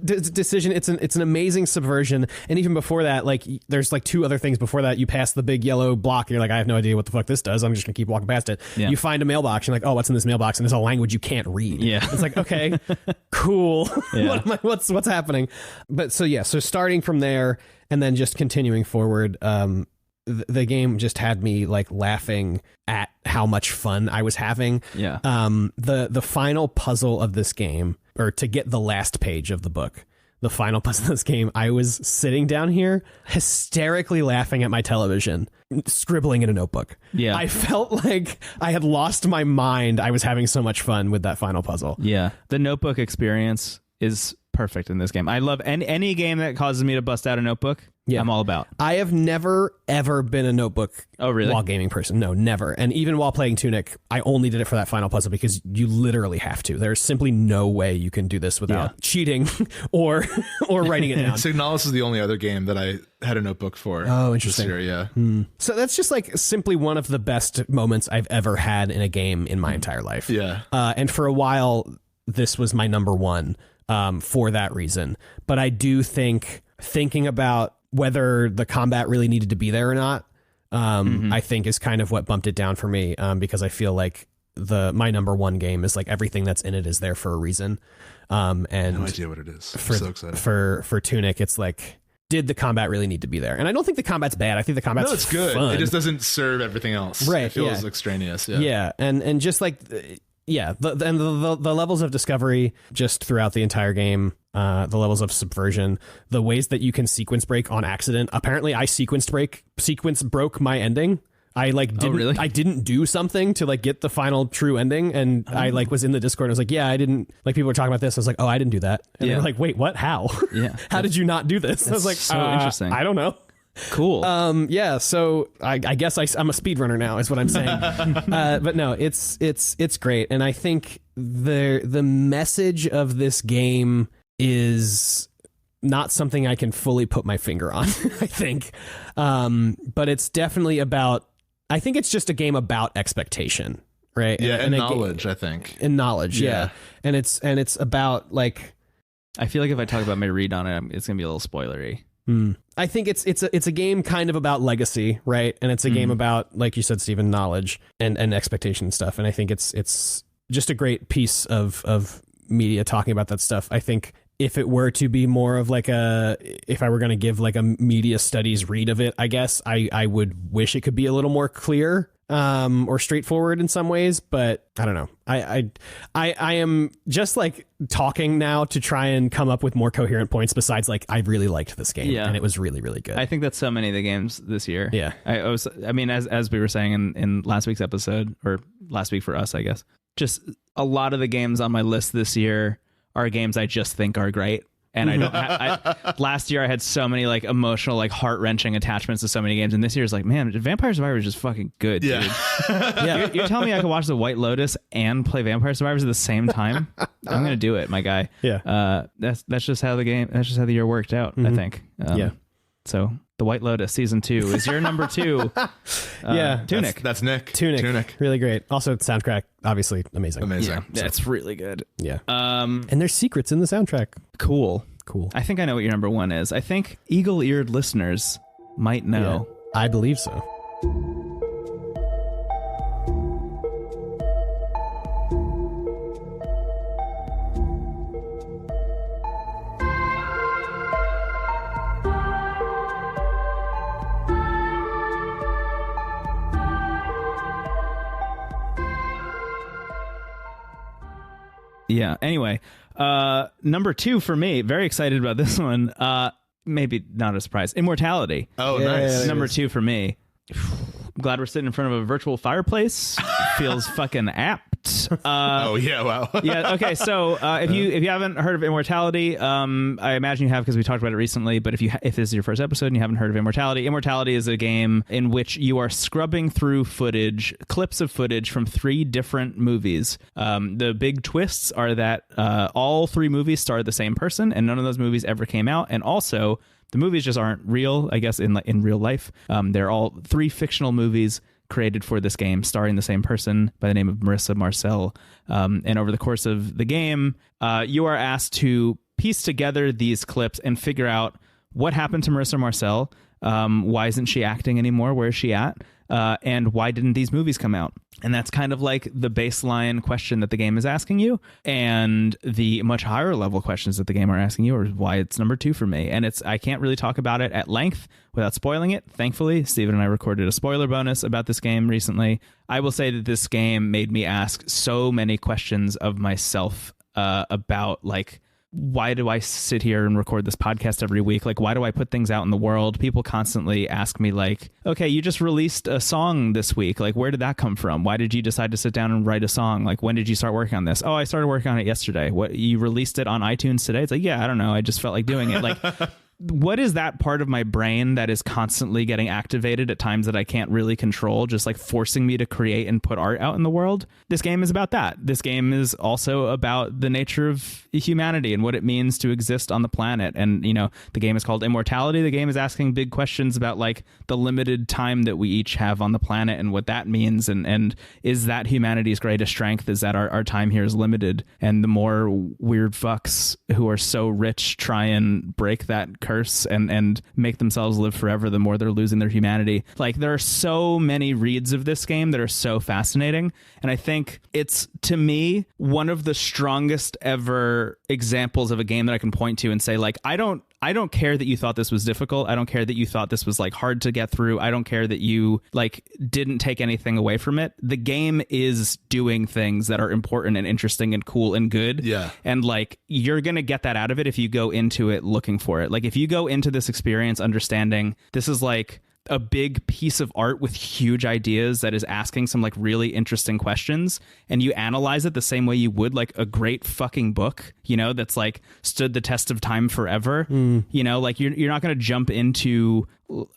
decision. It's an amazing subversion. And even before that, like there's like 2 other things before that. You pass the big yellow block and you're like, I have no idea what the fuck this does. I'm just gonna keep walking past it. Yeah. You find a mailbox. You're like, oh, what's in this mailbox? And there's a language you can't read. Yeah. It's like, okay, cool. Yeah. What's happening? But so starting from there and then just continuing forward, the game just had me like laughing at how much fun I was having. Yeah. The final puzzle of this game, or to get the last page of the book, the final puzzle of this game, I was sitting down here hysterically laughing at my television, scribbling in a notebook. Yeah. I felt like I had lost my mind. I was having so much fun with that final puzzle. Yeah. The notebook experience is perfect in this game. I love any game that causes me to bust out a notebook. Yeah. I'm all about. I have never, ever been a notebook while gaming person. No, never. And even while playing Tunic, I only did it for that final puzzle because you literally have to. There's simply no way you can do this without cheating or writing it down. Signalis is the only other game that I had a notebook for. Oh, interesting. This year, yeah. So that's just like simply one of the best moments I've ever had in a game in my entire life. Yeah. And for a while, this was my number one for that reason. But I do think thinking about whether the combat really needed to be there or not, I think is kind of what bumped it down for me, because I feel like my number one game is like everything that's in it is there for a reason. And no idea what it is. I'm so excited. For Tunic, it's like, did the combat really need to be there? And I don't think the combat's bad. I think the combat's it's good. fun. It just doesn't serve everything else. Right. It feels extraneous. Yeah. Yeah. And just like, the levels of discovery just throughout the entire game, the levels of subversion, the ways that you can sequence break on accident. Apparently I sequence broke my ending. I I didn't do something to like get the final true ending. And I like was in the Discord and I was like, yeah, I didn't, like people were talking about this. I was like, oh, I didn't do that. And they were like, wait, what? How? Yeah. How did you not do this? I was like, so interesting. I don't know. Cool. Yeah. So I guess I'm a speedrunner now is what I'm saying. But no, it's great. And I think the message of this game is not something I can fully put my finger on, I think. But it's definitely I think it's just a game about expectation, right? Yeah. And knowledge, I think. And knowledge. Yeah. And it's about like, I feel like if I talk about my read on it, it's going to be a little spoilery. I think it's a game kind of about legacy, right? And it's a game about, like you said, Stephen, knowledge and expectation and stuff. And I think it's just a great piece of media talking about that stuff. I think if it were to be more of like if I were going to give like a media studies read of it, I guess I would wish it could be a little more clear or straightforward in some ways, but I don't know. I am just like talking now to try and come up with more coherent points besides like I really liked this game and it was really, really good. I think that's so many of the games this year. Yeah. I mean, as we were saying in last week's episode, or last week for us, I guess, just a lot of the games on my list this year are games I just think are great. And I don't. Last year I had so many like emotional, like heart wrenching attachments to so many games, and this year's like, man, Vampire Survivors is just fucking good, dude. Yeah. You're telling me I could watch The White Lotus and play Vampire Survivors at the same time? I'm gonna do it, my guy. Yeah. That's just how the game. That's just how the year worked out. I think. Yeah. So The White Lotus Season 2 is your number 2. Tunic. That's Nick. Tunic. Really great. Also, soundtrack, obviously amazing. Yeah, it's really good. Yeah. And there's secrets in the soundtrack. Cool. I think I know what your number 1 is. I think eagle-eared listeners might know. Yeah, I believe so. Yeah. Anyway, number 2 for me, very excited about this one. Maybe not a surprise. Immortality. Oh, nice. Number 2 for me. I'm glad we're sitting in front of a virtual fireplace. Feels fucking apt. Oh yeah, wow. Yeah. Okay. So if you haven't heard of Immortality, I imagine you have because we talked about it recently. But if this is your first episode and you haven't heard of Immortality, Immortality is a game in which you are scrubbing through clips of footage from 3 different movies. The big twists are that all 3 movies star the same person, and none of those movies ever came out. And also, The movies just aren't real, I guess, in real life. They're all 3 fictional movies created for this game, starring the same person by the name of Marissa Marcel. And over the course of the game, you are asked to piece together these clips and figure out what happened to Marissa Marcel. Why isn't she acting anymore? Where is she at? And why didn't these movies come out? And that's kind of like the baseline question that the game is asking you. And the much higher level questions that the game are asking you are why it's number 2 for me. And I can't really talk about it at length without spoiling it. Thankfully, Stephen and I recorded a spoiler bonus about this game recently. I will say that this game made me ask so many questions of myself about like, why do I sit here and record this podcast every week? Like, why do I put things out in the world? People constantly ask me like, okay, you just released a song this week. Like, where did that come from? Why did you decide to sit down and write a song? Like, when did you start working on this? Oh, I started working on it yesterday. What, you released it on iTunes today? It's like, yeah, I don't know. I just felt like doing it. Like, what is that part of my brain that is constantly getting activated at times that I can't really control, just like forcing me to create and put art out in the world? This game is about that. This game is also about the nature of humanity and what it means to exist on the planet. And, you know, the game is called Immortality. The game is asking big questions about like the limited time that we each have on the planet and what that means. And is that humanity's greatest strength, is that our time here is limited? And the more weird fucks who are so rich try and break that curse and make themselves live forever, the more they're losing their humanity. Like, there are so many reads of this game that are so fascinating, and I think it's, to me, one of the strongest ever examples of a game that I can point to and say, like, I don't care that you thought this was difficult. I don't care that you thought this was like hard to get through. I don't care that you like didn't take anything away from it. The game is doing things that are important and interesting and cool and good. Yeah. And like, you're going to get that out of it if you go into it looking for it. Like, if you go into this experience understanding this is like a big piece of art with huge ideas that is asking some like really interesting questions, and you analyze it the same way you would like a great fucking book, you know, that's like stood the test of time forever. You know, like you're not going to jump into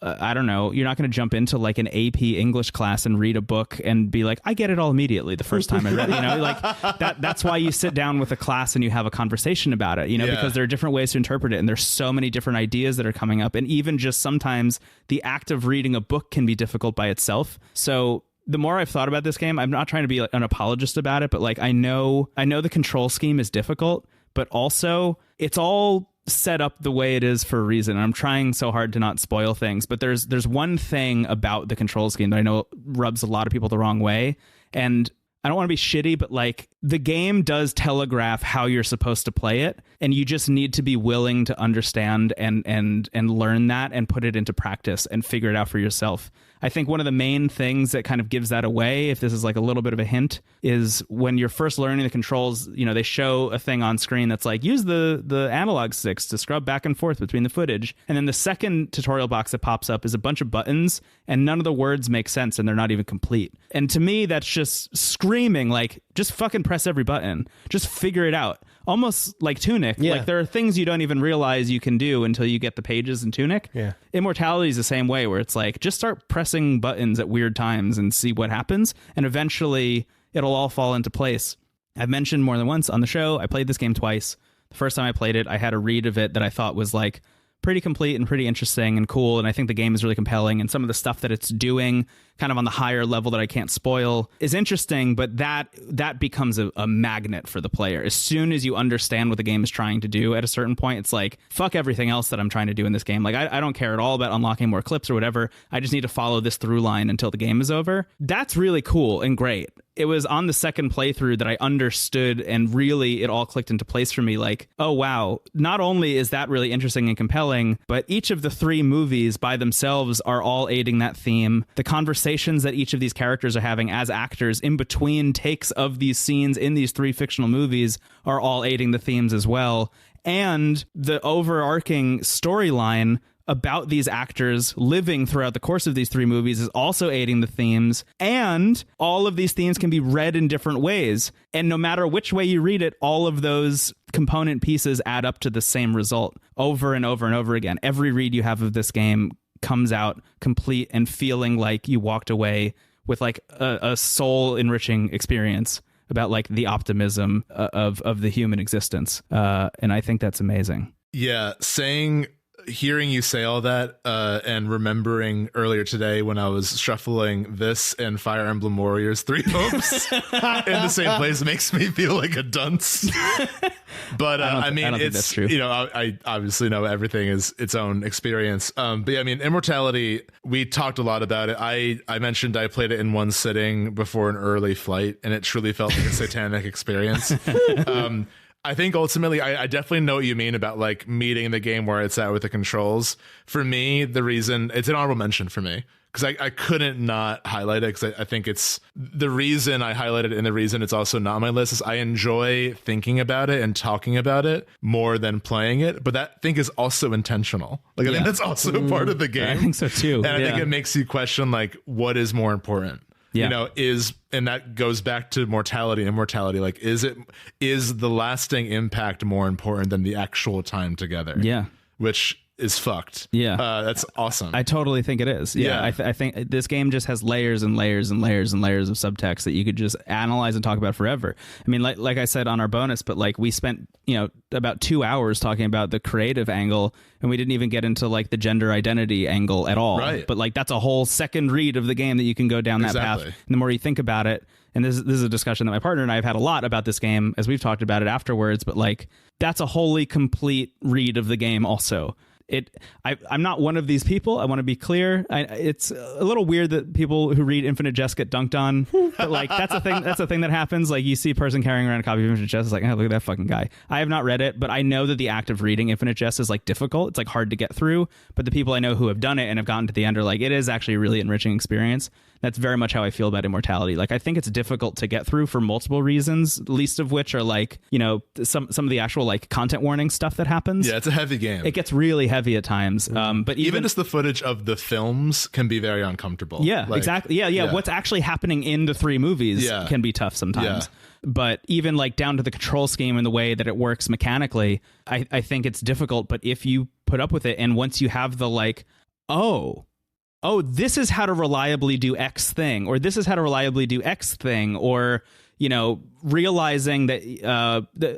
I don't know, you're not going to jump into like an AP English class and read a book and be like, I get it all immediately the first time I read it. You know, like that's why you sit down with a class and you have a conversation about it, you know, because there are different ways to interpret it. And there's so many different ideas that are coming up. And even just sometimes the act of reading a book can be difficult by itself. So the more I've thought about this game, I'm not trying to be like an apologist about it, but like, I know the control scheme is difficult, but also it's all set up the way it is for a reason. I'm trying so hard to not spoil things, but there's one thing about the control scheme that I know rubs a lot of people the wrong way. And I don't want to be shitty, but like, the game does telegraph how you're supposed to play it, and you just need to be willing to understand and learn that and put it into practice and figure it out for yourself. I think one of the main things that kind of gives that away, if this is like a little bit of a hint, is when you're first learning the controls, you know, they show a thing on screen that's like, use the analog sticks to scrub back and forth between the footage. And then the second tutorial box that pops up is a bunch of buttons, and none of the words make sense, and they're not even complete. And to me, that's just screaming like, just fucking press every button. Just figure it out. Almost like Tunic. Yeah. Like, there are things you don't even realize you can do until you get the pages in Tunic. Yeah. Immortality is the same way, where it's like, just start pressing buttons at weird times and see what happens, and eventually it'll all fall into place. I've mentioned more than once on the show, I played this game twice. The first time I played it, I had a read of it that I thought was like pretty complete and pretty interesting and cool, and I think the game is really compelling, and some of the stuff that it's doing kind of on the higher level that I can't spoil is interesting, but that becomes a magnet for the player. As soon as you understand what the game is trying to do at a certain point, it's like, fuck everything else that I'm trying to do in this game. Like, I don't care at all about unlocking more clips or whatever. I just need to follow this through line until the game is over. That's really cool and great. It was on the second playthrough that I understood, and really it all clicked into place for me. Like, oh wow, not only is that really interesting and compelling, but each of the 3 movies by themselves are all aiding that theme. The conversations that each of these characters are having as actors in between takes of these scenes in these 3 fictional movies are all aiding the themes as well. And the overarching storyline about these actors living throughout the course of these 3 movies is also aiding the themes, and all of these themes can be read in different ways, and no matter which way you read it, all of those component pieces add up to the same result over and over and over again. Every read you have of this game comes out complete and feeling like you walked away with like a soul enriching experience about like the optimism of the human existence, and I think that's amazing. Yeah, saying hearing you say all that and remembering earlier today when I was shuffling this and Fire Emblem Warriors 3 Hopes in the same place makes me feel like a dunce. But I mean, think that's true. I obviously know everything is its own experience. But yeah, I mean, Immortality, we talked a lot about it. I mentioned I played it in one sitting before an early flight, and it truly felt like a satanic experience. I think ultimately, I definitely know what you mean about like meeting the game where it's at with the controls. For me, the reason it's an honorable mention for me, because I couldn't not highlight it, because I think it's the reason I highlighted it, and the reason it's also not on my list is I enjoy thinking about it and talking about it more than playing it. But that thing is also intentional. Like I think that's also part of the game. I think so too. And I think it makes you question like what is more important. Yeah. And that goes back to mortality and immortality. Like, is the lasting impact more important than the actual time together? Yeah. Which is fucked. Yeah. That's awesome. I totally think it is. Yeah. I think this game just has layers and layers and layers and layers of subtext that you could just analyze and talk about forever. I mean, like I said on our bonus, but like we spent, about 2 hours talking about the creative angle, and we didn't even get into like the gender identity angle at all. Right. But like that's a whole second read of the game that you can go down that path. And the more you think about it, and this is a discussion that my partner and I have had a lot about this game as we've talked about it afterwards, but like that's a wholly complete read of the game also. I'm not one of these people. I want to be clear. It's a little weird that people who read Infinite Jest get dunked on, but like that's a thing. That's a thing that happens. Like you see a person carrying around a copy of Infinite Jest, it's like, oh, look at that fucking guy. I have not read it, but I know that the act of reading Infinite Jest is like difficult. It's like hard to get through. But the people I know who have done it and have gotten to the end are like, it is actually a really enriching experience. That's very much how I feel about Immortality. Like, I think it's difficult to get through for multiple reasons, least of which are like, some of the actual like content warning stuff that happens. Yeah, it's a heavy game. It gets really heavy at times. But even just the footage of the films can be very uncomfortable. Yeah, exactly. Yeah. What's actually happening in the 3 movies can be tough sometimes. Yeah. But even like down to the control scheme and the way that it works mechanically, I think it's difficult. But if you put up with it, and once you have the like, oh, this is how to reliably do X thing, or this is how to reliably do X thing, or, realizing that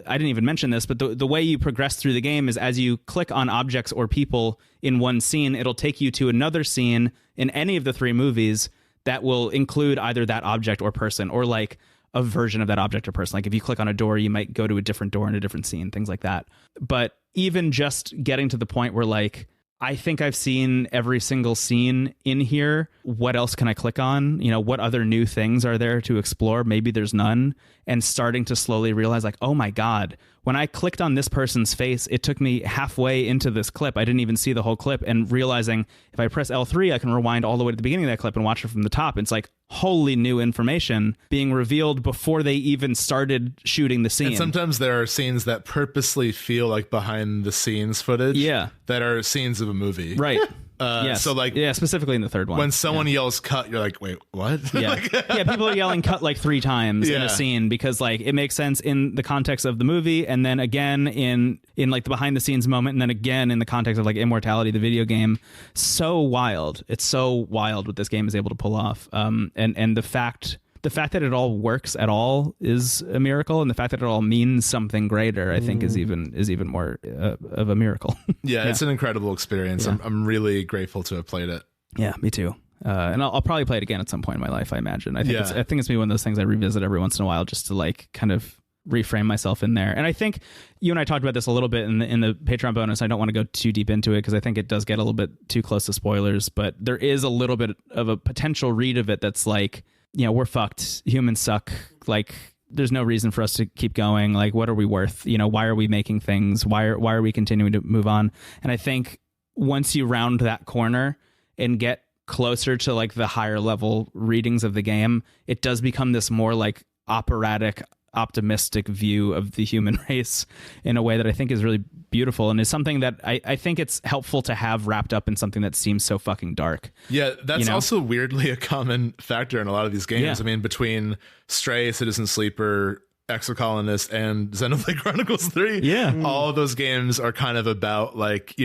I didn't even mention this, but the way you progress through the game is as you click on objects or people in one scene, it'll take you to another scene in any of the 3 movies that will include either that object or person, or like a version of that object or person. Like if you click on a door, you might go to a different door in a different scene, things like that. But even just getting to the point where like, I think I've seen every single scene in here. What else can I click on? What other new things are there to explore? Maybe there's none. And starting to slowly realize like, oh my God, when I clicked on this person's face, it took me halfway into this clip. I didn't even see the whole clip, and realizing if I press L3, I can rewind all the way to the beginning of that clip and watch it from the top. It's like wholly new information being revealed before they even started shooting the scene. And sometimes there are scenes that purposely feel like behind the scenes footage. Yeah. That are scenes of a movie. Right. Yes. So like, specifically in the 3rd one, when someone yells cut, you're like, wait, what? Yeah. People are yelling cut like 3 times in a scene because like it makes sense in the context of the movie, and then again in like the behind the scenes moment, and then again in the context of like Immortality, the video game. So wild. It's so wild what this game is able to pull off. And the fact that it all works at all is a miracle, and the fact that it all means something greater, I think, is even more of a miracle. Yeah, it's an incredible experience. Yeah. I'm really grateful to have played it. Yeah, me too. And I'll probably play it again at some point in my life, I imagine. I think it's maybe one of those things I revisit every once in a while just to like kind of reframe myself in there. And I think you and I talked about this a little bit in the Patreon bonus. I don't want to go too deep into it because I think it does get a little bit too close to spoilers, but there is a little bit of a potential read of it that's like, we're fucked. Humans suck. Like, there's no reason for us to keep going. Like, what are we worth? Why are we making things? Why are we continuing to move on? And I think once you round that corner and get closer to like the higher level readings of the game, it does become this more like operatic, optimistic view of the human race in a way that I think is really beautiful, and is something that I think it's helpful to have wrapped up in something that seems so fucking dark. Yeah, that's also weirdly a common factor in a lot of these games. Yeah. I mean, between Stray, Citizen Sleeper, Exocolonist, and Xenoblade Chronicles 3, all of those games are kind of about like,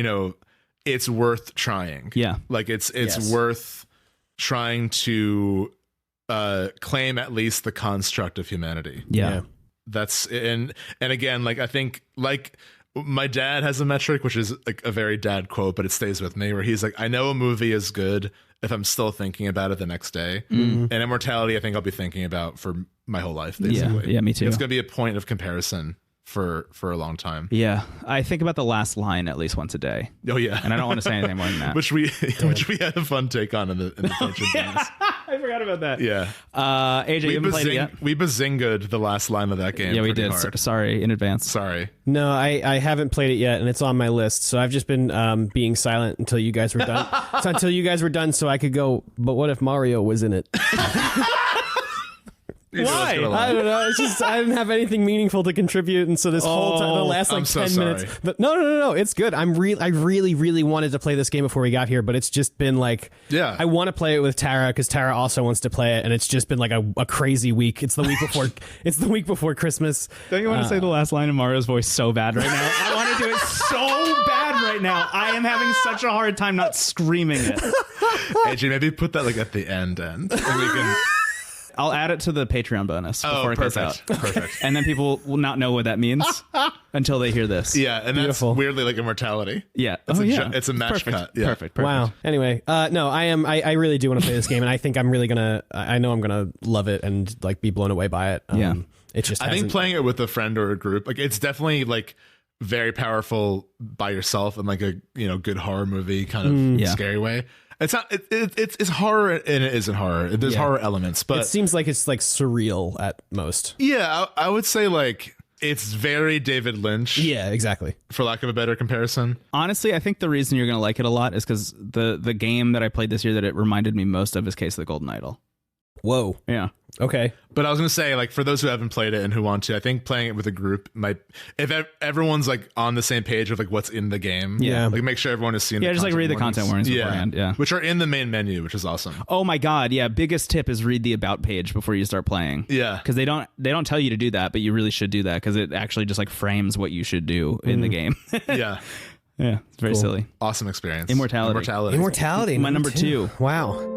it's worth trying. Yeah. Like it's worth trying to claim at least the construct of humanity. Yeah. That's and again, like I think like my dad has a metric, which is like a very dad quote, but it stays with me, where he's like, I know a movie is good if I'm still thinking about it the next day. And Immortality, I think I'll be thinking about for my whole life, basically. Yeah, me too. It's going to be a point of comparison for a long time. Yeah, I think about the last line at least once a day. Oh yeah, and I don't want to say anything more than that. which we had a fun take on in the Function things. I forgot about that. Yeah. AJ, you haven't played it yet? We bazingaed the last line of that game. Yeah, we did. Sorry in advance. Sorry. No, I haven't played it yet, and it's on my list. So I've just been being silent until you guys were done. Until you guys were done, so I could go, but what if Mario was in it? Why? I don't know. It's just I didn't have anything meaningful to contribute, and so this whole time, the last like 10 minutes. But no, it's good. I really wanted to play this game before we got here, but it's just been like, I want to play it with Tara because Tara also wants to play it, and it's just been like a crazy week. It's the week before. It's the week before Christmas. Don't you want to say the last line of Mario's voice so bad right now? I want to do it so bad right now. I am having such a hard time not screaming it. AJ, maybe put that like at the end, and we can. I'll add it to the Patreon bonus before it goes out. Perfect. And then people will not know what that means until they hear this. Yeah, and Beautiful. That's weirdly like Immortality. Yeah. It's a match cut. Yeah. Perfect. Wow. Anyway, no, I really do want to play this game, and I think I'm really I know I'm gonna love it and like be blown away by it. It just I think playing it with a friend or a group, like it's definitely like very powerful by yourself in like a good horror movie kind of scary way. It's not. It's horror and it isn't horror. There's horror elements, but it seems like it's like surreal at most. Yeah, I would say like it's very David Lynch. Yeah, exactly. For lack of a better comparison. Honestly, I think the reason you're going to like it a lot is because the game that I played this year that it reminded me most of is Case of the Golden Idol. Whoa. Yeah. Okay. But I was going to say, like, for those who haven't played it and who want to, I think playing it with a group might, if everyone's like on the same page of like what's in the game, like make sure everyone has seen just like read the content warnings beforehand. Yeah. Which are in the main menu, which is awesome. Oh my God. Yeah. Biggest tip is read the about page before you start playing. Yeah. Because they don't tell you to do that, but you really should do that because it actually just like frames what you should do in the game. Yeah. Yeah. It's very silly. Awesome experience. Immortality. My number two. Wow.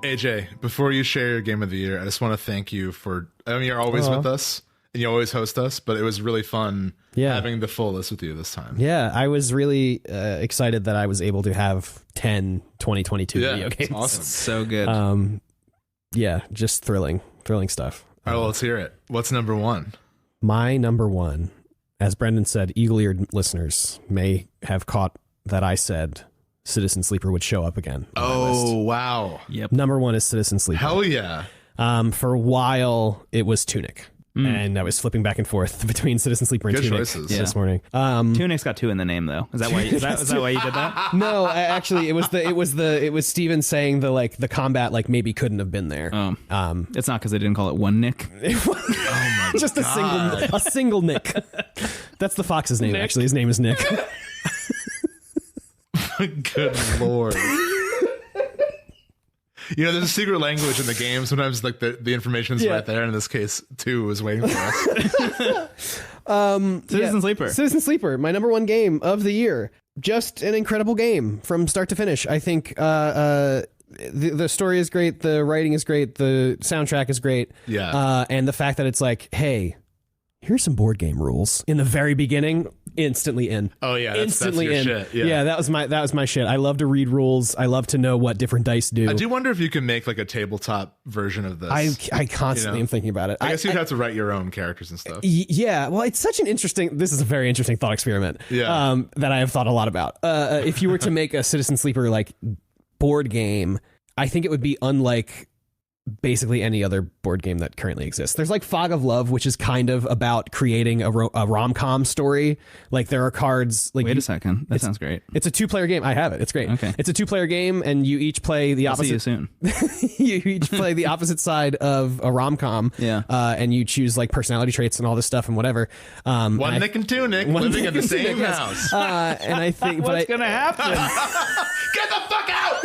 AJ, before you share your game of the year, I just want to thank you for, you're always with us and you always host us, but it was really fun having the full list with you this time. Yeah, I was really excited that I was able to have 10 2022 video games. Awesome. So good. Yeah, just thrilling stuff. All right, well, let's hear it. What's number one? My number one, as Brendon said, eagle-eared listeners may have caught that I said Citizen Sleeper would show up again. Oh, wow. Yep. Number one is Citizen Sleeper. Hell yeah. For a while, it was Tunic. And I was flipping back and forth between Citizen Sleeper and Good Tunic choices. this morning. Tunic's got 2 in the name though. Is that why? Is that why you did that? No, actually, it was Steven saying the combat like maybe couldn't have been there. It's not because they didn't call it one Nick. Oh my Just God. a single Nick. That's the fox's name. Nick. Actually, his name is Nick. Good Lord. There's a secret language in the game. Sometimes like the information is right there. And in this case, 2 was waiting for us. Citizen Sleeper. Citizen Sleeper, my number one game of the year. Just an incredible game from start to finish. I think the story is great. The writing is great. The soundtrack is great. Yeah. And the fact that it's like, hey, here's some board game rules in the very beginning. Instantly in. Oh yeah, that's your in. shit. Yeah, that was my shit. I love to read rules. I love to know what different dice do. I do wonder if you can make like a tabletop version of this. I constantly am thinking about it. I guess you'd have to write your own characters and stuff. Yeah, well, it's such an interesting. This is a very interesting thought experiment. Yeah. That I have thought a lot about. If you were to make a Citizen Sleeper like board game, I think it would be unlike basically any other board game that currently exists. There's like Fog of Love, which is kind of about creating a rom-com story. Like there are cards. Like wait a second, that sounds great. It's a 2-player game. I have it. It's great. Okay. It's a 2-player game, and you each play the opposite. See you soon. You each play the opposite side of a rom-com. Yeah. And you choose like personality traits and all this stuff and whatever. One Nick and two Nick living in the same house. And I think, What's gonna happen? Get the fuck out!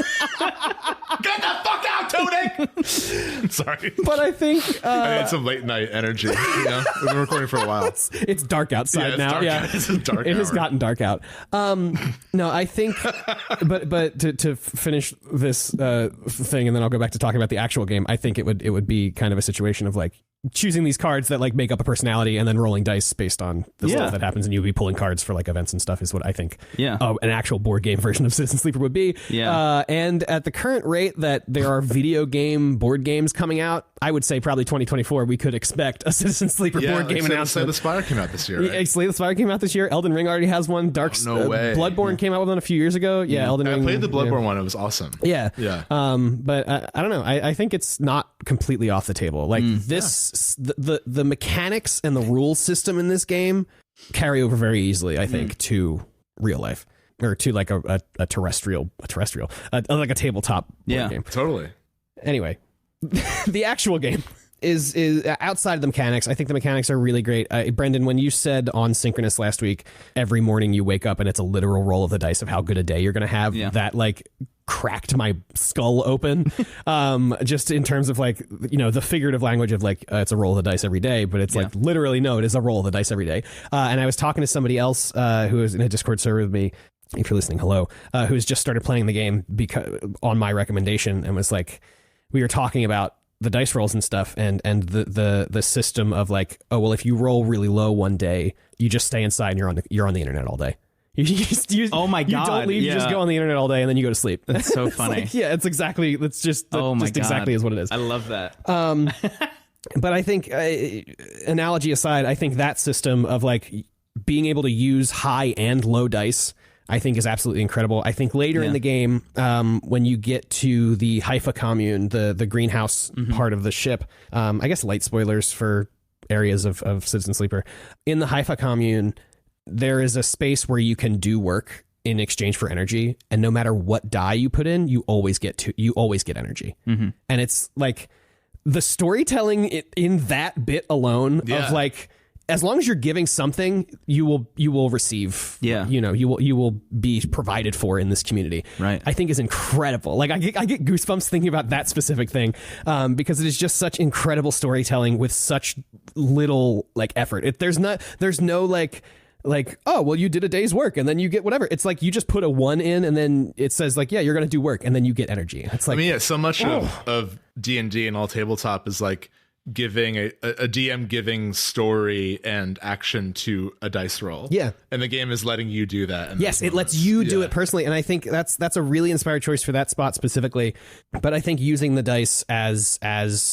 Get the fuck out, Tunic! Sorry. but I think I need some late night energy. You know? We've been recording for a while. it's dark outside it's now. dark. Yeah, It's a dark It has hour. gotten dark out. No, I think, but to finish this thing, and then I'll go back to talking about the actual game. I think it would be kind of a situation of like choosing these cards that like make up a personality, and then rolling dice based on the stuff that happens, and you'd be pulling cards for like events and stuff. Is what I think. Yeah. An actual board game version of Citizen Sleeper would be. Yeah. And at the current rate that there are video game board games coming out, I would say probably 2024 we could expect a Citizen Sleeper board game announcement. Slay the Spire came out this year, right? Slay the Spire came out this year. Elden Ring already has one. No way. Bloodborne came out with one a few years ago. Yeah, Elden Ring. I played the Bloodborne one. It was awesome. Yeah. Yeah. But I don't know. I think it's not completely off the table. Like the mechanics and the rule system in this game carry over very easily, I think, to real life, or to like a terrestrial, like a tabletop board game. Totally. Anyway, the actual game is outside of the mechanics. I think the mechanics are really great. Brendon, when you said on Synchronous last week, every morning you wake up and it's a literal roll of the dice of how good a day you're going to have, that like cracked my skull open. Just in terms of like, you know, the figurative language of like, it's a roll of the dice every day, but it's like literally, no, it is a roll of the dice every day. And I was talking to somebody else who was in a Discord server with me, if you're listening, hello, who's just started playing the game because on my recommendation, and was like, we were talking about the dice rolls and stuff, and the system of like, oh well, if you roll really low one day, you just stay inside and you're on the internet all day. Oh my God. You don't leave, you just go on the internet all day and then you go to sleep. That's so funny. Like, yeah, it's exactly, that's just, exactly is what it is. I love that. But I think, analogy aside, I think that system of like being able to use high and low dice, I think is absolutely incredible. I think later in the game, when you get to the Haifa commune, the greenhouse part of the ship, I guess light spoilers for areas of Citizen Sleeper. In the Haifa commune, there is a space where you can do work in exchange for energy, and no matter what die you put in, you always get energy. And it's like the storytelling in that bit alone of like, as long as you're giving something, you will receive. Yeah, you know, you will be provided for in this community. Right, I think is incredible. Like I get goosebumps thinking about that specific thing, because it is just such incredible storytelling with such little like effort. There's no like, oh, well, you did a day's work and then you get whatever. It's like you just put a 1 in and then it says like, yeah, you're going to do work, and then you get energy. It's like, I mean, yeah, so much of D&D and all tabletop is like giving a DM giving story and action to a dice roll. Yeah. And the game is letting you do that. Yes, it lets you do it personally. And I think that's a really inspired choice for that spot specifically. But I think using the dice as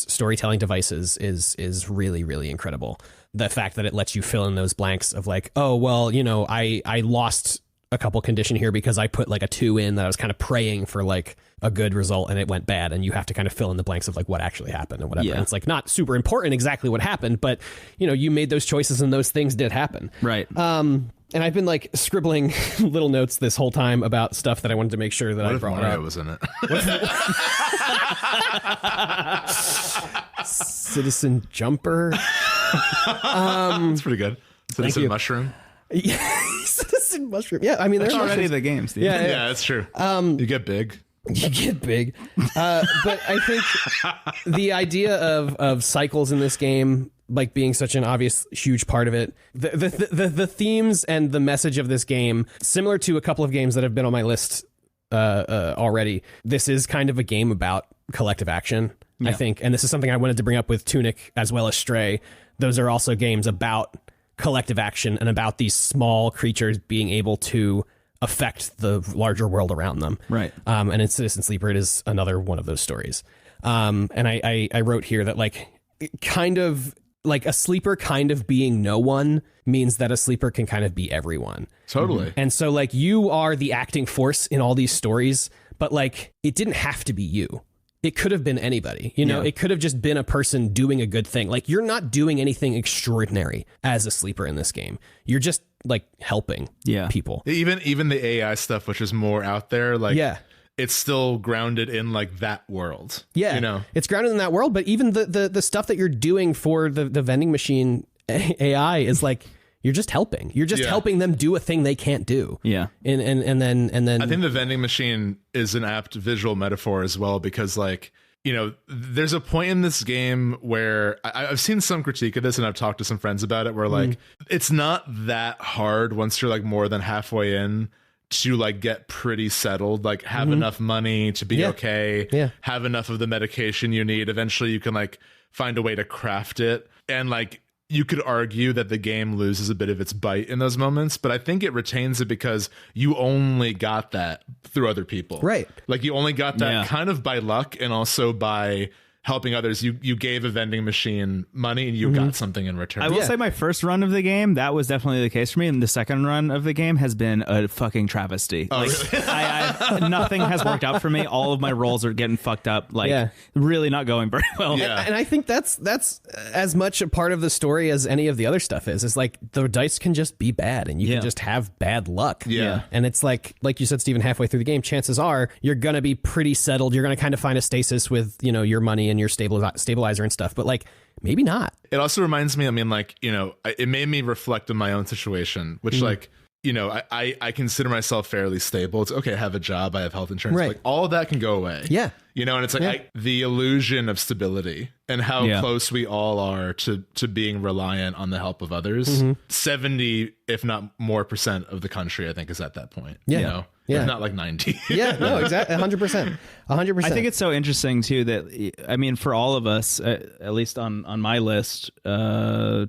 storytelling devices is really, really incredible. The fact that it lets you fill in those blanks of like, oh, well, you know, I lost a couple condition here because I put like a 2 in that I was kind of praying for like a good result and it went bad, and you have to kind of fill in the blanks of like what actually happened and whatever. And it's like not super important exactly what happened, but you know, you made those choices and those things did happen. Right. And I've been like scribbling little notes this whole time about stuff that I wanted to make sure that I brought Mario up. was in it. Citizen Jumper. That's pretty good. Citizen Mushroom. Yeah, Citizen Mushroom. Yeah, I mean, they're already the games. Steve. Yeah, that's true. You get big. You get big. But I think the idea of cycles in this game, like being such an obvious huge part of it, the themes and the message of this game, similar to a couple of games that have been on my list already, this is kind of a game about collective action, I think. And this is something I wanted to bring up with Tunic as well as Stray. Those are also games about collective action and about these small creatures being able to affect the larger world around them. Right. And in Citizen Sleeper, it is another one of those stories. And I wrote here that like kind of like a sleeper kind of being no one means that a sleeper can kind of be everyone. Totally. And so like you are the acting force in all these stories, but like it didn't have to be you. it could have been anybody, you know, it could have just been a person doing a good thing. Like, you're not doing anything extraordinary as a sleeper in this game. You're just like helping people. Even the AI stuff, which is more out there, like it's still grounded in like that world. Yeah, you know, it's grounded in that world. But even the stuff that you're doing for the vending machine AI is like, you're just helping. You're just helping them do a thing they can't do. Yeah. And then I think the vending machine is an apt visual metaphor as well, because like, you know, there's a point in this game where I've seen some critique of this, and I've talked to some friends about it, where like it's not that hard once you're like more than halfway in to like get pretty settled, like have enough money to be okay, have enough of the medication you need. Eventually you can like find a way to craft it, and like you could argue that the game loses a bit of its bite in those moments, but I think it retains it because you only got that through other people. Right. Like you only got that kind of by luck, and also by helping others. You gave a vending machine money and you got something in return. I will say my first run of the game, that was definitely the case for me. And the second run of the game has been a fucking travesty. Oh, like, really? Nothing has worked out for me. All of my rolls are getting fucked up. Like, really not going very well. Yeah. And I think that's as much a part of the story as any of the other stuff is. It's like the dice can just be bad, and you can just have bad luck. Yeah. And it's like you said, Stephen, halfway through the game, chances are you're going to be pretty settled. You're going to kind of find a stasis with, you know, your money and your stabilizer and stuff, but like maybe not. It also reminds me, I mean, like, you know, it made me reflect on my own situation, which like, you know, I consider myself fairly stable. It's okay, I have a job, I have health insurance, right. like all of that can go away. Yeah. You know, and it's like the illusion of stability and how close we all are to being reliant on the help of others. 70, if not more % of the country, I think, is at that point. Yeah. You know? Yeah. If not like 90. Yeah, no, exactly. 100%. 100%. I think it's so interesting too that, I mean, for all of us, at least on my list, 1,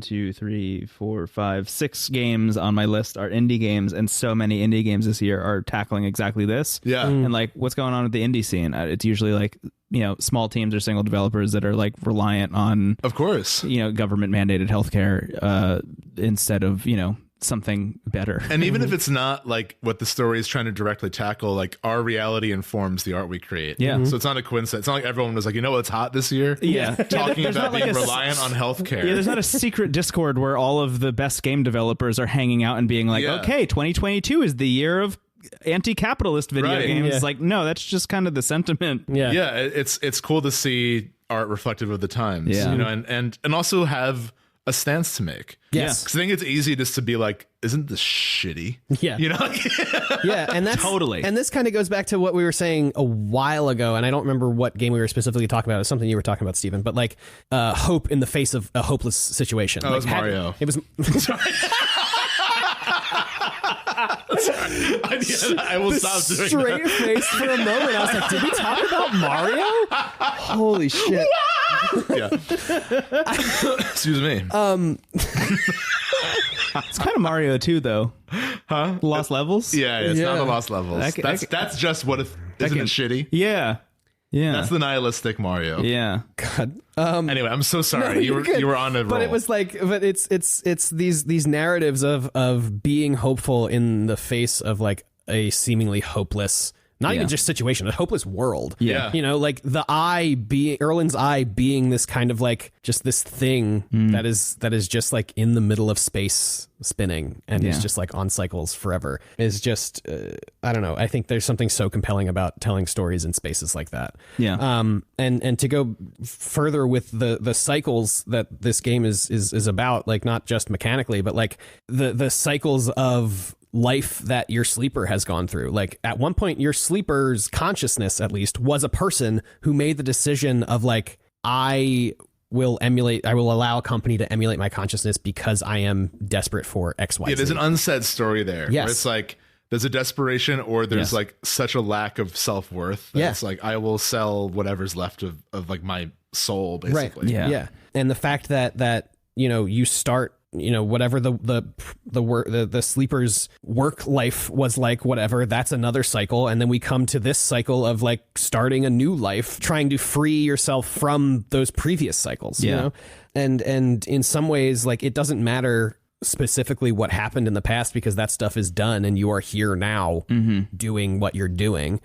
2, 3, 4, 5, 6 games on my list are indie games, and so many indie games this year are tackling exactly this. Yeah. And like, what's going on with the indie scene? It's usually like, you know, small teams or single developers that are like reliant on, of course, you know, government mandated healthcare instead of, you know, something better. And even if it's not like what the story is trying to directly tackle, like our reality informs the art we create. Yeah. So it's not a coincidence. It's not like everyone was like, you know what's hot this year? Yeah. Talking about being reliant on healthcare. Yeah, there's not a secret Discord where all of the best game developers are hanging out and being like, okay, 2022 is the year of anti-capitalist video games. Yeah. Like, no, that's just kind of the sentiment. Yeah, it's cool to see art reflective of the times. Yeah. You know, and also have a stance to make. Yes. Because I think it's easy just to be like, isn't this shitty? Yeah. You know? Yeah, and that's Totally. And this kind of goes back to what we were saying a while ago, and I don't remember what game we were specifically talking about. It was something you were talking about, Stephen, but like hope in the face of a hopeless situation. Oh, like, it was Mario. It was I will stop doing straight that. face for a moment. I was like, did we talk about Mario? Holy shit. Yeah. Excuse me. It's kind of Mario 2, though. Huh? Lost Levels? Yeah, it's not the Lost Levels. That's just what if isn't it shitty? Yeah. Yeah. That's the nihilistic Mario. Yeah. God. Anyway, I'm so sorry. No, you were on a roll. But it was like, but it's these narratives of being hopeful in the face of like a seemingly hopeless, not even just situation, a hopeless world. Yeah. You know, like the eye being Erland's eye being this kind of like just this thing that is just like in the middle of space spinning and is just like on cycles forever is just I don't know. I think there's something so compelling about telling stories in spaces like that. Yeah. And to go further with the cycles that this game is about, like not just mechanically, but like the cycles of life that your sleeper has gone through. Like at one point, your sleeper's consciousness, at least, was a person who made the decision of like, I will allow a company to emulate my consciousness because I am desperate for X, Y, Z. Yeah, there's an unsaid story there. Yes. Where it's like there's a desperation or there's like such a lack of self-worth that it's like I will sell whatever's left of like my soul, basically. Right. Yeah. And the fact that you know, you start, you know, whatever the sleeper's work life was like, whatever, that's another cycle. And then we come to this cycle of like starting a new life, trying to free yourself from those previous cycles, you know? And in some ways, like, it doesn't matter specifically what happened in the past because that stuff is done and you are here now doing what you're doing.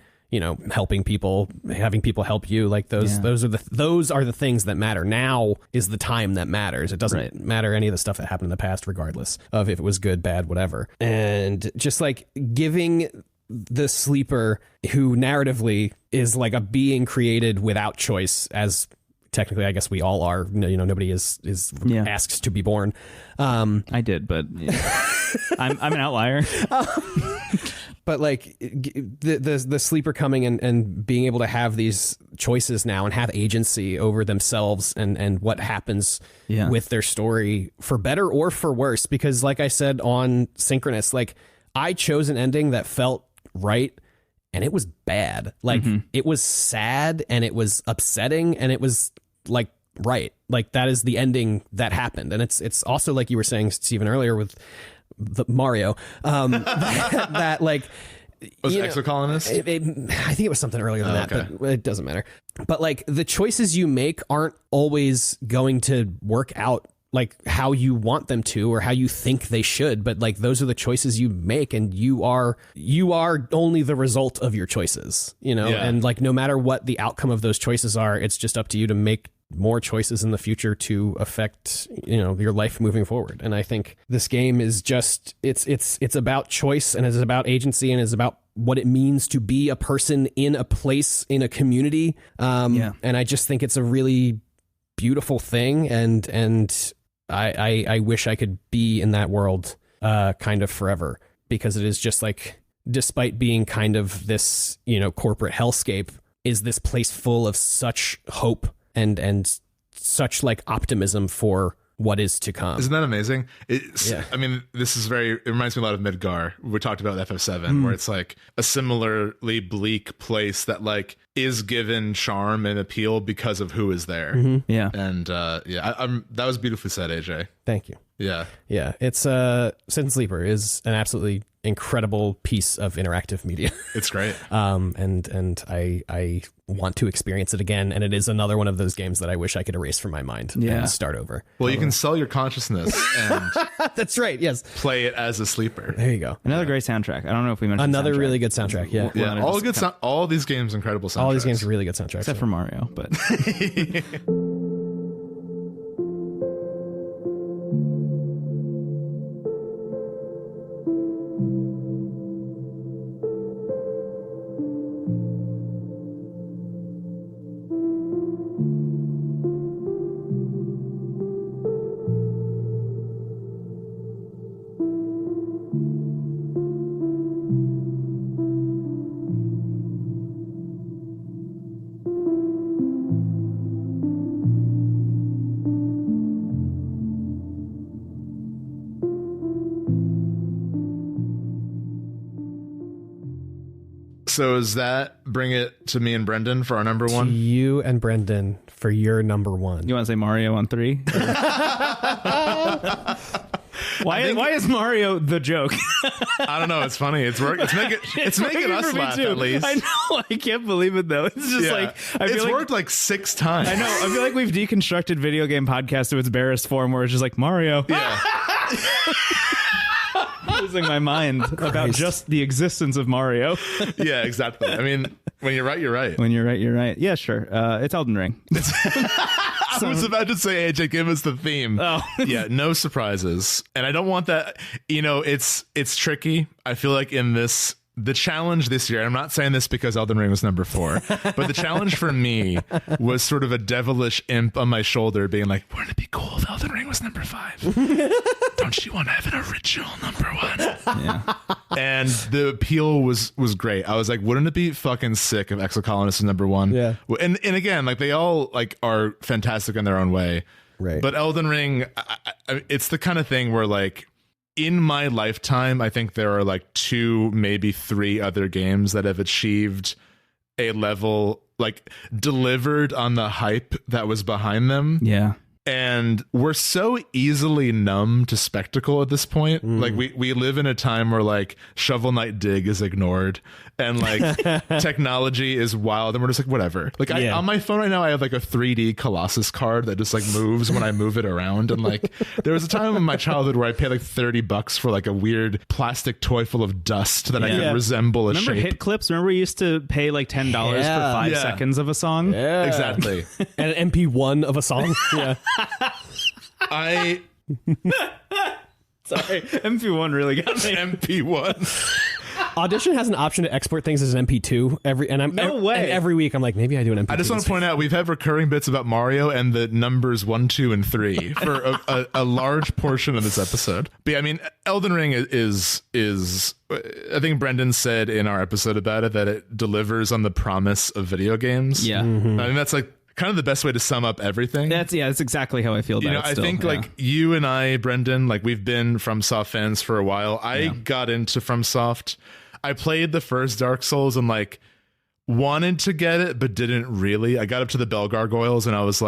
helping people, having people help you. Like those are the things that matter. Now is the time that matters. It doesn't matter any of the stuff that happened in the past, regardless of if it was good, bad, whatever. And just like giving the sleeper, who narratively is like a being created without choice, as technically I guess we all are, nobody is asked to be born. I did, but I'm an outlier. But like the sleeper coming and being able to have these choices now and have agency over themselves and what happens with their story, for better or for worse. Because like I said on Synchronous, like I chose an ending that felt right, and it was bad. Like it was sad and it was upsetting, and it was like right. Like that is the ending that happened. And it's also like you were saying, Stephen, earlier with the Mario, that like was it Exocolonist? I think it was something earlier than that, but it doesn't matter. But like the choices you make aren't always going to work out like how you want them to or how you think they should, but like those are the choices you make, and you are only the result of your choices, and like no matter what the outcome of those choices are, it's just up to you to make more choices in the future to affect your life moving forward. And I think this game is just it's about choice, and it's about agency, and it's about what it means to be a person in a place, in a community. And I just think it's a really beautiful thing, and I wish I could be in that world kind of forever, because it is just like, despite being kind of this corporate hellscape, is this place full of such hope and such like optimism for what is to come. Isn't that amazing? I mean, it reminds me a lot of Midgar. We talked about FF7, where it's like a similarly bleak place that like is given charm and appeal because of who is there. Yeah. And that was beautifully said, AJ. Thank you. Yeah. Yeah. It's Sin Sleeper is an absolutely incredible piece of interactive media. It's great. And I want to experience it again, and it is another one of those games that I wish I could erase from my mind and start over. Well, you can sell your consciousness and that's right, yes, play it as a sleeper. There you go. Another great soundtrack. I don't know if we mentioned another really good soundtrack. Yeah, all good all these games incredible soundtracks. All these games are really good soundtracks, except for Mario, but So does that bring it to me and Brendon for our number one? To you and Brendon for your number one. You want to say Mario on 3? Why is Mario the joke? I don't know. It's funny. It's making us laugh too. at least. I know. I can't believe it though. It's just like it's worked like 6 times. I know. I feel like we've deconstructed video game podcast to its barest form, where it's just like Mario. Yeah. Losing my mind about just the existence of Mario. Yeah, exactly. I mean, when you're right, you're right. When you're right, you're right. Yeah, sure. It's Elden Ring. I was about to say, AJ, give us the theme. Oh. Yeah, no surprises. And I don't want that. It's tricky. I feel like the challenge this year, I'm not saying this because Elden Ring was number 4, but the challenge for me was sort of a devilish imp on my shoulder being like, wouldn't it be cool if Elden Ring was number 5? Don't you want to have an original number 1? Yeah. And the appeal was great. I was like, wouldn't it be fucking sick if Exocolonist is number 1? Yeah. And again, like they all like are fantastic in their own way. Right. But Elden Ring, it's the kind of thing where like, in my lifetime, I think there are like 2, maybe 3 other games that have achieved a level, like delivered on the hype that was behind them. Yeah. And we're so easily numb to spectacle at this point. Like we live in a time where like Shovel Knight Dig is ignored and like technology is wild and we're just like, whatever. Like on my phone right now, I have like a 3D Colossus card that just like moves when I move it around. And like there was a time in my childhood where I paid like $30 for like a weird plastic toy full of dust that I could resemble a Remember shape. Hit Clips? Remember we used to pay like $10 for 5 seconds of a song? Yeah. Exactly. And an MP1 of a song. Yeah. Sorry, MP1 really got me. MP1. Audition has an option to export things as an MP2 every week. I'm like, maybe I do an MP2. I just want to point out we've had recurring bits about Mario and the numbers 1, 2, and 3 for a large portion of this episode. But yeah, I mean, Elden Ring is I think Brendon said in our episode about it that it delivers on the promise of video games. Yeah, I mean that's like kind of the best way to sum up everything. That's exactly how I feel about it. I think like you and I, Brendon, like we've been FromSoft fans for a while. I got into FromSoft. I played the first Dark Souls and like wanted to get it, but didn't really. I got up to the Bell Gargoyles and I was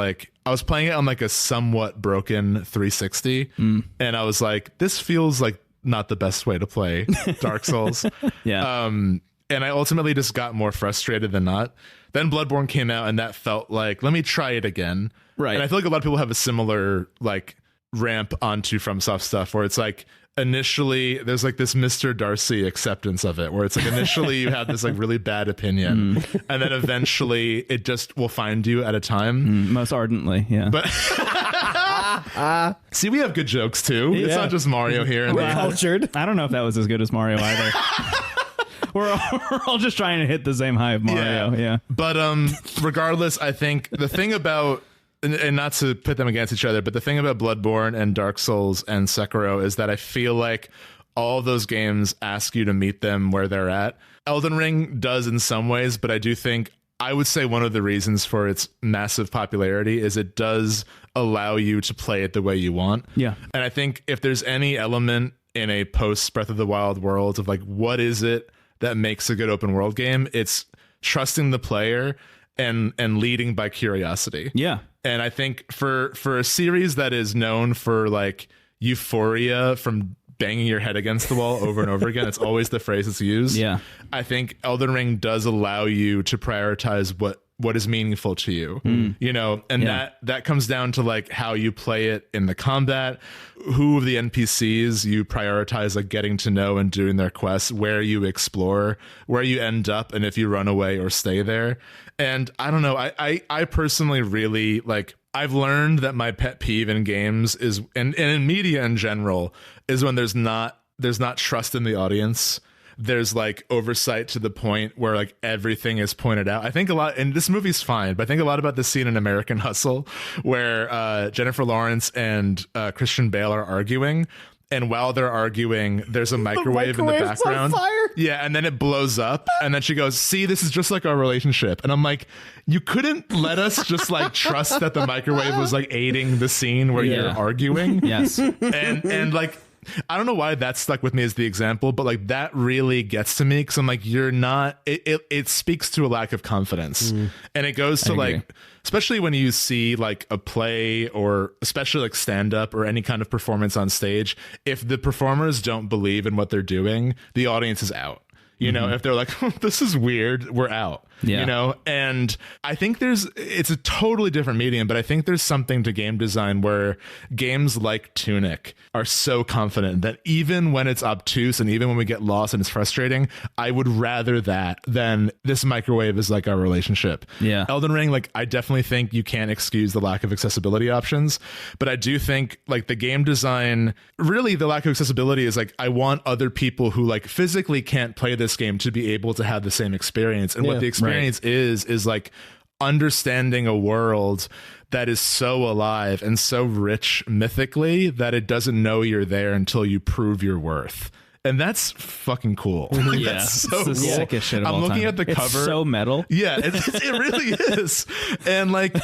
playing it on like a somewhat broken 360. And I was like, this feels like not the best way to play Dark Souls. And I ultimately just got more frustrated than not. Then Bloodborne came out and that felt like, let me try it again. Right. And I feel like a lot of people have a similar like ramp onto FromSoft stuff where it's like initially there's like this Mr. Darcy acceptance of it where it's like initially you have this like really bad opinion and then eventually it just will find you at a time. Most ardently. Yeah. But see, we have good jokes too. It's not just Mario here. And We're cultured. I don't know if that was as good as Mario either. We're all just trying to hit the same high of Mario. Yeah. But regardless, I think the thing about, and not to pit them against each other, but the thing about Bloodborne and Dark Souls and Sekiro is that I feel like all those games ask you to meet them where they're at. Elden Ring does in some ways, but I would say one of the reasons for its massive popularity is it does allow you to play it the way you want. Yeah. And I think if there's any element in a post Breath of the Wild world of like, what is it that makes a good open world game, it's trusting the player and leading by curiosity. Yeah. And I think for a series that is known for like euphoria from banging your head against the wall over and over again, it's always the phrase that's used. Yeah. I think Elden Ring does allow you to prioritize what is meaningful to you, you know, and that comes down to like how you play it in the combat, who of the NPCs you prioritize like getting to know and doing their quests, where you explore, where you end up, and if you run away or stay there. And I don't know, I personally really like, I've learned that my pet peeve in games is, and in media in general, is when there's not trust in the audience. There's like oversight to the point where like everything is pointed out. I think a lot, and this movie's fine, but I think a lot about the scene in American Hustle where Jennifer Lawrence and Christian Bale are arguing. And while they're arguing, there's a microwave in the background. On fire. Yeah, and then it blows up. And then she goes, see, this is just like our relationship. And I'm like, you couldn't let us just like trust that the microwave was like aiding the scene where you're arguing. Yes. And like, I don't know why that stuck with me as the example, but like that really gets to me because I'm like, you're not, it speaks to a lack of confidence. And it goes to like, especially when you see like a play or especially like stand up or any kind of performance on stage, if the performers don't believe in what they're doing, the audience is out. You know, if they're like, oh, this is weird, we're out. You know, and I think it's a totally different medium, but I think there's something to game design where games like Tunic are so confident that even when it's obtuse and even when we get lost and it's frustrating, I would rather that than this microwave is like our relationship. Yeah. Elden Ring, like I definitely think you can't excuse the lack of accessibility options, but I do think like the game design, really the lack of accessibility is like, I want other people who like physically can't play this game to be able to have the same experience. And what the experience is like understanding a world that is so alive and so rich mythically that it doesn't know you're there until you prove your worth. And that's fucking cool. Like, that's so it's the cool. sickest shit of I'm all looking time. at the cover. It's so metal. Yeah, it really is. And like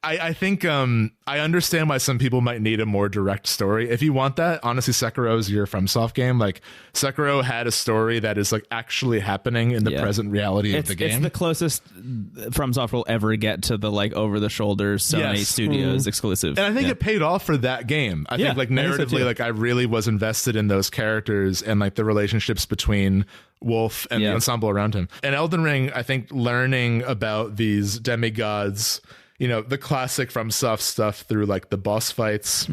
I think I understand why some people might need a more direct story. If you want that, honestly, Sekiro is your FromSoft game. Like Sekiro had a story that is like actually happening in the present reality of the game. It's the closest FromSoft will ever get to the like over the shoulder Sony Studios exclusive. And I think it paid off for that game. I think like narratively, like I really was invested in those characters and like the relationships between Wolf and the ensemble around him. And Elden Ring, I think learning about these demigods, you know, the classic FromSoft stuff through like the boss fights.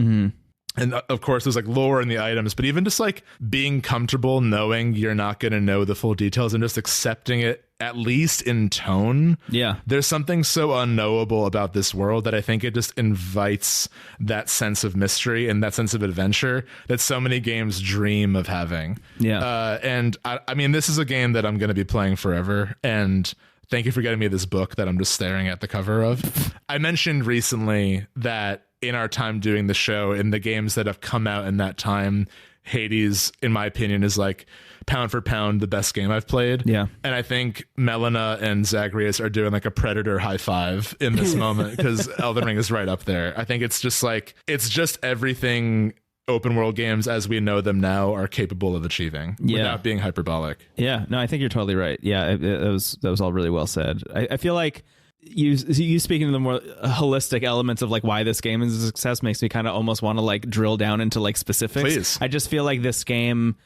And of course there's like lore in the items, but even just like being comfortable knowing you're not going to know the full details and just accepting it at least in tone. Yeah. There's something so unknowable about this world that I think it just invites that sense of mystery and that sense of adventure that so many games dream of having. Yeah. And I mean, this is a game that I'm going to be playing forever. And thank you for getting me this book that I'm just staring at the cover of. I mentioned recently that in our time doing the show, in the games that have come out in that time, Hades, in my opinion, is like pound for pound the best game I've played. Yeah. And I think Melina and Zagreus are doing like a Predator high five in this moment because Elden Ring is right up there. I think it's just like, it's just everything open world games as we know them now are capable of achieving without being hyperbolic. Yeah, no, I think you're totally right. Yeah, that was all really well said. I feel like you speaking to the more holistic elements of like why this game is a success makes me kind of almost want to like drill down into like specifics. Please. I just feel like this game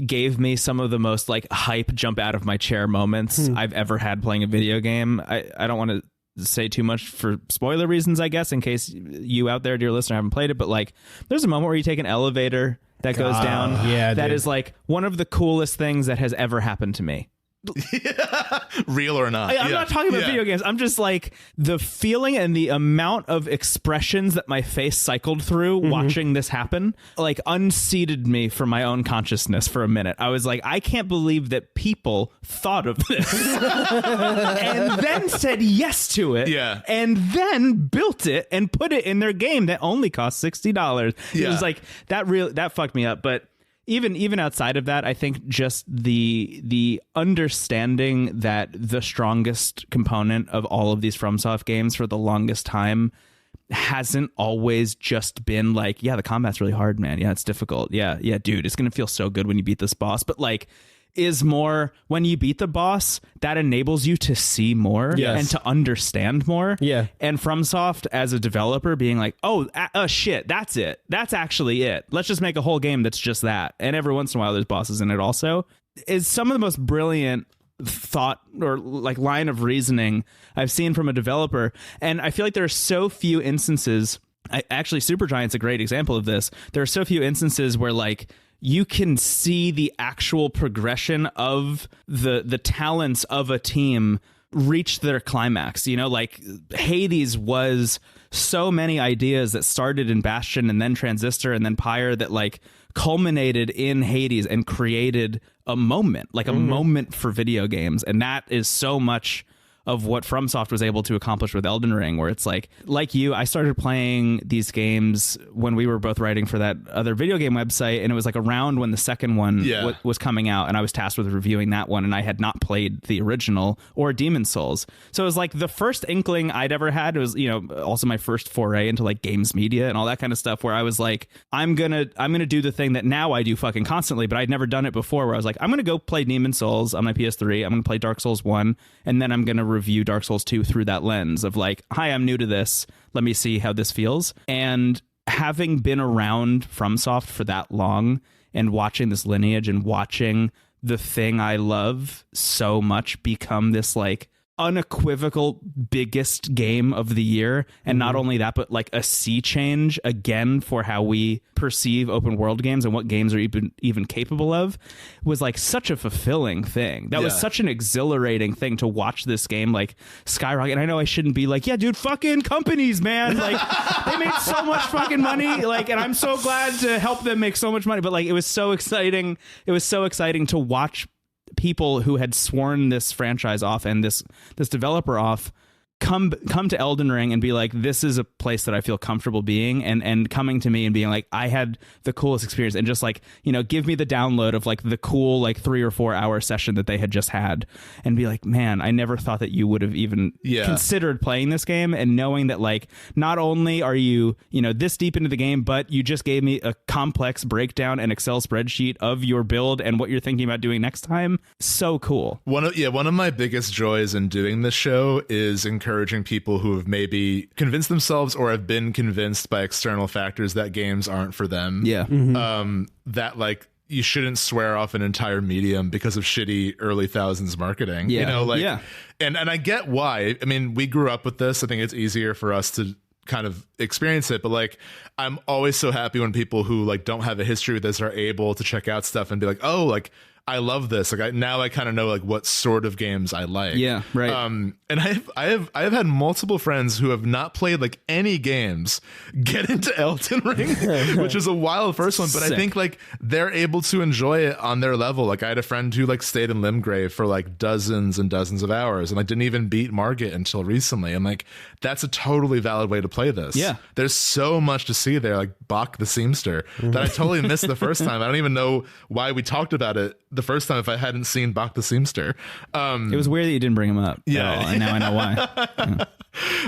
gave me some of the most like hype jump out of my chair moments I've ever had playing a video game. I don't want to say too much for spoiler reasons, I guess, in case you out there, dear listener, haven't played it, but like there's a moment where you take an elevator that goes down. Yeah, that is like one of the coolest things that has ever happened to me. Real or not. I'm not talking about video games. I'm just like the feeling and the amount of expressions that my face cycled through watching this happen, like unseated me from my own consciousness for a minute. I was like, I can't believe that people thought of this and then said yes to it. Yeah. And then built it and put it in their game that only cost $60. It was like that fucked me up. But even outside of that, I think just the understanding that the strongest component of all of these FromSoft games for the longest time hasn't always just been like, yeah, the combat's really hard, man. Yeah, it's difficult. Yeah, dude, it's gonna feel so good when you beat this boss. But like, is more when you beat the boss, that enables you to see more and to understand more. Yeah. And FromSoft as a developer being like, oh shit, that's it. That's actually it. Let's just make a whole game that's just that. And every once in a while there's bosses in it also, is some of the most brilliant thought or like line of reasoning I've seen from a developer. And I feel like there are so few instances, actually Supergiant's a great example of this. There are so few instances where like you can see the actual progression of the talents of a team reach their climax. You know, like Hades was so many ideas that started in Bastion and then Transistor and then Pyre that like culminated in Hades and created a moment, like a moment for video games. And that is so much of what FromSoft was able to accomplish with Elden Ring, where it's like you, I started playing these games when we were both writing for that other video game website, and it was like around when the second one was coming out, and I was tasked with reviewing that one, and I had not played the original or Demon's Souls. So it was like the first inkling I'd ever had. It was, you know, also my first foray into like games media and all that kind of stuff, where I was like, I'm gonna do the thing that now I do fucking constantly, but I'd never done it before, where I was like, I'm gonna go play Demon's Souls on my PS3, I'm gonna play Dark Souls 1, and then I'm gonna review Dark Souls 2 through that lens of like, hi, I'm new to this, let me see how this feels. And having been around FromSoft for that long and watching this lineage and watching the thing I love so much become this like unequivocal biggest game of the year, and not only that, but like a sea change again for how we perceive open world games and what games are even capable of, was like such a fulfilling thing. That was such an exhilarating thing to watch this game like skyrocket. And I know I shouldn't be like, yeah, dude, fucking companies, man, like they made so much fucking money, like, and I'm so glad to help them make so much money, but like it was so exciting to watch people who had sworn this franchise off and this developer off come to Elden Ring and be like, this is a place that I feel comfortable being, and coming to me and being like, I had the coolest experience, and just like, you know, give me the download of like the cool like 3 or 4 hour session that they had just had, and be like, man, I never thought that you would have even considered playing this game. And knowing that like, not only are you, you know, this deep into the game, but you just gave me a complex breakdown and Excel spreadsheet of your build and what you're thinking about doing next time. So cool. One of my biggest joys in doing this show is encouraging people who have maybe convinced themselves or have been convinced by external factors that games aren't for them. Yeah. That like, you shouldn't swear off an entire medium because of shitty early thousands marketing. Yeah. You know, like, and I get why. I mean, we grew up with this. I think it's easier for us to kind of experience it, but like, I'm always so happy when people who like don't have a history with this are able to check out stuff and be like, oh, like, I love this. Like, now I kind of know like what sort of games I like. Yeah, right. And I have had multiple friends who have not played like any games get into Elden Ring, which is a wild first one. But Sick. I think like they're able to enjoy it on their level. Like, I had a friend who like stayed in Limgrave for like dozens and dozens of hours and like didn't even beat Margit until recently. And like, that's a totally valid way to play this. Yeah. There's so much to see there, like Bach the Seamster, that I totally missed the first time. I don't even know why we talked about it the first time if I hadn't seen Bach the Seamster. It was weird that you didn't bring him up. Yeah. And now I know why. Yeah.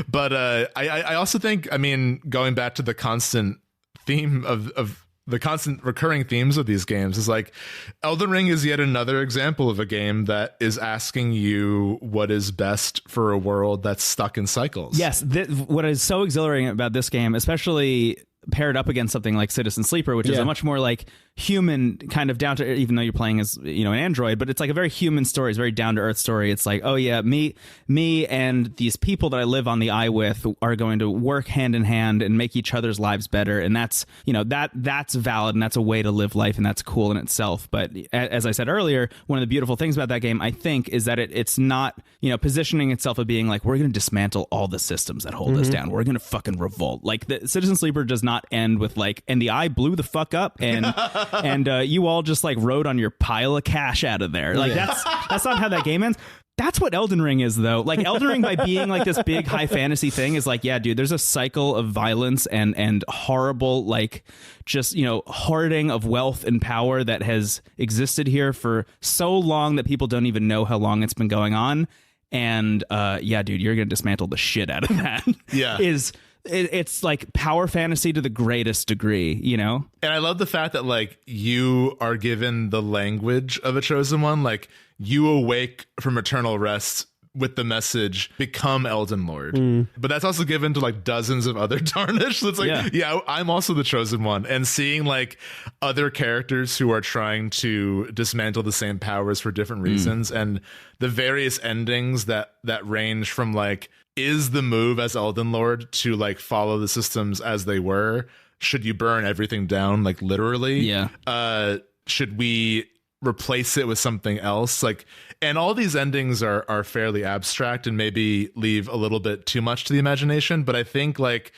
But I also think, I mean, going back to the constant theme of the constant recurring themes of these games is like, Elden Ring is yet another example of a game that is asking you what is best for a world that's stuck in cycles. Yes. What is so exhilarating about this game, especially paired up against something like Citizen Sleeper, which is a much more like human kind of down to, even though you're playing as, you know, an android, but it's like a very human story. It's a very down to earth story. It's like, oh yeah, me and these people that I live on the eye with are going to work hand in hand and make each other's lives better. And that's, you know, that's valid, and that's a way to live life, and that's cool in itself. But as I said earlier, one of the beautiful things about that game, I think, is that it's not, you know, positioning itself of being like, we're going to dismantle all the systems that hold us down. We're going to fucking revolt. Like, the Citizen Sleeper does not end with like, and the eye blew the fuck up, and you all just like rode on your pile of cash out of there. Like, that's not how that game ends. That's what Elden Ring is, though. Like, Elden Ring, by being like this big high fantasy thing, is like, yeah, dude, there's a cycle of violence and horrible, like, just, you know, hoarding of wealth and power that has existed here for so long that people don't even know how long it's been going on. And yeah, dude, you're gonna dismantle the shit out of that. Yeah. It's like power fantasy to the greatest degree, you know? And I love the fact that like you are given the language of a chosen one. Like, you awake from eternal rest with the message, become Elden Lord. But that's also given to like dozens of other Tarnished. So it's like, yeah, I'm also the chosen one. And seeing like other characters who are trying to dismantle the same powers for different reasons, and the various endings that range from like, is the move as Elden Lord to like follow the systems as they were? Should you burn everything down, like literally? Yeah. Should we replace it with something else? Like, and all these endings are fairly abstract and maybe leave a little bit too much to the imagination, but I think like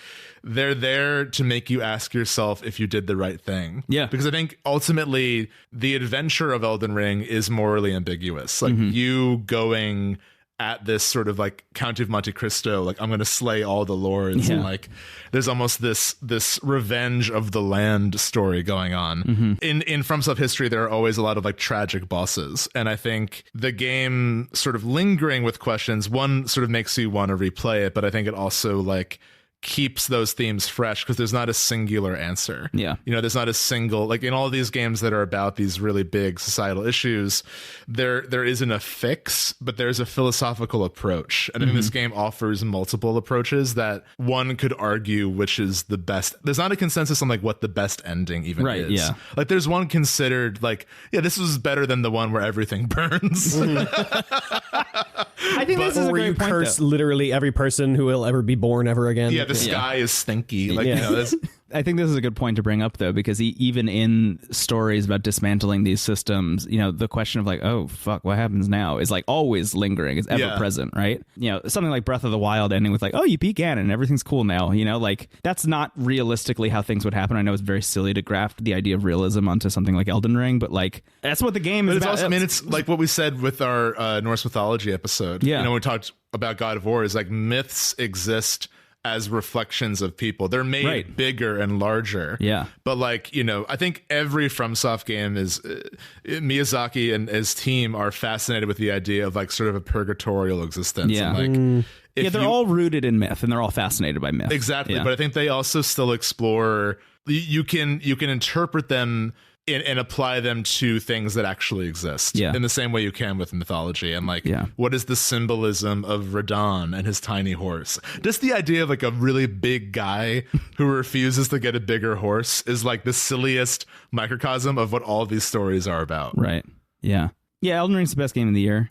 they're there to make you ask yourself if you did the right thing. Yeah. Because I think ultimately the adventure of Elden Ring is morally ambiguous. Like, you going at this sort of like Count of Monte Cristo, like, I'm going to slay all the lords, and like there's almost this revenge of the land story going on. In FromSoft history, there are always a lot of like tragic bosses, and I think the game sort of lingering with questions, one sort of makes you want to replay it, but I think it also like keeps those themes fresh because there's not a singular answer. Yeah. You know, there's not a single, like in all of these games that are about these really big societal issues, there isn't a fix, but there's a philosophical approach. And I think this game offers multiple approaches that one could argue which is the best. There's not a consensus on like what the best ending even is. Yeah. Like, there's one considered like, yeah, this was better than the one where everything burns. I think this is a great you point, curse though. literally every person who will ever be born ever again. Yeah, the sky is stinky. Like, you know, this. I think this is a good point to bring up, though, because even in stories about dismantling these systems, you know, the question of like, oh, fuck, what happens now is like always lingering, is ever present, right? You know, something like Breath of the Wild ending with like, oh, you beat Ganon, everything's cool now, you know, like that's not realistically how things would happen. I know it's very silly to graft the idea of realism onto something like Elden Ring, but like that's what the game is about. Also, I mean, it's like what we said with our Norse mythology episode. Yeah. You know, we talked about God of War, is like myths exist as reflections of people. They're made bigger and larger. Yeah. But like, you know, I think every FromSoft game is Miyazaki and his team are fascinated with the idea of like sort of a purgatorial existence. Yeah. And like, they're all rooted in myth and they're all fascinated by myth. Exactly. Yeah. But I think they also still explore, you can interpret them and apply them to things that actually exist in the same way you can with mythology. And like, what is the symbolism of Radon and his tiny horse? Just the idea of like a really big guy who refuses to get a bigger horse is like the silliest microcosm of what all of these stories are about. Right. Yeah. Yeah, Elden Ring's the best game of the year.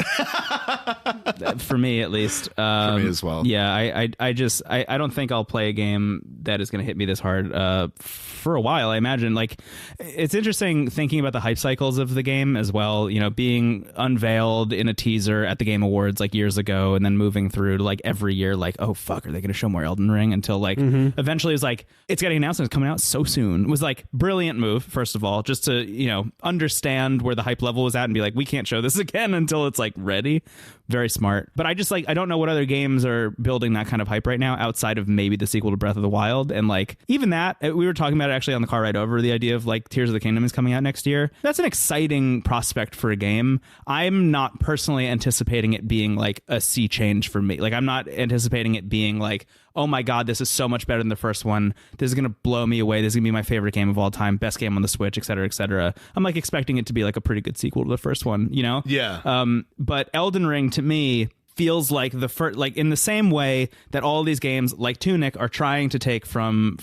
For me, at least. For me as well. Yeah, I don't think I'll play a game that is going to hit me this hard for a while, I imagine. Like, it's interesting thinking about the hype cycles of the game as well, you know, being unveiled in a teaser at the Game Awards like years ago and then moving through to like every year, like, oh, fuck, are they going to show more Elden Ring? Until like eventually it's like, it's getting announced and it's coming out so soon. It was like, brilliant move, first of all, just to, you know, understand where the hype level was at and be like, we can't show this again until it's like ready. Very smart. But I just like, I don't know what other games are building that kind of hype right now outside of maybe the sequel to Breath of the Wild. And like, even that, we were talking about it actually on the car ride over, the idea of like Tears of the Kingdom is coming out next year. That's an exciting prospect for a game. I'm not personally anticipating it being like a sea change for me. Like, I'm not anticipating it being like, oh my God, this is so much better than the first one. This is going to blow me away. This is going to be my favorite game of all time. Best game on the Switch, et cetera, et cetera. I'm like expecting it to be like a pretty good sequel to the first one, you know? Yeah. But Elden Ring to me feels like the first, like in the same way that all these games like Tunic are trying to take from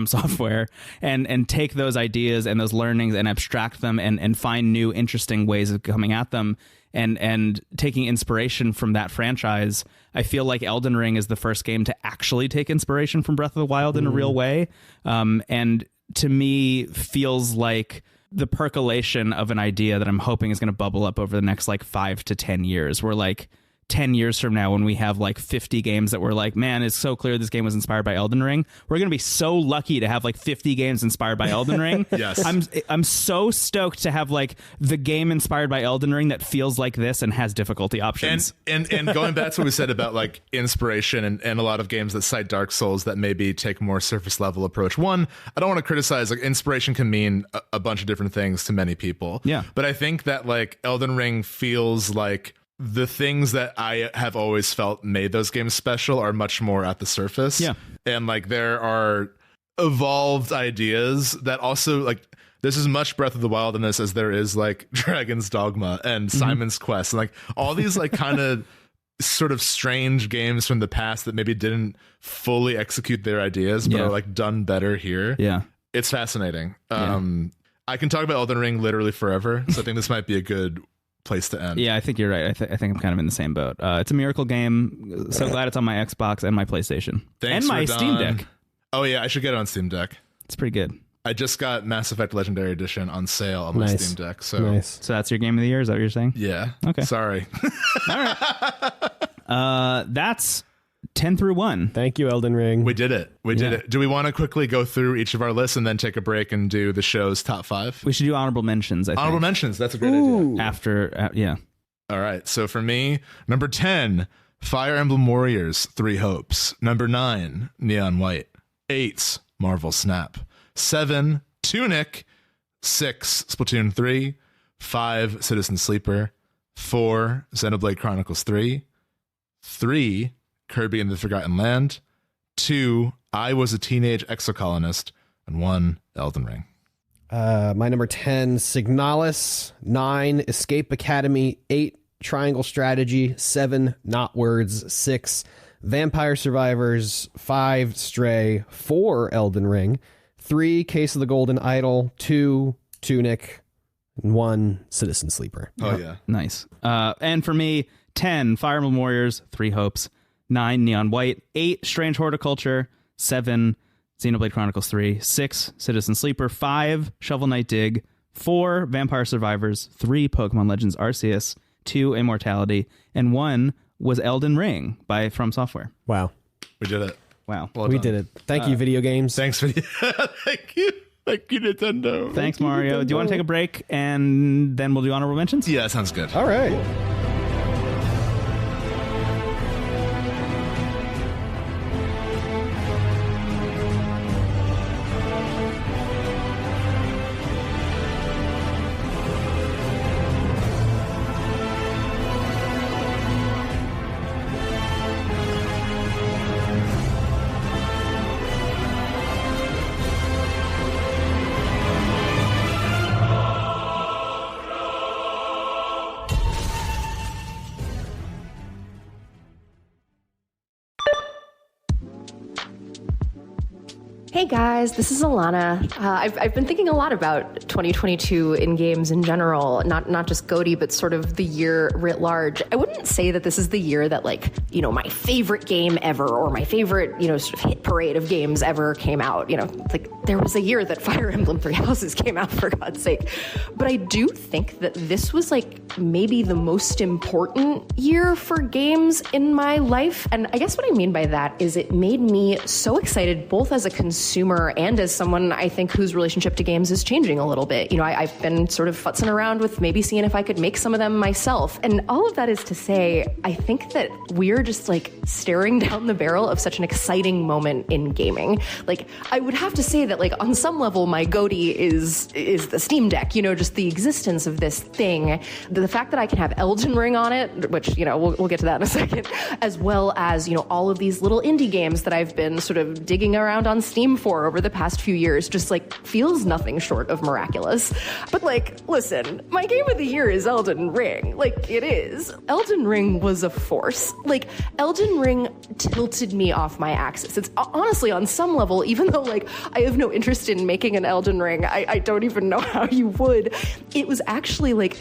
software and take those ideas and those learnings and abstract them and find new interesting ways of coming at them and taking inspiration from that franchise. I feel like Elden Ring is the first game to actually take inspiration from Breath of the Wild in a real way. And to me feels like the percolation of an idea that I'm hoping is going to bubble up over the next like 5 to 10 years. Where like 10 years from now, when we have like 50 games that we're like, man, it's so clear this game was inspired by Elden Ring, we're going to be so lucky to have like 50 games inspired by Elden Ring. Yes. I'm so stoked to have like the game inspired by Elden Ring that feels like this and has difficulty options. And going back to what we said about like inspiration and a lot of games that cite Dark Souls that maybe take a more surface level approach. One, I don't want to criticize, like inspiration can mean a bunch of different things to many people. Yeah. But I think that like Elden Ring feels like the things that I have always felt made those games special are much more at the surface. Yeah. And like there are evolved ideas that also like there's as much Breath of the Wild in this as there is like Dragon's Dogma and Simon's Quest and like all these like kind of sort of strange games from the past that maybe didn't fully execute their ideas but are like done better here. Yeah. It's fascinating. I can talk about Elden Ring literally forever, so I think this might be a good place to end. Yeah, I think you're right. I think I'm kind of in the same boat. It's a miracle game. So glad it's on my Xbox and my PlayStation. Thanks, and my Radon. Steam Deck. Oh yeah, I should get it on Steam Deck. It's pretty good. I just got Mass Effect Legendary Edition on sale on my Steam Deck. So So that's your game of the year? Is that what you're saying? Yeah. Okay. Sorry. All right. That's 10 through 1. Thank you, Elden Ring. We did it. We did it. Do we want to quickly go through each of our lists and then take a break and do the show's top 5? We should do honorable mentions, I think. Honorable mentions. That's a great idea. After, yeah. All right. So for me, number 10, Fire Emblem Warriors, 3 Hopes. Number 9, Neon White. 8, Marvel Snap. 7, Tunic. 6, Splatoon 3. 5, Citizen Sleeper. 4, Xenoblade Chronicles 3. 3, Kirby and the Forgotten Land. 2, I Was a Teenage Exocolonist. And 1, Elden Ring. My number 10, Signalis. 9, Escape Academy. 8, Triangle Strategy. 7, Not Words. 6, Vampire Survivors. 5, Stray. 4, Elden Ring. 3, Case of the Golden Idol. 2, Tunic. And 1, Citizen Sleeper. Oh, yeah. Nice. And for me, 10, Fire Emblem Warriors, 3 Hopes. 9, Neon White. 8, Strange Horticulture. 7, Xenoblade Chronicles 3, 6, Citizen Sleeper, 5, Shovel Knight Dig, 4, Vampire Survivors, 3, Pokemon Legends Arceus, 2, Immortality, and 1 was Elden Ring by From Software. Wow. We did it. Wow. Well We done. did it. Thank you, video games. Thanks for thank you. Thank you, Nintendo. Thanks, Mario. Do you want to take a break and then we'll do honorable mentions? Yeah, sounds good. All right. Hey guys, this is Alanna. I've been thinking a lot about 2022 in games in general, not just GOTY, but sort of the year writ large. I wouldn't say that this is the year that, like, you know, my favorite game ever or my favorite, you know, sort of hit parade of games ever came out. You know, like there was a year that Fire Emblem Three Houses came out, for God's sake. But I do think that this was like maybe the most important year for games in my life. And I guess what I mean by that is it made me so excited, both as a consumer and as someone I think whose relationship to games is changing a little bit. You know, I've been sort of futzing around with maybe seeing if I could make some of them myself. And all of that is to say, I think that we're just like staring down the barrel of such an exciting moment in gaming. Like, I would have to say that, like, on some level, my GOTY is the Steam Deck, you know, just the existence of this thing. The fact that I can have Elden Ring on it, which, you know, we'll get to that in a second, as well as, you know, all of these little indie games that I've been sort of digging around on Steam for over the past few years, just like feels nothing short of miraculous. But like, listen, my game of the year is Elden Ring. Like, it is. Elden Ring was a force. Like, Elden Ring tilted me off my axis. It's honestly, on some level, even though like I have no interest in making an Elden Ring, I don't even know how you would. It was actually like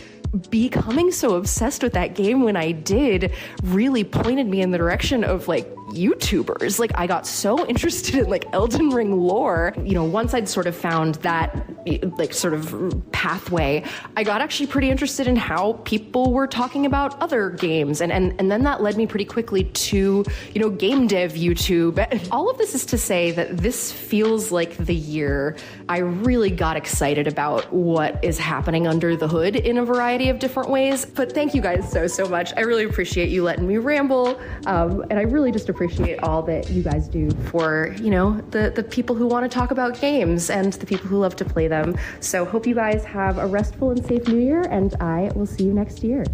becoming so obsessed with that game when I did really pointed me in the direction of like YouTubers. Like, I got so interested in like Elden Ring lore. You know, once I'd sort of found that like sort of pathway, I got actually pretty interested in how people were talking about other games. And then that led me pretty quickly to, you know, game dev YouTube. All of this is to say that this feels like the year I really got excited about what is happening under the hood in a variety of different ways. But thank you guys so much. I really appreciate you letting me ramble. And I really just appreciate all that you guys do for, you know, the people who want to talk about games and the people who love to play them. So hope you guys have a restful and safe new year, and I will see you next year.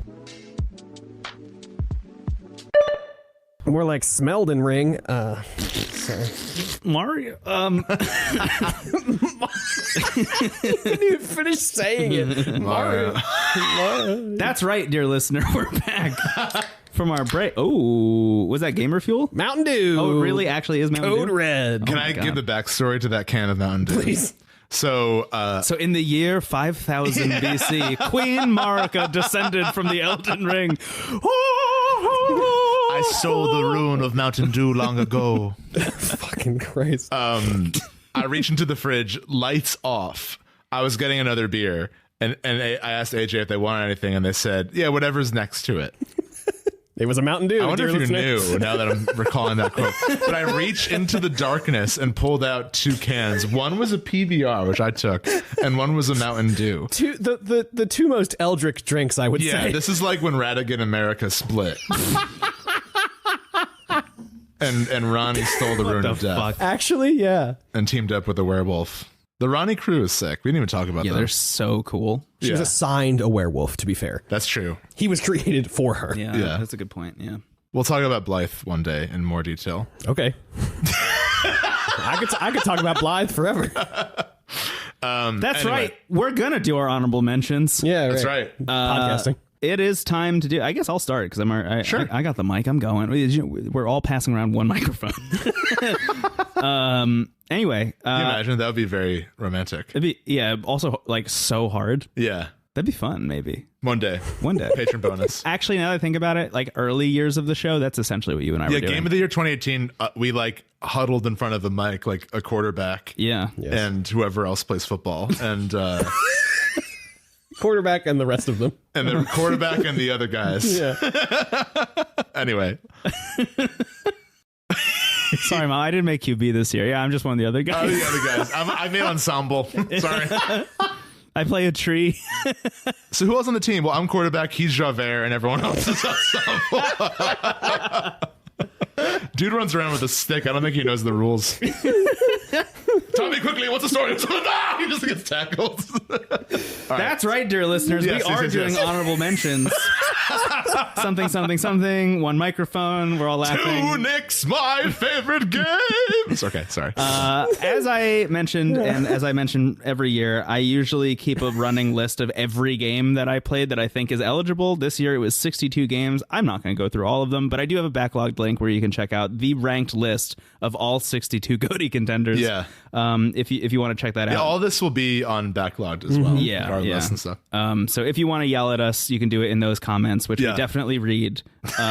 More like Smeldon Ring. Sorry. Mario. You didn't even finish saying it. Mario. That's right, dear listener. We're back from our break. Oh, was that Gamer Fuel? Mountain Dew. Oh, it really actually is Mountain Code Dew? Red. Can I give the backstory to that can of Mountain Dew? Please. So in the year 5000 BC, Queen Marika descended from the Elden Ring. I stole the rune of Mountain Dew long ago. Fucking Christ. I reach into the fridge, lights off. I was getting another beer, and I asked AJ if they wanted anything, and they said, yeah, whatever's next to it. It was a Mountain Dew. I wonder dear if you listener. knew, now that I'm recalling that quote. But I reached into the darkness and pulled out two cans. One was a PBR, which I took, and one was a Mountain Dew. The two most Eldritch drinks, I would Yeah, say. this is like when Radigan America split. and Ronnie stole the rune of death Actually, yeah. and teamed up with a werewolf. The Ronnie crew is sick. We didn't even talk about Yeah, them. they're so cool. She was assigned a werewolf, to be fair. That's true. He was created for her. Yeah, that's a good point. Yeah. We'll talk about Blythe one day in more detail. Okay. I could talk about Blythe forever. That's Anyway. right. We're going to do our honorable mentions. Yeah, right. That's right. Podcasting. It is time to do. I guess I'll start because Sure. I got the mic. I'm going. We're all passing around one microphone. Anyway, Can you imagine? That would be very romantic. it'd be also like so hard. Yeah. That'd be fun. Maybe One day. Patron bonus. Actually, now that I think about it, like early years of the show, that's essentially what you and I were doing. Game of the Year 2018, we like huddled in front of the mic like a quarterback. Yeah. Yes. And whoever else plays football. And quarterback and the rest of them. And the quarterback and the other guys. Yeah. Anyway. Sorry, Mom. I didn't make QB this year. Yeah, I'm just one of the other guys. Oh, the other guys. I made ensemble. Sorry. I play a tree. So who else on the team? Well, I'm quarterback. He's Javert, and everyone else is ensemble. Dude runs around with a stick. I don't think he knows the rules. Tell me quickly, what's the story? He just gets tackled. That's right, dear listeners. Yes, we are doing honorable mentions. Something. One microphone. We're all laughing. Tunic's my favorite game. Okay, sorry. As I mentioned, and as I mention every year, I usually keep a running list of every game that I played that I think is eligible. This year it was 62 games. I'm not going to go through all of them, but I do have a backlogged link where you can check out the ranked list of all 62 GOTY contenders. Yeah. If you want to check that out. All this will be on backlogged as well. Yeah. Our list and stuff. So if you want to yell at us, you can do it in those comments, which we definitely read. So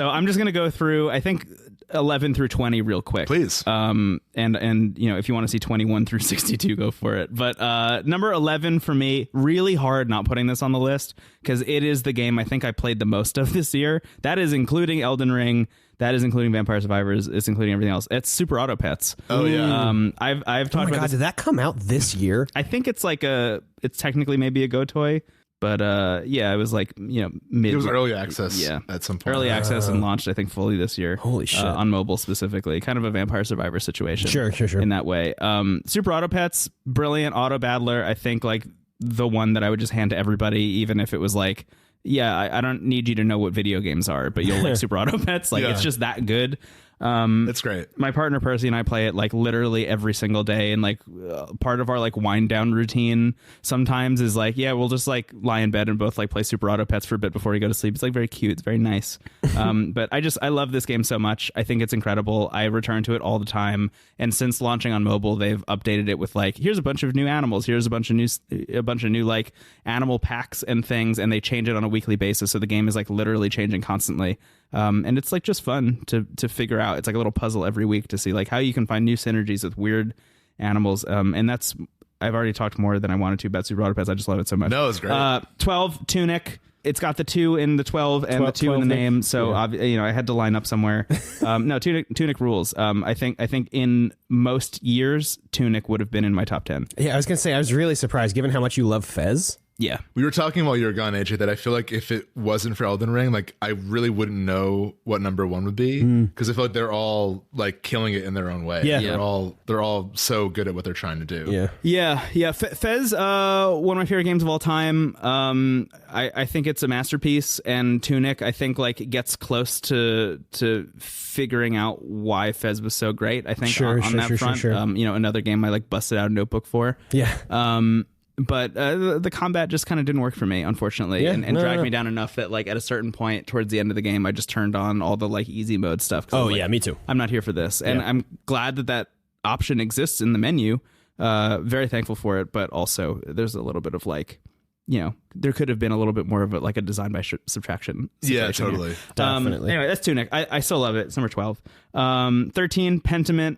I'm just going to go through, I think, 11 through 20 real quick. Please. And if you want to see 21 through 62, go for it. But number 11 for me, really hard not putting this on the list because it is the game I think I played the most of this year. That is including Elden Ring. That is including Vampire Survivors. It's including everything else. It's Super Auto Pets. Oh yeah. I've talked about this. Did that come out this year? I think it's it's technically maybe a GOTOY. But it was like, mid. It was early access at some point. Early access and launched, I think, fully this year. Holy shit. On mobile specifically. Kind of a Vampire Survivor situation. Sure. In that way. Super Auto Pets, brilliant auto battler. I think like the one that I would just hand to everybody, even if it was like, I don't need you to know what video games are, but you'll like Super Auto Pets. Like it's just that good. It's great. My partner Percy and I play it like literally every single day, and like part of our like wind down routine sometimes is like we'll just like lie in bed and both like play Super Auto Pets for a bit before we go to sleep. It's like very cute. It's very nice. But I love this game so much. I think it's incredible. I return to it all the time, and since launching on mobile, they've updated it with like here's a bunch of new animals, here's a bunch of new like animal packs and things, and they change it on a weekly basis. So the game is like literally changing constantly. And it's like just fun to figure out. It's like a little puzzle every week to see like how you can find new synergies with weird animals. And that's, I've already talked more than I wanted to about Super Auto Pets. I just love it so much. No, it's great. 12, Tunic. It's got the 2 in the 12 and the 2 in the name. So, I had to line up somewhere. No, Tunic rules. I think in most years, Tunic would have been in my top 10. Yeah, I was going to say, I was really surprised given how much you love Fez. Yeah. We were talking while you were gone, AJ, that I feel like if it wasn't for Elden Ring, like I really wouldn't know what number 1 would be because I feel like they're all like killing it in their own way. Yeah. They're all so good at what they're trying to do. Yeah. Fez, one of my favorite games of all time. I think it's a masterpiece, and Tunic, I think like gets close to figuring out why Fez was so great. I think on that front. Sure. Another game I like busted out a notebook for. Yeah. But the combat just kind of didn't work for me, unfortunately, and dragged me down enough that like at a certain point towards the end of the game, I just turned on all the like easy mode stuff. Oh yeah, me too. I'm not here for this, and I'm glad that option exists in the menu. Very thankful for it, but also there's a little bit of like, there could have been a little bit more of a dissign by subtraction. Yeah, totally, here. Definitely. Anyway, that's Tunic. I still love it. It's number 12. 13, Pentiment.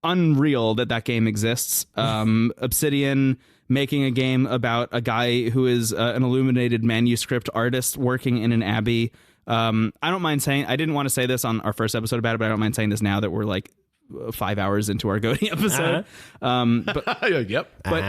Unreal that game exists. Obsidian making a game about a guy who is an illuminated manuscript artist working in an abbey. I don't mind saying, I didn't want to say this on our first episode about it, but I don't mind saying this now that we're like 5 hours into our GOTY episode. But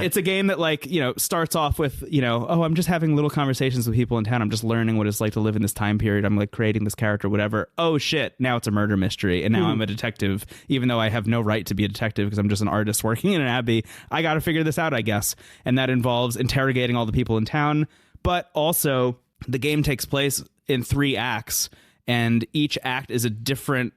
it's a game that like, starts off with, I'm just having little conversations with people in town. I'm just learning what it's like to live in this time period. I'm like creating this character, whatever. Oh shit. Now it's a murder mystery. And now I'm a detective, even though I have no right to be a detective because I'm just an artist working in an abbey. I got to figure this out, I guess. And that involves interrogating all the people in town. But also the game takes place in 3 acts, and each act is a different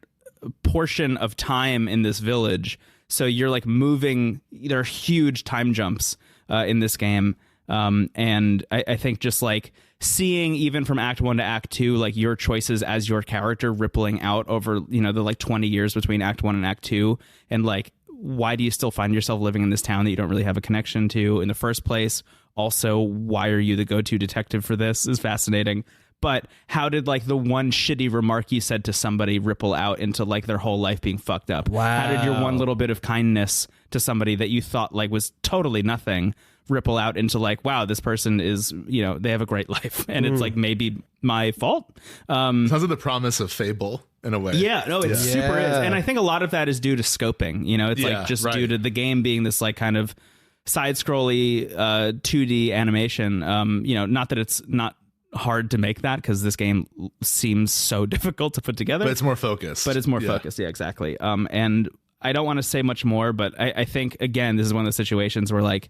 portion of time in this village. So you're like moving, there are huge time jumps in this game. And I think just like seeing even from act 1 to act 2, like your choices as your character rippling out over, the like 20 years between act 1 and act 2, and like why do you still find yourself living in this town that you don't really have a connection to in the first place? Also, why are you the go-to detective for this is fascinating. But how did like the one shitty remark you said to somebody ripple out into like their whole life being fucked up? Wow. How did your one little bit of kindness to somebody that you thought like was totally nothing ripple out into like, wow, this person is, they have a great life, and it's like maybe my fault. Sounds like the promise of Fable in a way. Yeah, no, it super is. And I think a lot of that is due to scoping, it's like just due to the game being this like kind of side-scrolly 2D animation. Not that it's not hard to make that, because this game seems so difficult to put together. But it's more focused. Yeah, exactly. And I don't want to say much more, but I think, again, this is one of those situations where like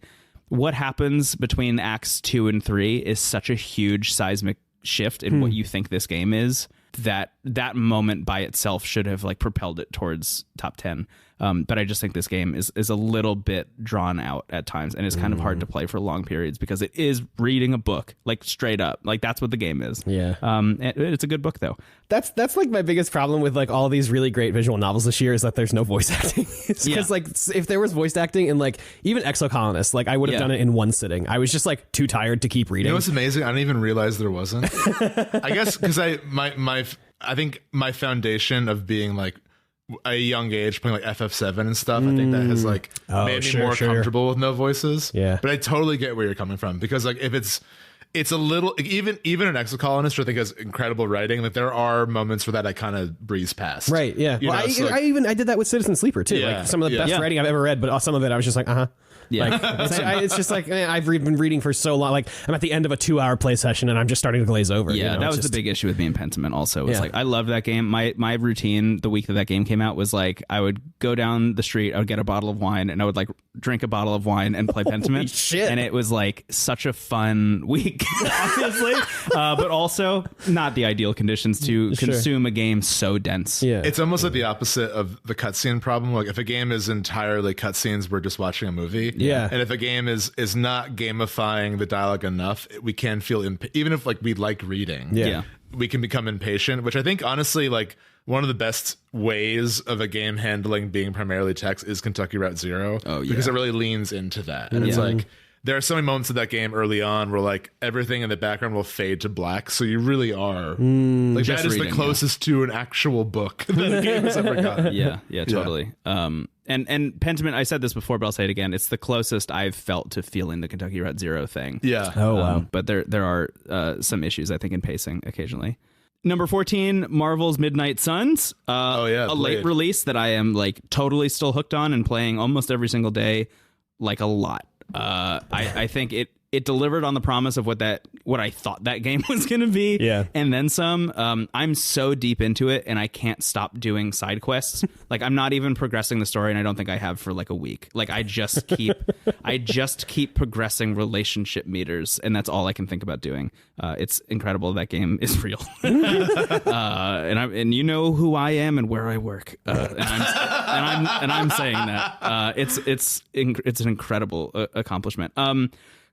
what happens between acts 2 and 3 is such a huge seismic shift in what you think this game is, that moment by itself should have like propelled it towards top 10. But I just think this game is a little bit drawn out at times, and it's kind of hard to play for long periods because it is reading a book, like straight up. Like that's what the game is. Yeah. It's a good book though. That's like my biggest problem with like all these really great visual novels this year is that there's no voice acting. Because like if there was voice acting in like even Exocolonist, like I would have done it in one sitting. I was just like too tired to keep reading. You know what's amazing? I didn't even realize there wasn't. I guess because I think my foundation of being like a young age playing like FF7 and stuff, I think that has like made me more comfortable with no voices. Yeah. But I totally get where you're coming from, because like if it's a little, even an Exocolonist, I think has incredible writing. Like there are moments where that I kind of breeze past. Right. Yeah. Well, I did that with Citizen Sleeper too. Yeah, like some of the best writing I've ever read, but some of it I was just like, Yeah, like, it's just like I've been reading for so long. Like I'm at the end of a 2-hour play session and I'm just starting to glaze over. Yeah, that was the big issue with me and Pentiment. Also, it's like I loved that game. My routine the week that game came out was like I would go down the street, I would get a bottle of wine, and I would like drink a bottle of wine and play Pentiment. Shit. And it was like such a fun week, obviously, but also not the ideal conditions to consume a game so dense. Yeah, it's almost like the opposite of the cutscene problem. Like if a game is entirely cutscenes, we're just watching a movie. Yeah. And if a game is not gamifying the dialogue enough, we can feel even if like we like reading. Yeah. We can become impatient, which I think honestly like one of the best ways of a game handling being primarily text is Kentucky Route Zero. Oh, yeah. Because it really leans into that. And it's like there are so many moments of that game early on where like everything in the background will fade to black, so you really are like that is the closest to an actual book that a game has ever gotten. Yeah, totally. And Pentiment, I said this before, but I'll say it again. It's the closest I've felt to feeling the Kentucky Route Zero thing. Yeah. Oh wow. But there are some issues I think in pacing occasionally. Number 14, Marvel's Midnight Suns. A late release that I am like totally still hooked on and playing almost every single day, like a lot. I think it delivered on the promise of what I thought that game was going to be. Yeah. And then some. I'm so deep into it and I can't stop doing side quests. Like I'm not even progressing the story, and I don't think I have for like a week. Like I just keep progressing relationship meters, and that's all I can think about doing. It's incredible that game is real. and you know who I am and where I work. And I'm saying that. It's an incredible accomplishment.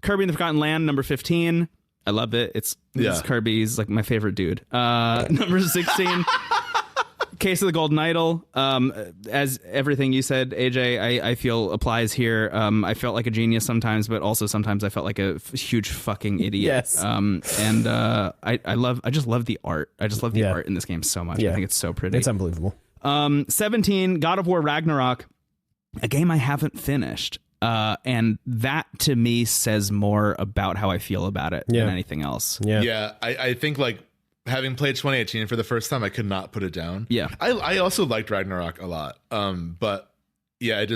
Kirby and the Forgotten Land, number 15. I love it. It's Kirby's like my favorite dude. Number 16, Case of the Golden Idol. As everything you said, AJ, I feel applies here. I felt like a genius sometimes, but also sometimes I felt like a huge fucking idiot. Yes. And I just love the art. I just love the art in this game so much. I think it's so pretty. It's unbelievable. 17, God of War Ragnarok, a game I haven't finished. And that to me says more about how I feel about it than anything else. Yeah. I think like having played 2018 for the first time, I could not put it down. Yeah. I also liked Ragnarok a lot. But yeah, it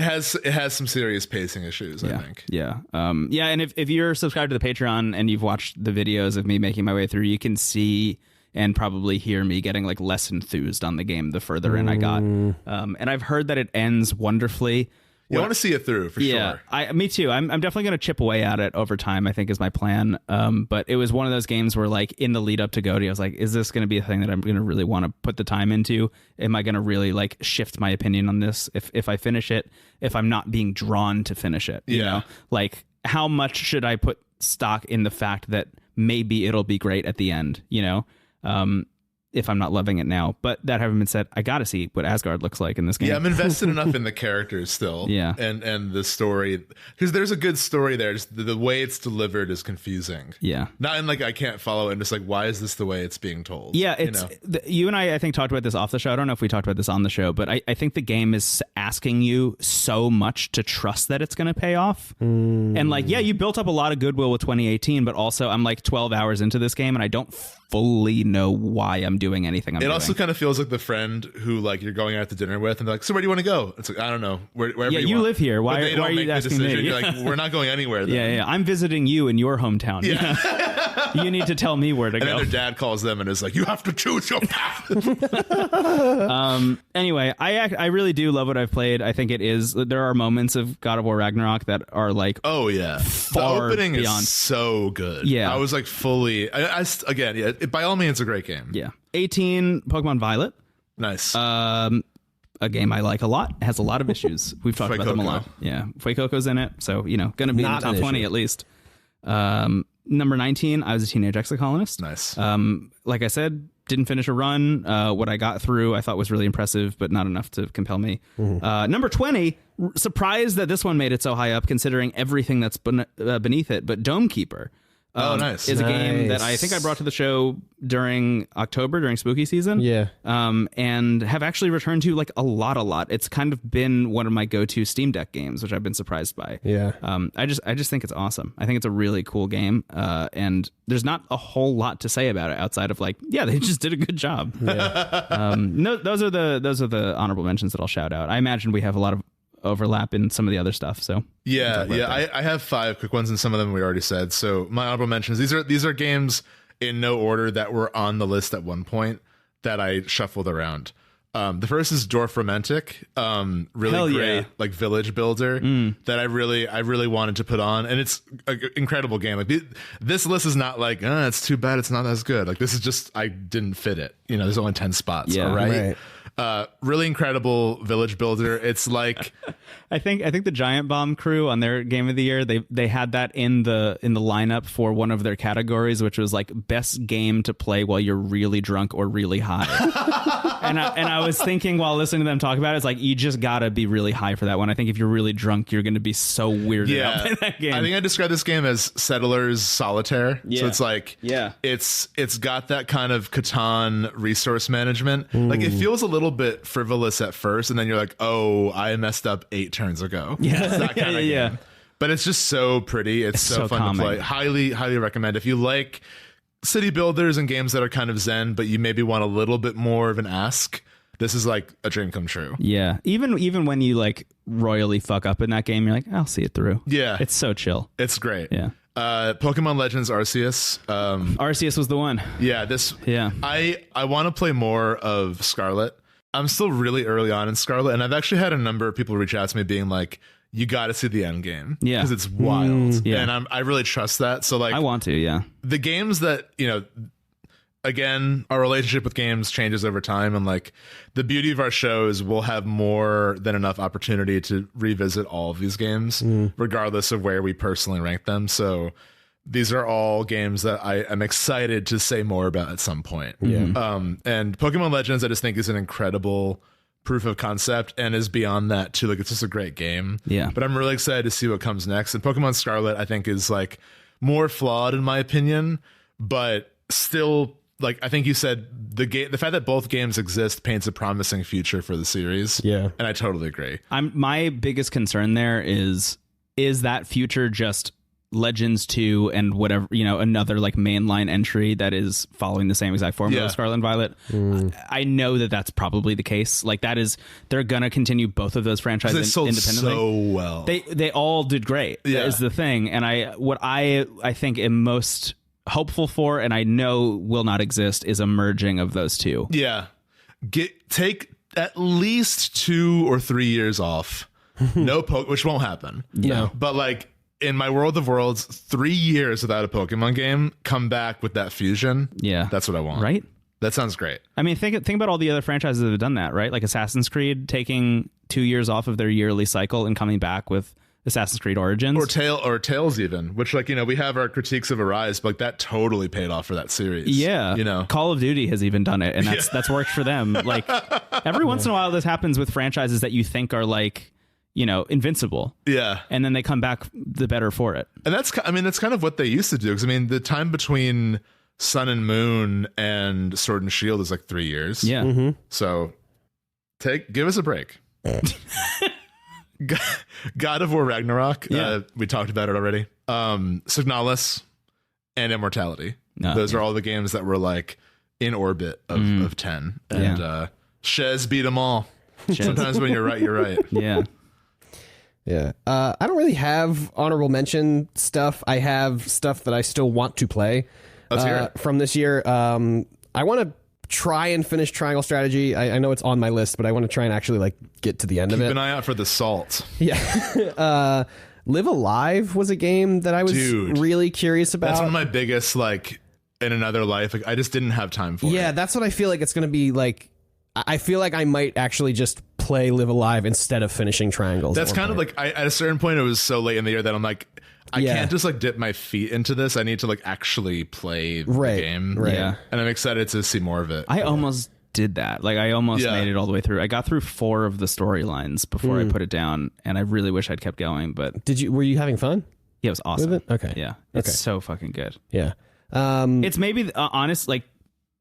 has some serious pacing issues, I think. Yeah. And if you're subscribed to the Patreon and you've watched the videos of me making my way through, you can see and probably hear me getting like less enthused on the game the further in I got. And I've heard that it ends wonderfully. You want to see it through for sure. Me too. I'm definitely going to chip away at it over time, I think is my plan. But it was one of those games where like in the lead up to GOTY, I was like, is this going to be a thing that I'm going to really want to put the time into? Am I going to really like shift my opinion on this if I finish it, if I'm not being drawn to finish it? You know, like how much should I put stock in the fact that maybe it'll be great at the end, you know? if I'm not loving it now. But that having been said, I gotta see what Asgard looks like in this game. Yeah, I'm invested enough in the characters still. Yeah. And the story, because there's a good story there. Just the way it's delivered is confusing. Yeah. Not in like I can't follow it, and just like, why is this the way it's being told? Yeah, it's you and I think talked about this off the show. I don't know if we talked about this on the show, but I think the game is asking you so much to trust that it's going to pay off. And like, yeah, you built up a lot of goodwill with 2018, but also I'm like 12 hours into this game and I don't fully know why I'm doing anything I'm doing. It also kind of feels like the friend who like you're going out to dinner with and they're like, so where do you want to go? It's like, I don't know. Wherever you live here. Why are you asking me? You're like, we're not going anywhere then. Yeah. I'm visiting you in your hometown. Yeah. You need to tell me where to go. And then their dad calls them and is like, you have to choose your path. Anyway, I really do love what I've played. I think there are moments of God of War Ragnarok that are like, oh yeah, the opening beyond. is so good. Yeah, I was like fully. Again, yeah. By all means, a great game. Yeah, 18 Pokemon Violet. Nice. A game I like a lot. It has a lot of issues. We've talked about them a lot. Yeah, Fuecoco's in it, so going to be Not in the top 20 at least. Number 19, I was a teenage exocolonist. Nice. Like I said, didn't finish a run. What I got through I thought was really impressive, but not enough to compel me. Number 20, surprised that this one made it so high up considering everything that's beneath it, but Dome Keeper. Nice. Is a game that I think I brought to the show during October, during spooky season. Yeah. And have actually returned to like a lot. It's kind of been one of my go-to Steam Deck games, which I've been surprised by. Yeah. I just think it's awesome. I think it's a really cool game. And there's not a whole lot to say about it outside of like, yeah, they just did a good job. Yeah. No, those are the honorable mentions that I'll shout out. I imagine we have a lot of overlap in some of the other stuff. So I have 5 quick ones, and some of them we already said. So my honorable mentions, these are games in no order that were on the list at one point that I shuffled around. The first is Dwarf Romantic, really great like village builder that I really wanted to put on, and it's an incredible game. Like this list is not like it's too bad it's not as good. Like this is just I didn't fit it. There's only 10 spots. Yeah, right. Really incredible village builder. It's like I think the Giant Bomb crew on their game of the year, they had that in the lineup for one of their categories, which was like best game to play while you're really drunk or really high. and I was thinking while listening to them talk about it, it's like you just gotta be really high for that one. I think if you're really drunk, you're gonna be so weirded out by that game. I think I described this game as Settlers Solitaire. Yeah. So it's like it's got that kind of Catan resource management. Like it feels a little bit frivolous at first, and then you're like, oh, I messed up 8 turns ago. Yeah. It's that kind of game. But it's just so pretty. It's so fun calming to play. Highly recommend. If you like city builders and games that are kind of zen, but you maybe want a little bit more of an ask, this is like a dream come true. Yeah. Even when you like royally fuck up in that game, you're like, I'll see it through. Yeah. It's so chill. It's great. Yeah. Pokemon Legends Arceus. Arceus was the one. Yeah. I want to play more of Scarlet. I'm still really early on in Scarlet, and I've actually had a number of people reach out to me being like, you got to see the end game. Yeah. Because it's wild. Yeah. And I really trust that. So like, I want to, yeah. The games that, again, our relationship with games changes over time. And like the beauty of our show is we'll have more than enough opportunity to revisit all of these games, regardless of where we personally rank them. So these are all games that I am excited to say more about at some point. Yeah. And Pokemon Legends, I just think is an incredible proof of concept and is beyond that too. Like it's just a great game. Yeah. But I'm really excited to see what comes next. And Pokemon Scarlet, I think, is like more flawed in my opinion, but still, like I think you said, the fact that both games exist paints a promising future for the series. Yeah. And I totally agree. My biggest concern there is that future just Legends 2 and whatever, another like mainline entry that is following the same exact formula as Scarlet and Violet. I know that that's probably the case. Like they're gonna continue both of those franchises independently. So well, they all did great. Yeah. That is the thing. And what I think am most hopeful for, and I know will not exist, is a merging of those two. Yeah, take at least 2 or 3 years off. Which won't happen. Yeah, but like. In my world of worlds, 3 years without a Pokemon game, come back with that fusion. Yeah. That's what I want. Right? That sounds great. I mean, think about all the other franchises that have done that, right? Like Assassin's Creed taking 2 years off of their yearly cycle and coming back with Assassin's Creed Origins or Tales even, which like, you know, we have our critiques of Arise, but like, that totally paid off for that series. Yeah, you know, Call of Duty has even done it, and that's worked for them. Like every once in a while, this happens with franchises that you think are like, you know, invincible. Yeah, and then they come back the better for it. And that's kind of what they used to do. Because I mean, the time between Sun and Moon and Sword and Shield is like 3 years. Yeah, so give us a break. God of War Ragnarok. We talked about it already. Signalis and Immortality. Those are all the games that were like in orbit of 10. And Shez beat them all. Sometimes when you're right, you're right. Yeah. Yeah. I don't really have honorable mention stuff. I have stuff that I still want to play from this year. I want to try and finish Triangle Strategy. I know it's on my list, but I want to try and actually like get to the end of it. Keep an eye out for the salt. Yeah. Live Alive was a game that I was really curious about. That's one of my biggest, like, in another life. Like, I just didn't have time for it. Yeah, that's what I feel like it's going to be like. I feel like I might actually just play Live Alive instead of finishing Triangles. That's kind of like, at a certain point, it was so late in the year that I'm like, I can't just like dip my feet into this. I need to like actually play the game. Right. Yeah. And I'm excited to see more of it. I almost did that. Like I almost made it all the way through. I got through 4 of the storylines before I put it down, and I really wish I'd kept going. But were you having fun? Yeah, it was awesome. With it? Okay. Yeah, it's so fucking good. Yeah. It's maybe honest. Like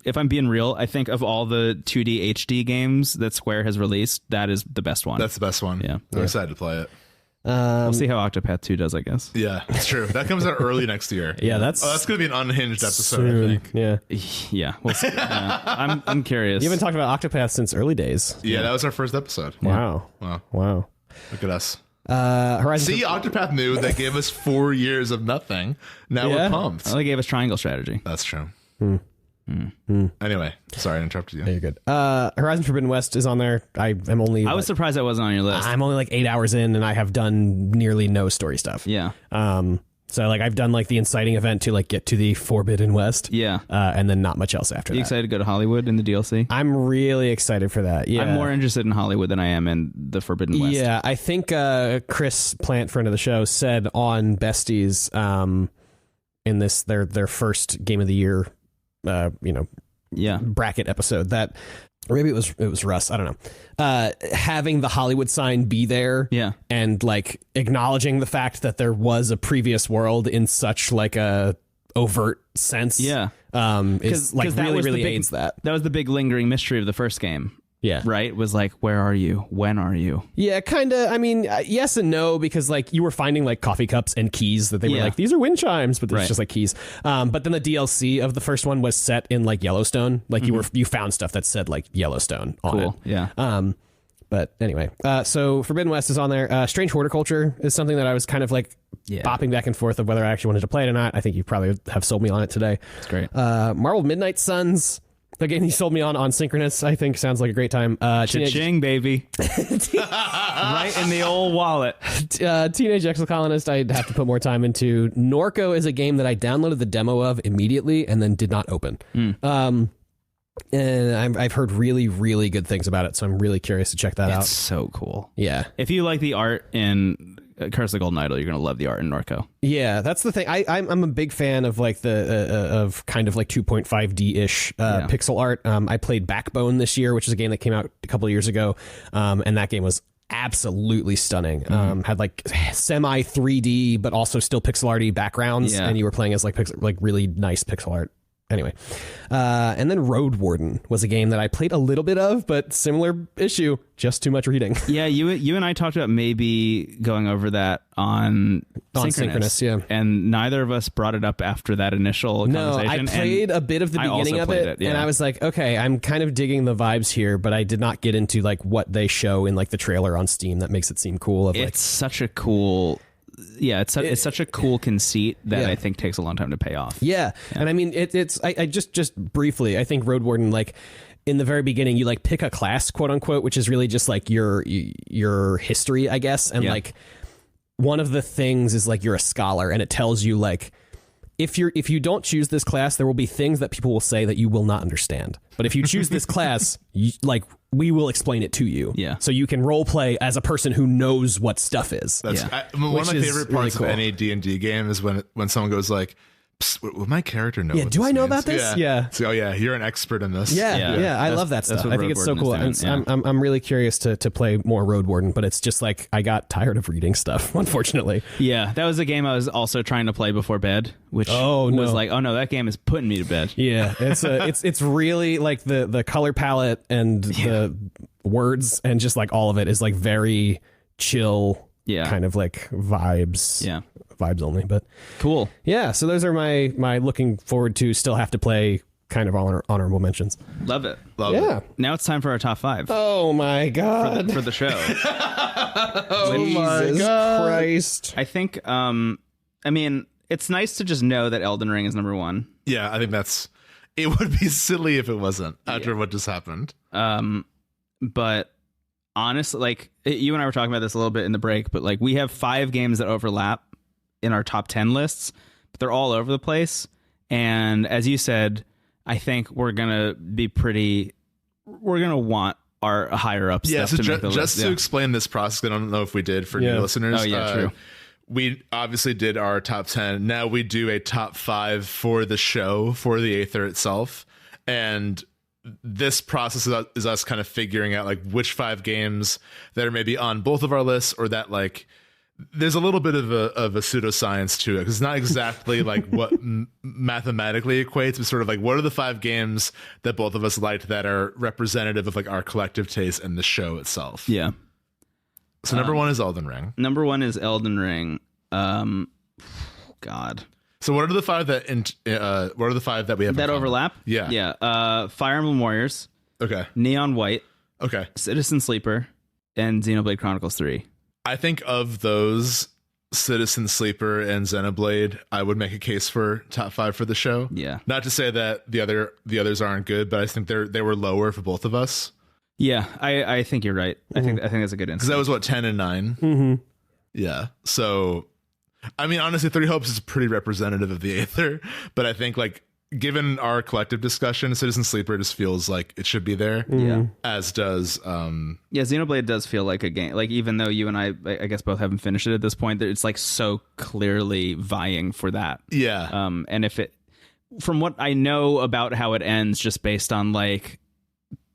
if I'm being real, I think of all the 2D HD games that Square has released, that is the best one. That's the best one. Yeah. I'm excited to play it. We'll see how Octopath 2 does, I guess. Yeah, it's true. That comes out early next year. Yeah, that's going to be an unhinged episode, soon. I think. Yeah. Yeah, we'll see. I'm curious. You haven't talked about Octopath since early days. Yeah, that was our first episode. Wow. Look at us. Horizon. See, Octopath knew they gave us 4 years of nothing. Now we're pumped. Well, they gave us Triangle Strategy. That's true. Anyway, sorry I interrupted you. You're good. Horizon Forbidden West is on there. I was surprised that wasn't on your list. I'm only like 8 hours in, and I have done nearly no story stuff. Yeah. So like I've done like the inciting event to like get to the Forbidden West. Yeah. And then not much else after that. You excited to go to Hollywood in the DLC? I'm really excited for that. Yeah. I'm more interested in Hollywood than I am in the Forbidden West. Yeah. I think Chris Plante, friend of the show, said on Besties in this their first Game of the Year bracket episode that, or maybe it was Russ, I don't know, having the Hollywood sign be there, and like acknowledging the fact that there was a previous world in such like a overt sense, is like really aids that. That was the big lingering mystery of the first game. Yeah. Right? Was like, where are you? When are you? Yeah, kind of. I mean, yes and no, because like you were finding like coffee cups and keys that they were like, these are wind chimes, but it's just like keys. But then the DLC of the first one was set in like Yellowstone. Like you found stuff that said like Yellowstone on it. Yeah. But anyway, so Forbidden West is on there. Strange Horticulture is something that I was kind of like bopping back and forth of whether I actually wanted to play it or not. I think you probably have sold me on it today. It's great. Marvel Midnight Suns. The game you sold me on Synchronous, I think, sounds like a great time. Cha-ching, baby. Right in the old wallet. Teenage Exocolonist, I'd have to put more time into. Norco is a game that I downloaded the demo of immediately and then did not open. And I've heard really, really good things about it, so I'm really curious to check that out. It's so cool. Yeah. If you like the art in Curse of the Golden Idol, you're going to love the art in Norco. Yeah, that's the thing. I'm a big fan of like the of kind of like 2.5D ish pixel art. I played Backbone this year, which is a game that came out a couple of years ago, and that game was absolutely stunning. Had like semi 3D but also still pixel arty backgrounds, and you were playing as like really nice pixel art. Anyway, and then Road Warden was a game that I played a little bit of, but similar issue, just too much reading. Yeah, you and I talked about maybe going over that on Synchronous, and neither of us brought it up after that initial conversation. I played a bit of the beginning of it, and I was like, okay, I'm kind of digging the vibes here, but I did not get into like what they show in like the trailer on Steam that makes it seem cool. It's such a cool... Yeah, it's such a cool conceit that I think takes a long time to pay off. Yeah. And I mean, I just briefly, I think Road Warden, like in the very beginning, you like pick a class, quote unquote, which is really just like your history, I guess. And like one of the things is like you're a scholar, and it tells you like if you don't choose this class, there will be things that people will say that you will not understand. But if you choose this class, we will explain it to you. Yeah. So you can role play as a person who knows what stuff is. That's one of my favorite parts of any D&D game is when someone goes like, will my character know? Yeah, what do this I know means? about this? Yeah. So, you're an expert in this. Yeah, I love that stuff. I think it's so cool. And I'm really curious to play more Road Warden, but it's just like I got tired of reading stuff, unfortunately. Yeah, that was a game I was also trying to play before bed, which was like, oh no, that game is putting me to bed. Yeah, it's really like the color palette and the words and just like all of it is like very chill. Yeah, kind of like vibes. Yeah, vibes only. But cool. Yeah, so those are my looking forward to still have to play kind of honorable mentions. Love it. Love it. Now it's time for our top 5. Oh my god, for the show. Jesus Christ. I think. I mean, it's nice to just know that Elden Ring is number 1. Yeah, I think it would be silly if it wasn't after what just happened. But honestly, like you and I were talking about this a little bit in the break, but like we have 5 games that overlap in our top 10 lists, but they're all over the place. And as you said, I think we're gonna want our higher up stuff. So to make the just list. to explain this process, I don't know if we did for new listeners. Oh yeah, true. We obviously did our top 10. Now we do a top 5 for the show, for the Aether itself, and this process is us kind of figuring out like which 5 games that are maybe on both of our lists, or that like there's a little bit of a pseudoscience to it, because it's not exactly like what mathematically equates, but sort of like what are the 5 games that both of us liked that are representative of like our collective taste in the show itself. Yeah. So number 1 is Elden Ring. Number 1 is Elden Ring. God. So what are the 5 that we have that overlap? Yeah. Yeah. Fire Emblem Warriors. Okay. Neon White. Okay. Citizen Sleeper, and Xenoblade Chronicles 3. I think of those, Citizen Sleeper and Xenoblade, I would make a case for top 5 for the show. Yeah. Not to say that the others aren't good, but I think they were lower for both of us. Yeah, I think you're right. Mm-hmm. I think that's a good Because answer. that was what, 10 and 9. Mm-hmm. Yeah. So, I mean, honestly, 3 Hopes is pretty representative of the Aether, but I think like given our collective discussion, Citizen Sleeper just feels like it should be there. Yeah. As does Xenoblade does feel like a game. Like even though you and I guess both haven't finished it at this point, it's like so clearly vying for that. Yeah. And if it, from what I know about how it ends, just based on like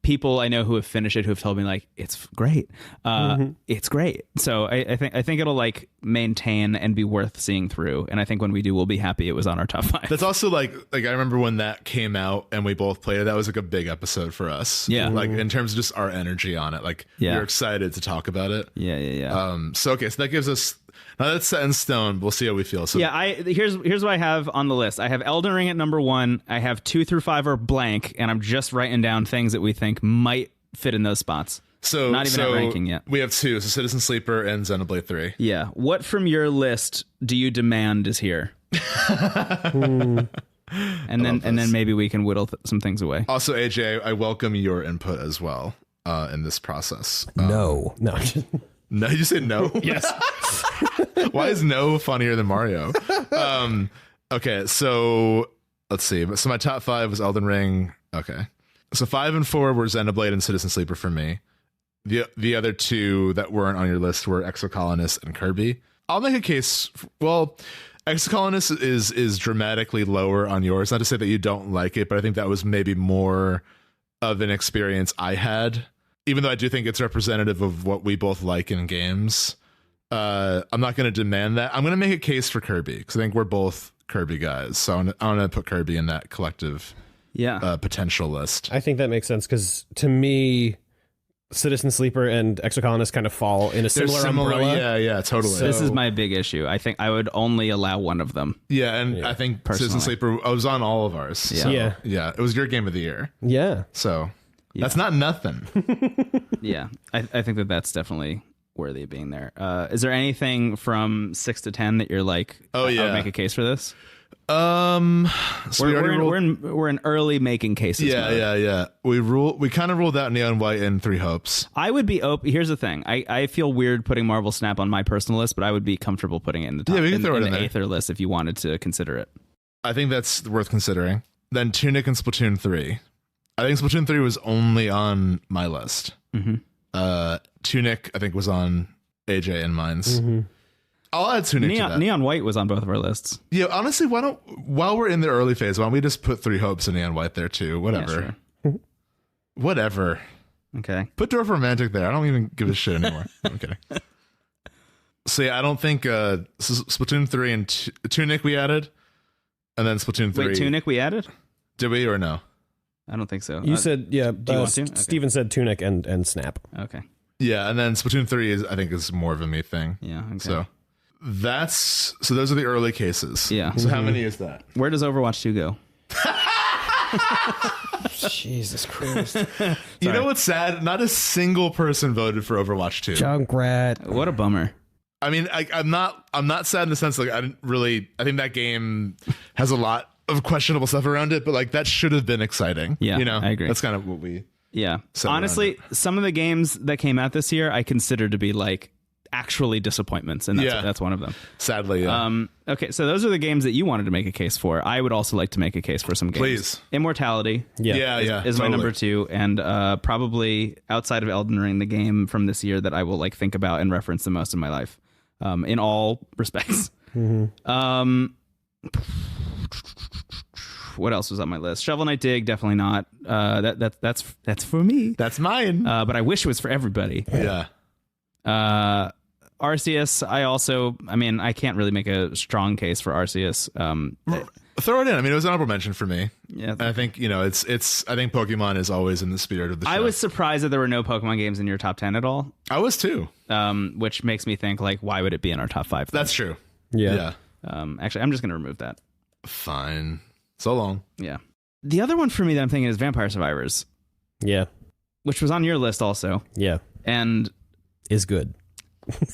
people I know who have finished it, who have told me like it's great, it's great. So I think it'll like maintain and be worth seeing through. And I think when we do, we'll be happy it was on our top 5. That's also like I remember when that came out and we both played it. That was like a big episode for us. Yeah, like in terms of just our energy on it. Like we were excited to talk about it. Yeah. So that gives us. Now that's set in stone. We'll see how we feel. So yeah, here's what I have on the list. I have Elden Ring at number 1. I have 2 through 5 are blank, and I'm just writing down things that we think might fit in those spots. So not even at ranking yet. We have 2, so Citizen Sleeper and Xenoblade 3. Yeah. What from your list do you demand is here? Hmm. And then maybe we can whittle some things away. Also, AJ, I welcome your input as well in this process. No. No, you said no? Yes. Why is no funnier than Mario? Okay, so let's see. So my top 5 was Elden Ring. Okay. So 5 and 4 were Xenoblade and Citizen Sleeper for me. The other 2 that weren't on your list were Exocolonist and Kirby. I'll make a case. Exocolonist is dramatically lower on yours. Not to say that you don't like it, but I think that was maybe more of an experience I had. Even though I do think it's representative of what we both like in games, I'm not going to demand that. I'm going to make a case for Kirby because I think we're both Kirby guys. So I'm going to put Kirby in that collective potential list. I think that makes sense because to me, Citizen Sleeper and Exocolonist kind of fall in a similar umbrella. Yeah, totally. So, this is my big issue. I think I would only allow one of them. Yeah, and I think Citizen Sleeper, I was on all of ours. Yeah. So, yeah. It was your game of the year. Yeah. So that's not nothing. Yeah, I think that's definitely worthy of being there. Is there anything from 6 to 10 that you're like, I would make a case for this? So we're in early making cases. Yeah. We kind of ruled out Neon White and 3 Hopes. I would be open. Here's the thing. I feel weird putting Marvel Snap on my personal list, but I would be comfortable putting it in the top. Yeah, we can throw it in the there. Aether list if you wanted to consider it. I think that's worth considering. Then Tunic and Splatoon 3. I think Splatoon 3 was only on my list. Tunic, I think, was on AJ and mine's. I'll add Tunic to that. Neon White was on both of our lists. Yeah, honestly, while we're in the early phase, why don't we just put Three Hopes and Neon White there too? Whatever. Yeah, sure. Whatever. Okay. Put Dwarf Romantic there. I don't even give a shit anymore. I'm kidding. So yeah, I don't think Splatoon 3 and Tunic we added, and then Splatoon 3. Wait, Tunic we added? Did we or no? I don't think so. You said, yeah. Do you want to? Okay. Steven said Tunic and Snap. Okay. Yeah, and then Splatoon 3 I think is more of a me thing. Yeah. Okay. So those are the early cases. Yeah. So how many is that? Where does Overwatch 2 go? Jesus Christ. You know what's sad? Not a single person voted for Overwatch 2. Junkrat. What a bummer. I mean, I'm not sad in the sense like I think that game has a lot of questionable stuff around it, but like that should have been exciting. Yeah, you know, I agree. That's kind of what we. Yeah. said Honestly, around some of the games that came out this year, I consider to be like actually disappointments, and that's one of them. Sadly, yeah. Okay, so those are the games that you wanted to make a case for. I would also like to make a case for some games. Please. Immortality. Yeah, Is my number 2, and probably outside of Elden Ring, the game from this year that I will like think about and reference the most in my life, in all respects. What else was on my list? Shovel Knight Dig, definitely not. That's for me. That's mine. But I wish it was for everybody. Yeah. Arceus, I can't really make a strong case for Arceus. Throw it in. I mean, it was an honorable mention for me. Yeah. And I think, I think Pokemon is always in the spirit of the show. I was surprised that there were no Pokemon games in your top 10 at all. I was too. Which makes me think, like, why would it be in our top 5? That's true. Yeah. Actually, I'm just going to remove that. Fine. So long. Yeah. The other one for me that I'm thinking is Vampire Survivors. Yeah. Which was on your list also. Yeah. And is good.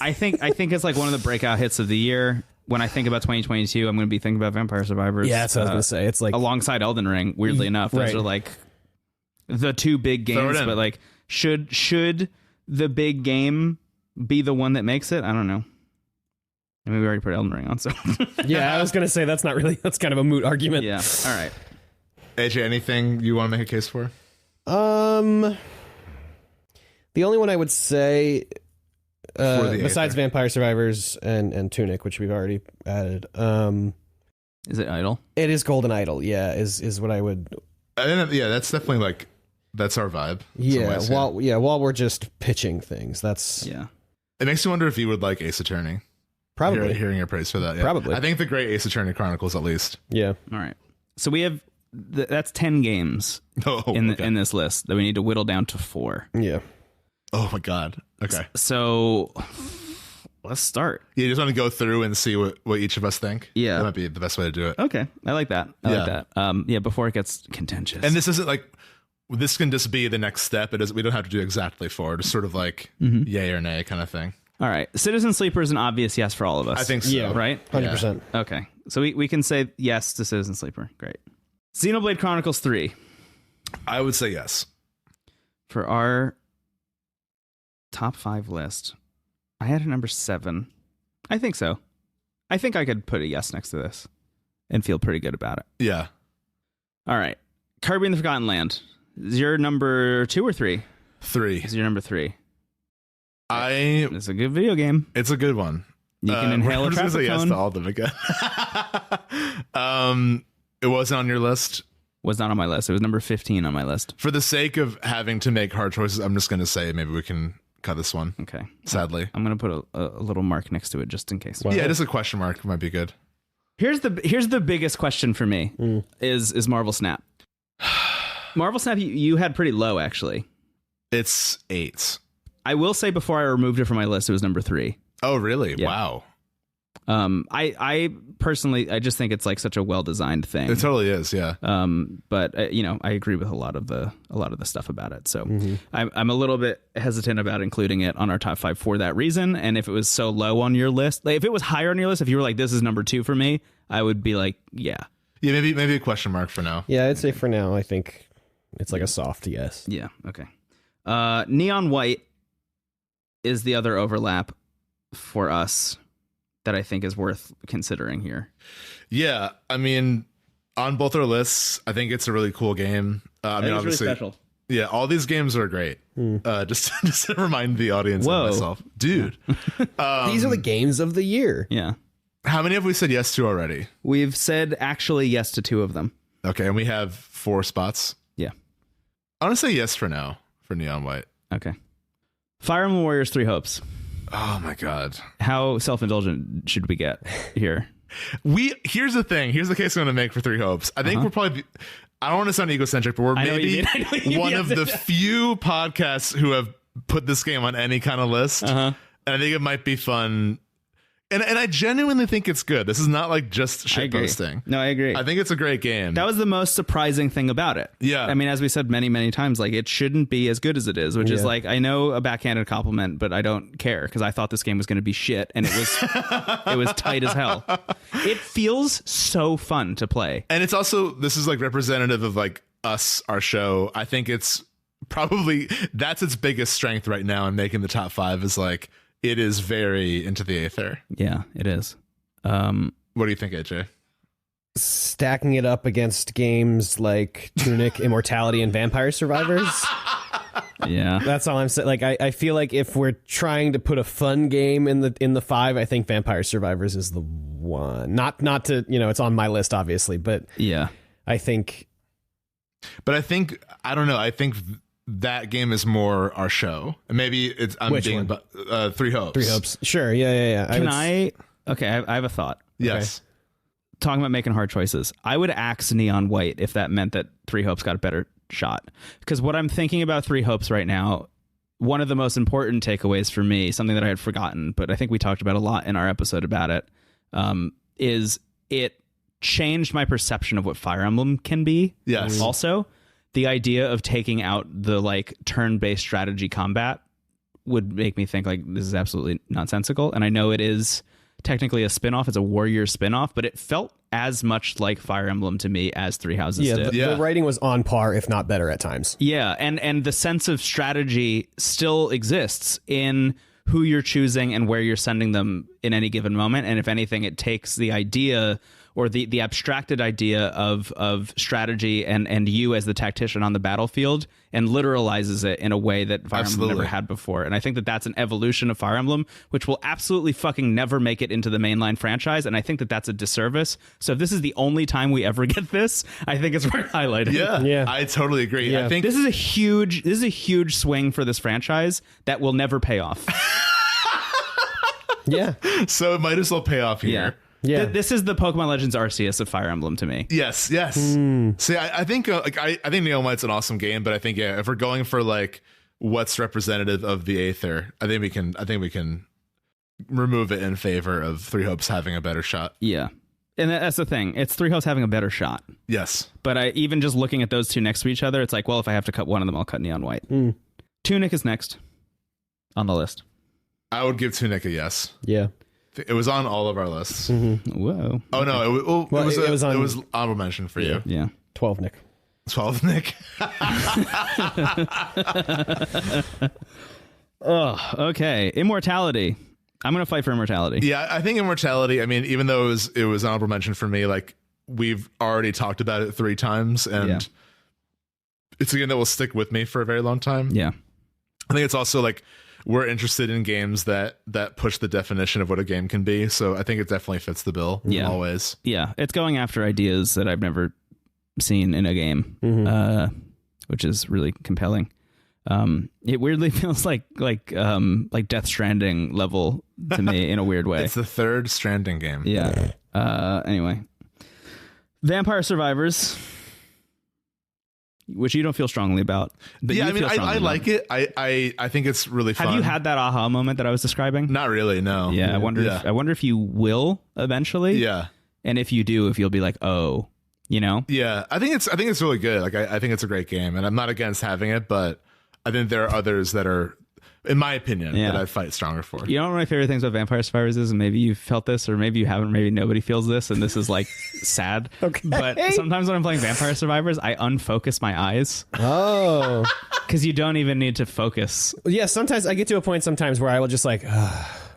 I think it's like one of the breakout hits of the year. When I think about 2022, I'm going to be thinking about Vampire Survivors. Yeah, that's what I was going to say. It's like alongside Elden Ring. Weirdly enough, those are like the two big games. But like, should the big game be the one that makes it? I don't know. I mean, we already put Elden Ring on, so yeah. I was going to say that's kind of a moot argument. Yeah. All right. AJ, anything you want to make a case for? The only one I would say. Besides Vampire Survivors and Tunic, which we've already added, is it Idol? It is Golden Idol. Yeah, is what I would. That's definitely like that's our vibe. Yeah, while we're just pitching things, that's It makes me wonder if you would like Ace Attorney. Probably hearing your praise for that. Yeah. Probably, I think the Great Ace Attorney Chronicles at least. Yeah. All right. So we have that's 10 games in this list that we need to whittle down to 4. Yeah. Oh my God. Okay. So let's start. You just want to go through and see what each of us think? Yeah. That might be the best way to do it. Okay. I like that. I like that. Before it gets contentious. And this isn't like, this can just be the next step. We don't have to do exactly 4. It's sort of like yay or nay kind of thing. All right. Citizen Sleeper is an obvious yes for all of us. I think so. Yeah. Right? 100%. Okay. So we can say yes to Citizen Sleeper. Great. Xenoblade Chronicles 3. I would say yes. For our top 5 list, I had a number 7. I think so. I think I could put a yes next to this and feel pretty good about it. Yeah. All right. Kirby and the Forgotten Land. Is your number 2 or 3? 3. Is your number 3? It's a good video game. It's a good one. You can inhale a traffic cone. Yes to all of them again. It wasn't on your list. Was not on my list. It was number 15 on my list. For the sake of having to make hard choices, I'm just going to say maybe we can cut this one. Okay. Sadly. I'm going to put a little mark next to it just in case. Wow. Yeah, just a question mark might be good. Here's the biggest question for me is Marvel Snap. Marvel Snap, you had pretty low, actually. It's 8. I will say before I removed it from my list, it was number 3. Oh, really? Yeah. Wow. I personally, I just think it's like such a well-designed thing. It totally is, yeah. But I agree with a lot of the stuff about it. So I'm a little bit hesitant about including it on our top 5 for that reason. And if it was so low on your list, like if it was higher on your list, if you were like, this is number 2 for me, I would be like, yeah. Yeah, maybe a question mark for now. Yeah, I'd say for now, I think it's like a soft yes. Yeah. Okay. Neon White is the other overlap for us that I think is worth considering here. Yeah, I mean, on both our lists. I think it's a really cool game. I mean, obviously, really special. Yeah, all these games are great. Just to remind the audience and myself, dude. These are the games of the year. Yeah. How many have we said yes to already? We've said actually yes to 2 of them. Okay, and we have 4 spots. Yeah. I want to say yes for now for Neon White. Okay. Fire Emblem Warriors 3 Hopes. Oh my god. How self-indulgent should we get here? Here's the thing. Here's the case I'm going to make for 3 Hopes. I think we're probably... I don't want to sound egocentric, but we're maybe one of the few podcasts who have put this game on any kind of list. And I think it might be fun. And I genuinely think it's good. This is not like just shitposting. No, I agree. I think it's a great game. That was the most surprising thing about it. Yeah. I mean, as we said many, many times, like it shouldn't be as good as it is, which is like, I know a backhanded compliment, but I don't care because I thought this game was going to be shit and it was tight as hell. It feels so fun to play. And it's also, this is like representative of like us, our show. I think it's probably, that's its biggest strength right now in making the top 5 is like, it is very Into the Aether. Yeah, it is. What do you think, AJ? Stacking it up against games like Tunic, Immortality, and Vampire Survivors. Yeah, that's all I'm saying. Like, I feel like if we're trying to put a fun game in the 5, I think Vampire Survivors is the one. Not to, it's on my list, obviously, but yeah, I think. But I think I think that game is more our show. And maybe it's Which one? 3 Hopes. 3 Hopes. Sure. Yeah. Okay, I have a thought. Yes. Okay. Talking about making hard choices. I would axe Neon White if that meant that 3 Hopes got a better shot. Because what I'm thinking about 3 Hopes right now, one of the most important takeaways for me, something that I had forgotten, but I think we talked about a lot in our episode about it, is it changed my perception of what Fire Emblem can be. Yes. Also, the idea of taking out the like turn-based strategy combat would make me think like this is absolutely nonsensical. And I know it is technically a spin-off. It's a warrior spin-off, but it felt as much like Fire Emblem to me as Three Houses did. The writing was on par, if not better at times. Yeah, and the sense of strategy still exists in who you're choosing and where you're sending them in any given moment. And if anything, it takes the idea or the abstracted idea of strategy and you as the tactician on the battlefield and literalizes it in a way that Fire Emblem never had before. And I think that that's an evolution of Fire Emblem, which will absolutely fucking never make it into the mainline franchise. And I think that that's a disservice. So if this is the only time we ever get this, I think it's worth highlighting. Yeah. I totally agree. Yeah. I think this is a huge swing for this franchise that will never pay off. Yeah. So it might as well pay off here. Yeah. This is the Pokemon Legends Arceus of Fire Emblem to me. Yes. See, I think I think Neon White's an awesome game, but I think if we're going for like what's representative of the Aether, I think we can remove it in favor of Three Hopes having a better shot. Yeah. And that's the thing. It's Three Hopes having a better shot. Yes. But even just looking at those two next to each other, it's like, well, if I have to cut one of them, I'll cut Neon White. Tunic is next on the list. I would give Tunic a yes. Yeah. It was on all of our lists. Whoa. Oh, no. It was honorable mention for you. Yeah. 12, Nick. 12, Nick. Oh, okay. Immortality. I'm going to fight for Immortality. Yeah, I think Immortality, I mean, even though it was honorable mention for me, like, we've already talked about it 3 times, and it's a game that will stick with me for a very long time. Yeah. I think it's also, like, we're interested in games that push the definition of what a game can be, so I think it definitely fits the bill always. Yeah, it's going after ideas that I've never seen in a game, which is really compelling. It weirdly feels like Death Stranding level to me in a weird way. It's the third Stranding game. Yeah. Anyway, Vampire Survivors, which you don't feel strongly about. But yeah, I mean, I like it. I think it's really fun. Have you had that aha moment that I was describing? Not really, no. Yeah, I wonder if you will eventually. Yeah. And if you do, if you'll be like, oh, you know? Yeah, I think it's really good. Like I think it's a great game, and I'm not against having it, but I think there are others that are, in my opinion, that I'd fight stronger for. You know what my favorite things about Vampire Survivors is, and maybe you've felt this, or maybe you haven't, maybe nobody feels this, and this is like sad. Okay. But sometimes when I'm playing Vampire Survivors, I unfocus my eyes. Oh. Because you don't even need to focus. Yeah, sometimes I get to a point sometimes where I will just like,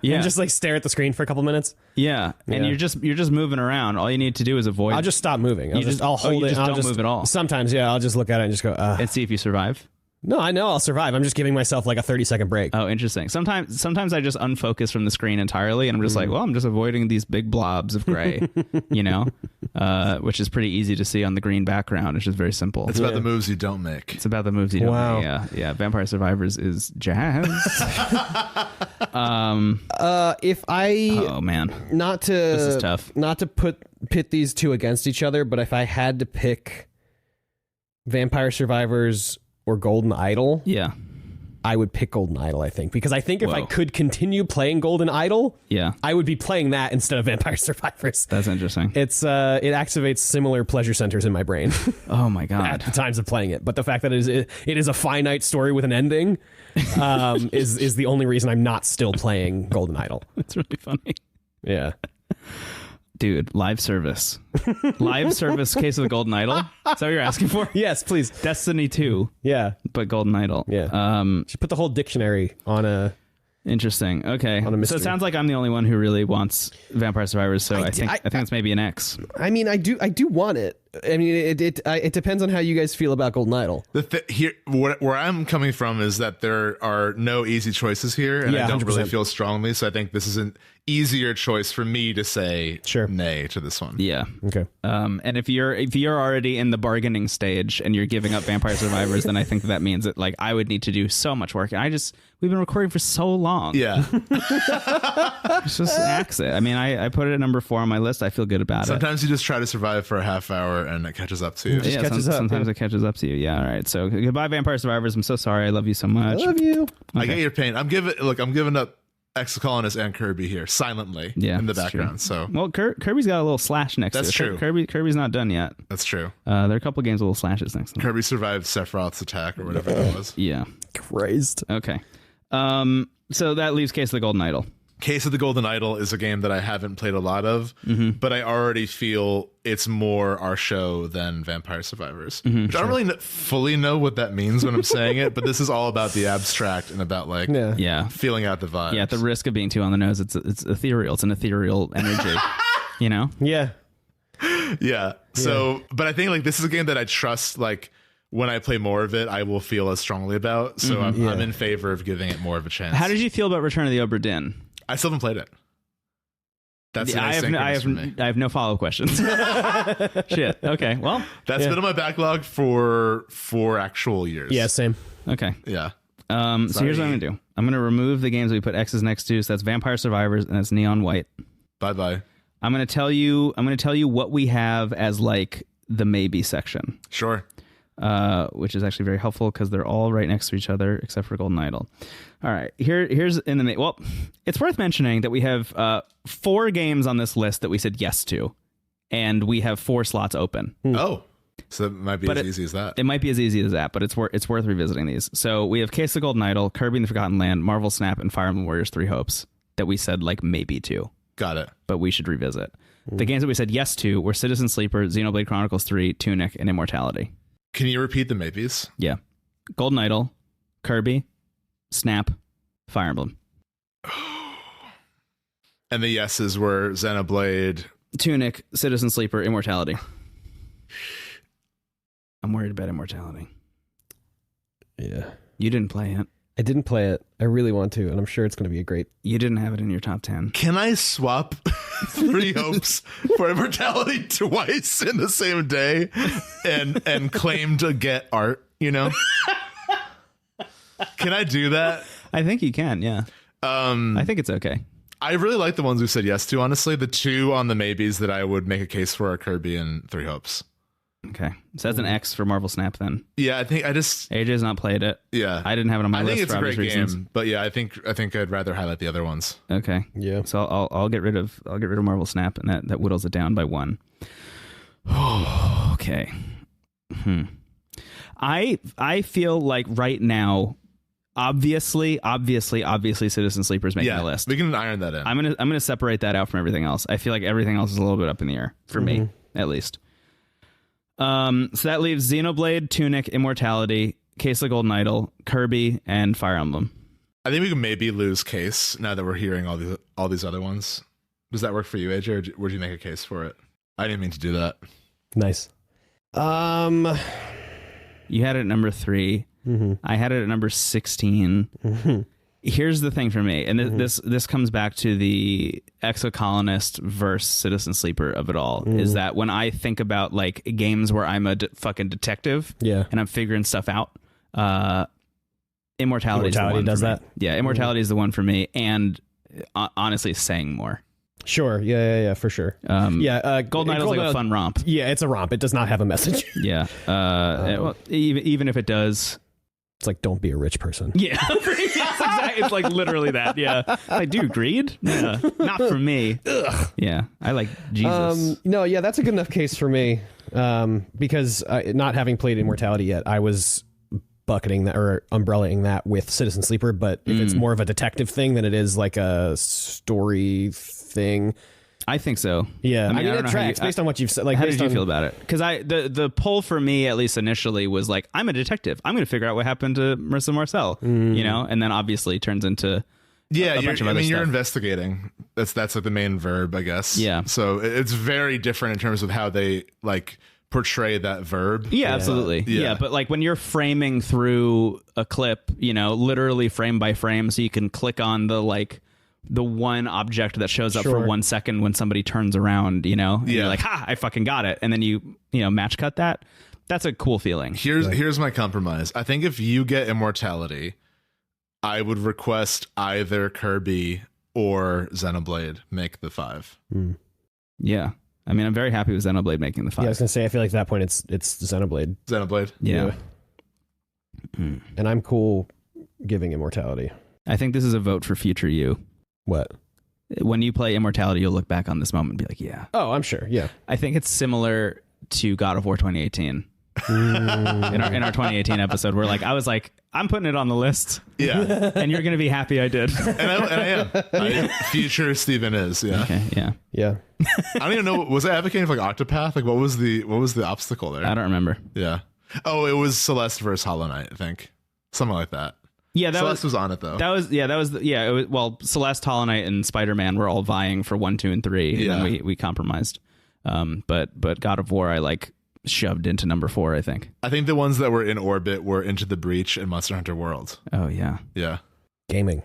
and just like stare at the screen for a couple minutes. Yeah, and you're just moving around. All you need to do is avoid. I'll just stop moving. I'll hold it. Don't move at all. Sometimes, I'll just look at it and just go, and see if you survive. No, I know I'll survive. I'm just giving myself like a 30-second break. Oh, interesting. Sometimes I just unfocus from the screen entirely, and I'm just like, well, I'm just avoiding these big blobs of gray, which is pretty easy to see on the green background. It's just very simple. It's about the moves you don't make. It's about the moves you don't make. Yeah. Vampire Survivors is jazz. If I... Oh, man. This is tough. Not to pit these two against each other, but if I had to pick Vampire Survivors or Golden Idol, I would pick Golden Idol, I think, because I think if I could continue playing Golden Idol, I would be playing that instead of Vampire Survivors. That's interesting. It activates similar pleasure centers in my brain. Oh my god! At the times of playing it, but the fact that it is a finite story with an ending is the only reason I'm not still playing Golden Idol. It's really funny. Yeah. Dude, live service. Live service case of the Golden Idol? Is that what you're asking for? Yes, please. Destiny 2. Yeah. But Golden Idol. Yeah. Should put the whole dictionary on a... Interesting. Okay. On a mystery. So it sounds like I'm the only one who really wants Vampire Survivors, so I think it's maybe an X. I mean, I do want it. I mean, it depends on how you guys feel about Golden Idol. Where I'm coming from is that there are no easy choices here, and I don't 100%. really feel strongly. So I think this is an easier choice for me to say nay to this one. Yeah. Okay. And if you're already in the bargaining stage and you're giving up Vampire Survivors, then I think that means that like I would need to do so much work. And we've been recording for so long. Yeah. Just axe it. I mean, I put it at number 4 on my list. I feel good about Sometimes you just try to survive for a half hour and it catches up to you. Sometimes it catches up to you. Yeah. All right. So goodbye, Vampire Survivors. I'm so sorry. I love you so much. I love you. Okay. I get your pain. I'm giving up Exocolonist and Kirby here silently in the background. True. So well, Kirby's got a little slash next to it. That's true. Kirby's not done yet. That's true. There are a couple games with little slashes next to him. Kirby survived Sephiroth's attack or whatever it was. Yeah. Christ. Okay. So that leaves Case of the Golden Idol. Case of the Golden Idol is a game that I haven't played a lot of, but I already feel it's more our show than Vampire Survivors. Which I don't really fully know what that means when I'm saying it, but this is all about the abstract and about like feeling out the vibe. Yeah, at the risk of being too on the nose, it's ethereal. It's an ethereal energy, you know? Yeah. Yeah. So, but I think like this is a game that I trust, like when I play more of it, I will feel as strongly about. So I'm in favor of giving it more of a chance. How did you feel about Return of the Obra Dinn? I still haven't played it. That's I have no follow-up questions. Shit. Okay. Well, that's been on my backlog for 4 actual years. Yeah, same. Okay. Yeah. So here's what I'm gonna do. I'm gonna remove the games we put X's next to. So that's Vampire Survivors and it's Neon White. Bye. I'm gonna tell you what we have as like the maybe section. Sure. Which is actually very helpful because they're all right next to each other except for Golden Idol. All right, here's in the well, it's worth mentioning that we have 4 games on this list that we said yes to, and we have 4 slots open. Oh, so that might be as easy as that. It might be as easy as that, but it's worth revisiting these. So we have Case of the Golden Idol, Kirby and the Forgotten Land, Marvel Snap, and Fire Emblem Warriors 3 Hopes that we said like maybe to. Got it. But we should revisit. The games that we said yes to were Citizen Sleeper, Xenoblade Chronicles 3, Tunic, and Immortality. Can you repeat the maybes? Yeah. Golden Idol, Kirby, Snap, Fire Emblem. And the yeses were Xenoblade, Tunic, Citizen Sleeper, Immortality. I'm worried about Immortality. Yeah. You didn't play it. I didn't play it. I really want to, and I'm sure it's going to be a great... You didn't have it in your top 10. Can I swap 3 Hopes for Immortality twice in the same day and claim to get art, you know? Can I do that? I think you can, yeah. I think it's okay. I really like the ones we said yes to, honestly. The 2 on the maybes that I would make a case for are Kirby and 3 Hopes. Okay. So that's an X for Marvel Snap then. Yeah, I think AJ's not played it. Yeah. I didn't have it on my list. I think it's for a great reasons. game, but yeah, I think I'd rather highlight the other ones. Okay. Yeah. So I'll get rid of Marvel Snap, and that whittles it down by 1. Okay. I feel like right now, obviously Citizen Sleeper is making the list. We can iron that in. I'm gonna separate that out from everything else. I feel like everything else is a little bit up in the air for me, at least. So that leaves Xenoblade, Tunic, Immortality, Case of the Golden Idol, Kirby, and Fire Emblem. I think we could maybe lose case now that we're hearing all these other ones. Does that work for you, AJ, or would you make a case for it? I didn't mean to do that. Nice. You had it at number 3. Mm-hmm. I had it at number 16. Mm-hmm. Here's the thing for me, and this comes back to the exocolonist versus citizen sleeper of it all, is that when I think about like games where I'm a fucking detective and I'm figuring stuff out, Immortality does that. Yeah, Immortality is the one for me, and honestly, saying more. Sure. Yeah, for sure. Golden Idol is like a fun romp. Yeah, it's a romp. It does not have a message. Yeah. Well, even if it does, it's like, don't be a rich person. Yeah. Exactly. It's like literally that. Yeah. Like, dude, greed? Yeah. Not for me. Ugh. Yeah. I like Jesus. No, yeah, that's a good enough case for me. Because not having played Immortality yet, I was bucketing that or umbrellaing that with Citizen Sleeper. But if it's more of a detective thing than it is like a story thing, I think so. Yeah, I mean it tracks based on what you've said. Like, how did you feel about it? Because the pull for me, at least initially, was like, I'm a detective. I'm going to figure out what happened to Marissa Marcel, you know, and then obviously turns into you're investigating. That's like the main verb, I guess. Yeah. So it's very different in terms of how they like portray that verb. Yeah, absolutely. Yeah, but like when you're framing through a clip, you know, literally frame by frame, so you can click on the one object that shows up for 1 second when somebody turns around, you know, and you're like, ha, I fucking got it. And then you match cut that. That's a cool feeling. Here's my compromise. I think if you get Immortality, I would request either Kirby or Xenoblade make the 5. Yeah. I mean, I'm very happy with Xenoblade making the 5. Yeah, I was going to say, I feel like at that point it's Xenoblade. Xenoblade. Yeah. And I'm cool giving Immortality. I think this is a vote for future you. What? When you play Immortality, you'll look back on this moment and be like, yeah. Oh, I'm sure. Yeah. I think it's similar to God of War 2018. in our 2018 episode, where I was like, I'm putting it on the list. Yeah. And you're going to be happy I did. and I am. Future Stephen is. Yeah. Okay. Yeah. Yeah. I don't even know. Was I advocating for like Octopath? Like, what was the obstacle there? I don't remember. Yeah. Oh, it was Celeste versus Hollow Knight, I think. Something like that. Yeah, Celeste was on it though. It was Celeste, Hollow Knight, and Spider-Man were all vying for 1, 2, and 3. And then we compromised. But God of War, I like shoved into number 4. I think the ones that were in orbit were Into the Breach and Monster Hunter World. Oh yeah, yeah. Gaming,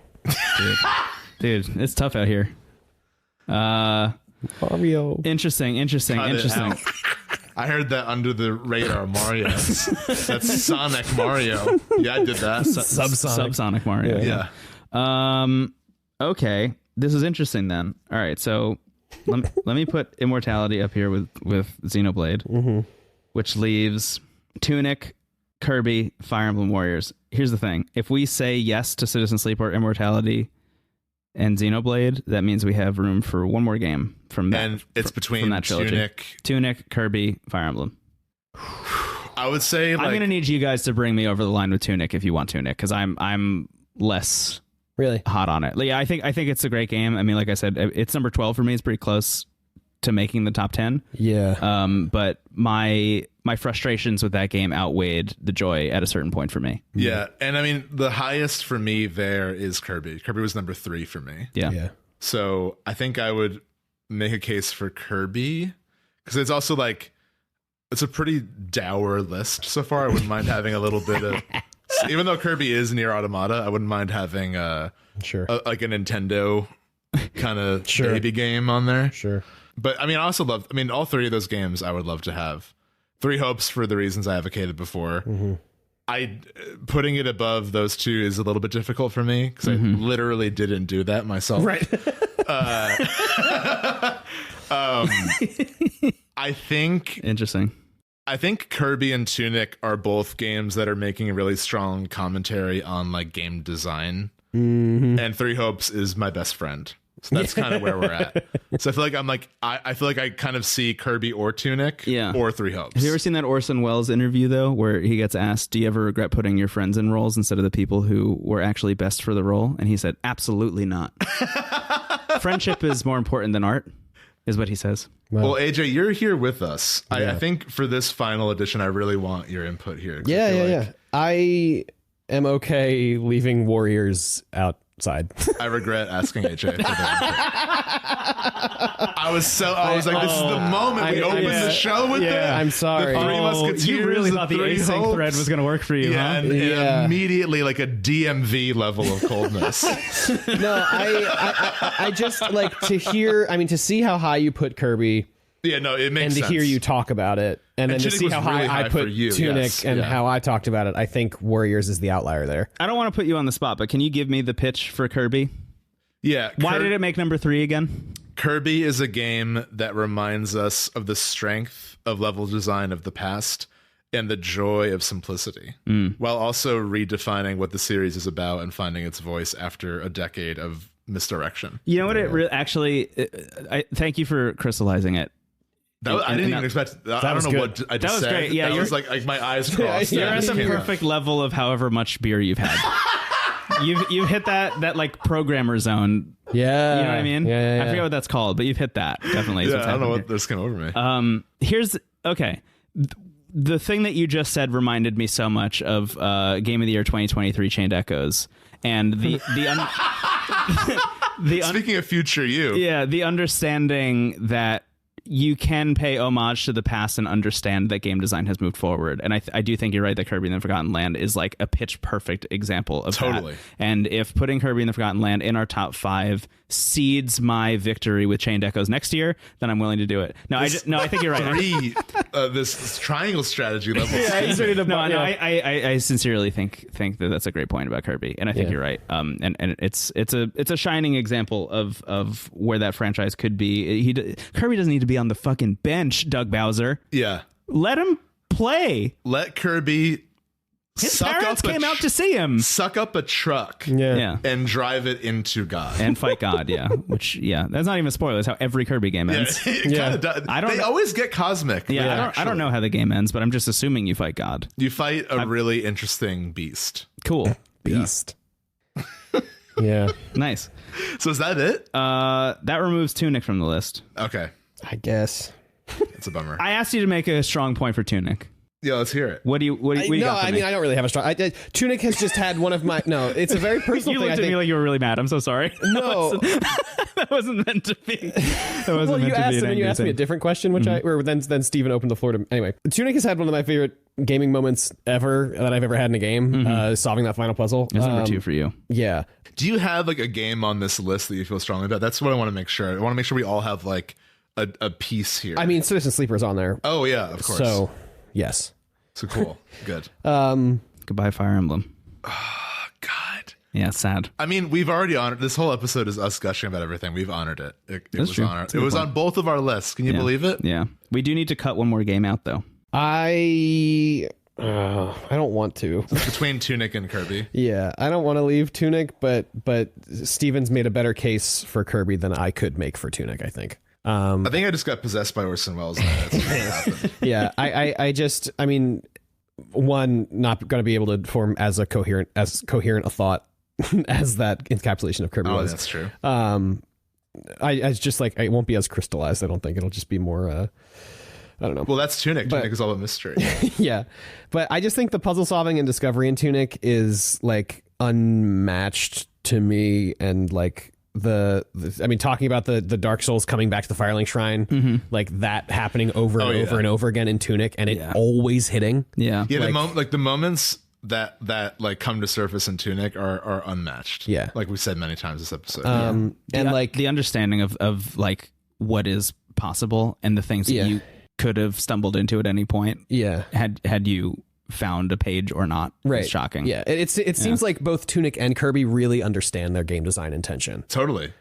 dude, it's tough out here. Mario. Interesting. I heard that under the radar Mario. That's Sonic Mario. Yeah, I did that. Subsonic Mario. Yeah. Okay. This is interesting then. All right. So let me put Immortality up here with Xenoblade, which leaves Tunic, Kirby, Fire Emblem Warriors. Here's the thing. If we say yes to Citizen Sleeper, Immortality, and Xenoblade, that means we have room for one more game from that. And it's between that trilogy. Tunic, Kirby, Fire Emblem. I would say I'm going to need you guys to bring me over the line with Tunic if you want Tunic, because I'm less really hot on it. Yeah, I think it's a great game. I mean, like I said, it's number 12 for me. It's pretty close to making the top 10. Yeah. But my frustrations with that game outweighed the joy at a certain point for me. Yeah. And I mean, the highest for me there is Kirby. Kirby was number 3 for me. Yeah. So I think I would make a case for Kirby, because it's also like, it's a pretty dour list so far. I wouldn't mind having a little bit of, even though Kirby is Nier Automata, I wouldn't mind having like a Nintendo kind of baby game on there. Sure. But I mean, I also love, all 3 of those games I would love to have. 3 Hopes for the reasons I advocated before. Putting it above those 2 is a little bit difficult for me, because I literally didn't do that myself. Right. I think interesting. I think Kirby and Tunic are both games that are making a really strong commentary on like game design. And 3 Hopes is my best friend. So that's kind of where we're at. So I feel like I feel like I kind of see Kirby or Tunic or 3 Hopes. Have you ever seen that Orson Welles interview though, where he gets asked, do you ever regret putting your friends in roles instead of the people who were actually best for the role? And he said, absolutely not. Friendship is more important than art, is what he says. Wow. Well, AJ, you're here with us. I think for this final edition, I really want your input here. Yeah. am okay leaving warriors outside. I regret asking AJ. I was like, this is the moment we open the show with it. I'm sorry. The Three Musketeers. You really thought the Three async Hopes. thread was going to work for you, huh? And immediately like a DMV level of coldness. No, I just like to see how high you put Kirby. Yeah, no, it makes sense. And to hear you talk about it, and then to Tunic see was how really high I put for you, Tunic yes, and yeah. how I talked about it, I think Warriors is the outlier there. I don't want to put you on the spot, but can you give me the pitch for Kirby? Yeah. Why did it make number 3 again? Kirby is a game that reminds us of the strength of level design of the past and the joy of simplicity, while also redefining what the series is about and finding its voice after a decade of misdirection. You know what? I thank you for crystallizing it. I didn't even expect. I don't know good. what I just That was said. great. Yeah, that was like my eyes crossed. You're at the perfect level of however much beer you've had. You've hit that like programmer zone. Yeah, You know what I mean? Yeah. I forget what that's called, but you've hit that definitely. Yeah, I don't know what this came over me. Here's okay. The thing that you just said reminded me so much of Game of the Year 2023 Chained Echoes and the Speaking of future you, yeah, the understanding that you can pay homage to the past and understand that game design has moved forward. And I do think you're right that Kirby and the Forgotten Land is like a pitch perfect example of Totally. that. And if putting Kirby and the Forgotten Land in our top 5 seeds my victory with Chained Echoes next year, then I'm willing to do it. No, I think you're right. This triangle strategy level. I sincerely think that that's a great point about Kirby, and I think you're right. And it's a shining example of where that franchise could be. Kirby doesn't need to be on the fucking bench, Doug Bowser. Yeah. Let him play. Let Kirby. His parents came out to see him. Suck up a truck. Yeah. And drive it into God. And fight God, yeah. Which, that's not even a spoiler. That's how every Kirby game ends. It kinda does. They always get cosmic. Yeah, I don't know how the game ends, but I'm just assuming you fight God. You fight a really interesting beast. Cool. Beast. Yeah. Nice. So is that it? That removes Tunic from the list. Okay. I guess. It's a bummer. I asked you to make a strong point for Tunic. Yeah, let's hear it. What do you got for me? I don't really have a strong. Tunic has just had one of my. No, it's a very personal You thing. looked at me like you were really mad. I'm so sorry. No, that wasn't meant to be. Well, you asked me a different question, which then Stephen opened the floor to. Anyway, Tunic has had one of my favorite gaming moments ever that I've ever had in a game. Solving that final puzzle. That's number 2 for you. Yeah. Do you have like a game on this list that you feel strongly about? That's what I want to make sure. I want to make sure we all have like a piece here. I mean, Citizen Sleeper is on there. Oh yeah, of course. So yes. So cool. Good. Goodbye, Fire Emblem. Oh, God. Yeah, it's sad. I mean, we've already honored this whole episode is us gushing about everything. We've honored it. It was true. honored. It was on both of our lists. Can you believe it? Yeah. We do need to cut one more game out, though. I don't want to. Between Tunic and Kirby. Yeah, I don't want to leave Tunic, but Steven's made a better case for Kirby than I could make for Tunic, I think. I think I just got possessed by Orson Welles. That's what happened. Yeah, I mean, one, not going to be able to form as coherent a thought as that encapsulation of Kirby was. That's true. I just like, it won't be as crystallized. I don't think it'll just be more, I don't know. Well, that's Tunic. Tunic is all about mystery. Yeah. But I just think the puzzle solving and discovery in Tunic is like unmatched to me. And like talking about the Dark Souls coming back to the Firelink Shrine, like that happening over and over again in Tunic, and it always hitting. Yeah. The moments that like come to surface in Tunic are unmatched. Yeah. Like we said many times this episode. And like the understanding of like what is possible and the things that you could have stumbled into at any point. Yeah. Had you found a page or not. Right. Is shocking. Yeah. It seems like both Tunic and Kirby really understand their game design intention. Totally.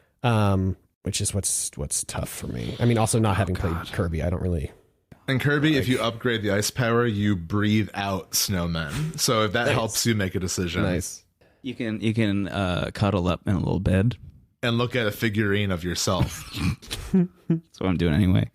Which is what's tough for me. I mean, also not having played Kirby, I don't really. And Kirby, if you upgrade the ice power, you breathe out snowmen. So if that helps you make a decision. Nice. You can cuddle up in a little bed and look at a figurine of yourself. That's what I'm doing anyway.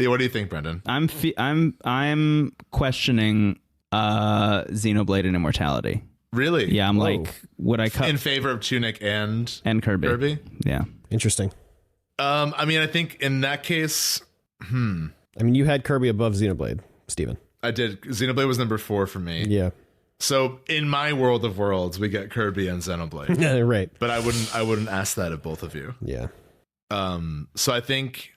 What do you think, Brendon? I'm questioning Xenoblade and Immortality. Really? Yeah, I'm like, would I cut in favor of Tunic and Kirby? Yeah. Interesting. I mean, I think in that case, I mean, you had Kirby above Xenoblade. Stephen? I did. Xenoblade was number 4 for me. Yeah. So in my world of worlds, we get Kirby and Xenoblade. Yeah, right. But I wouldn't ask that of both of you. Yeah. So I think,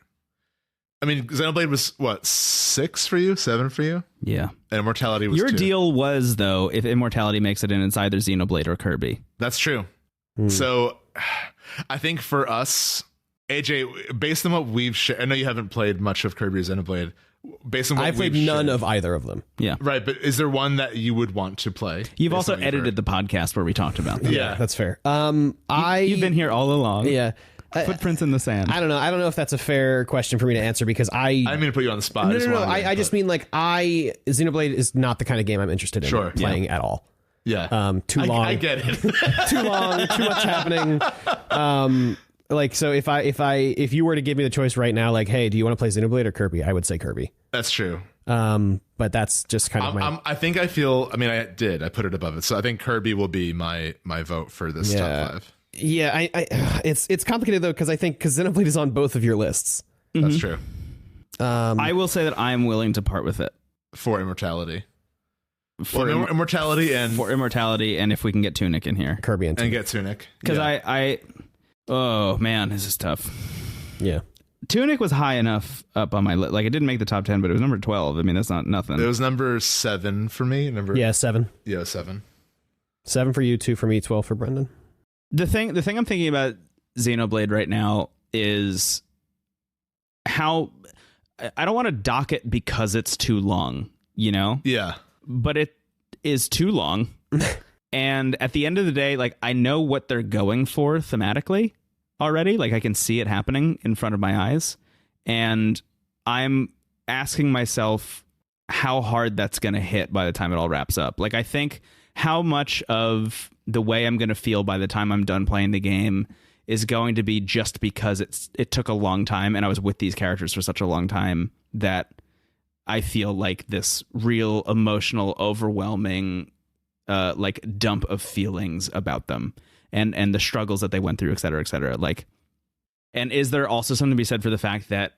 I mean, Xenoblade was what, 6 for you, 7 for you, Yeah. and Immortality was Your 2. deal was, though, if Immortality makes it in, it's either Xenoblade or Kirby. That's true. So I think for us, AJ, based on what we've shared, I know you haven't played much of Kirby or Xenoblade. Based on what I've played we've none shared, of either of them. Yeah. right? But is there one that you would want to play? You've based also on what you've edited heard? the podcast where we talked about them. Yeah. That's fair. You've been here all along. Yeah. Footprints in the sand. I don't know. I don't know if that's a fair question for me to answer because I didn't mean to put you on the spot. No. I just mean like Xenoblade is not the kind of game I'm interested in playing at all. Yeah. Too long. I get it. Too long. Too much happening. Like so, if you were to give me the choice right now, like, hey, do you want to play Xenoblade or Kirby? I would say Kirby. That's true. But that's just kind of my. I think I feel. I mean, I put it above it. So I think Kirby will be my vote for this top 5. Yeah, it's complicated though because Xenoblade is on both of your lists. That's true. I will say that I'm willing to part with it For Immortality. for Immortality and if we can get Tunic in here, Kirby and get Tunic. because I oh man, this is tough. Yeah. Tunic was high enough up on my list. Like, it didn't make the top 10, but it was number 12. I mean, that's not nothing. It was number 7 for me. 7. Yeah, 7. 7 for you, 2 for me, 12 for Brendon. The thing I'm thinking about Xenoblade right now is how I don't want to dock it because it's too long, you know? Yeah. But it is too long. And at the end of the day, like, I know what they're going for thematically already. Like, I can see it happening in front of my eyes. And I'm asking myself how hard that's going to hit by the time it all wraps up. Like, I think how much of the way I'm going to feel by the time I'm done playing the game is going to be just because it took a long time and I was with these characters for such a long time that I feel like this real emotional, overwhelming, like dump of feelings about them and the struggles that they went through, et cetera, et cetera. Like, and is there also something to be said for the fact that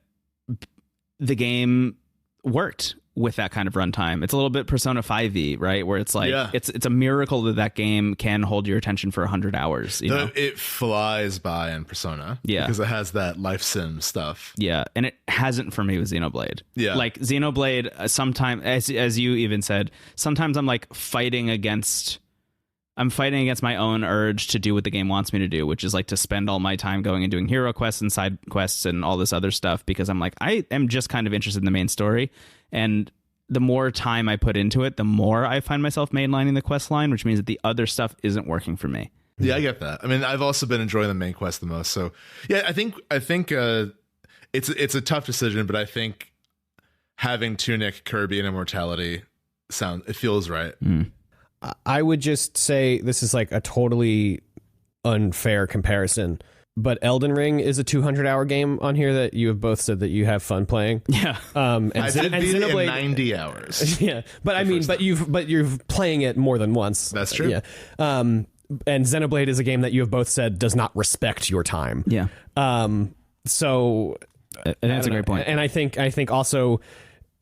the game worked with that kind of runtime? It's a little bit Persona 5-y, right? Where it's like, it's a miracle that game can hold your attention for 100 hours. You know? It flies by in Persona. Yeah. Because it has that life sim stuff. Yeah. And it hasn't for me with Xenoblade. Yeah. Like, Xenoblade, sometimes, as you even said, sometimes I'm like fighting against my own urge to do what the game wants me to do, which is like to spend all my time going and doing hero quests and side quests and all this other stuff, because I'm like, I am just kind of interested in the main story. And the more time I put into it, the more I find myself mainlining the quest line, which means that the other stuff isn't working for me. Yeah, I get that. I mean, I've also been enjoying the main quest the most. So yeah, I think it's a tough decision, but I think having Tunic, Kirby, and Immortality it feels right. I would just say this is like a totally unfair comparison, but Elden Ring is a 200-hour game on here that you have both said that you have fun playing. Yeah. And I did beat it in 90 hours. Yeah. But I mean, but you're playing it more than once. That's true. Yeah. And Xenoblade is a game that you have both said does not respect your time. Yeah. So that's a great point. And I think also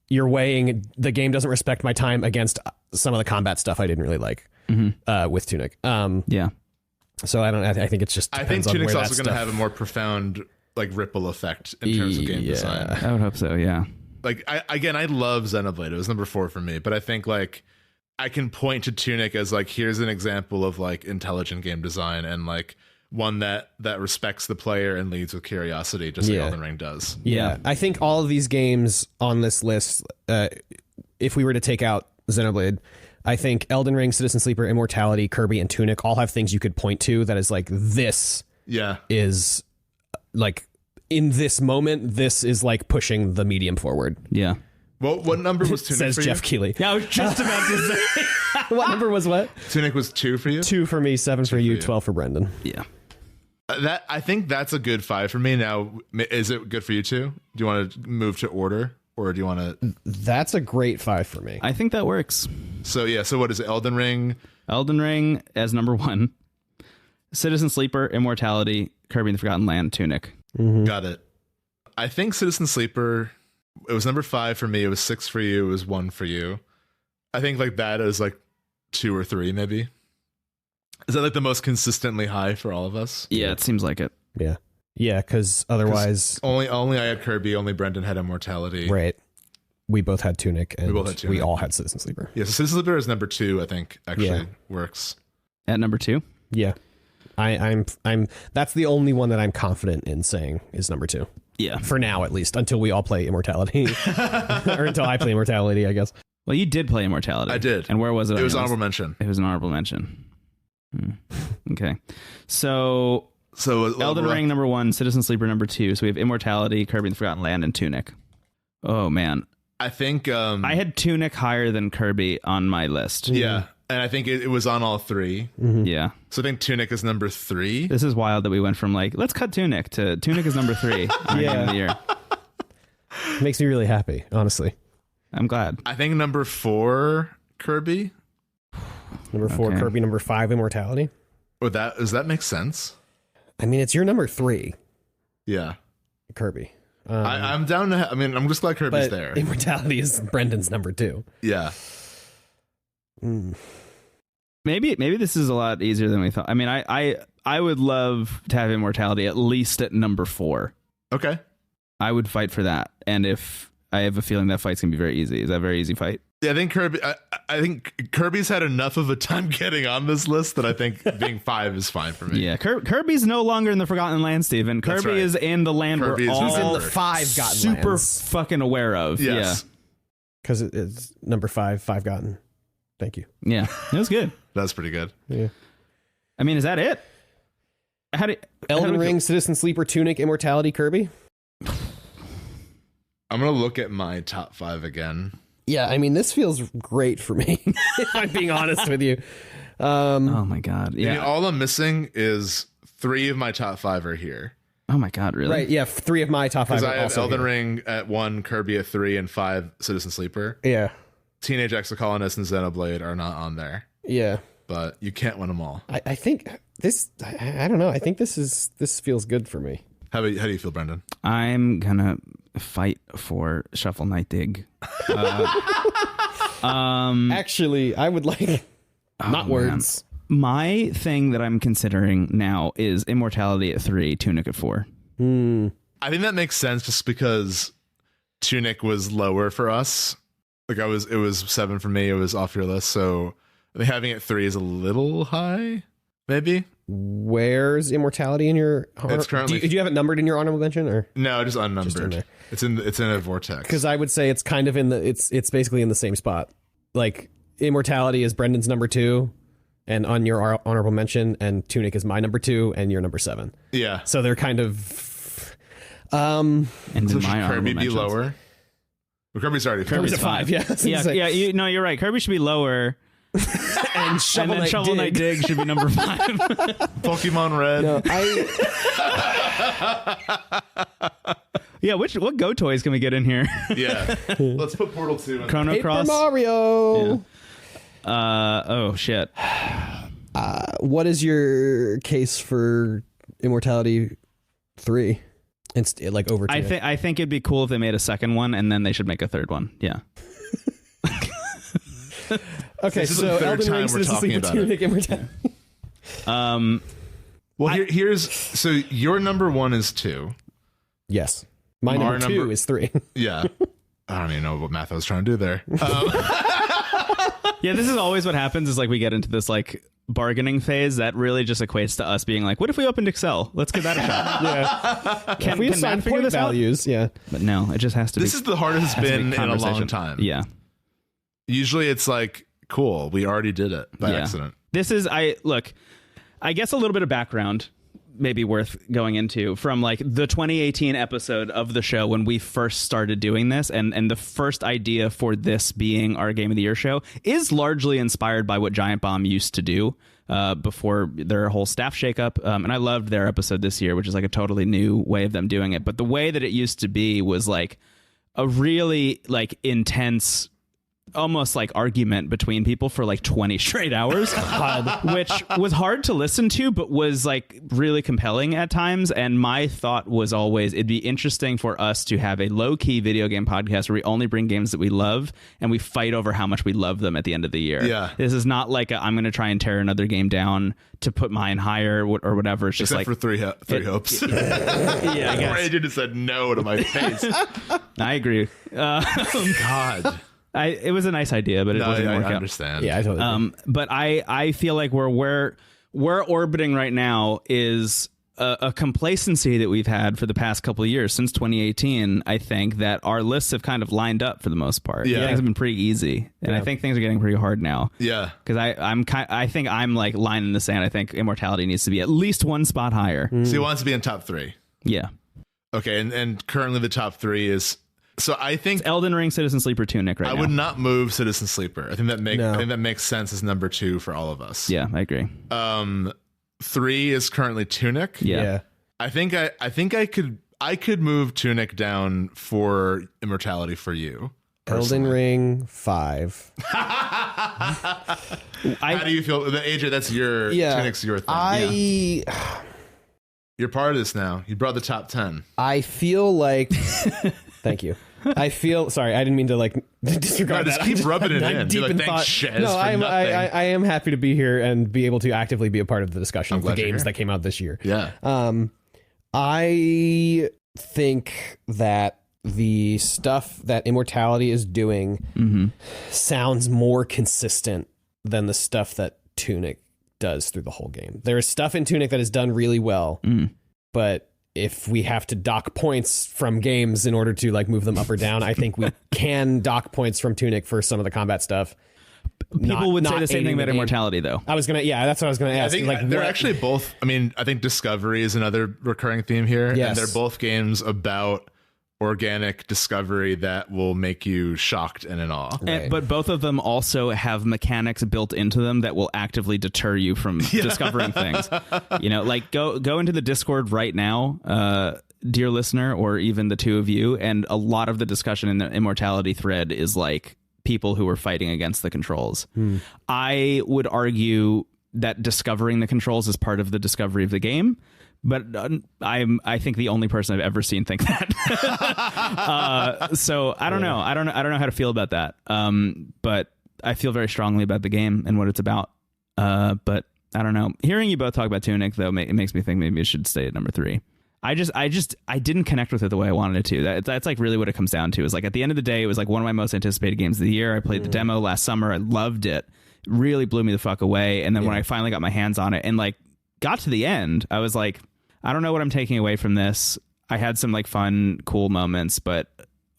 you're weighing the game doesn't respect my time against some of the combat stuff I didn't really like with Tunic. Yeah. So I think it's just. I think depends on Tunic's where also that going to stuff- have a more profound like ripple effect in terms of game design. I would hope so. Yeah. Like I love Xenoblade. It was number 4 for me, but I think like I can point to Tunic as like, here's an example of like intelligent game design and like one that respects the player and leads with curiosity, just like Elden Ring does. Yeah. I think all of these games on this list, if we were to take out Xenoblade, I think Elden Ring, Citizen Sleeper, Immortality, Kirby, and Tunic all have things you could point to that is like, this is like, in this moment, this is like pushing the medium forward. Yeah. Well, what number was Tunic Says for Jeff you? Keighley. Yeah, I was just about to say. What number was what? Tunic was 2 for you? 2 for me, 7 for you, 12 for Brendon. Yeah. I think that's a good 5 for me. Now, is it good for you too? Do you want to move to order, or do you want to? That's a great 5 for me. I think that works. So yeah. So what is it? Elden Ring as number 1. Citizen Sleeper, Immortality, Kirby and the Forgotten Land, Tunic. Got it. I think Citizen Sleeper It was number 5 for me. It was 6 for you. It was 1 for you. I think like that is like 2 or 3 maybe. Is that like the most consistently high for all of us? Yeah, it seems like it. Yeah. Yeah, because otherwise... Only I had Kirby, only Brendon had Immortality. Right. We both had Tunic, and we all had Citizen Sleeper. Yeah, so Citizen Sleeper is number 2, I think, actually works. At number 2? Yeah. I'm that's the only one that I'm confident in saying is number 2. Yeah. For now, at least, until we all play Immortality. Or until I play Immortality, I guess. Well, you did play Immortality. I did. And where was it? It was honorable mention. It was an honorable mention. Okay. So Elden Ring number 1, Citizen Sleeper number 2. So we have Immortality, Kirby and the Forgotten Land, and Tunic. Oh, man. I think... I had Tunic higher than Kirby on my list. Yeah. And I think it was on all 3. Mm-hmm. Yeah. So I think Tunic is number 3. This is wild that we went from like, let's cut Tunic to Tunic is number 3 on Game of the Year. Makes me really happy, honestly. I'm glad. I think number 4, Kirby. Number 4, Okay. Kirby. Number 5, Immortality. Does that make sense? I mean, it's your number 3, Yeah. Kirby. I'm down to... I'm just glad Kirby's But there. Immortality is Brendon's number 2. Yeah. Maybe this is a lot easier than we thought. I mean, I would love to have Immortality at least at number 4. Okay. I would fight for that. And if I have a feeling that fight's gonna be very easy. Is that a very easy fight? Yeah, I think Kirby. I think Kirby's had enough of a time getting on this list that I think being 5 is fine for me. Yeah, Kirby's no longer in the Forgotten Land, Stephen. That's Kirby right. is in the land Kirby we're is all He's in the 5 Gotten super Lands. fucking aware of. Yes. Because it's number 5 Gotten. Thank you. Yeah, it was good. That's pretty good. Yeah. I mean, is that it? Elden Ring, Citizen Sleeper, Tunic, Immortality, Kirby. I'm gonna look at my top 5 again. Yeah, I mean, this feels great for me, if I'm being honest with you. Oh my god. I mean, Yeah. all I'm missing is 3 of my top 5 are here. Oh my god. Really? Right, yeah, 3 of my top 5 Because are I have also Elden here. Ring at 1, Kirby at 3, and 5 Citizen Sleeper. Yeah, Teenage Exocolonist and Xenoblade are not on there, yeah. but you can't win them all. I think this, I don't know, I think this feels good for me. How do you feel, Brendon? I'm gonna fight for Shuffle Knight Dig. Actually, I would like, not words. My thing that I'm considering now is Immortality at 3, Tunic at 4. I think that makes sense just because Tunic was lower for us. Like it was 7 for me. It was off your list. So I think having it 3 is a little high, maybe. Where's Immortality in your... It's currently... Do you have it numbered in your honorable mention, or? No, just unnumbered. Just in there. It's in a vortex. Because I would say it's kind of in the... It's basically in the same spot. Like, Immortality is Brendon's number 2, and on your honorable mention, and Tunic is my number 2, and your number 7. Yeah. So they're kind of... And So in should my honorable Kirby be mentions. lower? Well, Kirby's already Kirby's a 5, yeah. Yeah, you're right. Kirby should be lower. And Shovel Knight Shovel Knight Dig should be number 5. Pokemon Red. No, Yeah, what GOTOYs can we get in here? Yeah. Let's put Portal 2 in. Chrono Paper Cross. Mario! Oh shit. What is your case for Immortality 3? It's like over 2. I think it'd be cool if they made a second one and then they should make a third one. Yeah. Okay, This is so the third Elden time Ring, we're Citizen talking Sleeper, about it. Tunic, Immortality. Well, here's so your number 1 is 2. Yes. My Our number 2 is 3. Yeah. I don't even know what math I was trying to do there. Yeah, this is always what happens is like we get into this like bargaining phase that really just equates to us being like, what if we opened Excel? Let's give that a shot. Yeah. Can we Matt assign figure point this out? values, yeah. But no, it just has to be. This is the hardest it's has to be been in a long conversation. time. Yeah. Usually it's like, cool, we already did it by accident. This is I guess a little bit of background may be worth going into from like the 2018 episode of the show when we first started doing this, and the first idea for this being our Game of the Year show is largely inspired by what Giant Bomb used to do before their whole staff shakeup. And I loved their episode this year, which is like a totally new way of them doing it. But the way that it used to be was like a really like intense almost like argument between people for like 20 straight hours, which was hard to listen to, but was like really compelling at times. And my thought was always it'd be interesting for us to have a low key video game podcast where we only bring games that we love and we fight over how much we love them at the end of the year. Yeah. This is not like I'm going to try and tear another game down to put mine higher or whatever. It's just Except like for three hopes. Yeah, I guess. Brandon just said no to my face. I agree. God. It was a nice idea, but it wasn't work out. I understand. Yeah, I totally agree. But I feel like where we're orbiting right now is a complacency that we've had for the past couple of years since 2018. I think that our lists have kind of lined up for the most part. Yeah. Things have been pretty easy, and I think things are getting pretty hard now. Yeah, because I think I'm like line in the sand. I think Immortality needs to be at least one spot higher. So he wants to be in top 3. Yeah. Okay, and currently the top 3 is. So I think it's Elden Ring, Citizen Sleeper, Tunic right now. I would not move Citizen Sleeper. I think that makes sense as number 2 for all of us. Yeah, I agree. 3 is currently Tunic. Yeah. I think I could move Tunic down for Immortality for you. Elden Ring 5. How do you feel? AJ, that's your Tunic's your thing. You're part of this now. You brought the top 10. I feel like thank you. Sorry, I didn't mean to like disregard that. Just keep rubbing it in. Deep in thought. No, I am happy to be here and be able to actively be a part of the discussion of the games that came out this year. Yeah. I think that the stuff that Immortality is doing sounds more consistent than the stuff that Tunic does through the whole game. There is stuff in Tunic that is done really well, but if we have to dock points from games in order to like move them up or down, I think we can dock points from Tunic for some of the combat stuff. People would say the same thing about Immortality, though. That's what I was gonna ask. I think they're actually both. I mean, I think Discovery is another recurring theme here, and they're both games about organic discovery that will make you shocked and in awe. Right. But both of them also have mechanics built into them that will actively deter you from discovering things. Like go into the Discord right now, dear listener, or even the two of you, and a lot of the discussion in the Immortality thread is like people who are fighting against the controls. I would argue that discovering the controls is part of the discovery of the game. But I think the only person I've ever seen think that. So I don't know. I don't know how to feel about that. But I feel very strongly about the game and what it's about. But I don't know. Hearing you both talk about Tunic, though, it makes me think maybe it should stay at number 3. I didn't connect with it the way I wanted it to. That's like really what it comes down to. Is like at the end of the day, it was like one of my most anticipated games of the year. I played the demo last summer. I loved it. Really blew me the fuck away. And then when I finally got my hands on it and like got to the end, I was like, I don't know what I'm taking away from this. I had some like fun, cool moments, but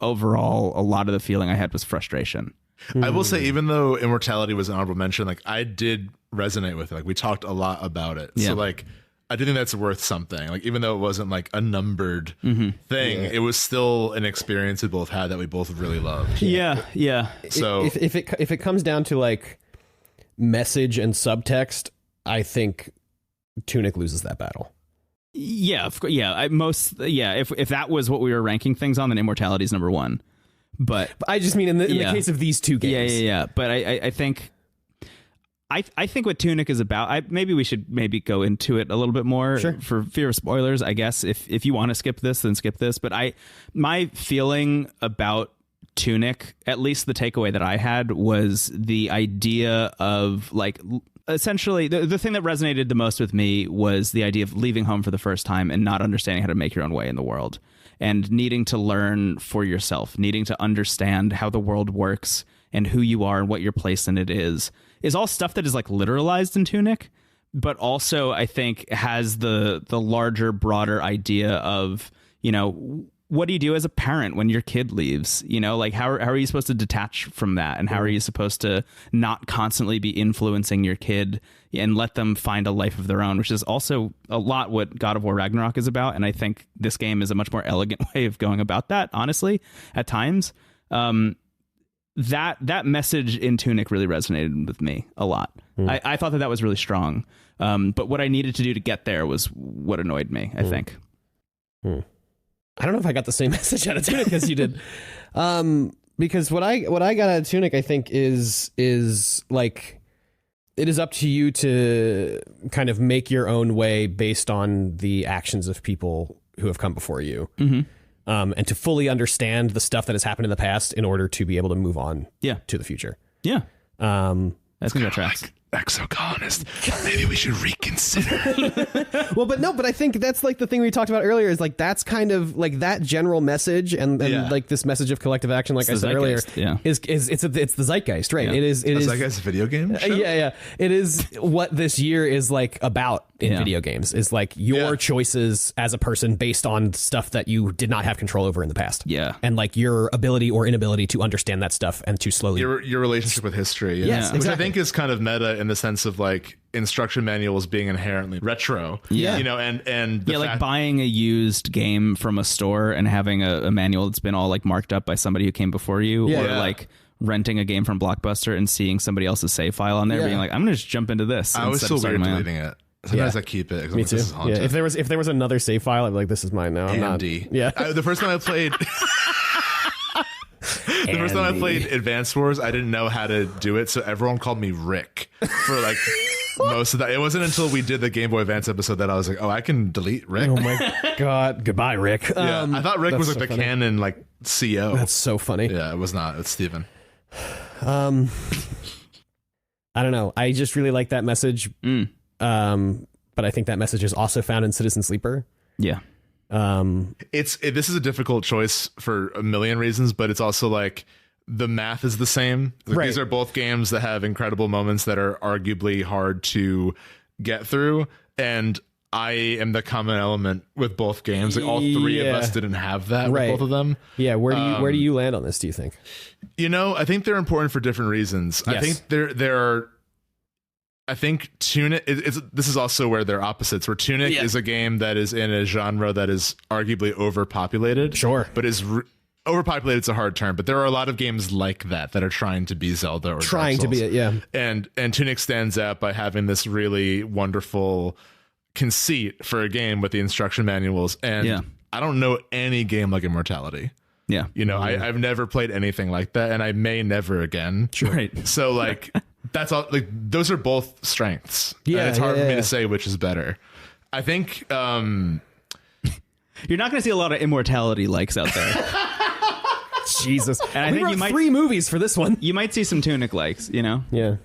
overall, a lot of the feeling I had was frustration. I will say, even though Immortality was an honorable mention, like I did resonate with it. Like we talked a lot about it. So like, I do think that's worth something. Like even though it wasn't like a numbered thing, it was still an experience we both had that we both really loved. Yeah. So if it comes down to like message and subtext, I think Tunic loses that battle. Yeah, if that was what we were ranking things on, then Immortality is number 1. But I just mean in the case of these two games. Yeah. But I think what Tunic is about. Maybe we should go into it a little bit more for fear of spoilers. I guess if you want to skip this, then skip this. But my feeling about Tunic, at least the takeaway that I had, was the idea of like. Essentially, the thing that resonated the most with me was the idea of leaving home for the first time and not understanding how to make your own way in the world and needing to learn for yourself, needing to understand how the world works and who you are and what your place in it is all stuff that is like literalized in Tunic, but also I think has the larger, broader idea of, what do you do as a parent when your kid leaves? Like how are you supposed to detach from that? And how are you supposed to not constantly be influencing your kid and let them find a life of their own, which is also a lot what God of War Ragnarok is about. And I think this game is a much more elegant way of going about that, honestly, at times. That message in Tunic really resonated with me a lot. I thought that was really strong. But what I needed to do to get there was what annoyed me, I think. I don't know if I got the same message out of Tunic as you did. because what I got out of Tunic, I think is like, it is up to you to kind of make your own way based on the actions of people who have come before you. And to fully understand the stuff that has happened in the past in order to be able to move on to the future. Yeah. That's going to tracks. Like exocolonist. Maybe we should reconsider. But I think that's like the thing we talked about earlier is like, that's kind of like that general message and like this message of collective action, like I said earlier, is it's the zeitgeist, right? It is Zeitgeist video game show? Yeah. It is what this year is like about in video games, is like your choices as a person based on stuff that you did not have control over in the past. Yeah. And like your ability or inability to understand that stuff and to slowly your relationship with history. Yes, Which exactly. I think is kind of meta in the sense of like instruction manuals being inherently retro. Yeah. You know, and the like buying a used game from a store and having a manual that's been all like marked up by somebody who came before you, or like renting a game from Blockbuster and seeing somebody else's save file on there, being like, I'm gonna just jump into this. I was so weird deleting it. Sometimes I keep it. Me too. This is haunted. If there was another save file, I'd be like, this is mine now. I'm Andy. not. Yeah. The first time I played. The first time I played Advance Wars, I didn't know how to do it, so everyone called me Rick for like most of that. It wasn't until we did the Game Boy Advance episode that I was like, oh, I can delete Rick. Oh my God. Goodbye, Rick. Yeah, I thought Rick was like so the funny. canon like CO. That's so funny. Yeah, it was not. It's Steven. I don't know. I just really like that message. But I think that message is also found in Citizen Sleeper. Yeah. This is a difficult choice for a million reasons, but it's also like the math is the same. Like, Right. These are both games that have incredible moments that are arguably hard to get through, and I am the common element with both games. Like all three of us didn't have that with both of them. Yeah, where do you land on this, do you think? You know, I think they're important for different reasons. Yes. I think there are. I think Tunic. This is also where they're opposites. Where Tunic is a game that is in a genre that is arguably overpopulated. Sure, but is overpopulated. It's a hard term, but there are a lot of games like that are trying to be Zelda or trying Dark to be Souls. it. Yeah, and Tunic stands out by having this really wonderful conceit for a game with the instruction manuals. And I don't know any game like Immortality. Yeah. You know, I've never played anything like that, and I may never again. Sure. Right. So like that's all. Like those are both strengths. Yeah, and it's hard for me to say which is better. I think you're not going to see a lot of Immortality likes out there. Jesus. And I think you might 3 movies for this one. You might see some Tunic likes. You know. Yeah.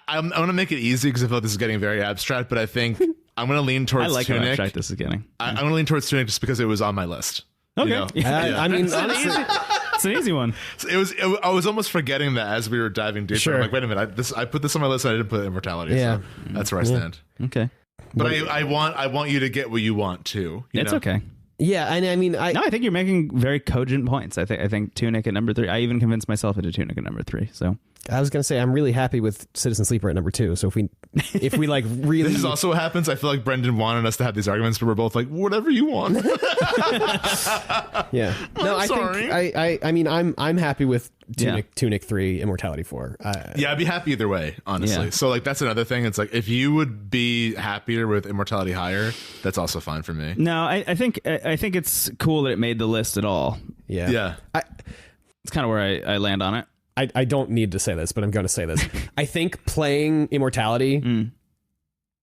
I'm going to make it easy because I feel like this is getting very abstract, but I think I'm going to lean towards I like how Tunic. abstract this is getting. I'm going to lean towards Tunic just because it was on my list. Okay. You know? I mean, honestly, It's an easy one. I was almost forgetting that as we were diving deeper. Sure. I'm like, wait a minute, I put this on my list and I didn't put Immortality. Yeah. So that's where I stand. Okay. But I want you to get what you want too. It's okay. yeah, and I mean, No, I think you're making very cogent points. I think Tunic at number 3. I even convinced myself into Tunic at number 3. So I was gonna say I'm really happy with Citizen Sleeper at number 2. So if we like really, This is also what happens. I feel like Brendon wanted us to have these arguments, but we're both like, whatever you want. yeah. No, I sorry. think I mean I'm happy with Tunic 3, Immortality 4. Yeah, I'd be happy either way, honestly. Yeah. So like that's another thing. It's like if you would be happier with Immortality higher, that's also fine for me. no, I think it's cool that it made the list at all. Yeah. Yeah. It's kind of where I land on it. I don't need to say this, but I'm going to say this. I think playing Immortality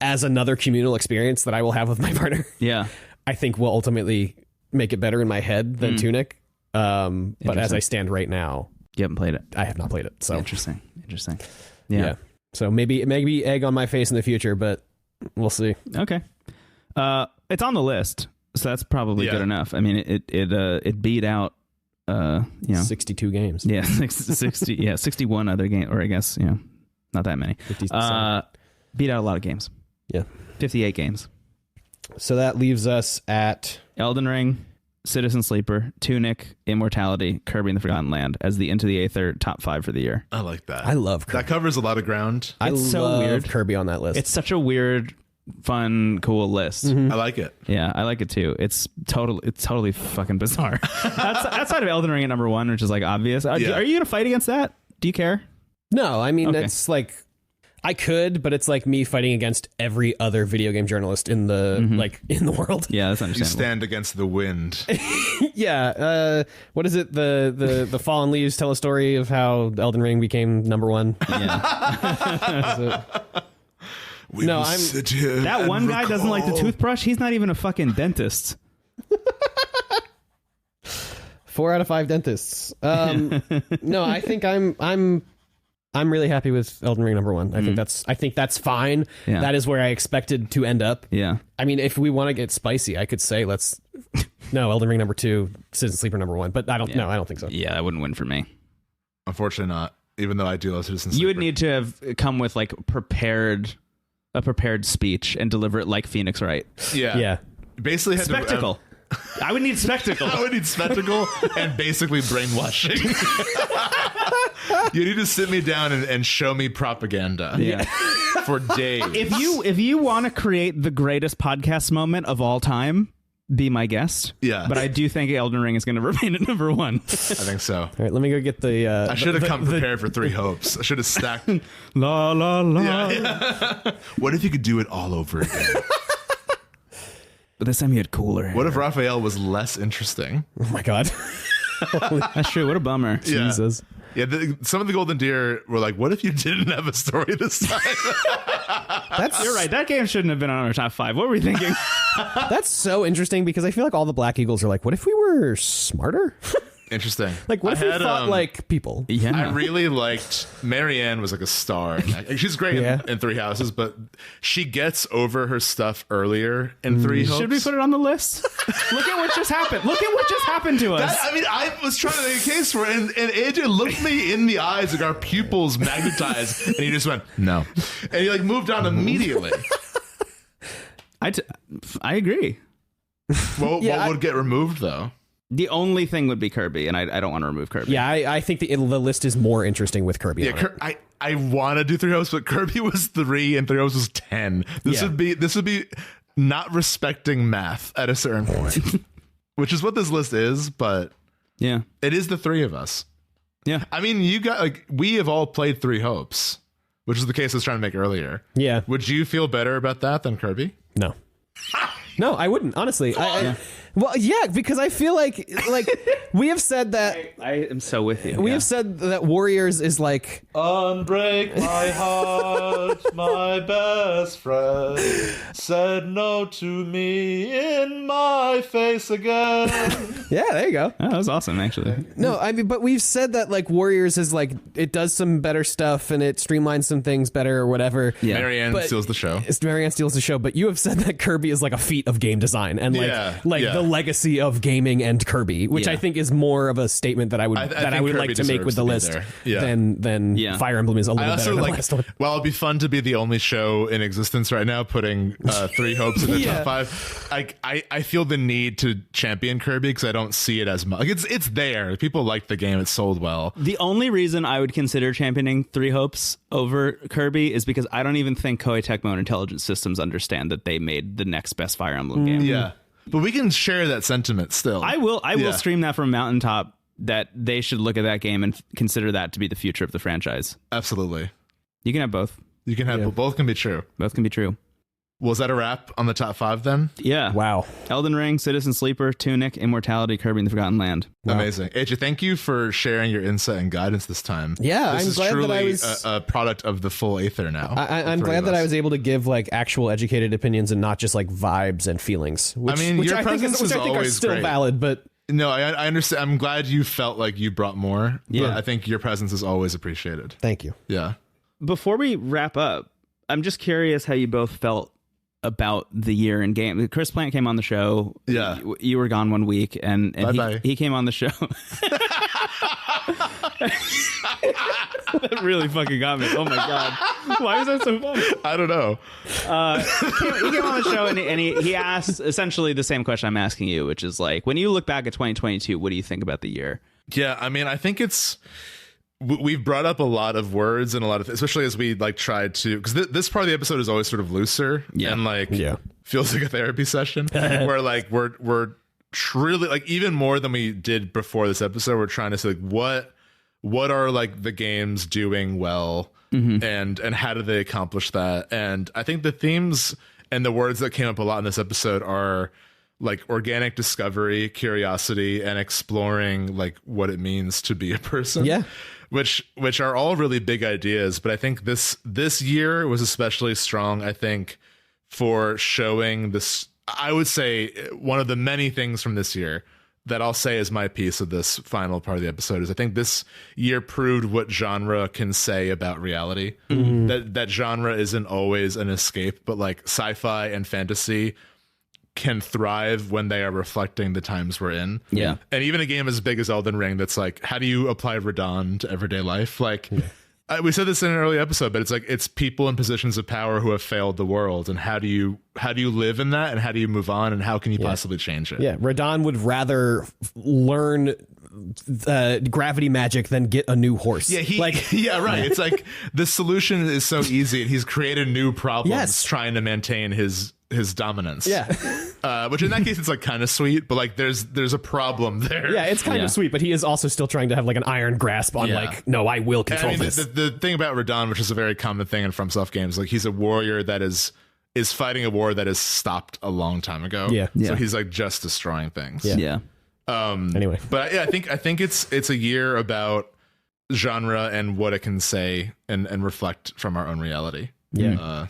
as another communal experience that I will have with my partner, Yeah. I think will ultimately make it better in my head than Tunic. But as I stand right now, You haven't played it. I have not played it. So Interesting. yeah. So maybe egg on my face in the future, but we'll see. Okay. It's on the list, so that's probably good enough. I mean, it beat out 62 games. Yeah, 60 61 other games, or I guess, not that many. 57. Beat out a lot of games. Yeah. 58 games. So that leaves us at Elden Ring, Citizen Sleeper, Tunic, Immortality, Kirby and the Forgotten Land as the Into the Aether top 5 for the year. I like that. I love Kirby. That covers a lot of ground. I It's so love weird. Kirby on that list. It's such a weird, fun, cool list. I like it. Yeah, I like it too. It's totally fucking bizarre. Outside of Elden Ring at number 1, which is like obvious. Are you gonna fight against that? Do you care? No, I mean, Okay. it's like, I could, but it's like me fighting against every other video game journalist in the in the world. Yeah, that's You understandable. stand against the wind. Yeah. What is it? The Fallen Leaves tell a story of how Elden Ring became number one. Yeah. We No, will I'm- sit here That and one guy doesn't like the recall. toothbrush. He's not even a fucking dentist. 4 out of 5 dentists. No, I think I'm really happy with Elden Ring number one. I think that's fine. Yeah. That is where I expected to end up. Yeah. I mean, if we want to get spicy, I could say Elden Ring number 2, Citizen Sleeper number 1, but I don't think so. Yeah, that wouldn't win for me. Unfortunately not, even though I do love Citizen Sleeper. You would need to have come with like a prepared speech and deliver it like Phoenix Wright. Yeah. Basically had Spectacle. I would need spectacle. I would need spectacle and basically brainwashing. You need to sit me down and show me propaganda. Yeah. For days. If you want to create the greatest podcast moment of all time, be my guest. Yeah. But I do think Elden Ring is going to remain at number one. I think so. All right, let me go get the. I should have come prepared for 3 hopes. I should have stacked. La la la. Yeah. What if you could do it all over again? But this time you had cooler hair. What if Raphael was less interesting? Oh my god. That's true. What a bummer. Yeah. Jesus. Yeah, some of the Golden Deer were like, what if you didn't have a story this time? You're right. That game shouldn't have been on our top 5. What were we thinking? That's so interesting because I feel like all the Black Eagles are like, what if we were smarter? Interesting. Like, what if we thought like people? Yeah. I really liked Marianne was like a star. She's great in 3 Houses, but she gets over her stuff earlier in 3 Hopes. Should we put it on the list? Look at what just happened. Look at what just happened to us. I was trying to make a case for it, and AJ looked me in the eyes, like our pupils magnetized, and he just went, no. And he like moved on immediately. I agree. What would get removed, though? The only thing would be Kirby, and I don't want to remove Kirby. Yeah, I think the list is more interesting with Kirby. Yeah, on it. I want to do 3 Hopes, but Kirby was 3 and 3 Hopes was 10. This would be not respecting math at a certain point, which is what this list is. But Yeah. it is the 3 of us. Yeah. I mean, we have all played 3 Hopes, which is the case I was trying to make earlier. Yeah. Would you feel better about that than Kirby? No. No, I wouldn't, honestly. Well, yeah, because I feel like we have said that I am so with you. we have said that Warriors is like Unbreak my heart, my best friend said no to me in my face again. yeah, there you go. Oh, that was awesome, actually. No, I mean, but we've said that like Warriors is like it does some better stuff and it streamlines some things better or whatever. Yeah. Marianne But- steals the show. Marianne steals the show, but you have said that Kirby is like a feat of game design and the legacy of gaming and Kirby, which Yeah. I think is more of a statement that I would I that I think would Kirby like to make with the deserves list to be there. Yeah. than Yeah. Fire Emblem is a I little better also than like, the last one. well, it'd be fun to be the only show in existence right now putting 3 Hopes in the Yeah. top 5. I feel the need to champion Kirby because I don't see it as much. Like it's there. People like the game. It's sold well. The only reason I would consider championing 3 Hopes over Kirby is because I don't even think Koei Tecmo and Intelligent Systems understand that they made the next best Fire Emblem game. Yeah. But we can share that sentiment still. I will Yeah. stream that from Mountaintop, that they should look at that game and consider that to be the future of the franchise. Absolutely. You can have both. You can have both can be true. Both can be true. Was that a wrap on the top 5 then? Yeah. Wow. Elden Ring, Citizen Sleeper, Tunic, Immortality, Kirby and the Forgotten Land. Amazing. AJ, thank you for sharing your insight and guidance this time. Yeah, this I'm is glad that truly I was- a product of the full Aether now. I'm glad that I was able to give like actual educated opinions and not just like vibes and feelings. Which, I mean, which your I think presence which is I think are always still great. valid, but No, I understand. I'm glad you felt like you brought more. Yeah. But I think your presence is always appreciated. thank you. Yeah. Before we wrap up, I'm just curious how you both felt about the year in game. Chris Plante came on the show. Yeah. You were gone 1 week, and Bye-bye. he came on the show. That really fucking got me. Oh my god. Why is that so funny? I don't know. He came on the show and he asked essentially the same question I'm asking you, which is like, when you look back at 2022, what do you think about the year? Yeah, I mean, I think we've brought up a lot of words and a lot of, especially as we like tried to, because this part of the episode is always sort of looser and like feels like a therapy session where like we're truly like even more than we did before this episode. We're trying to say like what are like the games doing well and how do they accomplish that? And I think the themes and the words that came up a lot in this episode are like organic discovery, curiosity, and exploring like what it means to be a person. Yeah. Which are all really big ideas, but I think this year was especially strong, I think, for showing this. I would say one of the many things from this year that I'll say is my piece of this final part of the episode is I think this year proved what genre can say about reality. That genre isn't always an escape, but like sci-fi and fantasy can thrive when they are reflecting the times we're in. Yeah. And even a game as big as Elden Ring that's like, how do you apply Radon to everyday life? Like, we said this in an early episode, but it's like, it's people in positions of power who have failed the world. And how do you live in that? And how do you move on? And how can you possibly change it? Yeah. Radon would rather learn gravity magic than get a new horse. Yeah, yeah, right. It's like the solution is so easy, and he's created new problems trying to maintain his dominance. Yeah. Which in that case it's like kind of sweet, but like there's a problem there. Yeah, it's kind of sweet, but he is also still trying to have like an iron grasp on like, no, I will control this. The thing about Radon, which is a very common thing in FromSoft games, like he's a warrior that is fighting a war that is stopped a long time ago. Yeah. So he's like just destroying things. Yeah. Anyway, but yeah, I think it's a year about genre and what it can say and reflect from our own reality. Yeah.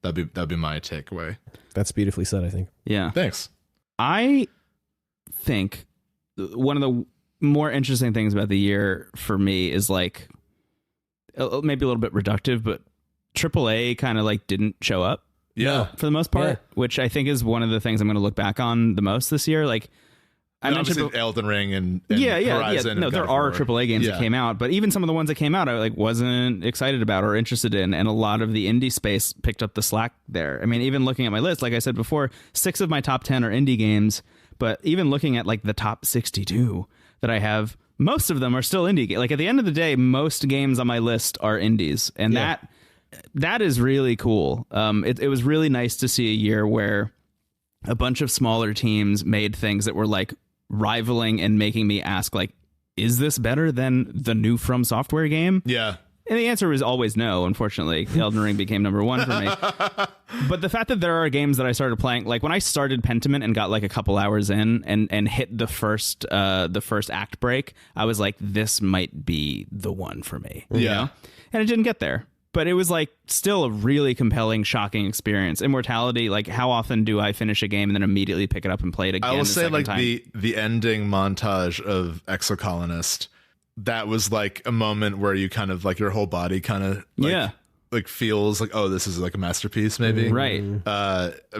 That'd be my takeaway. That's beautifully said, I think. Yeah. Thanks. I think one of the more interesting things about the year for me is like maybe a little bit reductive, but AAA kind of like didn't show up. Yeah. For the most part, which I think is one of the things I'm going to look back on the most this year. Like, I mentioned Elden Ring and Horizon. No, there are AAA games that came out, but even some of the ones that came out, I like wasn't excited about or interested in, and a lot of the indie space picked up the slack there. I mean, even looking at my list, like I said before, 6 of my top 10 are indie games, but even looking at like the top 62 that I have, most of them are still indie games. Like at the end of the day, most games on my list are indies, and that is really cool. It was really nice to see a year where a bunch of smaller teams made things that were like rivaling and making me ask, like, is this better than the new From Software game? Yeah. And the answer is always no, unfortunately. Elden Ring became number one for me. But the fact that there are games that I started playing, like when I started Pentiment and got like a couple hours in and hit the first act break, I was like, this might be the one for me. Yeah. You know? And it didn't get there. But it was like still a really compelling, shocking experience. Immortality, like how often do I finish a game and then immediately pick it up and play it again? I will say like time? the ending montage of Exocolonist, that was like a moment where you kind of like your whole body kind of like feels like, oh, this is like a masterpiece, maybe. Right.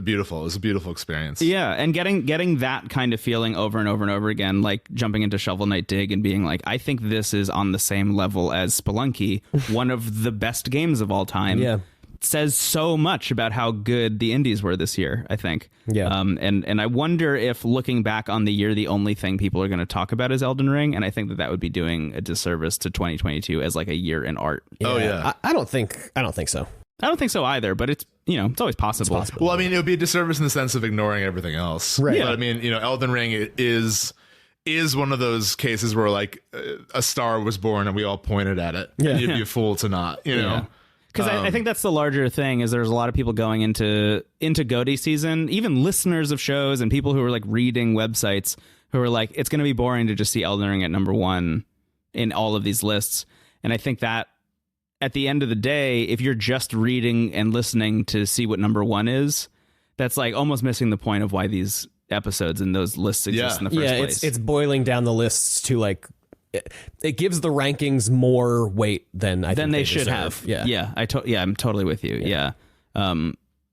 Beautiful. It was a beautiful experience. Yeah, and getting that kind of feeling over and over and over again, like jumping into Shovel Knight Dig and being like, I think this is on the same level as Spelunky, one of the best games of all time. Yeah. Says so much about how good the indies were this year, I think. Yeah. And I wonder if looking back on the year, the only thing people are going to talk about is Elden Ring, and I think that would be doing a disservice to 2022 as like a year in art. Oh yeah. I don't think so. I don't think so either, but it's, you know, it's always possible. Well, I mean, it would be a disservice in the sense of ignoring everything else. Right. But I mean, you know, Elden Ring is one of those cases where like a star was born and we all pointed at it. Yeah. And you'd be a fool to not, you know. Yeah. Because I think that's the larger thing is there's a lot of people going into GOTY season, even listeners of shows and people who are like reading websites who are like, it's going to be boring to just see Elden Ring at number one in all of these lists. And I think that at the end of the day, if you're just reading and listening to see what number one is, that's like almost missing the point of why these episodes and those lists exist in the first place. It's boiling down the lists to like, it gives the rankings more weight than they should deserve. have. I'm totally with you. Yeah.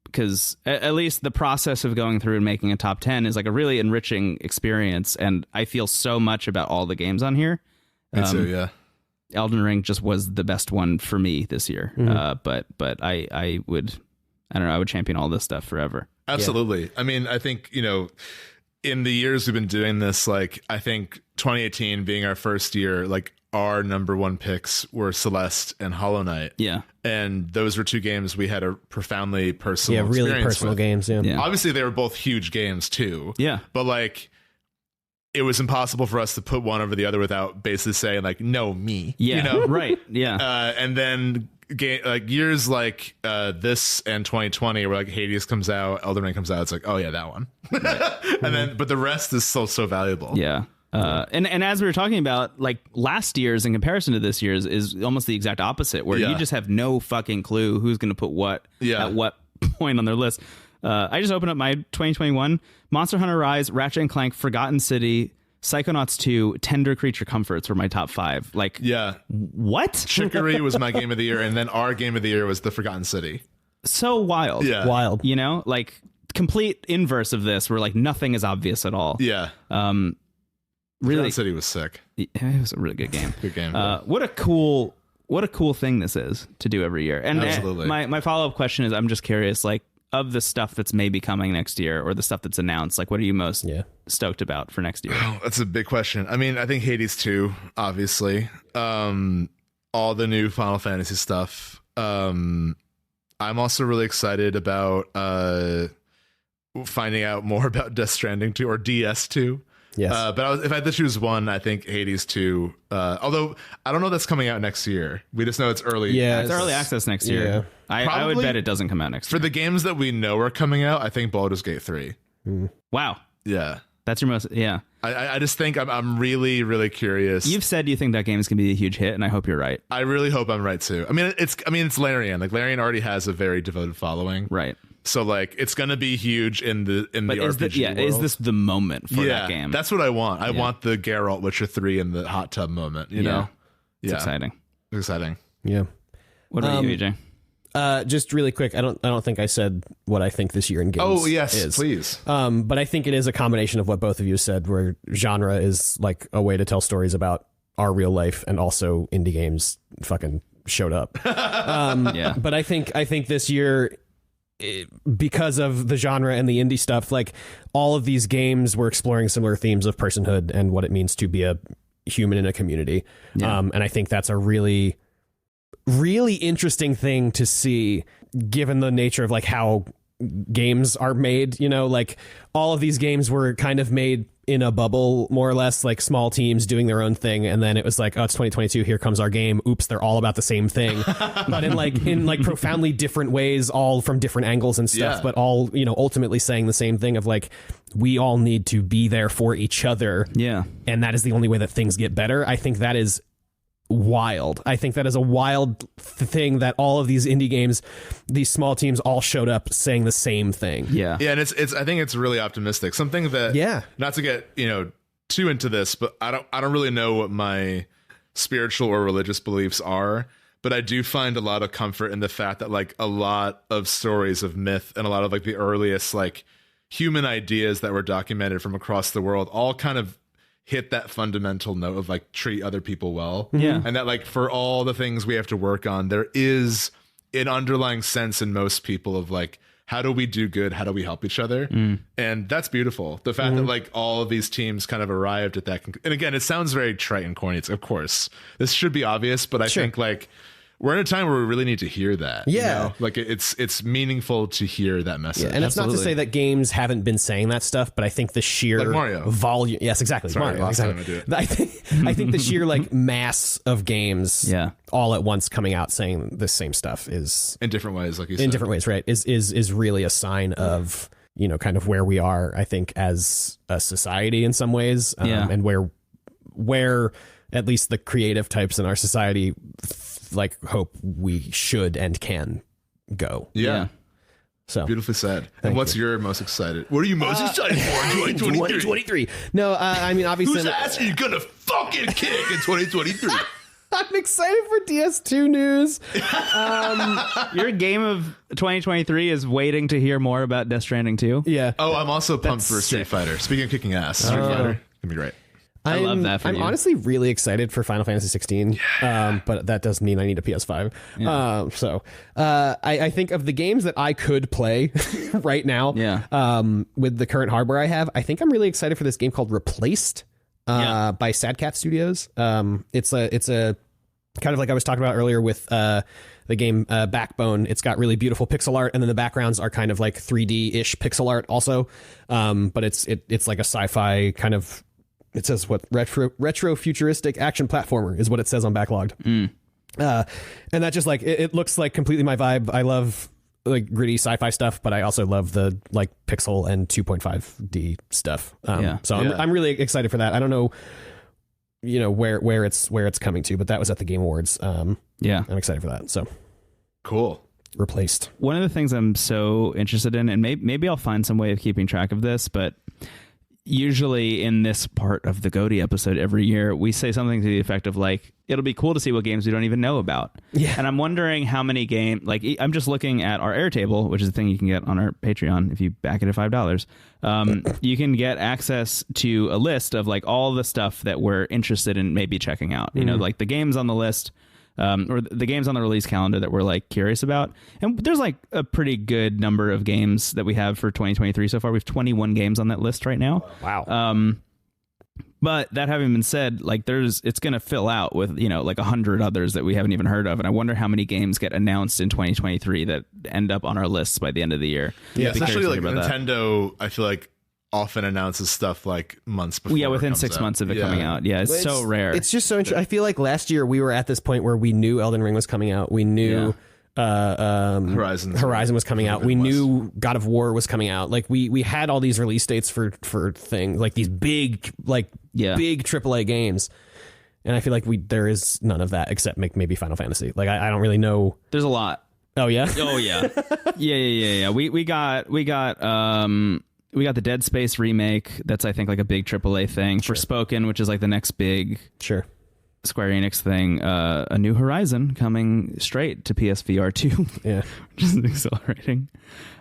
Because at least the process of going through and making a top 10 is like a really enriching experience. And I feel so much about all the games on here. Me too, yeah. Elden Ring just was the best one for me this year. But I would champion all this stuff forever. Absolutely. Yeah. I mean, I think, you know, in the years we've been doing this, like, I think 2018 being our first year, like, our number one picks were Celeste and Hollow Knight. Yeah. And those were two games we had a profoundly personal experience really personal with. games. Yeah. Obviously, they were both huge games, too. Yeah. But, like, it was impossible for us to put one over the other without basically saying, like, no, me. Yeah. You know? Right. Yeah. And then years like this and 2020 where like Hades comes out, Elden Ring comes out, it's like, oh yeah, that one. And then but the rest is so valuable. Yeah. And as we were talking about, like last year's in comparison to this year's is almost the exact opposite, where you just have no fucking clue who's going to put what at what point on their list. I just opened up my 2021 Monster Hunter Rise, Ratchet and Clank, Forgotten City, Psychonauts 2, Tender Creature Comforts were my top 5. Like, what? Chicory was my game of the year, and then our game of the year was the Forgotten City. So wild. Yeah. Wild. You know, like complete inverse of this, where like nothing is obvious at all. Yeah. Really, City was sick. It was a really good game. Good game. What a cool thing this is to do every year. And Absolutely. My follow-up question is, I'm just curious, like, of the stuff that's maybe coming next year or the stuff that's announced, like, what are you most stoked about for next year? Oh, that's a big question. I mean, I think Hades 2, obviously. All the new Final Fantasy stuff. I'm also really excited about finding out more about Death Stranding 2 or DS2. Yes. But if I had to choose one, I think Hades 2. Although I don't know that's coming out next year. We just know it's early. Yeah, It's early access next year. Yeah. I would bet it doesn't come out next year. For the games that we know are coming out, I think Baldur's Gate 3. Wow. Yeah. That's your most, I just think I'm really, really curious. You've said you think that game is going to be a huge hit, and I hope you're right. I really hope I'm right too. I mean, it's Larian. Like Larian already has a very devoted following. Right. So like it's gonna be huge in the RPG world. Is this the moment for that game? That's what I want. I want the Geralt Witcher 3 in the hot tub moment, you know? It's exciting. It's exciting. Yeah. What about you, AJ? Just really quick, I don't think I said what I think this year in games. Oh yes, is. please. But I think it is a combination of what both of you said, where genre is like a way to tell stories about our real life, and also indie games fucking showed up. But I think this year, because of the genre and the indie stuff, like all of these games were exploring similar themes of personhood and what it means to be a human in a community. And I think that's a really, really interesting thing to see, given the nature of like how games are made. You know, like all of these games were kind of made in a bubble, more or less, like small teams doing their own thing, and then it was like, oh, it's 2022, here comes our game, oops, they're all about the same thing. But in profoundly different ways, all from different angles and stuff, but all, you know, ultimately saying the same thing of like, we all need to be there for each other, and that is the only way that things get better. I think that is wild. I think that is a wild thing, that all of these indie games, these small teams, all showed up saying the same thing. And it's I think it's really optimistic. Something that not to get, you know, too into this, but I don't really know what my spiritual or religious beliefs are, but I do find a lot of comfort in the fact that like a lot of stories of myth and a lot of like the earliest like human ideas that were documented from across the world all kind of hit that fundamental note of like treat other people well. And that like for all the things we have to work on, there is an underlying sense in most people of like, how do we do good? How do we help each other? And that's beautiful. The fact that like all of these teams kind of arrived at that. And again, it sounds very trite and corny. It's, of course, this should be obvious, but I think like we're in a time where we really need to hear that. You know? Like it's meaningful to hear that message. And it's not to say that games haven't been saying that stuff, but I think the sheer like Mario. Volume. Yes, exactly. Sorry, Mario. time I do it. I think the sheer like mass of games all at once coming out saying the same stuff is in different ways, like you said. In different ways, right? Is really a sign of, you know, kind of where we are, I think, as a society in some ways. And where at least the creative types in our society like hope we should and can go. So beautifully said. And what's your most excited? What are you most excited for in 2023? No, I mean, obviously, whose ass are you gonna fucking kick in 2023? I'm excited for DS2 news. Your game of 2023 is waiting to hear more about Death Stranding 2. Yeah. Oh, I'm also pumped for Street Fighter. Speaking of kicking ass, Street Fighter gonna be great. I love that for you. I'm honestly really excited for Final Fantasy 16, but that does mean I need a PS5. I think of the games that I could play right now with the current hardware I have, I think I'm really excited for this game called Replaced by Sadcat Studios. It's a kind of like I was talking about earlier with the game Backbone. It's got really beautiful pixel art, and then the backgrounds are kind of like 3D-ish pixel art also. But it's like a sci-fi kind of, it says what, retro futuristic action platformer is what it says on Backlogged. And that just like it looks like completely my vibe. I love like gritty sci-fi stuff, but I also love the like pixel and 2.5D stuff. So I'm really excited for that. I don't know, where it's coming to, but that was at the Game Awards. I'm excited for that. So cool. Replaced. One of the things I'm so interested in, and maybe I'll find some way of keeping track of this, but usually in this part of the GOTY episode every year, we say something to the effect of like, it'll be cool to see what games we don't even know about. Yeah. And I'm wondering how many I'm just looking at our Airtable, which is a thing you can get on our Patreon if you back it at $5. You can get access to a list of like all the stuff that we're interested in maybe checking out. Like the games on the list, or the games on the release calendar that we're like curious about. And there's like a pretty good number of games that we have for 2023 so far. We have 21 games on that list right now. Wow. But that having been said, like it's going to fill out with, like 100 others that we haven't even heard of. And I wonder how many games get announced in 2023 that end up on our lists by the end of the year. Yeah, especially like Nintendo, I feel like often announces stuff like months before. Yeah, within 6 months of it coming out. Yeah, it's so rare. It's just so interesting. I feel like last year we were at this point where we knew Elden Ring was coming out. We knew Horizon was coming out. We knew God of War was coming out. Like we had all these release dates for things like these big big AAA games. And I feel like there is none of that except maybe Final Fantasy. Like I don't really know. There's a lot. Oh yeah. Oh yeah. Yeah. We got the Dead Space remake. That's, I think, like a big AAA thing. Sure. Forspoken, which is like the next big Square Enix thing. A New Horizon coming straight to PSVR 2. Yeah. Which is exhilarating.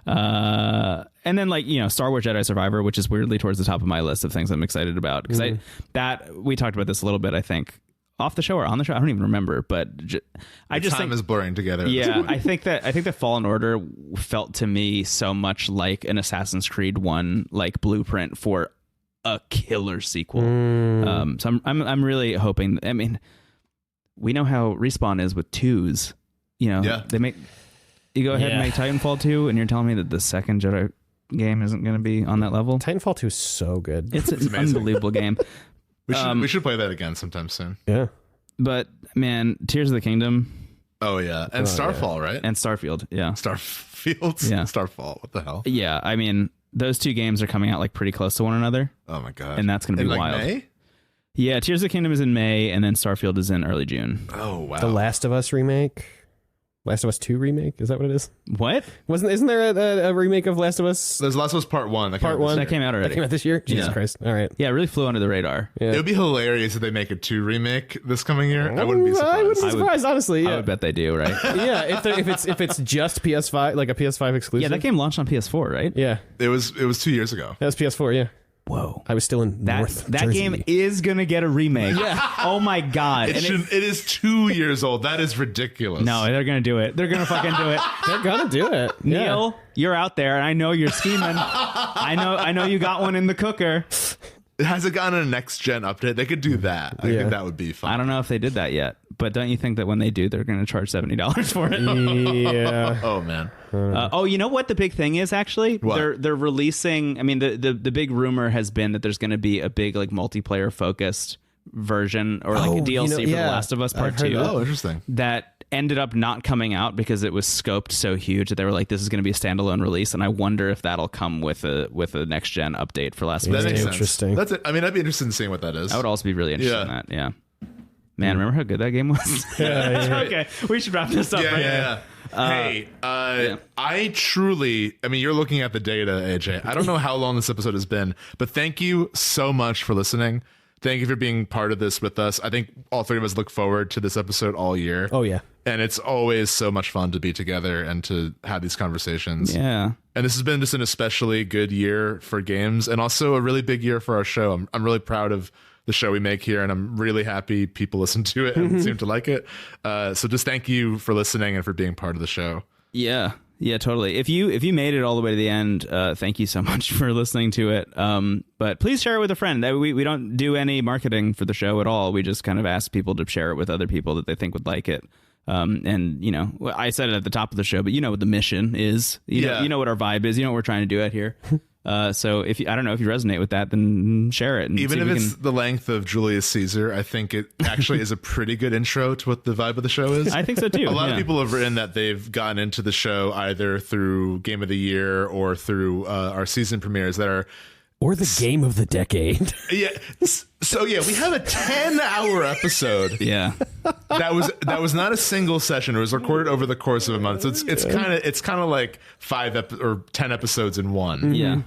And then Star Wars Jedi Survivor, which is weirdly towards the top of my list of things I'm excited about. Because we talked about this a little bit, I think, off the show or on the show. I don't even remember, but I just think time is blurring together. Yeah, I think that Fallen Order felt to me so much like an Assassin's Creed 1 like blueprint for a killer sequel. So I'm really hoping. I mean, we know how Respawn is with 2s. They make you go ahead and make Titanfall 2, and you're telling me that the second Jedi game isn't going to be on that level. Titanfall 2 is so good. It's an unbelievable game. We should play that again sometime soon. Yeah. But man, Tears of the Kingdom. Oh yeah. And Starfall, right? And Starfield, yeah. Starfield? Yeah. Starfall, what the hell? Yeah, I mean, those two games are coming out like pretty close to one another. Oh my god. And that's going to be wild. May? Yeah, Tears of the Kingdom is in May, and then Starfield is in early June. Oh wow. The Last of Us remake. Last of Us 2 remake? Is that what it is? What? Isn't there a remake of Last of Us? There's Last of Us Part 1. That came out already. That came out this year? Jesus Christ. All right. Yeah, it really flew under the radar. Yeah. It would be hilarious if they make a 2 remake this coming year. I wouldn't be surprised. I wouldn't be surprised, honestly. Yeah. I would bet they do, right? Yeah, if it's just PS5, like a PS5 exclusive. Yeah, that game launched on PS4, right? Yeah. It was 2 years ago. That was PS4, yeah. Whoa. I was still in North That Jersey. game is going to get a remake. Yeah. Oh my God. It is 2 years old. That is ridiculous. No, they're going to do it. They're going to fucking do it. They're going to do it. Neil, you're out there, and I know you're scheming. I know you got one in the cooker. Has it gotten a next gen update? They could do that. I think that would be fun. I don't know if they did that yet, but don't you think that when they do, they're going to charge $70 for it? Yeah. Oh man. You know what the big thing is actually? What? They're releasing. I mean, the big rumor has been that there's going to be a big like multiplayer focused version or like a DLC for The Last of Us Part 2. Oh, interesting. That ended up not coming out because it was scoped so huge that they were like, this is going to be a standalone release, and I wonder if that'll come with a next gen update for Last of Us. That makes interesting. That's it. I mean, I'd be interested in seeing what that is. I would also be really interested in that. Yeah. Man, remember how good that game was? Yeah. Okay, we should wrap this up. Yeah. I truly, I mean, you're looking at the data, AJ. I don't know how long this episode has been, but thank you so much for listening. Thank you for being part of this with us. I think all three of us look forward to this episode all year. Oh, yeah. And it's always so much fun to be together and to have these conversations. Yeah. And this has been just an especially good year for games and also a really big year for our show. I'm really proud of the show we make here, and I'm really happy people listen to it and seem to like it. So just thank you for listening and for being part of the show. Yeah. Yeah, totally. If you made it all the way to the end, thank you so much for listening to it. But please share it with a friend. We don't do any marketing for the show at all. We just kind of ask people to share it with other people that they think would like it. And you know, I said it at the top of the show, but you know what the mission is. You know what our vibe is. You know what we're trying to do out here. So if I don't know if you resonate with that, then share it. And even if it's the length of Julius Caesar, I think it actually is a pretty good intro to what the vibe of the show is. I think so too. A lot of people have written that they've gotten into the show either through Game of the Year or through our season premieres that are. Or the game of the decade. Yeah. So we have a 10-hour episode. Yeah. That was not a single session. It was recorded over the course of a month. So it's kind of like 10 episodes in one. Yeah.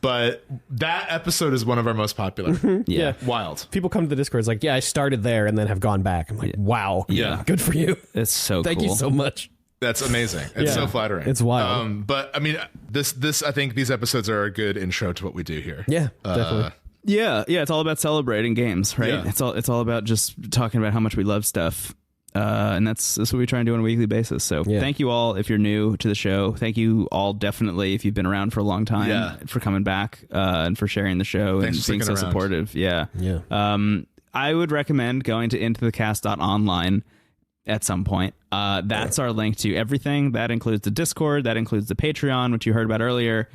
But that episode is one of our most popular. Yeah. Wild. People come to the Discord, it's like, yeah, I started there and then have gone back. I'm like, wow. Yeah. Good for you. It's so Thank cool. you so much. That's amazing. It's so flattering. It's wild. But I mean, this I think these episodes are a good intro to what we do here. Yeah, definitely. Yeah. It's all about celebrating games, right? Yeah. It's all about just talking about how much we love stuff. And that's what we try and do on a weekly basis. So thank you all if you're new to the show. Thank you all definitely if you've been around for a long time for coming back and for sharing the show. Thanks and for being so sticking around. supportive. Yeah. Yeah. I would recommend going to intothecast.online at some point. That's our link to everything. That includes the Discord. That includes the Patreon, which you heard about earlier.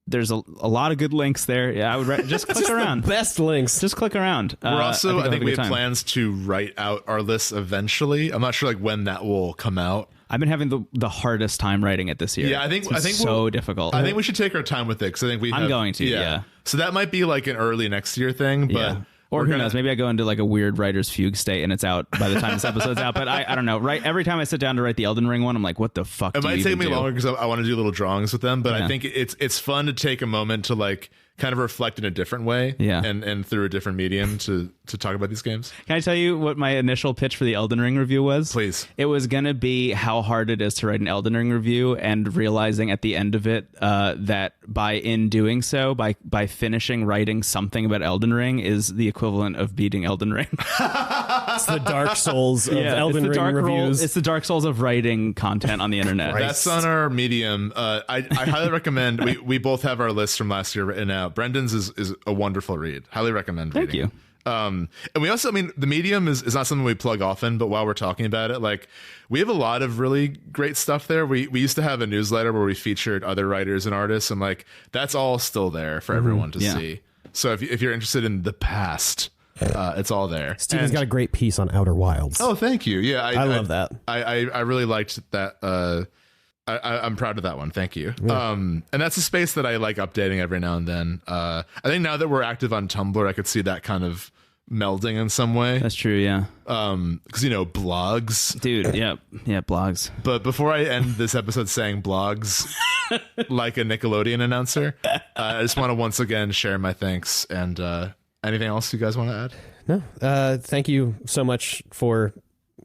There's a lot of good links there. Yeah, I would just click around. Best links. Just click around. We're also, I think we have time. plans to write out our lists eventually. I'm not sure like when that will come out. I've been having the hardest time writing it this year. Yeah, I think so difficult. I think we should take our time with it because I think I'm going to. Yeah. So that might be like an early next year thing, but. Yeah. Or who knows? Maybe I go into like a weird writer's fugue state and it's out by the time this episode's out. But I don't know. Right, every time I sit down to write the Elden Ring one, I'm like, what the fuck? It might take me longer because I want to do little drawings with them. But I think it's fun to take a moment to like kind of reflect in a different way. Yeah. And through a different medium to talk about these games. Can I tell you what my initial pitch for the Elden Ring review was? Please. It was going to be how hard it is to write an Elden Ring review and realizing at the end of it that in doing so, by finishing writing something about Elden Ring is the equivalent of beating Elden Ring. It's the Dark Souls of Elden Ring reviews. It's the Dark Souls of writing content on the internet. That's on our Medium. I highly recommend. We both have our lists from last year written out. Brendon's is a wonderful read. Highly recommend reading. Thank you. And we also, I mean, the Medium is not something we plug often, but while we're talking about it, like we have a lot of really great stuff there. We used to have a newsletter where we featured other writers and artists, and like that's all still there for everyone to see. So if you're interested in the past, it's all there. Steven's got a great piece on Outer Wilds. Oh, thank you. Yeah, I love that. I really liked that. I'm proud of that one. Thank you. Yeah. And that's a space that I like updating every now and then. I think now that we're active on Tumblr, I could see that kind of melding in some way. That's true. Yeah. Because blogs, dude. Yeah, blogs. But before I end this episode saying blogs like a Nickelodeon announcer, I just want to once again share my thanks. And anything else you guys want to add? No. Thank you so much for.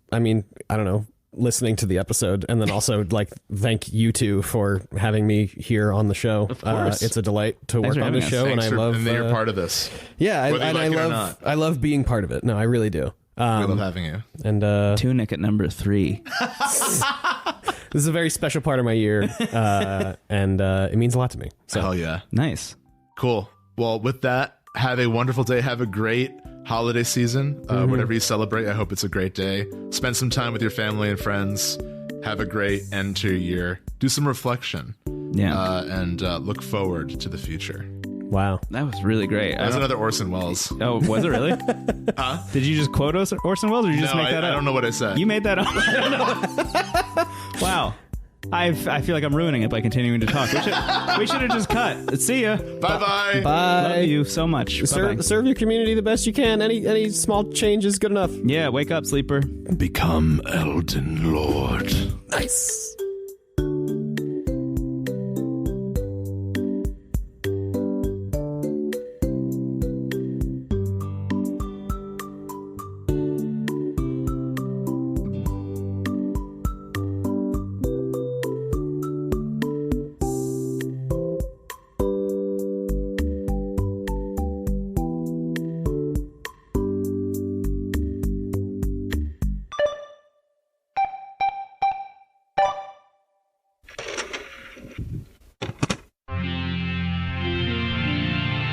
I mean, I don't know. Listening to the episode, and then also like thank you two for having me here on the show. Of course. It's a delight to work on this show, and I love. And you're part of this. Yeah, I love being part of it. No, I really do. We love having you. And Tunic at number 3. This is a very special part of my year, and it means a lot to me. So. Hell yeah, nice, cool. Well, with that, have a wonderful day. Have a great holiday season. Whatever you celebrate, I hope it's a great day. Spend some time with your family and friends. Have a great end to your year. Do some reflection. Yeah. And look forward to the future. Wow. That was really great. That was another Orson Welles. Oh, was it really? Did you just quote Orson Welles, or did you just make that up? I don't know what I said. You made that up? Wow. I feel like I'm ruining it by continuing to talk. We should have just cut. See ya. Bye-bye. Bye. Love you so much. Serve your community the best you can. Any small change is good enough. Yeah, wake up, sleeper. Become Elden Lord. Nice.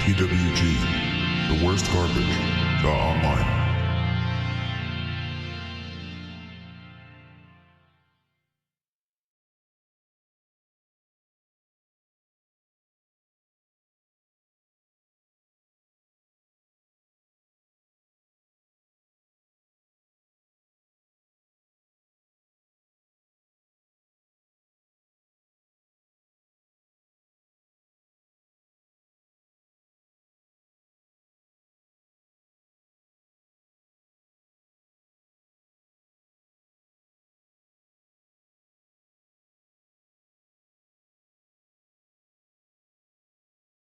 TWG, the worst garbage, online.